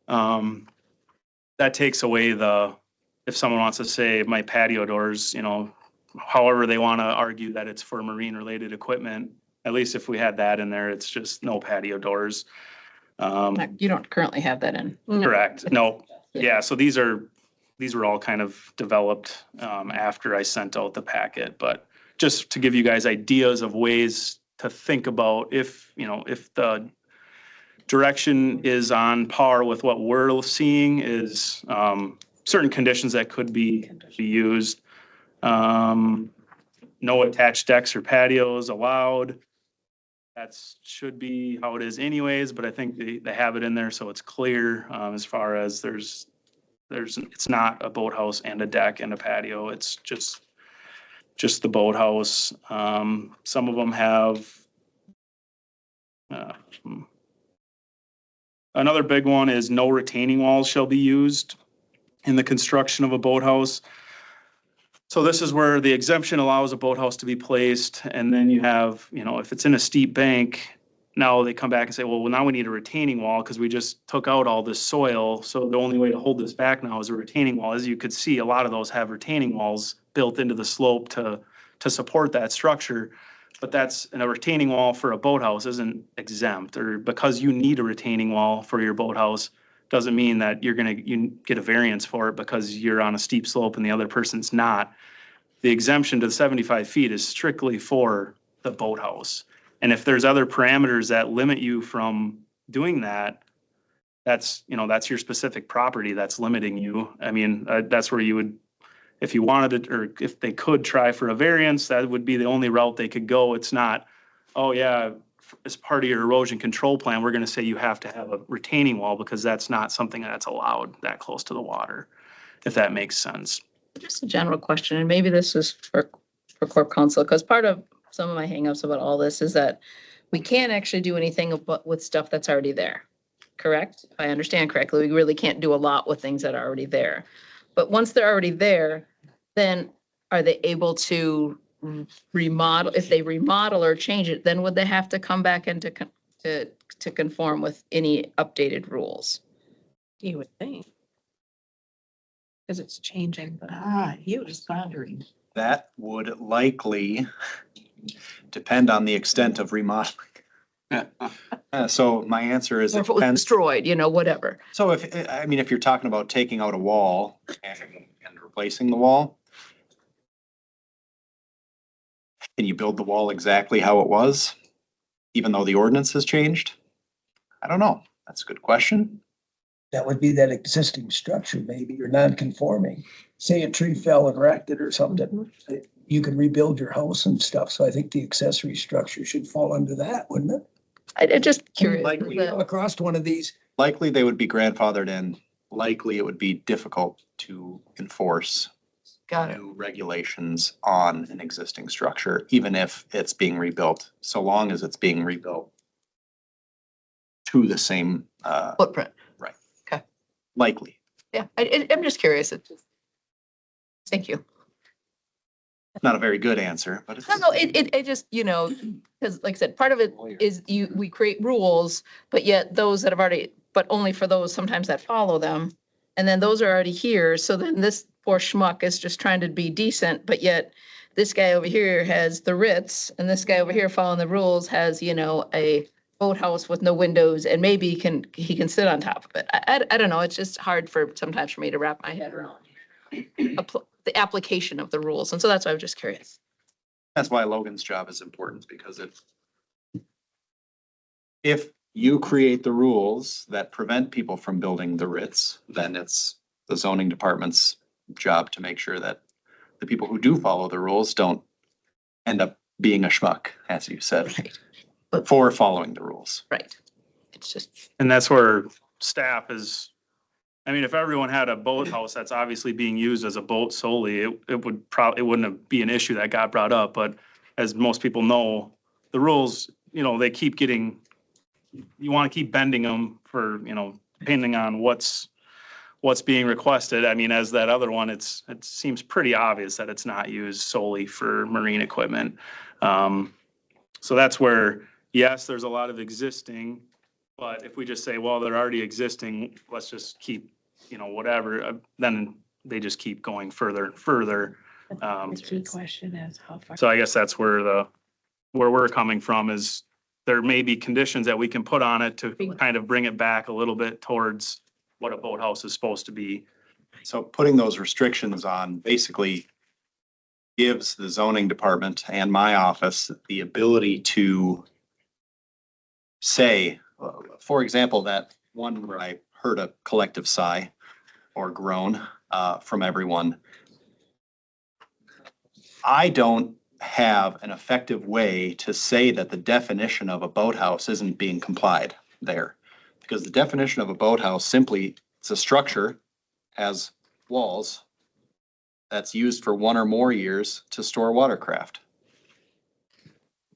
Speaker 11: That takes away if someone wants to say my patio doors, however they want to argue that it's for marine related equipment, at least if we had that in there, it's just no patio doors.
Speaker 4: You don't currently have that in.
Speaker 11: Correct. No. Yeah. So these were all kind of developed after I sent out the packet, but just to give you guys ideas of ways to think about if the direction is on par with what we're seeing is certain conditions that could be used. No attached decks or patios allowed. That should be how it is anyways, but I think they have it in there so it's clear as far as it's not a boathouse and a deck and a patio. It's just the boathouse. Some of them have another big one is no retaining walls shall be used in the construction of a boathouse. So this is where the exemption allows a boathouse to be placed, and then you have, if it's in a steep bank, now they come back and say, well, now we need a retaining wall because we just took out all this soil. So the only way to hold this back now is a retaining wall. As you could see, a lot of those have retaining walls built into the slope to support that structure. But that's, and a retaining wall for a boathouse isn't exempt, or because you need a retaining wall for your boathouse doesn't mean that you get a variance for it because you're on a steep slope and the other person's not. The exemption to the 75 feet is strictly for the boathouse. And if there's other parameters that limit you from doing that, that's your specific property that's limiting you. I mean, that's where you would, if you wanted it, or if they could try for a variance, that would be the only route they could go. It's not, oh yeah, as part of your erosion control plan, we're gonna say you have to have a retaining wall, because that's not something that's allowed that close to the water, if that makes sense.
Speaker 4: Just a general question, and maybe this is for Corp Counsel, because part of some of my hangups about all this is that we can't actually do anything with stuff that's already there. Correct? If I understand correctly, we really can't do a lot with things that are already there. But once they're already there, then are they able to remodel? If they remodel or change it, then would they have to come back into to conform with any updated rules?
Speaker 19: You would think. Because it's changing, but
Speaker 10: You was pondering.
Speaker 18: That would likely depend on the extent of remodeling. So my answer is
Speaker 4: Or
Speaker 18: it
Speaker 4: if it was
Speaker 18: depends.
Speaker 4: destroyed, whatever.
Speaker 18: So if you're talking about taking out a wall and replacing the wall, can you build the wall exactly how it was, even though the ordinance has changed? I don't know. That's a good question.
Speaker 1: That would be that existing structure, maybe, or non-conforming. Say a tree fell and wrecked it or something, you can rebuild your house and stuff. So I think the accessory structure should fall under that, wouldn't it?
Speaker 4: I'm just curious.
Speaker 1: Like we come across one of these.
Speaker 18: Likely they would be grandfathered in. Likely it would be difficult to enforce
Speaker 4: Got it.
Speaker 18: new regulations on an existing structure, even if it's being rebuilt, so long as it's being rebuilt to the same
Speaker 4: Footprint.
Speaker 18: Right.
Speaker 4: Okay.
Speaker 18: Likely.
Speaker 4: Yeah, I'm just curious. Thank you.
Speaker 18: Not a very good answer, but it's.
Speaker 4: No, it just, because like I said, part of it is we create rules, but yet those that have already, but only for those sometimes that follow them. And then those are already here. So then this poor schmuck is just trying to be decent, but yet this guy over here has the Ritz and this guy over here following the rules has, a boathouse with no windows, and maybe he can sit on top of it. I don't know. It's just hard sometimes for me to wrap my head around the application of the rules. And so that's why I was just curious.
Speaker 18: That's why Logan's job is important, because if you create the rules that prevent people from building the Ritz, then it's the zoning department's job to make sure that the people who do follow the rules don't end up being a schmuck, as you said,
Speaker 4: right.
Speaker 18: For following the rules.
Speaker 4: Right. It's just.
Speaker 11: And that's where staff is, I mean, if everyone had a boathouse that's obviously being used as a boat solely, it wouldn't be an issue that got brought up. But as most people know, the rules, they keep getting, you want to keep bending them for, depending on what's being requested. I mean, as that other one, it seems pretty obvious that it's not used solely for marine equipment. So that's where, yes, there's a lot of existing, but if we just say, well, they're already existing, let's just keep, whatever, then they just keep going further and further.
Speaker 19: the key question is how far.
Speaker 11: So I guess that's where we're coming from, is there may be conditions that we can put on it to kind of bring it back a little bit towards what a boathouse is supposed to be.
Speaker 18: So putting those restrictions on basically gives the zoning department and my office the ability to say, for example, that one where I heard a collective sigh or groan from everyone. I don't have an effective way to say that the definition of a boathouse isn't being complied there. Because the definition of a boathouse simply, it's a structure, has walls, that's used for 1 or more years to store watercraft.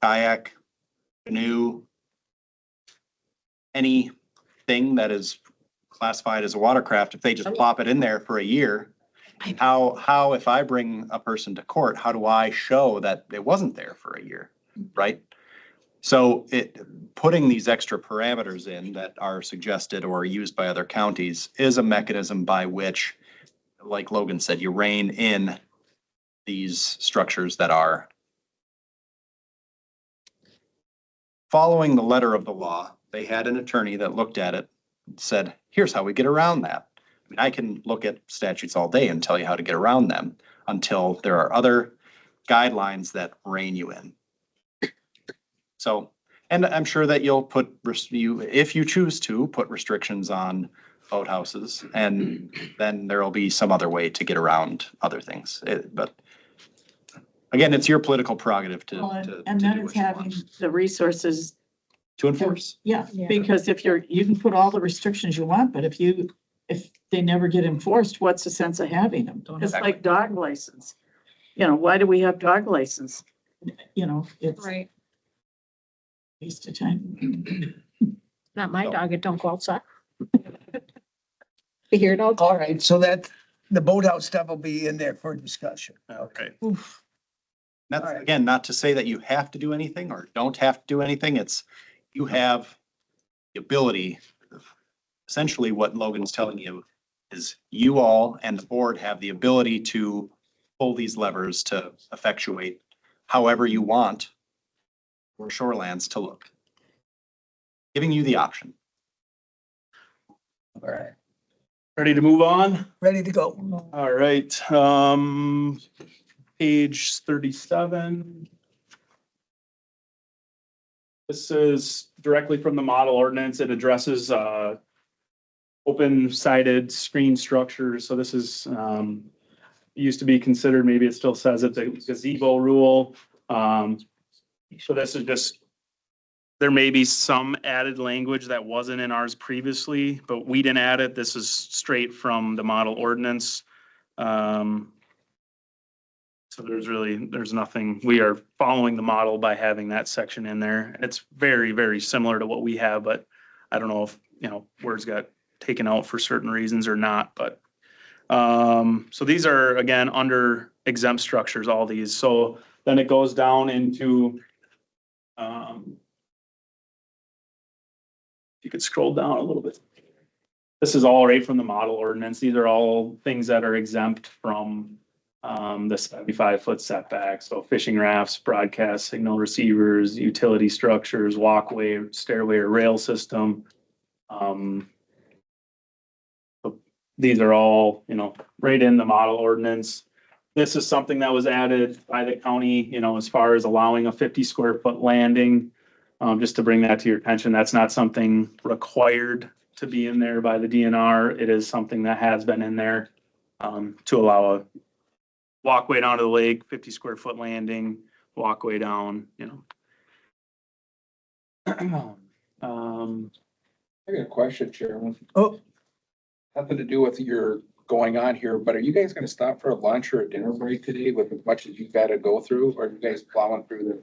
Speaker 18: Kayak, canoe, anything that is classified as a watercraft, if they just plop it in there for a year, how, if I bring a person to court, how do I show that it wasn't there for a year, right? So putting these extra parameters in that are suggested or used by other counties is a mechanism by which, like Logan said, you rein in these structures that are following the letter of the law. They had an attorney that looked at it and said, here's how we get around that. I mean, I can look at statutes all day and tell you how to get around them until there are other guidelines that rein you in. So, and I'm sure that you'll put, if you choose to, put restrictions on boathouses, and then there'll be some other way to get around other things. But again, it's your political prerogative to
Speaker 10: And
Speaker 18: do
Speaker 10: that is
Speaker 18: what you
Speaker 10: having
Speaker 18: want.
Speaker 10: the resources.
Speaker 18: To enforce.
Speaker 10: Yeah,
Speaker 19: Yeah.
Speaker 10: because if you can put all the restrictions you want, but if they never get enforced, what's the sense of having them? It's like dog license. You know, why do we have dog license? You know, it's
Speaker 19: Right.
Speaker 10: waste of time.
Speaker 19: Not my dog. It don't go outside. You hear it all.
Speaker 1: All right, so that, the boathouse stuff will be in there for discussion. Okay.
Speaker 10: Oof.
Speaker 18: That's,
Speaker 1: All right.
Speaker 18: again, not to say that you have to do anything or don't have to do anything. It's, you have the ability, essentially what Logan's telling you is you all and the board have the ability to pull these levers to effectuate however you want for shorelands to look. Giving you the option.
Speaker 1: All right,
Speaker 11: Ready to move on?
Speaker 1: ready to go.
Speaker 11: All right, page 37. This is directly from the model ordinance. It addresses, open-sided screen structures. So this is, used to be considered, maybe it still says it, the gazebo rule. So this is just, there may be some added language that wasn't in ours previously, but we didn't add it. This is straight from the model ordinance. So there's nothing, we are following the model by having that section in there. It's very, very similar to what we have, but I don't know if, words got taken out for certain reasons or not, but. So these are, again, under exempt structures, all these. So then it goes down into, if you could scroll down a little bit. This is all right from the model ordinance. These are all things that are exempt from the 75-foot setback. So fishing rafts, broadcast signal receivers, utility structures, walkway, stairway, or rail system. So these are all, right in the model ordinance. This is something that was added by the county, as far as allowing a 50 square foot landing. Just to bring that to your attention, that's not something required to be in there by the DNR. It is something that has been in there to allow a walkway down to the lake, 50 square foot landing, walkway down,
Speaker 3: I got a question, Chairman.
Speaker 1: Oh.
Speaker 3: Nothing to do with your going on here, but are you guys gonna stop for a lunch or a dinner break today with as much as you've got to go through, or are you guys plowing through the?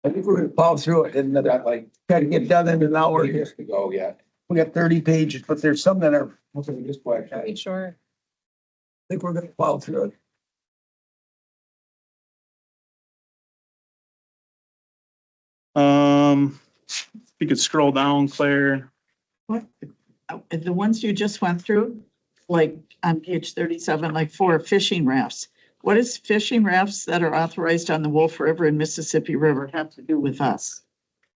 Speaker 1: I think we're gonna plow through it and
Speaker 3: Not like
Speaker 1: try to get done in an hour here.
Speaker 3: years to go yet.
Speaker 1: We got 30 pages, but there's some that are, I
Speaker 3: Okay, just question.
Speaker 19: Sure.
Speaker 1: think we're gonna plow through it.
Speaker 11: if you could scroll down, Claire.
Speaker 10: What, the ones you just went through, like on page 37, like for fishing rafts. What does fishing rafts that are authorized on the Wolf River and Mississippi River have to do with us?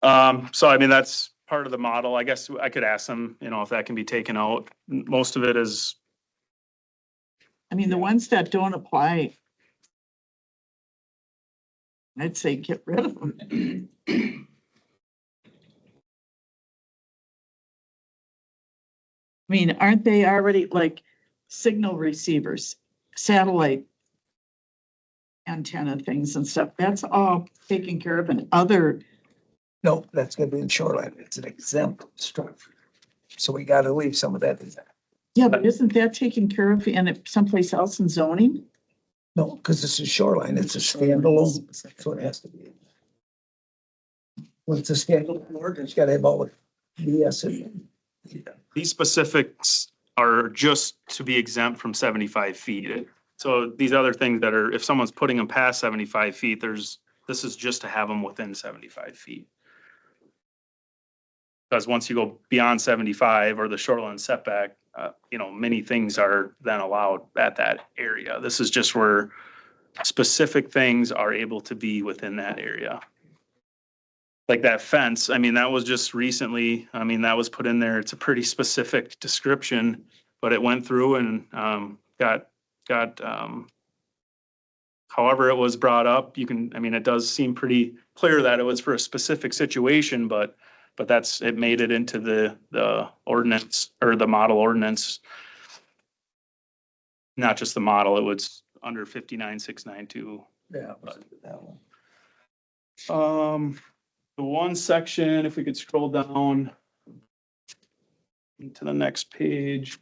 Speaker 11: So I mean, that's part of the model. I guess I could ask them, if that can be taken out. Most of it is,
Speaker 10: I mean, the ones that don't apply, I'd say get rid of them. I mean, aren't they already like signal receivers, satellite antenna things and stuff? That's all taken care of in other.
Speaker 1: No, that's gonna be in shoreline. It's an exempt structure. So we gotta leave some of that in there.
Speaker 10: Yeah, but isn't that taken care of in someplace else in zoning?
Speaker 1: No, because this is shoreline. It's a standalone, so it has to be. When it's a standalone ordinance, it's gotta have all the BS in it.
Speaker 11: these specifics are just to be exempt from 75 feet. So these other things that are, if someone's putting them past 75 feet, there's This is just to have them within 75 feet. Because once you go beyond 75 or the shoreline setback, many things are then allowed at that area. This is just where specific things are able to be within that area. Like that fence, I mean, that was just recently, that was put in there. It's a pretty specific description, but it went through and got however it was brought up. It does seem pretty clear that it was for a specific situation, but it made it into the ordinance or the model ordinance. Not just the model, it was under 59692.
Speaker 1: Yeah. That one.
Speaker 11: The one section, if we could scroll down to the next page.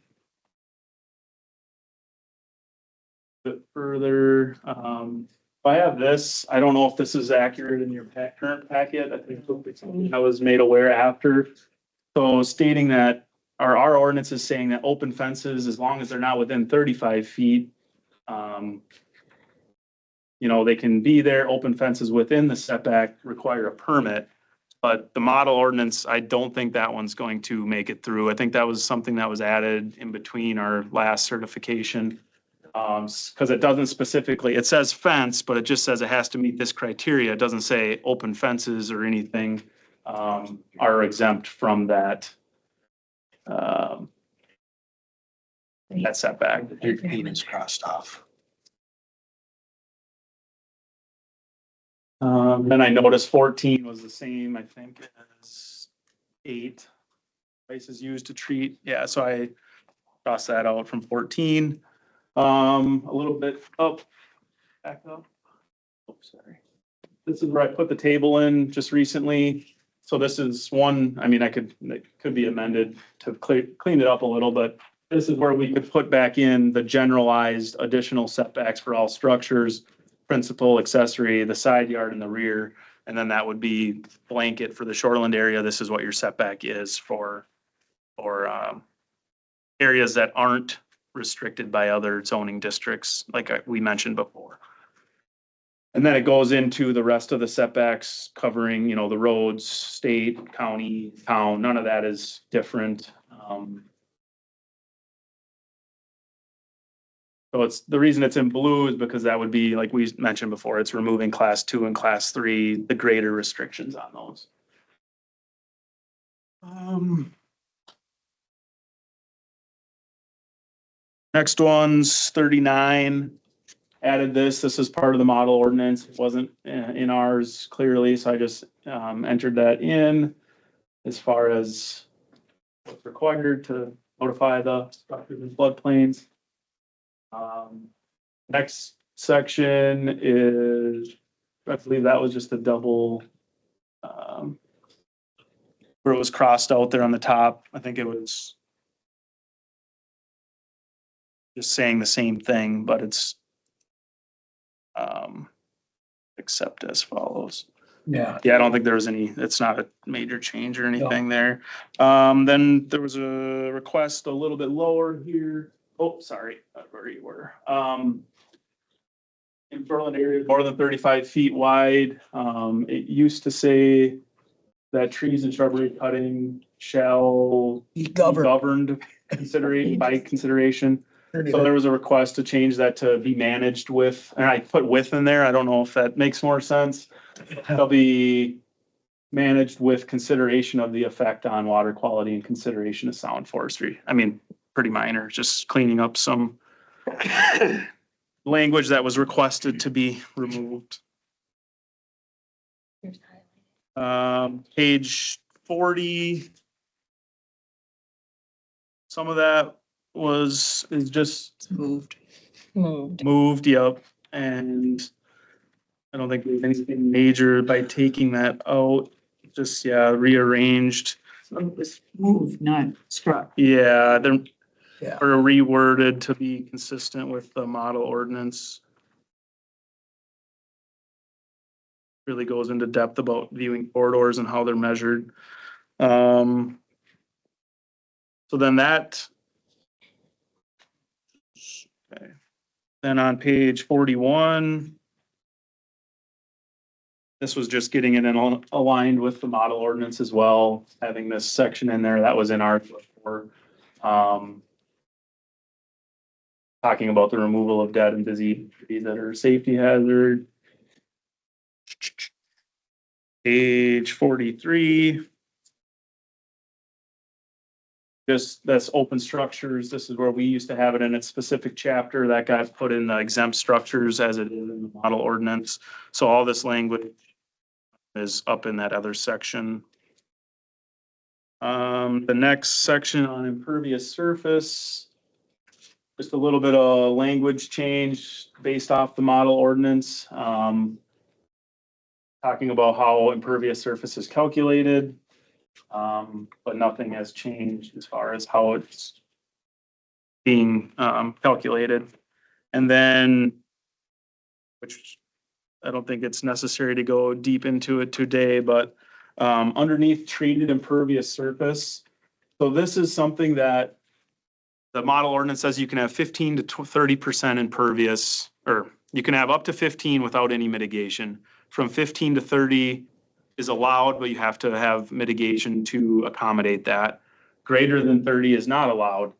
Speaker 11: A bit further, I have this, I don't know if this is accurate in your current packet. I think I was made aware after. So stating that our ordinance is saying that open fences, as long as they're not within 35 feet, they can be there. Open fences within the setback require a permit. But the model ordinance, I don't think that one's going to make it through. I think that was something that was added in between our last certification. Because it doesn't specifically, it says fence, but it just says it has to meet this criteria. It doesn't say open fences or anything are exempt from that. That setback.
Speaker 18: 13 is crossed off.
Speaker 11: Then I noticed 14 was the same, I think, as 8. Places used to treat, yeah, so I crossed that out from 14. A little bit up, back up. Oops, sorry. This is where I put the table in just recently. So this is one, it could be amended to clean it up a little, but this is where we could put back in the generalized additional setbacks for all structures, principal, accessory, the side yard and the rear. And then that would be blanket for the shoreland area. This is what your setback is for areas that aren't restricted by other zoning districts, like we mentioned before. And then it goes into the rest of the setbacks covering, the roads, state, county, town, none of that is different. So it's the reason it's in blue is because that would be, like we mentioned before, it's removing class 2 and class 3, the greater restrictions on those. Next one's 39. Added this. This is part of the model ordinance. It wasn't in ours clearly, so I just entered that in as far as what's required to notify the structures and floodplains. Next section is, I believe that was just a double, where it was crossed out there on the top. I think it was just saying the same thing, but it's except as follows.
Speaker 1: Yeah.
Speaker 11: Yeah, I don't think there was any, it's not a major change or anything there. Then there was a request a little bit lower here. Oh, sorry, where you were. In shoreline area, more than 35 feet wide. It used to say that trees and shrubbery cutting shall be governed by consideration. So there was a request to change that to be managed with, and I put with in there. I don't know if that makes more sense. They'll be managed with consideration of the effect on water quality and consideration of sound forestry. Pretty minor, just cleaning up some language that was requested to be removed. Page 40. Some of that is just moved, yep. And I don't think there's anything major by taking that out, just, rearranged.
Speaker 10: So it was moved, not struck.
Speaker 11: Yeah, they're or reworded to be consistent with the model ordinance. Really goes into depth about viewing corridors and how they're measured. So then that. Okay. Then on page 41. This was just getting it in aligned with the model ordinance as well, having this section in there that was in our before. Talking about the removal of dead and disease trees that are a safety hazard. Page 43. Just that's open structures. This is where we used to have it in its specific chapter that got put in the exempt structures as it is in the model ordinance. So all this language is up in that other section. The next section on impervious surface. Just a little bit of language change based off the model ordinance. Talking about how impervious surface is calculated. But nothing has changed as far as how it's being calculated. And then, which I don't think it's necessary to go deep into it today, but underneath treated impervious surface. So this is something that the model ordinance says you can have 15 to 30% impervious, or you can have up to 15 without any mitigation. From 15 to 30 is allowed, but you have to have mitigation to accommodate that. Greater than 30 is not allowed.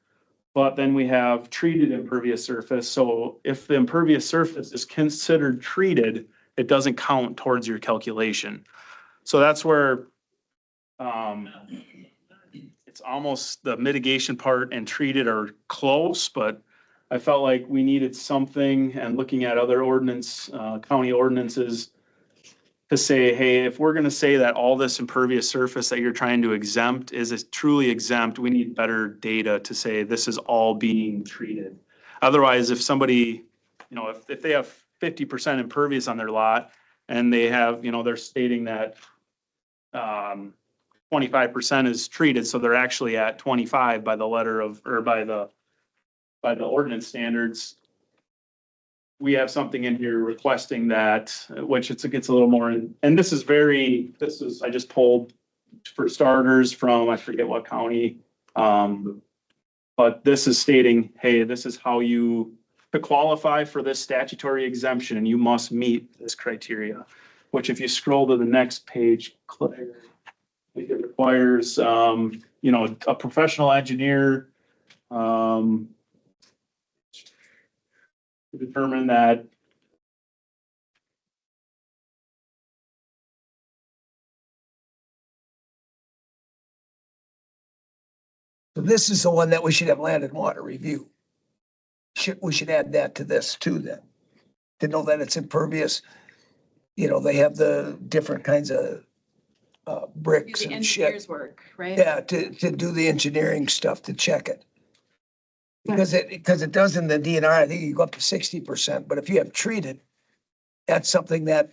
Speaker 11: But then we have treated impervious surface. So if the impervious surface is considered treated, it doesn't count towards your calculation. So that's where it's almost the mitigation part and treated are close, but I felt like we needed something, and looking at other ordinance, county ordinances, to say, hey, if we're gonna say that all this impervious surface that you're trying to exempt is truly exempt, we need better data to say this is all being treated. Otherwise, if somebody, you know, if they have 50% impervious on their lot and they have, you know, they're stating that 25% is treated, so they're actually at 25 by the letter of, or by the ordinance standards. We have something in here requesting that, which it gets a little more, and this is I just pulled for starters from, I forget what county. But this is stating, hey, this is how to qualify for this statutory exemption, you must meet this criteria, which if you scroll to the next page, Claire, it requires, you know, a professional engineer, to determine that
Speaker 1: So this is the one that we should have land and water review. We should add that to this too then. To know that it's impervious. You know, they have the different kinds of bricks
Speaker 2: The
Speaker 1: and shit.
Speaker 2: engineer's work, right?
Speaker 1: Yeah, to do the engineering stuff to check it. Because it does in the DNR, I think you go up to 60%, but if you have treated, that's something that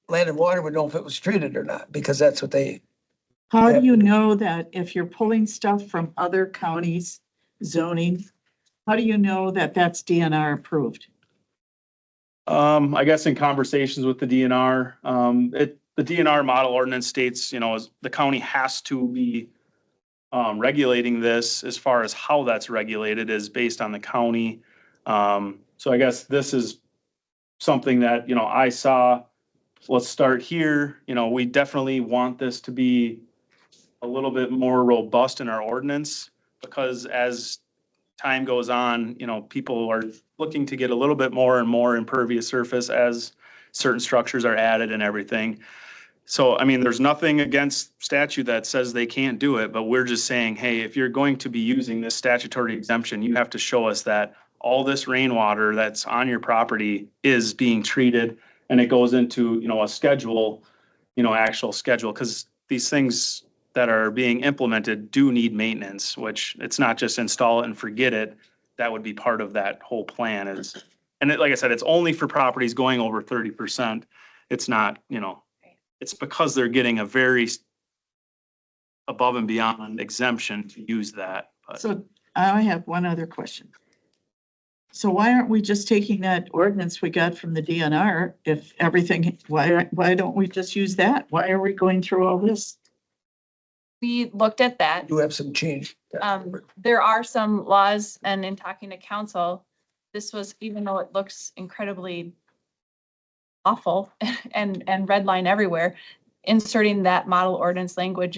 Speaker 1: land and water would know if it was treated or not, because that's what they.
Speaker 10: How do you know that if you're pulling stuff from other counties zoning, how do you know that that's DNR approved?
Speaker 11: I guess in conversations with the DNR, the DNR model ordinance states, you know, the county has to be regulating this. As far as how that's regulated is based on the county. So I guess this is something that, you know, I saw. Let's start here. You know, we definitely want this to be a little bit more robust in our ordinance, because as time goes on, you know, people are looking to get a little bit more and more impervious surface as certain structures are added and everything. So, I mean, there's nothing against statute that says they can't do it, but we're just saying, hey, if you're going to be using this statutory exemption, you have to show us that all this rainwater that's on your property is being treated, and it goes into, you know, a schedule, you know, actual schedule, because these things that are being implemented do need maintenance, which it's not just install it and forget it. That would be part of that whole plan is, and like I said, it's only for properties going over 30%. It's not, you know, it's because they're getting a very above and beyond exemption to use that. But
Speaker 10: So I have one other question. So why aren't we just taking that ordinance we got from the DNR? If everything, why don't we just use that? Why are we going through all this?
Speaker 2: We looked at that.
Speaker 1: Do have some change.
Speaker 2: There are some laws, and in talking to council, this was, even though it looks incredibly awful and red line everywhere. Inserting that model ordinance language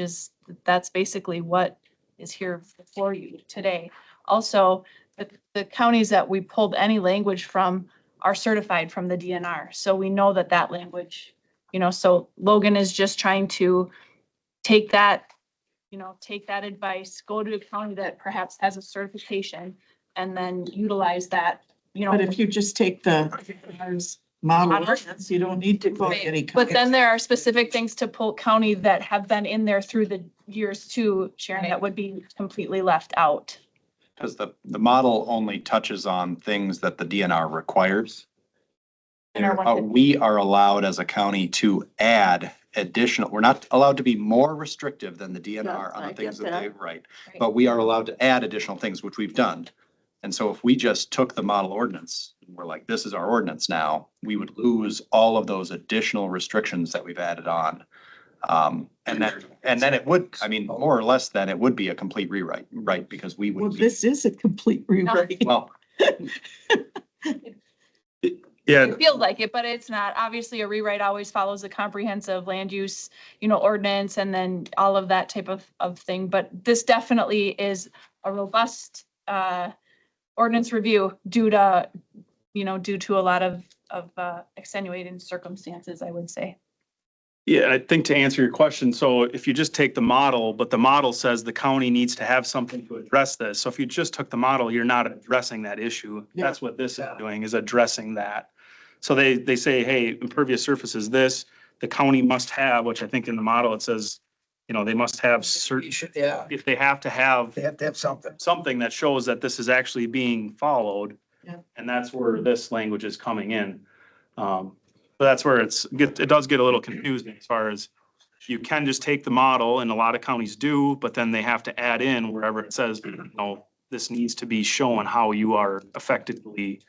Speaker 2: that's basically what is here for you today. Also, the counties that we pulled any language from are certified from the DNR. So we know that language, so Logan is just trying to take that advice, go to a county that perhaps has a certification and then utilize that,
Speaker 10: But if you just take the ours model ordinance, you don't need to go to any.
Speaker 2: But then there are specific things to Polk County that have been in there through the years too, Sharon, that would be completely left out.
Speaker 18: Because the model only touches on things that the DNR requires. We are allowed as a county to add additional, we're not allowed to be more restrictive than the DNR on the things that they write. But we are allowed to add additional things, which we've done. And so if we just took the model ordinance, and we're like, this is our ordinance now, we would lose all of those additional restrictions that we've added on. And then it would, I mean, more or less, then it would be a complete rewrite, right? Because we
Speaker 10: Well,
Speaker 18: would.
Speaker 10: this is a complete rewrite.
Speaker 18: Well,
Speaker 3: Yeah.
Speaker 2: It feels like it, but it's not. Obviously, a rewrite always follows a comprehensive land use, ordinance, and then all of that type of thing. But this definitely is a robust ordinance review due to a lot of extenuating circumstances, I would say.
Speaker 11: Yeah, I think to answer your question, so if you just take the model, but the model says the county needs to have something to address this. So if you just took the model, you're not addressing that issue.
Speaker 10: Yeah.
Speaker 11: That's what this is doing, is addressing that. So they say, hey, impervious surface is this, the county must have, which I think in the model it says, they must have certain,
Speaker 1: Yeah,
Speaker 11: if they have to have
Speaker 1: they have to have something.
Speaker 11: something that shows that this is actually being followed.
Speaker 10: Yeah.
Speaker 11: And that's where this language is coming in. But that's where it does get a little confusing as far as you can just take the model, and a lot of counties do, but then they have to add in wherever it says, this needs to be shown how you are effectively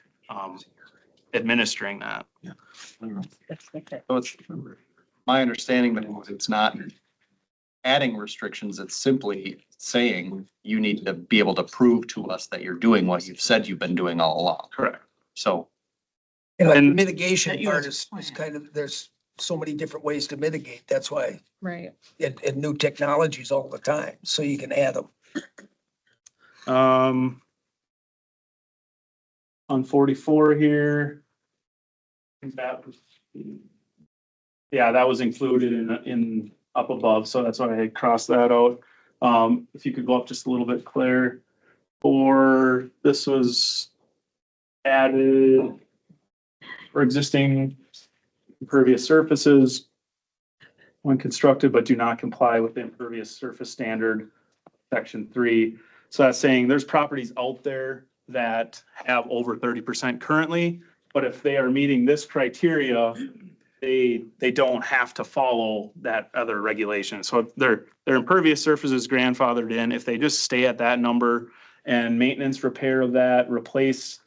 Speaker 11: administering that.
Speaker 18: so it's my understanding that it's not adding restrictions. It's simply saying you need to be able to prove to us that you're doing what you've said you've been doing all along.
Speaker 11: Correct.
Speaker 18: So
Speaker 1: And like the
Speaker 11: And-
Speaker 1: mitigation
Speaker 10: That
Speaker 1: part
Speaker 10: yours
Speaker 1: is kind of, there's so many different ways to mitigate. That's why,
Speaker 2: Right.
Speaker 1: and new technologies all the time, so you can add them.
Speaker 11: On 44 here. That was included in up above, so that's why I had crossed that out. If you could go up just a little bit, Claire. This was added for existing impervious surfaces when constructed but do not comply with the impervious surface standard, section 3. So that's saying there's properties out there that have over 30% currently, but if they are meeting this criteria, they don't have to follow that other regulation. So their impervious surface is grandfathered in. If they just stay at that number and maintenance, repair of that, replace,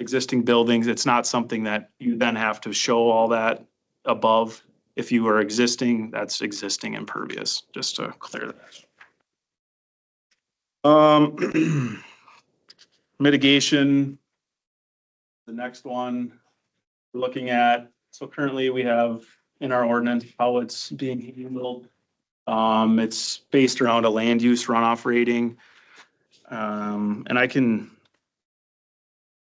Speaker 11: existing buildings, it's not something that you then have to show all that above. If you are existing, that's existing impervious, just to clear that. Mitigation. The next one we're looking at, so currently we have in our ordinance how it's being handled. It's based around a land use runoff rating. And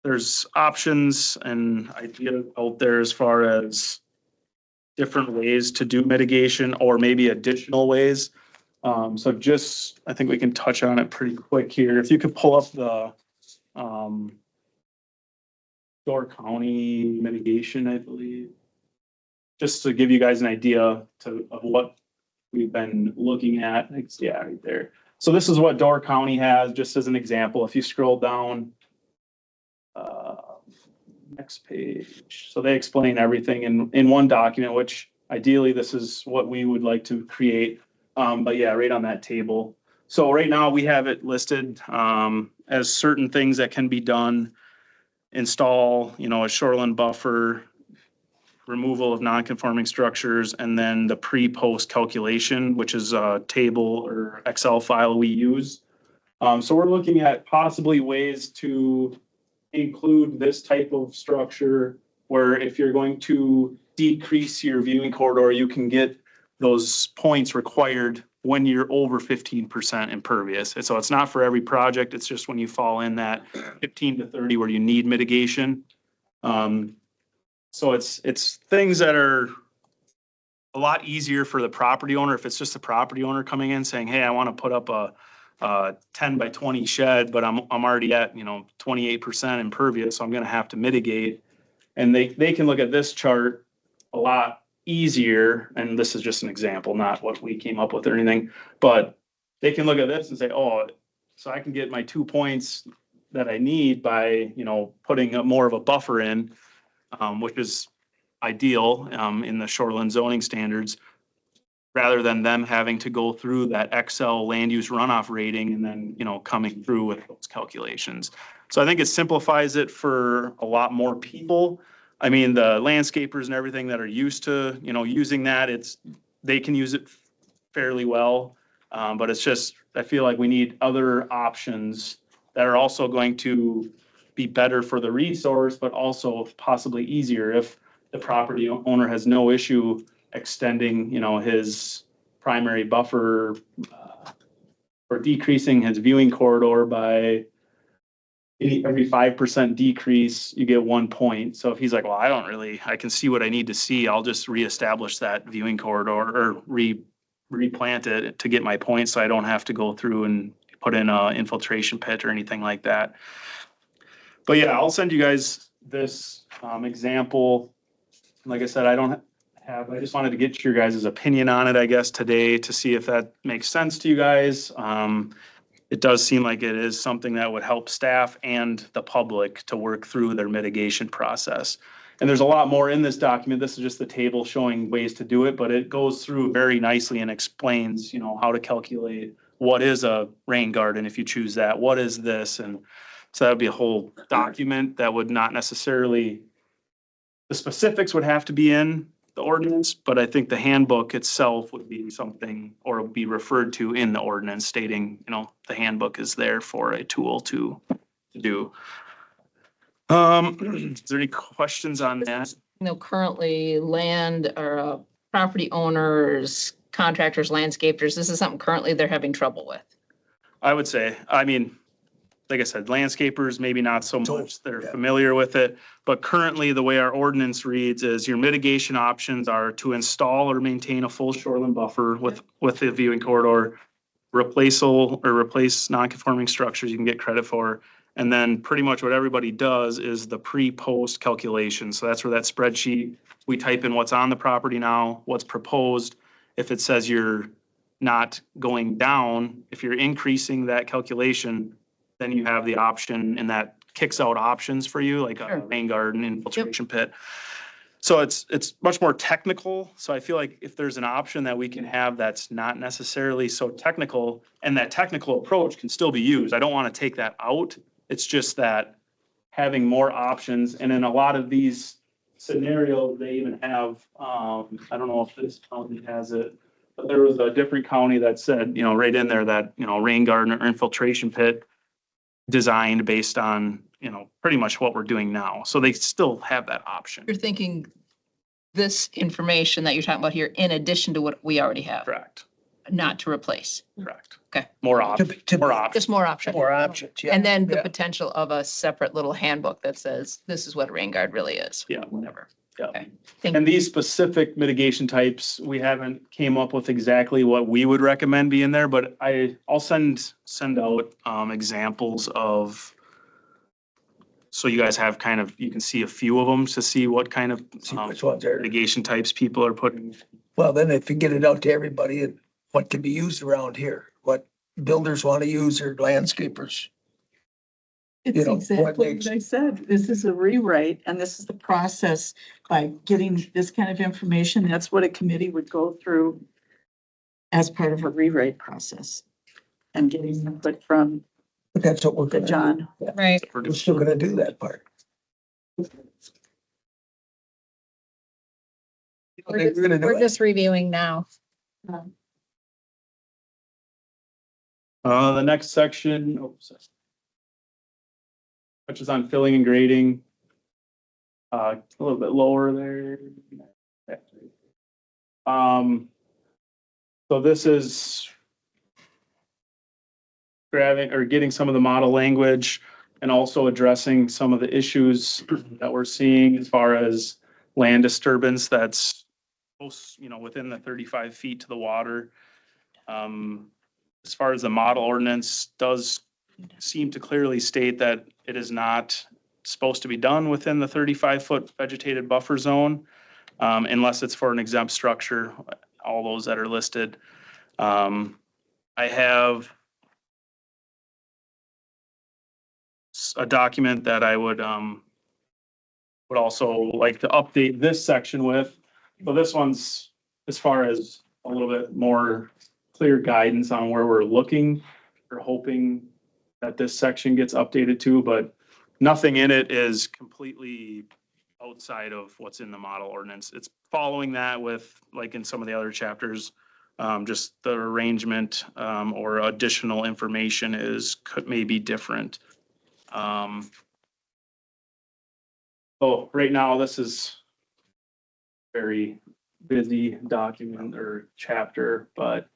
Speaker 11: there's options and ideas out there as far as different ways to do mitigation or maybe additional ways. So I think we can touch on it pretty quick here. If you could pull up the Door County mitigation, I believe. Just to give you guys an idea of what we've been looking at. Right there. So this is what Door County has, just as an example. If you scroll down, next page. So they explain everything in one document, which ideally this is what we would like to create. But yeah, right on that table. So right now we have it listed as certain things that can be done. Install, a shoreline buffer, removal of non-conforming structures, and then the pre-post calculation, which is a table or Excel file we use. So we're looking at possibly ways to include this type of structure where if you're going to decrease your viewing corridor, you can get those points required when you're over 15% impervious. And so it's not for every project. It's just when you fall in that 15 to 30 where you need mitigation. So it's things that are a lot easier for the property owner. If it's just a property owner coming in saying, hey, I want to put up a 10 by 20 shed, but I'm already at, 28% impervious, so I'm going to have to mitigate. And they can look at this chart a lot easier. And this is just an example, not what we came up with or anything, but they can look at this and say, oh, so I can get my 2 points that I need by, putting more of a buffer in, which is ideal in the shoreline zoning standards, rather than them having to go through that Excel land use runoff rating and then, coming through with those calculations. So I think it simplifies it for a lot more people. I mean, the landscapers and everything that are used to, using that, they can use it fairly well. But it's just, I feel like we need other options that are also going to be better for the resource, but also possibly easier if the property owner has no issue extending, his primary buffer or decreasing his viewing corridor by every 5% decrease, you get 1 point. So if he's like, well, I can see what I need to see, I'll just reestablish that viewing corridor or replant it to get my points, so I don't have to go through and put in a infiltration pit or anything like that. But yeah, I'll send you guys this example. Like I said, I just wanted to get your guys' opinion on it, I guess, today to see if that makes sense to you guys. It does seem like it is something that would help staff and the public to work through their mitigation process. And there's a lot more in this document. This is just the table showing ways to do it, but it goes through very nicely and explains, how to calculate what is a rain garden if you choose that, what is this, and so that would be a whole document that would not necessarily, the specifics would have to be in the ordinance, but I think the handbook itself would be something, or be referred to in the ordinance stating, the handbook is there for a tool to do. Is there any questions on that?
Speaker 4: Currently land or property owners, contractors, landscapers, this is something currently they're having trouble with.
Speaker 11: I would say, like I said, landscapers, maybe not so much, they're familiar with it, but currently the way our ordinance reads is your mitigation options are to install or maintain a full shoreline buffer with the viewing corridor, replace non-conforming structures you can get credit for. And then pretty much what everybody does is the pre-post calculation. So that's where that spreadsheet, we type in what's on the property now, what's proposed. If it says you're not going down, if you're increasing that calculation, then you have the option, and that kicks out options for you, like a rain garden, infiltration pit. So it's much more technical. So I feel like if there's an option that we can have that's not necessarily so technical, and that technical approach can still be used, I don't want to take that out. It's just that having more options, and in a lot of these scenarios, they even have, I don't know if this county has it, but there was a different county that said, right in there that, rain garden or infiltration pit designed based on, pretty much what we're doing now. So they still have that option.
Speaker 4: You're thinking this information that you're talking about here in addition to what we already have?
Speaker 11: Correct.
Speaker 4: Not to replace?
Speaker 11: Correct.
Speaker 4: Okay.
Speaker 11: More options. More options.
Speaker 4: Just more options.
Speaker 1: More options, yeah.
Speaker 4: And then the potential of a separate little handbook that says, this is what a rain guard really is.
Speaker 11: Yeah.
Speaker 4: Whatever.
Speaker 11: Yeah.
Speaker 4: Okay.
Speaker 11: And these specific mitigation types, we haven't came up with exactly what we would recommend be in there, but I'll send out examples of, so you guys have you can see a few of them to see what kind of
Speaker 1: which ones are.
Speaker 11: mitigation types people are putting.
Speaker 1: Well, then if you get it out to everybody, and what can be used around here, what builders want to use, or landscapers.
Speaker 10: It's exactly what I said. This is a rewrite, and this is the process by getting this kind of information. That's what a committee would go through as part of a rewrite process and getting input from.
Speaker 1: But that's what we're gonna do.
Speaker 10: John.
Speaker 2: Right.
Speaker 1: We're still gonna do that part.
Speaker 2: We're just reviewing now.
Speaker 11: The next section, which is on filling and grading. A little bit lower there. So this is grabbing or getting some of the model language and also addressing some of the issues that we're seeing as far as land disturbance that's close, within the 35 feet to the water. As far as the model ordinance does seem to clearly state that it is not supposed to be done within the 35-foot vegetated buffer zone, unless it's for an exempt structure, all those that are listed. I have a document that I would also like to update this section with. So this one's as far as a little bit more clear guidance on where we're looking or hoping that this section gets updated to, but nothing in it is completely outside of what's in the model ordinance. It's following that with, like in some of the other chapters, just the arrangement or additional information may be different. So right now, this is very busy document or chapter, but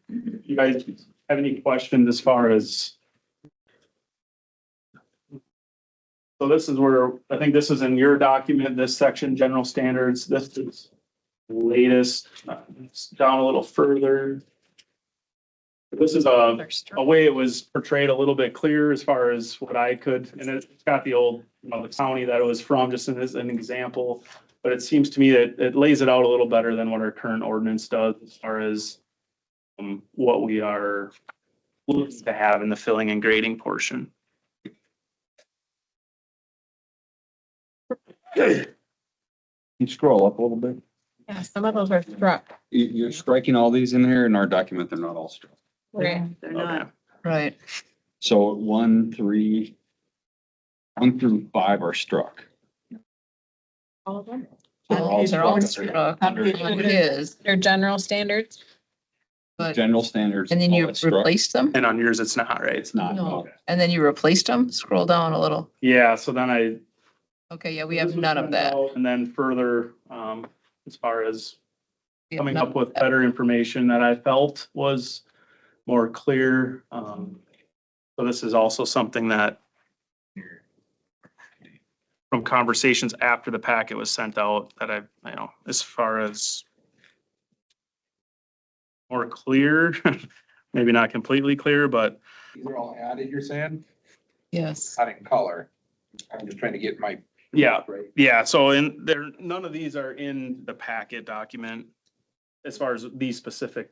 Speaker 11: you guys have any questions as far as? So this is where, I think this is in your document, this section, general standards. This is latest, it's down a little further. This is a way it was portrayed a little bit clearer as far as what I could, and it's got the old, the county that it was from, just as an example. But it seems to me that it lays it out a little better than what our current ordinance does as far as what we are looking to have in the filling and grading portion.
Speaker 16: You scroll up a little bit.
Speaker 19: Yeah, some of those are struck.
Speaker 16: You're striking all these in here. In our document, they're not all struck.
Speaker 19: Right.
Speaker 10: They're not.
Speaker 4: Right.
Speaker 16: So 1 through 5 are struck.
Speaker 19: All of them.
Speaker 4: They're all struck on his,
Speaker 19: They're general standards.
Speaker 4: but,
Speaker 16: General standards.
Speaker 4: and then you
Speaker 16: all struck.
Speaker 4: replaced them?
Speaker 11: And on yours, it's not, right?
Speaker 16: It's not.
Speaker 4: No. And then you replaced them? Scroll down a little.
Speaker 11: Yeah, so then
Speaker 4: Okay, yeah, we have none of that.
Speaker 11: and then further, as far as
Speaker 4: We have
Speaker 11: coming
Speaker 4: none
Speaker 11: up
Speaker 4: of
Speaker 11: with
Speaker 4: that.
Speaker 11: better information that I felt was more clear. So this is also something that from conversations after the packet was sent out that I, as far as more clear, maybe not completely clear, but
Speaker 3: These are all added, you're saying?
Speaker 4: Yes.
Speaker 3: Not in color. I'm just trying to get my.
Speaker 11: yeah,
Speaker 3: Right.
Speaker 11: yeah. So none of these are in the packet document as far as these specific,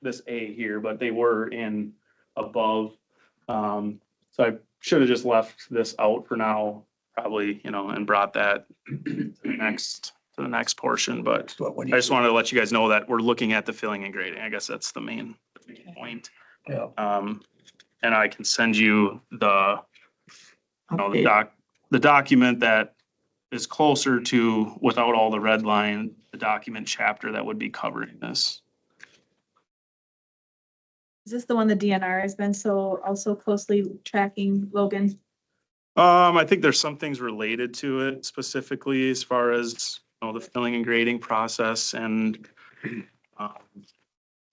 Speaker 11: this A here, but they were in above. So I should have just left this out for now, probably, and brought that to the next portion, but I just wanted to let you guys know that we're looking at the filling and grading. I guess that's the main point.
Speaker 1: Yeah.
Speaker 11: And I can send you the document that is closer to, without all the red line, the document chapter that would be covering this.
Speaker 2: Is this the one the DNR has been so also closely tracking, Logan?
Speaker 11: I think there's some things related to it specifically as far as, the filling and grading process and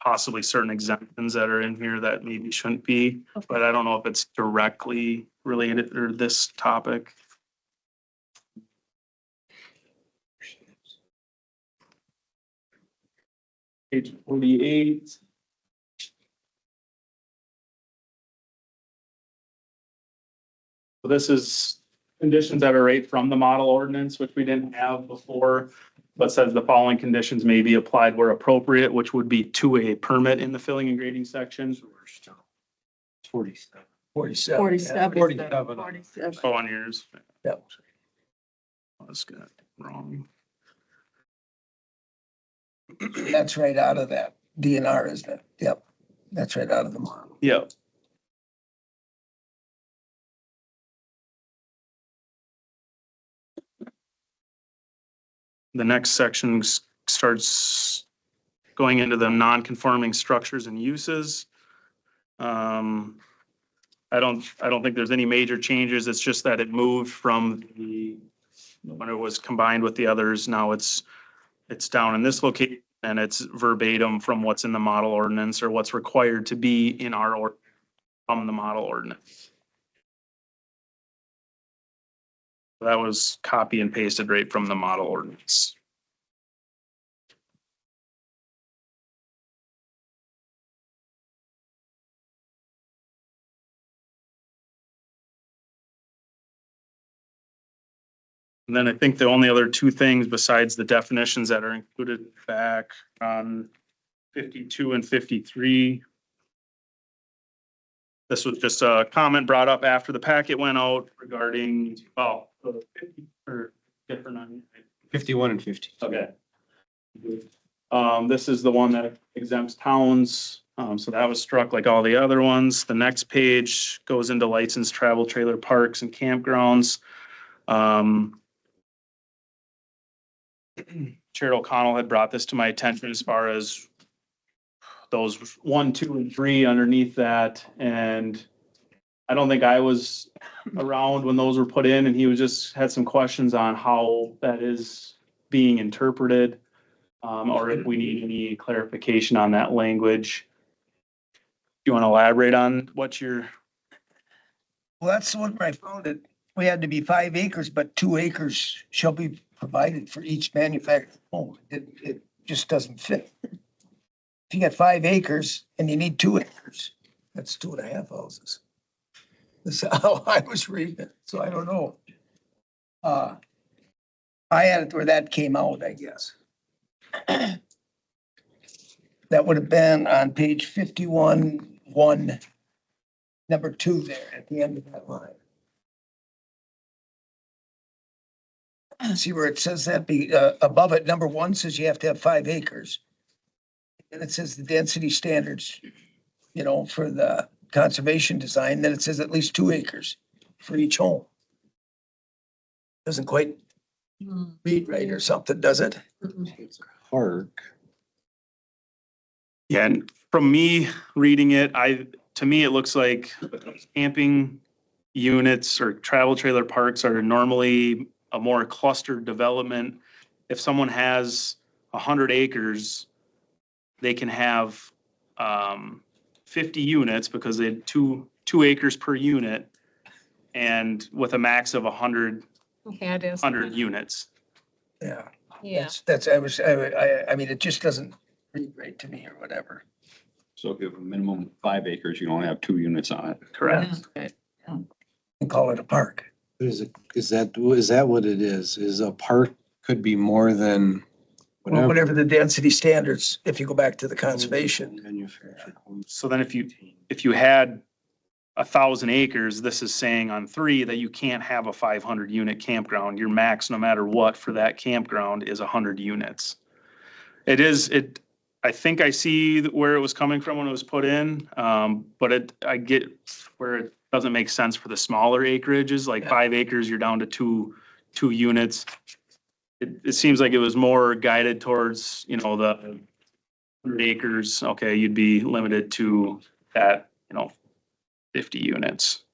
Speaker 11: possibly certain exemptions that are in here that maybe shouldn't be, but I don't know if it's directly related or this topic. Page 48. So this is conditions that are right from the model ordinance, which we didn't have before, but says the following conditions may be applied where appropriate, which would be to a permit in the filling and grading section.
Speaker 1: 47.
Speaker 10: 47.
Speaker 11: Oh, on yours.
Speaker 1: Yep.
Speaker 11: Oh, that's good. Wrong.
Speaker 1: That's right out of that DNR, isn't it? Yep. That's right out of the model.
Speaker 11: Yep. The next section starts going into the non-conforming structures and uses. I don't think there's any major changes. It's just that it moved from the when it was combined with the others. Now it's down in this location and it's verbatim from what's in the model ordinance or what's required to be in our from the model ordinance. That was copy and pasted right from the model ordinance. And then I think the only other two things besides the definitions that are included back on 52 and 53. This was just a comment brought up after the packet went out regarding, well, the 50 or different on.
Speaker 7: 51 and 50.
Speaker 11: Okay. This is the one that exempts towns. So that was struck like all the other ones. The next page goes into licensed travel trailer parks and campgrounds. Chair O'Connell had brought this to my attention as far as those 1, 2, and 3 underneath that. And I don't think I was around when those were put in, and he was just had some questions on how that is being interpreted. Or if we need any clarification on that language. Do you want to elaborate on what you're?
Speaker 1: Well, that's the one where I found it. We had to be 5 acres, but 2 acres shall be provided for each manufactured home. It just doesn't fit. If you got 5 acres and you need 2 acres, that's 2.5 houses. This is how I was reading it, so I don't know. I had it where that came out, I guess. That would have been on page 51, number 2 there at the end of that line. See where it says that above it, number 1 says you have to have 5 acres. And it says the density standards, for the conservation design, then it says at least 2 acres for each home. Doesn't quite read right or something, does it?
Speaker 7: Park.
Speaker 11: Yeah, and from me reading it, to me, it looks like camping units or travel trailer parks are normally a more clustered development. If someone has 100 acres, they can have 50 units because they had two acres per unit, and with a max of 100 units.
Speaker 1: Yeah.
Speaker 19: Yeah.
Speaker 1: I mean, it just doesn't read right to me or whatever.
Speaker 16: So if you have a minimum of 5 acres, you only have 2 units on it.
Speaker 11: Correct.
Speaker 1: And call it a park.
Speaker 7: Is that what it is? Is a park could be more than
Speaker 1: Well, whatever the density standards, if you go back to the conservation.
Speaker 7: manufactured homes.
Speaker 11: So then if you had 1,000 acres, this is saying on 3 that you can't have a 500 unit campground. Your max, no matter what, for that campground is 100 units. I think I see where it was coming from when it was put in, but I get where it doesn't make sense for the smaller acreages, like 5 acres, you're down to two units. It seems like it was more guided towards, the 100 acres. Okay, you'd be limited to that, 50 units.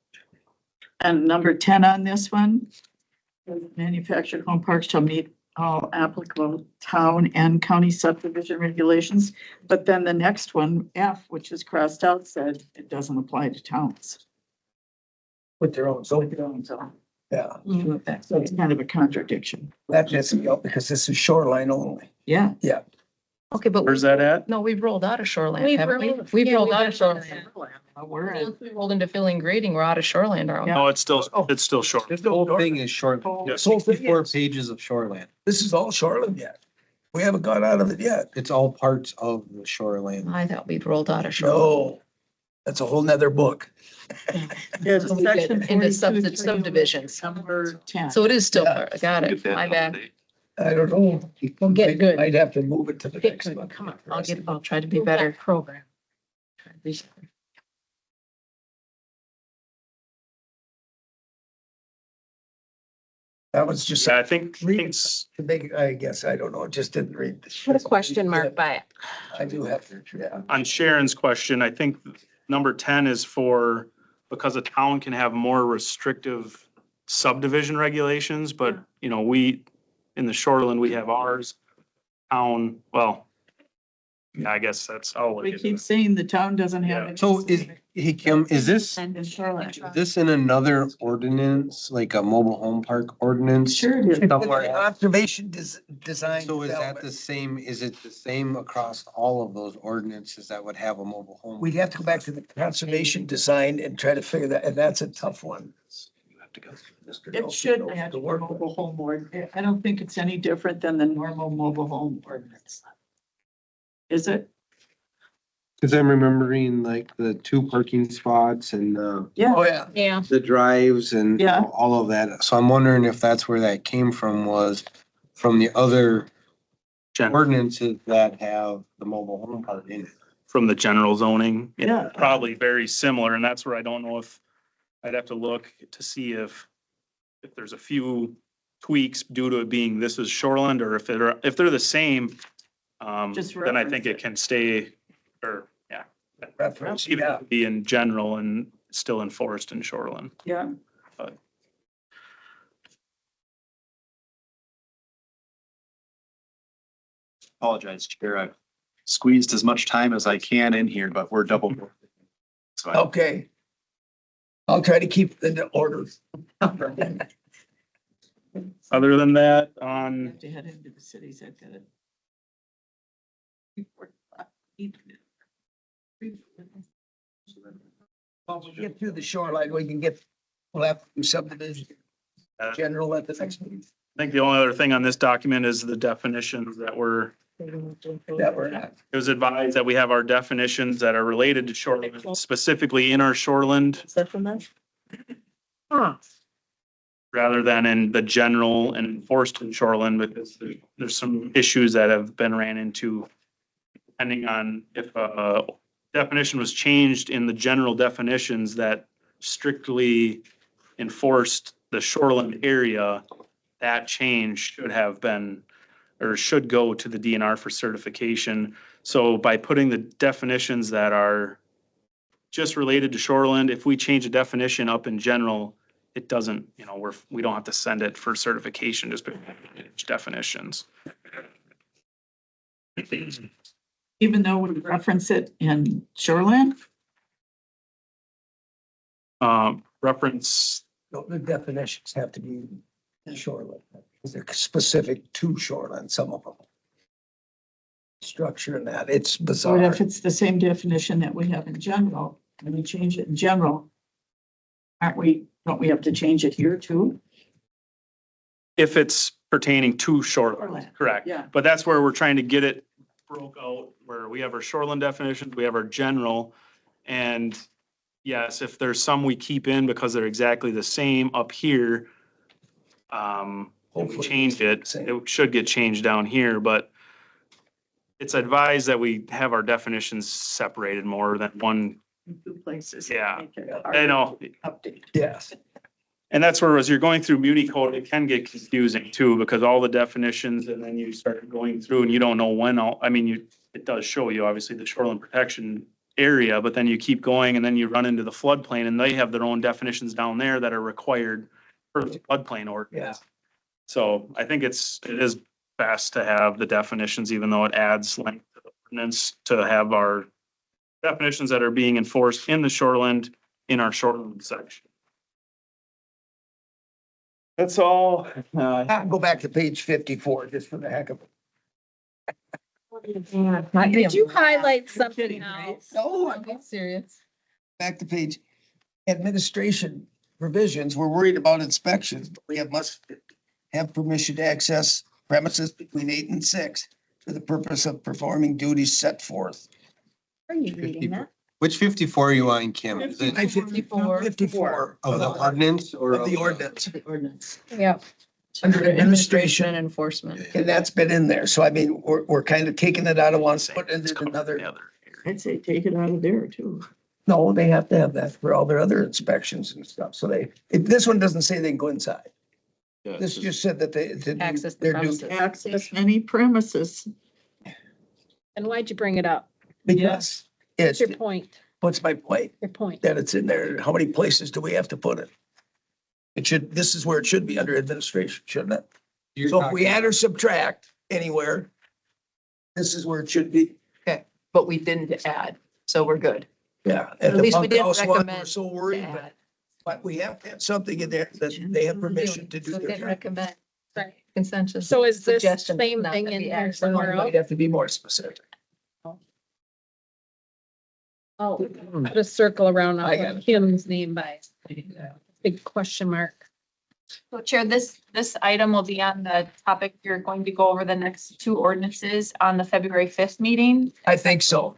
Speaker 10: And number 10 on this one, manufactured home parks shall meet all applicable town and county subdivision regulations. But then the next one, F, which is crossed out, said it doesn't apply to towns.
Speaker 1: With their own zone. Yeah.
Speaker 10: So it's kind of a contradiction.
Speaker 1: That doesn't help because this is shoreline only.
Speaker 10: Yeah.
Speaker 1: Yeah.
Speaker 4: Okay, but
Speaker 11: Where's that at?
Speaker 4: no, we've rolled out of shoreline,
Speaker 19: We've
Speaker 4: haven't we?
Speaker 19: rolled-
Speaker 4: We've
Speaker 19: yeah,
Speaker 4: rolled
Speaker 19: we've
Speaker 4: out of
Speaker 19: done
Speaker 4: shoreline.
Speaker 10: We're at,
Speaker 4: Once we rolled into filling grading, we're out of shoreline, aren't we?
Speaker 11: No, it's still short.
Speaker 7: The whole thing is short.
Speaker 11: Yes.
Speaker 1: whole thing
Speaker 7: 64
Speaker 1: is-
Speaker 7: pages of shoreline.
Speaker 1: This is all shoreline yet. We haven't got out of it yet.
Speaker 7: It's all parts of the shoreline.
Speaker 4: I thought we'd rolled out of shoreline.
Speaker 1: No, that's a whole nother book.
Speaker 10: there's
Speaker 4: So we get
Speaker 10: section
Speaker 4: into
Speaker 10: 42,
Speaker 4: subdivisions.
Speaker 10: number 10.
Speaker 4: So it is still,
Speaker 1: Yeah.
Speaker 4: got
Speaker 17: Get
Speaker 4: it,
Speaker 17: that
Speaker 4: my bad.
Speaker 17: update.
Speaker 1: I don't know.
Speaker 19: We'll get good.
Speaker 1: Might have to move it to the
Speaker 19: Get
Speaker 1: next
Speaker 19: good.
Speaker 1: one.
Speaker 19: Come on.
Speaker 4: I'll try to be better.
Speaker 19: Program.
Speaker 1: That was just
Speaker 11: So I think
Speaker 1: read
Speaker 11: it's,
Speaker 1: too big, I guess. I don't know. It just didn't read.
Speaker 19: Put a question mark by it.
Speaker 1: I do have to, yeah.
Speaker 11: on Sharon's question, I think number 10 is for, because a town can have more restrictive subdivision regulations, but, you know, we, in the shoreland, we have ours. Town, well, yeah, I guess that's, I'll look
Speaker 10: We
Speaker 11: at
Speaker 10: keep
Speaker 11: it.
Speaker 10: saying the town doesn't have. any
Speaker 7: So hey, Kim, is this,
Speaker 10: And in Charlotte.
Speaker 7: is this in another ordinance, like a mobile home park ordinance?
Speaker 10: Sure it is.
Speaker 7: Somewhere else?
Speaker 1: Observation design.
Speaker 7: So is that
Speaker 1: development.
Speaker 7: the same, is it the same across all of those ordinances that would have a mobile home?
Speaker 1: We'd have to go back to the conservation design and try to figure that, and that's a tough one.
Speaker 10: It should match the mobile home ordinance. I don't think it's any different than the normal mobile home ordinance. Is it?
Speaker 7: Cause I'm remembering like the 2 parking spots and
Speaker 10: Yeah.
Speaker 1: Oh, yeah.
Speaker 19: Yeah.
Speaker 7: the drives and
Speaker 10: Yeah.
Speaker 7: all of that. So I'm wondering if that's where that came from, was from the other ordinances that have the mobile home park in it.
Speaker 11: From the general zoning.
Speaker 10: Yeah.
Speaker 11: Probably very similar, and that's where I don't know if, I'd have to look to see if there's a few tweaks due to it being this is shoreland, or if they're the same,
Speaker 10: Just
Speaker 11: then I think
Speaker 10: reference
Speaker 11: it
Speaker 10: it.
Speaker 11: can stay, or, yeah.
Speaker 1: Reference,
Speaker 11: Even
Speaker 1: yeah.
Speaker 11: be in general and still enforced in shoreland.
Speaker 10: Yeah.
Speaker 11: But
Speaker 18: Apologize, Chair. I've squeezed as much time as I can in here, but we're double. So I-
Speaker 1: Okay. I'll try to keep the order.
Speaker 11: other than that,
Speaker 10: I
Speaker 11: on,
Speaker 10: have to head into the cities. I've got it.
Speaker 1: Once we get through the shoreline, we can get, we'll have to do subdivision general at the next meeting.
Speaker 11: I think the only other thing on this document is the definitions that were,
Speaker 1: That we're not.
Speaker 11: it was advised that we have our definitions that are related to shoreland, specifically in our shoreland,
Speaker 19: Is that from that? Huh.
Speaker 11: rather than in the general and enforced in shoreland, because there's some issues that have been ran into depending on if a definition was changed in the general definitions that strictly enforced the shoreland area, that change should have been, or should go to the DNR for certification. So by putting the definitions that are just related to shoreland, if we change a definition up in general, it doesn't, you know, we don't have to send it for certification, just because we change definitions.
Speaker 10: Even though we reference it in shoreland?
Speaker 11: Reference,
Speaker 1: The definitions have to be shoreline. They're specific to shoreline, some of them. Structure and that, it's
Speaker 10: Or
Speaker 1: bizarre.
Speaker 10: if it's the same definition that we have in general, and we change it in general, don't we have to change it here too?
Speaker 11: if it's pertaining to shoreline,
Speaker 10: Shoreline,
Speaker 11: correct.
Speaker 10: yeah.
Speaker 11: But that's where we're trying to get it broke out, where we have our shoreline definitions, we have our general. And yes, if there's some we keep in because they're exactly the same up here, if we
Speaker 1: Hopefully
Speaker 11: changed it, it should get changed down here, but it's advised that we have our definitions separated more than one.
Speaker 10: In 2 places.
Speaker 11: Yeah.
Speaker 10: Make it
Speaker 11: I
Speaker 10: hard
Speaker 11: know.
Speaker 10: to Update.
Speaker 1: Yes.
Speaker 11: And that's where, as you're going through Muni code, it can get confusing too, because all the definitions, and then you start going through and you don't know when it does show you obviously the shoreline protection area, but then you keep going and then you run into the floodplain and they have their own definitions down there that are required for the floodplain ordinance.
Speaker 1: Yeah.
Speaker 11: So I think it is best to have the definitions, even though it adds length to the ordinance, to have our definitions that are being enforced in the shoreland, in our shoreland section. That's all.
Speaker 1: Go back to page 54, just for the heck of it.
Speaker 19: Did you highlight something
Speaker 10: kidding, right?
Speaker 19: else?
Speaker 1: No,
Speaker 19: I'm being serious.
Speaker 1: back to page administration provisions. We're worried about inspections, but we must have permission to access premises between 8 and 6 for the purpose of performing duties set forth.
Speaker 19: Are you reading that?
Speaker 7: Which 54 are you on, Kim? Is it
Speaker 1: 54
Speaker 7: of the ordinance or
Speaker 1: of the ordinance.
Speaker 10: The ordinance.
Speaker 19: Yeah.
Speaker 1: Under administration,
Speaker 19: And enforcement.
Speaker 1: and that's been in there. So I mean, we're kind of taking it out of one, putting it in another.
Speaker 10: I'd say take it out of there too.
Speaker 1: No, they have to have that for all their other inspections and stuff. So this one doesn't say they can go inside. This just said that
Speaker 19: Access the
Speaker 1: they're
Speaker 19: premises.
Speaker 10: Access any premises.
Speaker 19: And why'd you bring it up?
Speaker 1: Because
Speaker 19: What's
Speaker 1: it's,
Speaker 19: your point?
Speaker 1: what's my point?
Speaker 19: Your point.
Speaker 1: That it's in there. How many places do we have to put it? It should, this is where it should be under administration, shouldn't it? So if we add or subtract anywhere, this is where it should be.
Speaker 4: Okay, but we didn't add, so we're good.
Speaker 1: Yeah.
Speaker 4: At
Speaker 1: the
Speaker 4: least we didn't
Speaker 1: bunkhouse one, we're
Speaker 4: recommend
Speaker 1: so
Speaker 4: to
Speaker 1: worried,
Speaker 4: add.
Speaker 1: but we have to have something in there that they have permission to do
Speaker 4: So
Speaker 1: their
Speaker 4: didn't
Speaker 1: job.
Speaker 4: recommend consensus.
Speaker 19: So is this
Speaker 4: suggestion,
Speaker 19: same
Speaker 4: not
Speaker 19: thing
Speaker 4: that
Speaker 19: in
Speaker 4: we
Speaker 19: here
Speaker 4: add.
Speaker 19: somewhere else?
Speaker 1: Might have to be more specific.
Speaker 19: Oh, put a circle around
Speaker 1: I got it.
Speaker 19: Kim's name by big question mark.
Speaker 2: So Chair, this item will be on the topic. You're going to go over the next two ordinances on the February 5th meeting.
Speaker 1: I think so.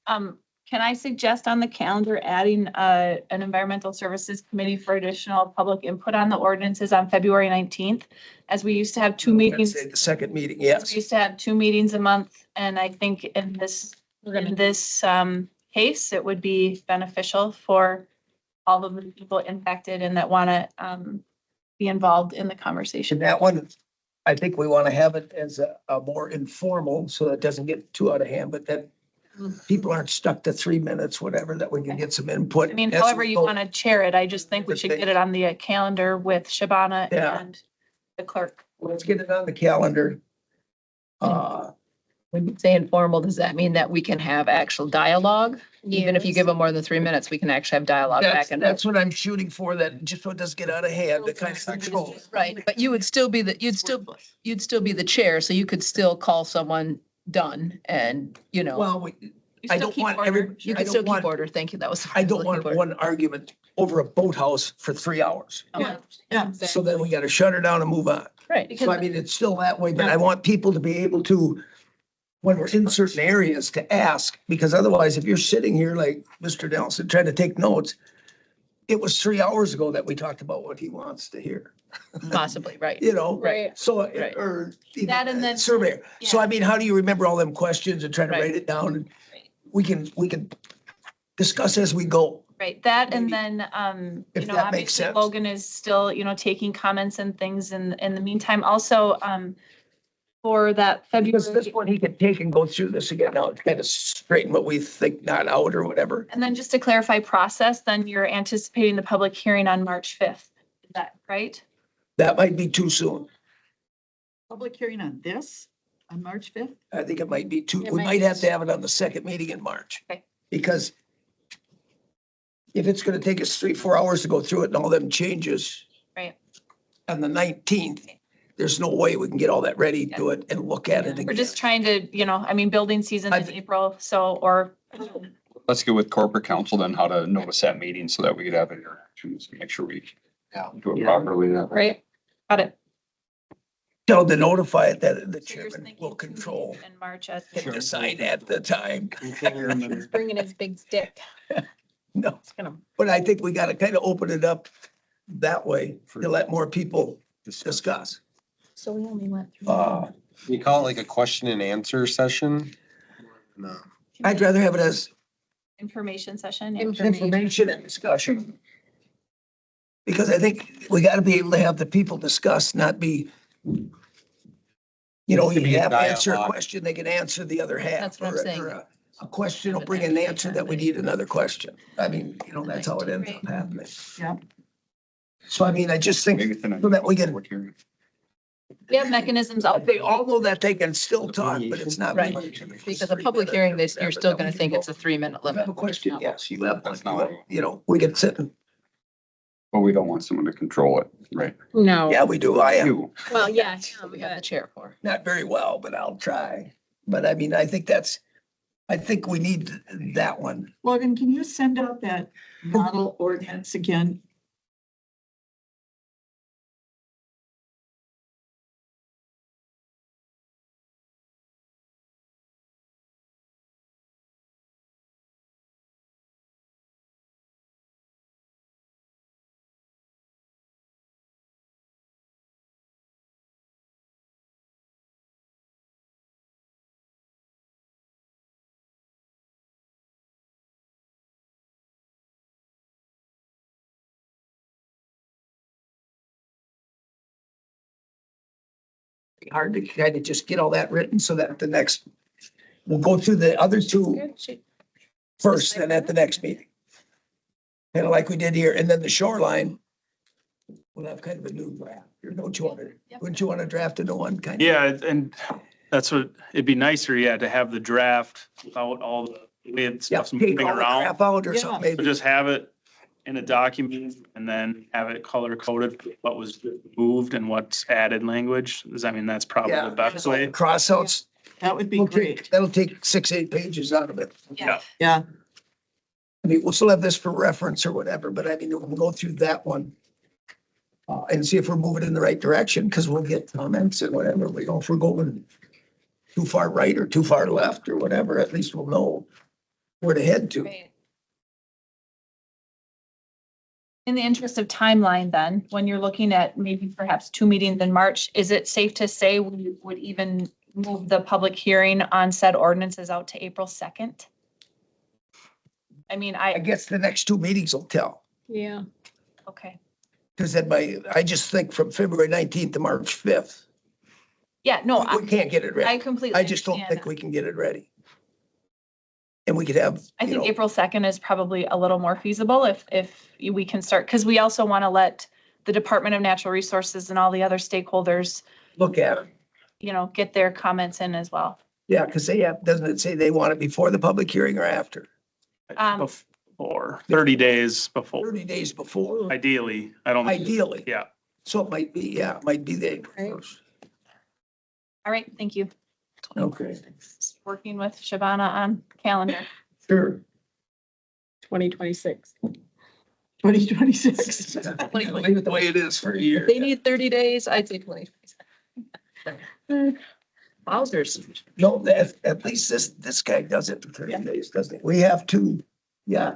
Speaker 2: Can I suggest on the calendar adding an environmental services committee for additional public input on the ordinances on February 19th? As we used to have two meetings.
Speaker 1: Wednesday, the second meeting,
Speaker 2: We
Speaker 1: yes.
Speaker 2: used to have two meetings a month, and I think in this case, it would be beneficial for all of the people impacted and that want to be involved in the conversation.
Speaker 1: And that one, I think we want to have it as a more informal, so that it doesn't get too out of hand, but that people aren't stuck to 3 minutes, whatever, that we can get some input.
Speaker 2: I mean,
Speaker 1: as
Speaker 2: however
Speaker 1: we
Speaker 2: you
Speaker 1: go.
Speaker 2: want to chair it, I just think we should get it on the calendar with Shabana
Speaker 1: Yeah.
Speaker 2: and the clerk.
Speaker 1: Let's get it on the calendar.
Speaker 4: When you say informal, does that mean that we can have actual dialogue? Even if you give them more than 3 minutes, we can actually have dialogue back and
Speaker 1: That's what I'm shooting for, that just so it doesn't get out of hand, the kind of control.
Speaker 4: right, but you would still be you'd still be the chair, so you could still call someone done and,
Speaker 1: Well,
Speaker 2: You
Speaker 1: I
Speaker 2: still
Speaker 1: don't
Speaker 2: keep
Speaker 1: want
Speaker 2: order.
Speaker 1: every,
Speaker 4: you
Speaker 1: I
Speaker 4: could
Speaker 1: don't
Speaker 4: still keep
Speaker 1: want,
Speaker 4: order. Thank you. That was.
Speaker 1: I don't want one argument over a boathouse for 3 hours.
Speaker 10: Yeah.
Speaker 1: So then we got to shut her down and move on.
Speaker 4: Right.
Speaker 1: So I mean, it's still that way, but I want people to be able to, when we're in certain areas, to ask, because otherwise, if you're sitting here like Mr. Nelson trying to take notes, it was 3 hours ago that we talked about what he wants to hear,
Speaker 4: Possibly, right.
Speaker 1: you know?
Speaker 19: Right.
Speaker 1: So,
Speaker 4: Right.
Speaker 1: or even
Speaker 2: That and then-
Speaker 1: surveyor. So
Speaker 2: yeah.
Speaker 1: I mean, how do you remember all them questions and try to
Speaker 4: Right.
Speaker 1: write it down? And we can discuss as we go.
Speaker 2: Right, that and
Speaker 1: Maybe.
Speaker 2: then,
Speaker 1: If that makes
Speaker 2: obviously
Speaker 1: sense.
Speaker 2: Logan is still, taking comments and things in the meantime. Also, for that
Speaker 1: Because
Speaker 2: February,
Speaker 1: this one, he can take and go through this again now, to kind of straighten what we think not out or whatever.
Speaker 2: and then just to clarify process, then you're anticipating the public hearing on March 5th. Is that right?
Speaker 1: That might be too soon.
Speaker 10: Public hearing on this on March 5th?
Speaker 1: I think it might be too,
Speaker 2: It
Speaker 1: we
Speaker 2: might
Speaker 1: might
Speaker 2: be
Speaker 1: have to have it on the second meeting in March.
Speaker 2: Okay.
Speaker 1: Because if it's gonna take us 3-4 hours to go through it and all them changes
Speaker 2: Right.
Speaker 1: on the 19th, there's no way we can get all that ready, do it and look at it
Speaker 2: We're
Speaker 1: again.
Speaker 2: just trying to, building season
Speaker 1: I
Speaker 2: in
Speaker 1: think-
Speaker 2: April, so, or,
Speaker 16: Let's get with corporate counsel then how to notice that meeting so that we could have interactions, make sure we do it properly.
Speaker 2: right? Got it.
Speaker 1: Tell them to notify it that the
Speaker 2: So you're
Speaker 1: chairman
Speaker 2: thinking
Speaker 1: will
Speaker 2: two
Speaker 1: control
Speaker 2: meetings In March at.
Speaker 1: and decide at the time.
Speaker 19: He's bringing his big stick.
Speaker 1: No,
Speaker 19: It's gonna.
Speaker 1: but I think we gotta kind of open it up that way to let more people discuss.
Speaker 19: So we only went through.
Speaker 1: Uh,
Speaker 7: You call it like a question and answer session? No.
Speaker 1: I'd rather have it as
Speaker 2: Information session. yeah.
Speaker 1: information and discussion. Because I think we gotta be able to have the people discuss, not be,
Speaker 7: Needs to
Speaker 1: you
Speaker 7: be a
Speaker 1: have to answer a
Speaker 7: dialogue.
Speaker 1: question, they can answer the other half.
Speaker 4: That's what I'm
Speaker 1: or-
Speaker 4: saying.
Speaker 1: or a question will bring an answer that we need another question. I mean, that's how it ends up happening.
Speaker 10: Yeah.
Speaker 1: So I mean, I just think
Speaker 16: Maybe tonight.
Speaker 1: so that we can,
Speaker 2: We have mechanisms out.
Speaker 1: they all know that they can still talk, but it's not.
Speaker 4: Right.
Speaker 1: much.
Speaker 4: Because a public hearing, you're still gonna think it's a 3-minute
Speaker 1: You
Speaker 4: limit.
Speaker 1: have a question? Yes, you have.
Speaker 16: That's not-
Speaker 1: We can sit and,
Speaker 16: But we don't want someone to control it, right?
Speaker 19: No,
Speaker 1: yeah, we do. I am.
Speaker 16: You.
Speaker 19: well, yeah,
Speaker 4: That's what we have the chair for.
Speaker 1: Not very well, but I'll try. But I mean, I think we need that one.
Speaker 10: Logan, can you send out that model ordinance again?
Speaker 1: Hard to kind of just get all that written so that the next, we'll go through the other two
Speaker 19: Good, she-
Speaker 1: first and at the next meeting. Kind of like we did here. And then the shoreline, We'll have kind of a new draft. Don't you want to,
Speaker 2: Yep.
Speaker 1: wouldn't you want to draft a new one kind of?
Speaker 11: Yeah, and that's what, it'd be nicer, yeah, to have the draft without all the weird
Speaker 1: Yeah,
Speaker 11: stuff
Speaker 1: take
Speaker 11: moving
Speaker 1: all the
Speaker 11: around.
Speaker 1: crap out or something,
Speaker 11: So
Speaker 1: maybe.
Speaker 11: just have it in a document and then have it color coded, what was moved and what's added language. I mean, that's probably
Speaker 1: Yeah.
Speaker 11: the best way.
Speaker 1: Crossouts.
Speaker 10: That would be
Speaker 1: We'll take-
Speaker 10: great.
Speaker 1: That'll take 6-8 pages out of it.
Speaker 11: Yeah.
Speaker 10: Yeah.
Speaker 1: I mean, we'll still have this for reference or whatever, but I mean, we'll go through that one. And see if we're moving in the right direction, because we'll get comments and whatever. We know if we're going too far right or too far left or whatever, at least we'll know where to head to.
Speaker 2: Right. In the interest of timeline then, when you're looking at maybe perhaps 2 meetings in March, is it safe to say we would even move the public hearing on said ordinances out to April 2nd? I mean,
Speaker 1: I guess the next 2 meetings will tell.
Speaker 19: Yeah.
Speaker 2: okay.
Speaker 1: Because then I just think from February 19th to March 5th,
Speaker 2: Yeah, no,
Speaker 1: we can't get it
Speaker 2: I
Speaker 1: ready.
Speaker 2: completely
Speaker 1: I just don't
Speaker 2: understand.
Speaker 1: think we can get it ready. And we could have,
Speaker 2: I
Speaker 1: you
Speaker 2: think
Speaker 1: know,
Speaker 2: April 2nd is probably a little more feasible if we can start, because we also want to let the Department of Natural Resources and all the other stakeholders,
Speaker 1: look at it.
Speaker 2: you know, get their comments in as well.
Speaker 1: Yeah, because they have, doesn't it say they want it before the public hearing or after?
Speaker 11: Before, 30 days before,
Speaker 1: 30 days before,
Speaker 11: ideally. I don't.
Speaker 1: ideally.
Speaker 11: Yeah.
Speaker 1: So it might be, yeah, it might be the first.
Speaker 2: All right, thank you.
Speaker 1: Okay,
Speaker 2: Working with Shabana on calendar.
Speaker 1: sure.
Speaker 19: 2026.
Speaker 10: 2026.
Speaker 1: Leave it the way it is for a year.
Speaker 19: They need 30 days. I'd say 2026.
Speaker 4: Wowzers.
Speaker 1: No, at least this guy does it in 30 days, doesn't he? We have to, yeah.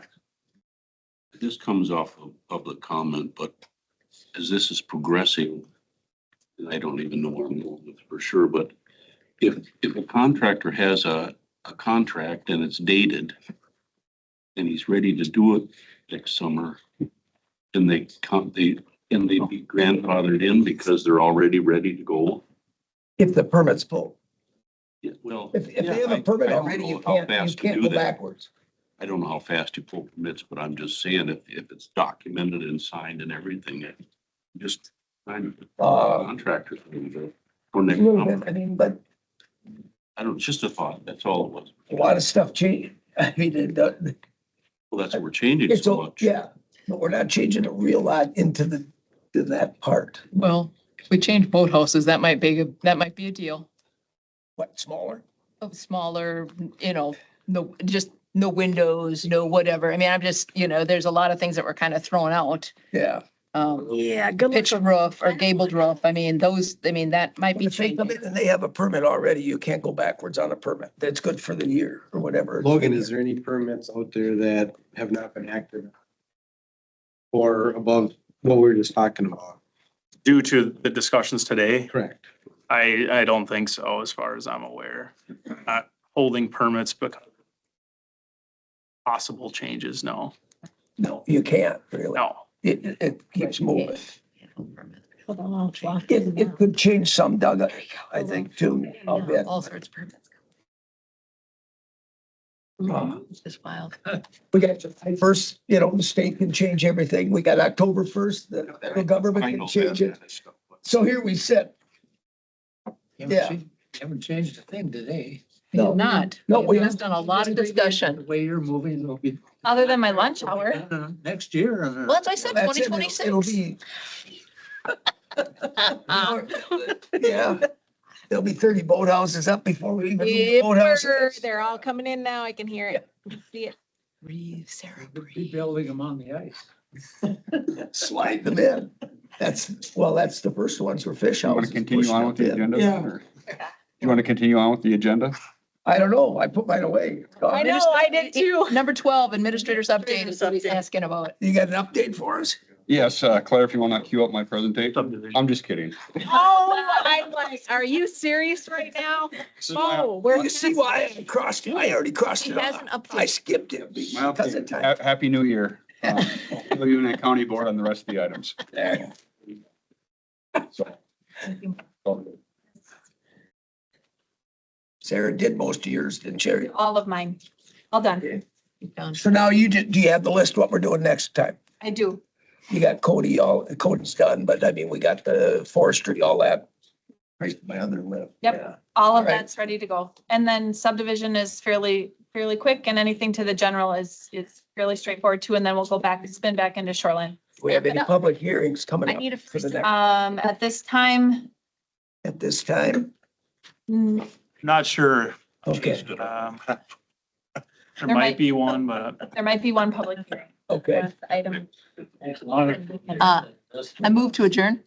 Speaker 17: This comes off of public comment, but as this is progressing, and I don't even know what I'm going with for sure, but if a contractor has a contract and it's dated and he's ready to do it next summer, then they be grandfathered in because they're already ready to go.
Speaker 1: If the permit's full.
Speaker 17: Yeah, well.
Speaker 1: If they have a permit already, you can't go backwards.
Speaker 17: I don't know how fast you pull permits, but I'm just saying if it's documented and signed and everything, just sign contractors. For next
Speaker 1: A little
Speaker 17: summer.
Speaker 1: bit, I mean, but
Speaker 17: I don't, it's just a thought. That's all it was.
Speaker 1: a lot of stuff changed. I mean,
Speaker 17: Well, that's what we're changing
Speaker 1: it's,
Speaker 17: so much.
Speaker 1: yeah, but we're not changing a real lot into that part.
Speaker 4: Well, if we change boathouses, that might be a deal.
Speaker 1: What, smaller?
Speaker 4: Of smaller, you know, no windows, no whatever. I mean, I'm just, you know, there's a lot of things that were kind of thrown out.
Speaker 1: Yeah.
Speaker 19: Yeah, good luck.
Speaker 4: Pitched roof or gabled roof. I mean, that might be
Speaker 1: If they come
Speaker 4: changing.
Speaker 1: in and they have a permit already, you can't go backwards on a permit. That's good for the year or whatever.
Speaker 7: Logan, is there any permits out there that have not been active? Or above what we were just talking about?
Speaker 11: Due to the discussions today,
Speaker 7: Correct.
Speaker 11: I don't think so, as far as I'm aware. Not holding permits because possible changes, no.
Speaker 1: No, you can't really.
Speaker 11: No.
Speaker 1: It keeps moving.
Speaker 19: Hold on,
Speaker 1: It could change some, Doug, I think, too. I'll bet.
Speaker 4: All sorts of permits. It's wild.
Speaker 1: We got first, you know, the state can change everything. We got October 1st, the government can change it. So here we sit. Yeah.
Speaker 12: Haven't changed a thing today.
Speaker 1: No,
Speaker 4: Not.
Speaker 1: No, we
Speaker 4: We've just done a lot of discussion.
Speaker 12: The way you're moving, it'll be.
Speaker 2: Other than my lunch hour.
Speaker 12: Next year.
Speaker 4: Well, as I said,
Speaker 1: that's it.
Speaker 4: 2026.
Speaker 1: It'll be. Yeah, there'll be 30 boathouses up before we even move the boathouses.
Speaker 19: They're all coming in now. I can hear it. See it.
Speaker 4: Breathe, Sarah,
Speaker 12: Be building them on the ice.
Speaker 1: Slide them in. That's the first ones were fish
Speaker 16: You want
Speaker 1: houses.
Speaker 16: to continue
Speaker 1: pushed
Speaker 16: on
Speaker 1: up
Speaker 16: with the
Speaker 1: in.
Speaker 16: agenda?
Speaker 10: Yeah.
Speaker 16: or- You want to continue on with the agenda?
Speaker 1: I don't know. I put mine away.
Speaker 19: I know, I did too.
Speaker 4: Number 12, administrators update is what he's asking about.
Speaker 1: You got an update for us?
Speaker 16: Yes, Claire, if you want to queue up my presentation. I'm just kidding.
Speaker 19: Oh, I'm like, are you serious right now? Oh, we're.
Speaker 1: You see why I crossed it? I already crossed
Speaker 19: He
Speaker 1: it
Speaker 19: has
Speaker 1: off.
Speaker 19: an update.
Speaker 1: I skipped it
Speaker 16: My
Speaker 1: because of
Speaker 16: update.
Speaker 1: time.
Speaker 16: Happy New Year. Fill you in at county board on the rest of the items.
Speaker 1: There. Sarah did most of yours, didn't she?
Speaker 2: All of mine. All done.
Speaker 1: So now do you have the list what we're doing next time?
Speaker 2: I do.
Speaker 1: you got Cody's done, but I mean, we got the forestry, all that. Right, my other lip.
Speaker 2: Yep.
Speaker 1: Yeah.
Speaker 2: All of
Speaker 1: All right.
Speaker 2: that's ready to go. And then subdivision is fairly quick and anything to the general is fairly straightforward too. And then we'll go back, spin back into shoreline.
Speaker 1: Do we have any public hearings coming
Speaker 19: I
Speaker 1: up
Speaker 19: need a
Speaker 1: for the next,
Speaker 2: At this time,
Speaker 1: at this time?
Speaker 2: mm,
Speaker 11: Not sure.
Speaker 1: Okay,
Speaker 11: There might be one, but.
Speaker 2: there might be one public hearing.
Speaker 1: okay.
Speaker 2: with Item.
Speaker 4: I move to adjourn.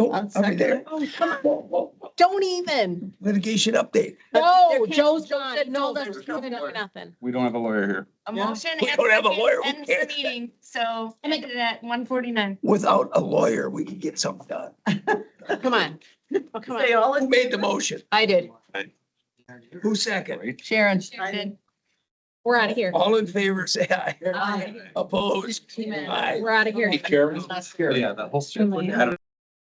Speaker 1: Oh, are we there?
Speaker 19: Oh, come on.
Speaker 1: Whoa, whoa, whoa.
Speaker 19: Don't even.
Speaker 1: Litigation update.
Speaker 19: No,
Speaker 9: There
Speaker 19: Joe's
Speaker 9: can't-
Speaker 19: gone.
Speaker 9: said no,
Speaker 19: No,
Speaker 9: there's nothing.
Speaker 16: We don't have a lawyer here.
Speaker 9: A
Speaker 19: Yeah.
Speaker 9: motion.
Speaker 1: We
Speaker 9: and
Speaker 1: don't have a
Speaker 9: second
Speaker 1: lawyer, we
Speaker 9: ends the
Speaker 1: can't.
Speaker 9: meeting, so I make it at 1:49.
Speaker 1: Without a lawyer, we can get something done.
Speaker 19: Come on. Oh, come on.
Speaker 1: Who made the motion?
Speaker 19: I did.
Speaker 1: Who second?
Speaker 4: Sharon.
Speaker 19: I did. We're out of here.
Speaker 1: All in favor, say aye.
Speaker 19: Aye.
Speaker 1: Opposed? Aye.
Speaker 19: We're out of here.
Speaker 3: Chairman?
Speaker 13: Yeah, the whole.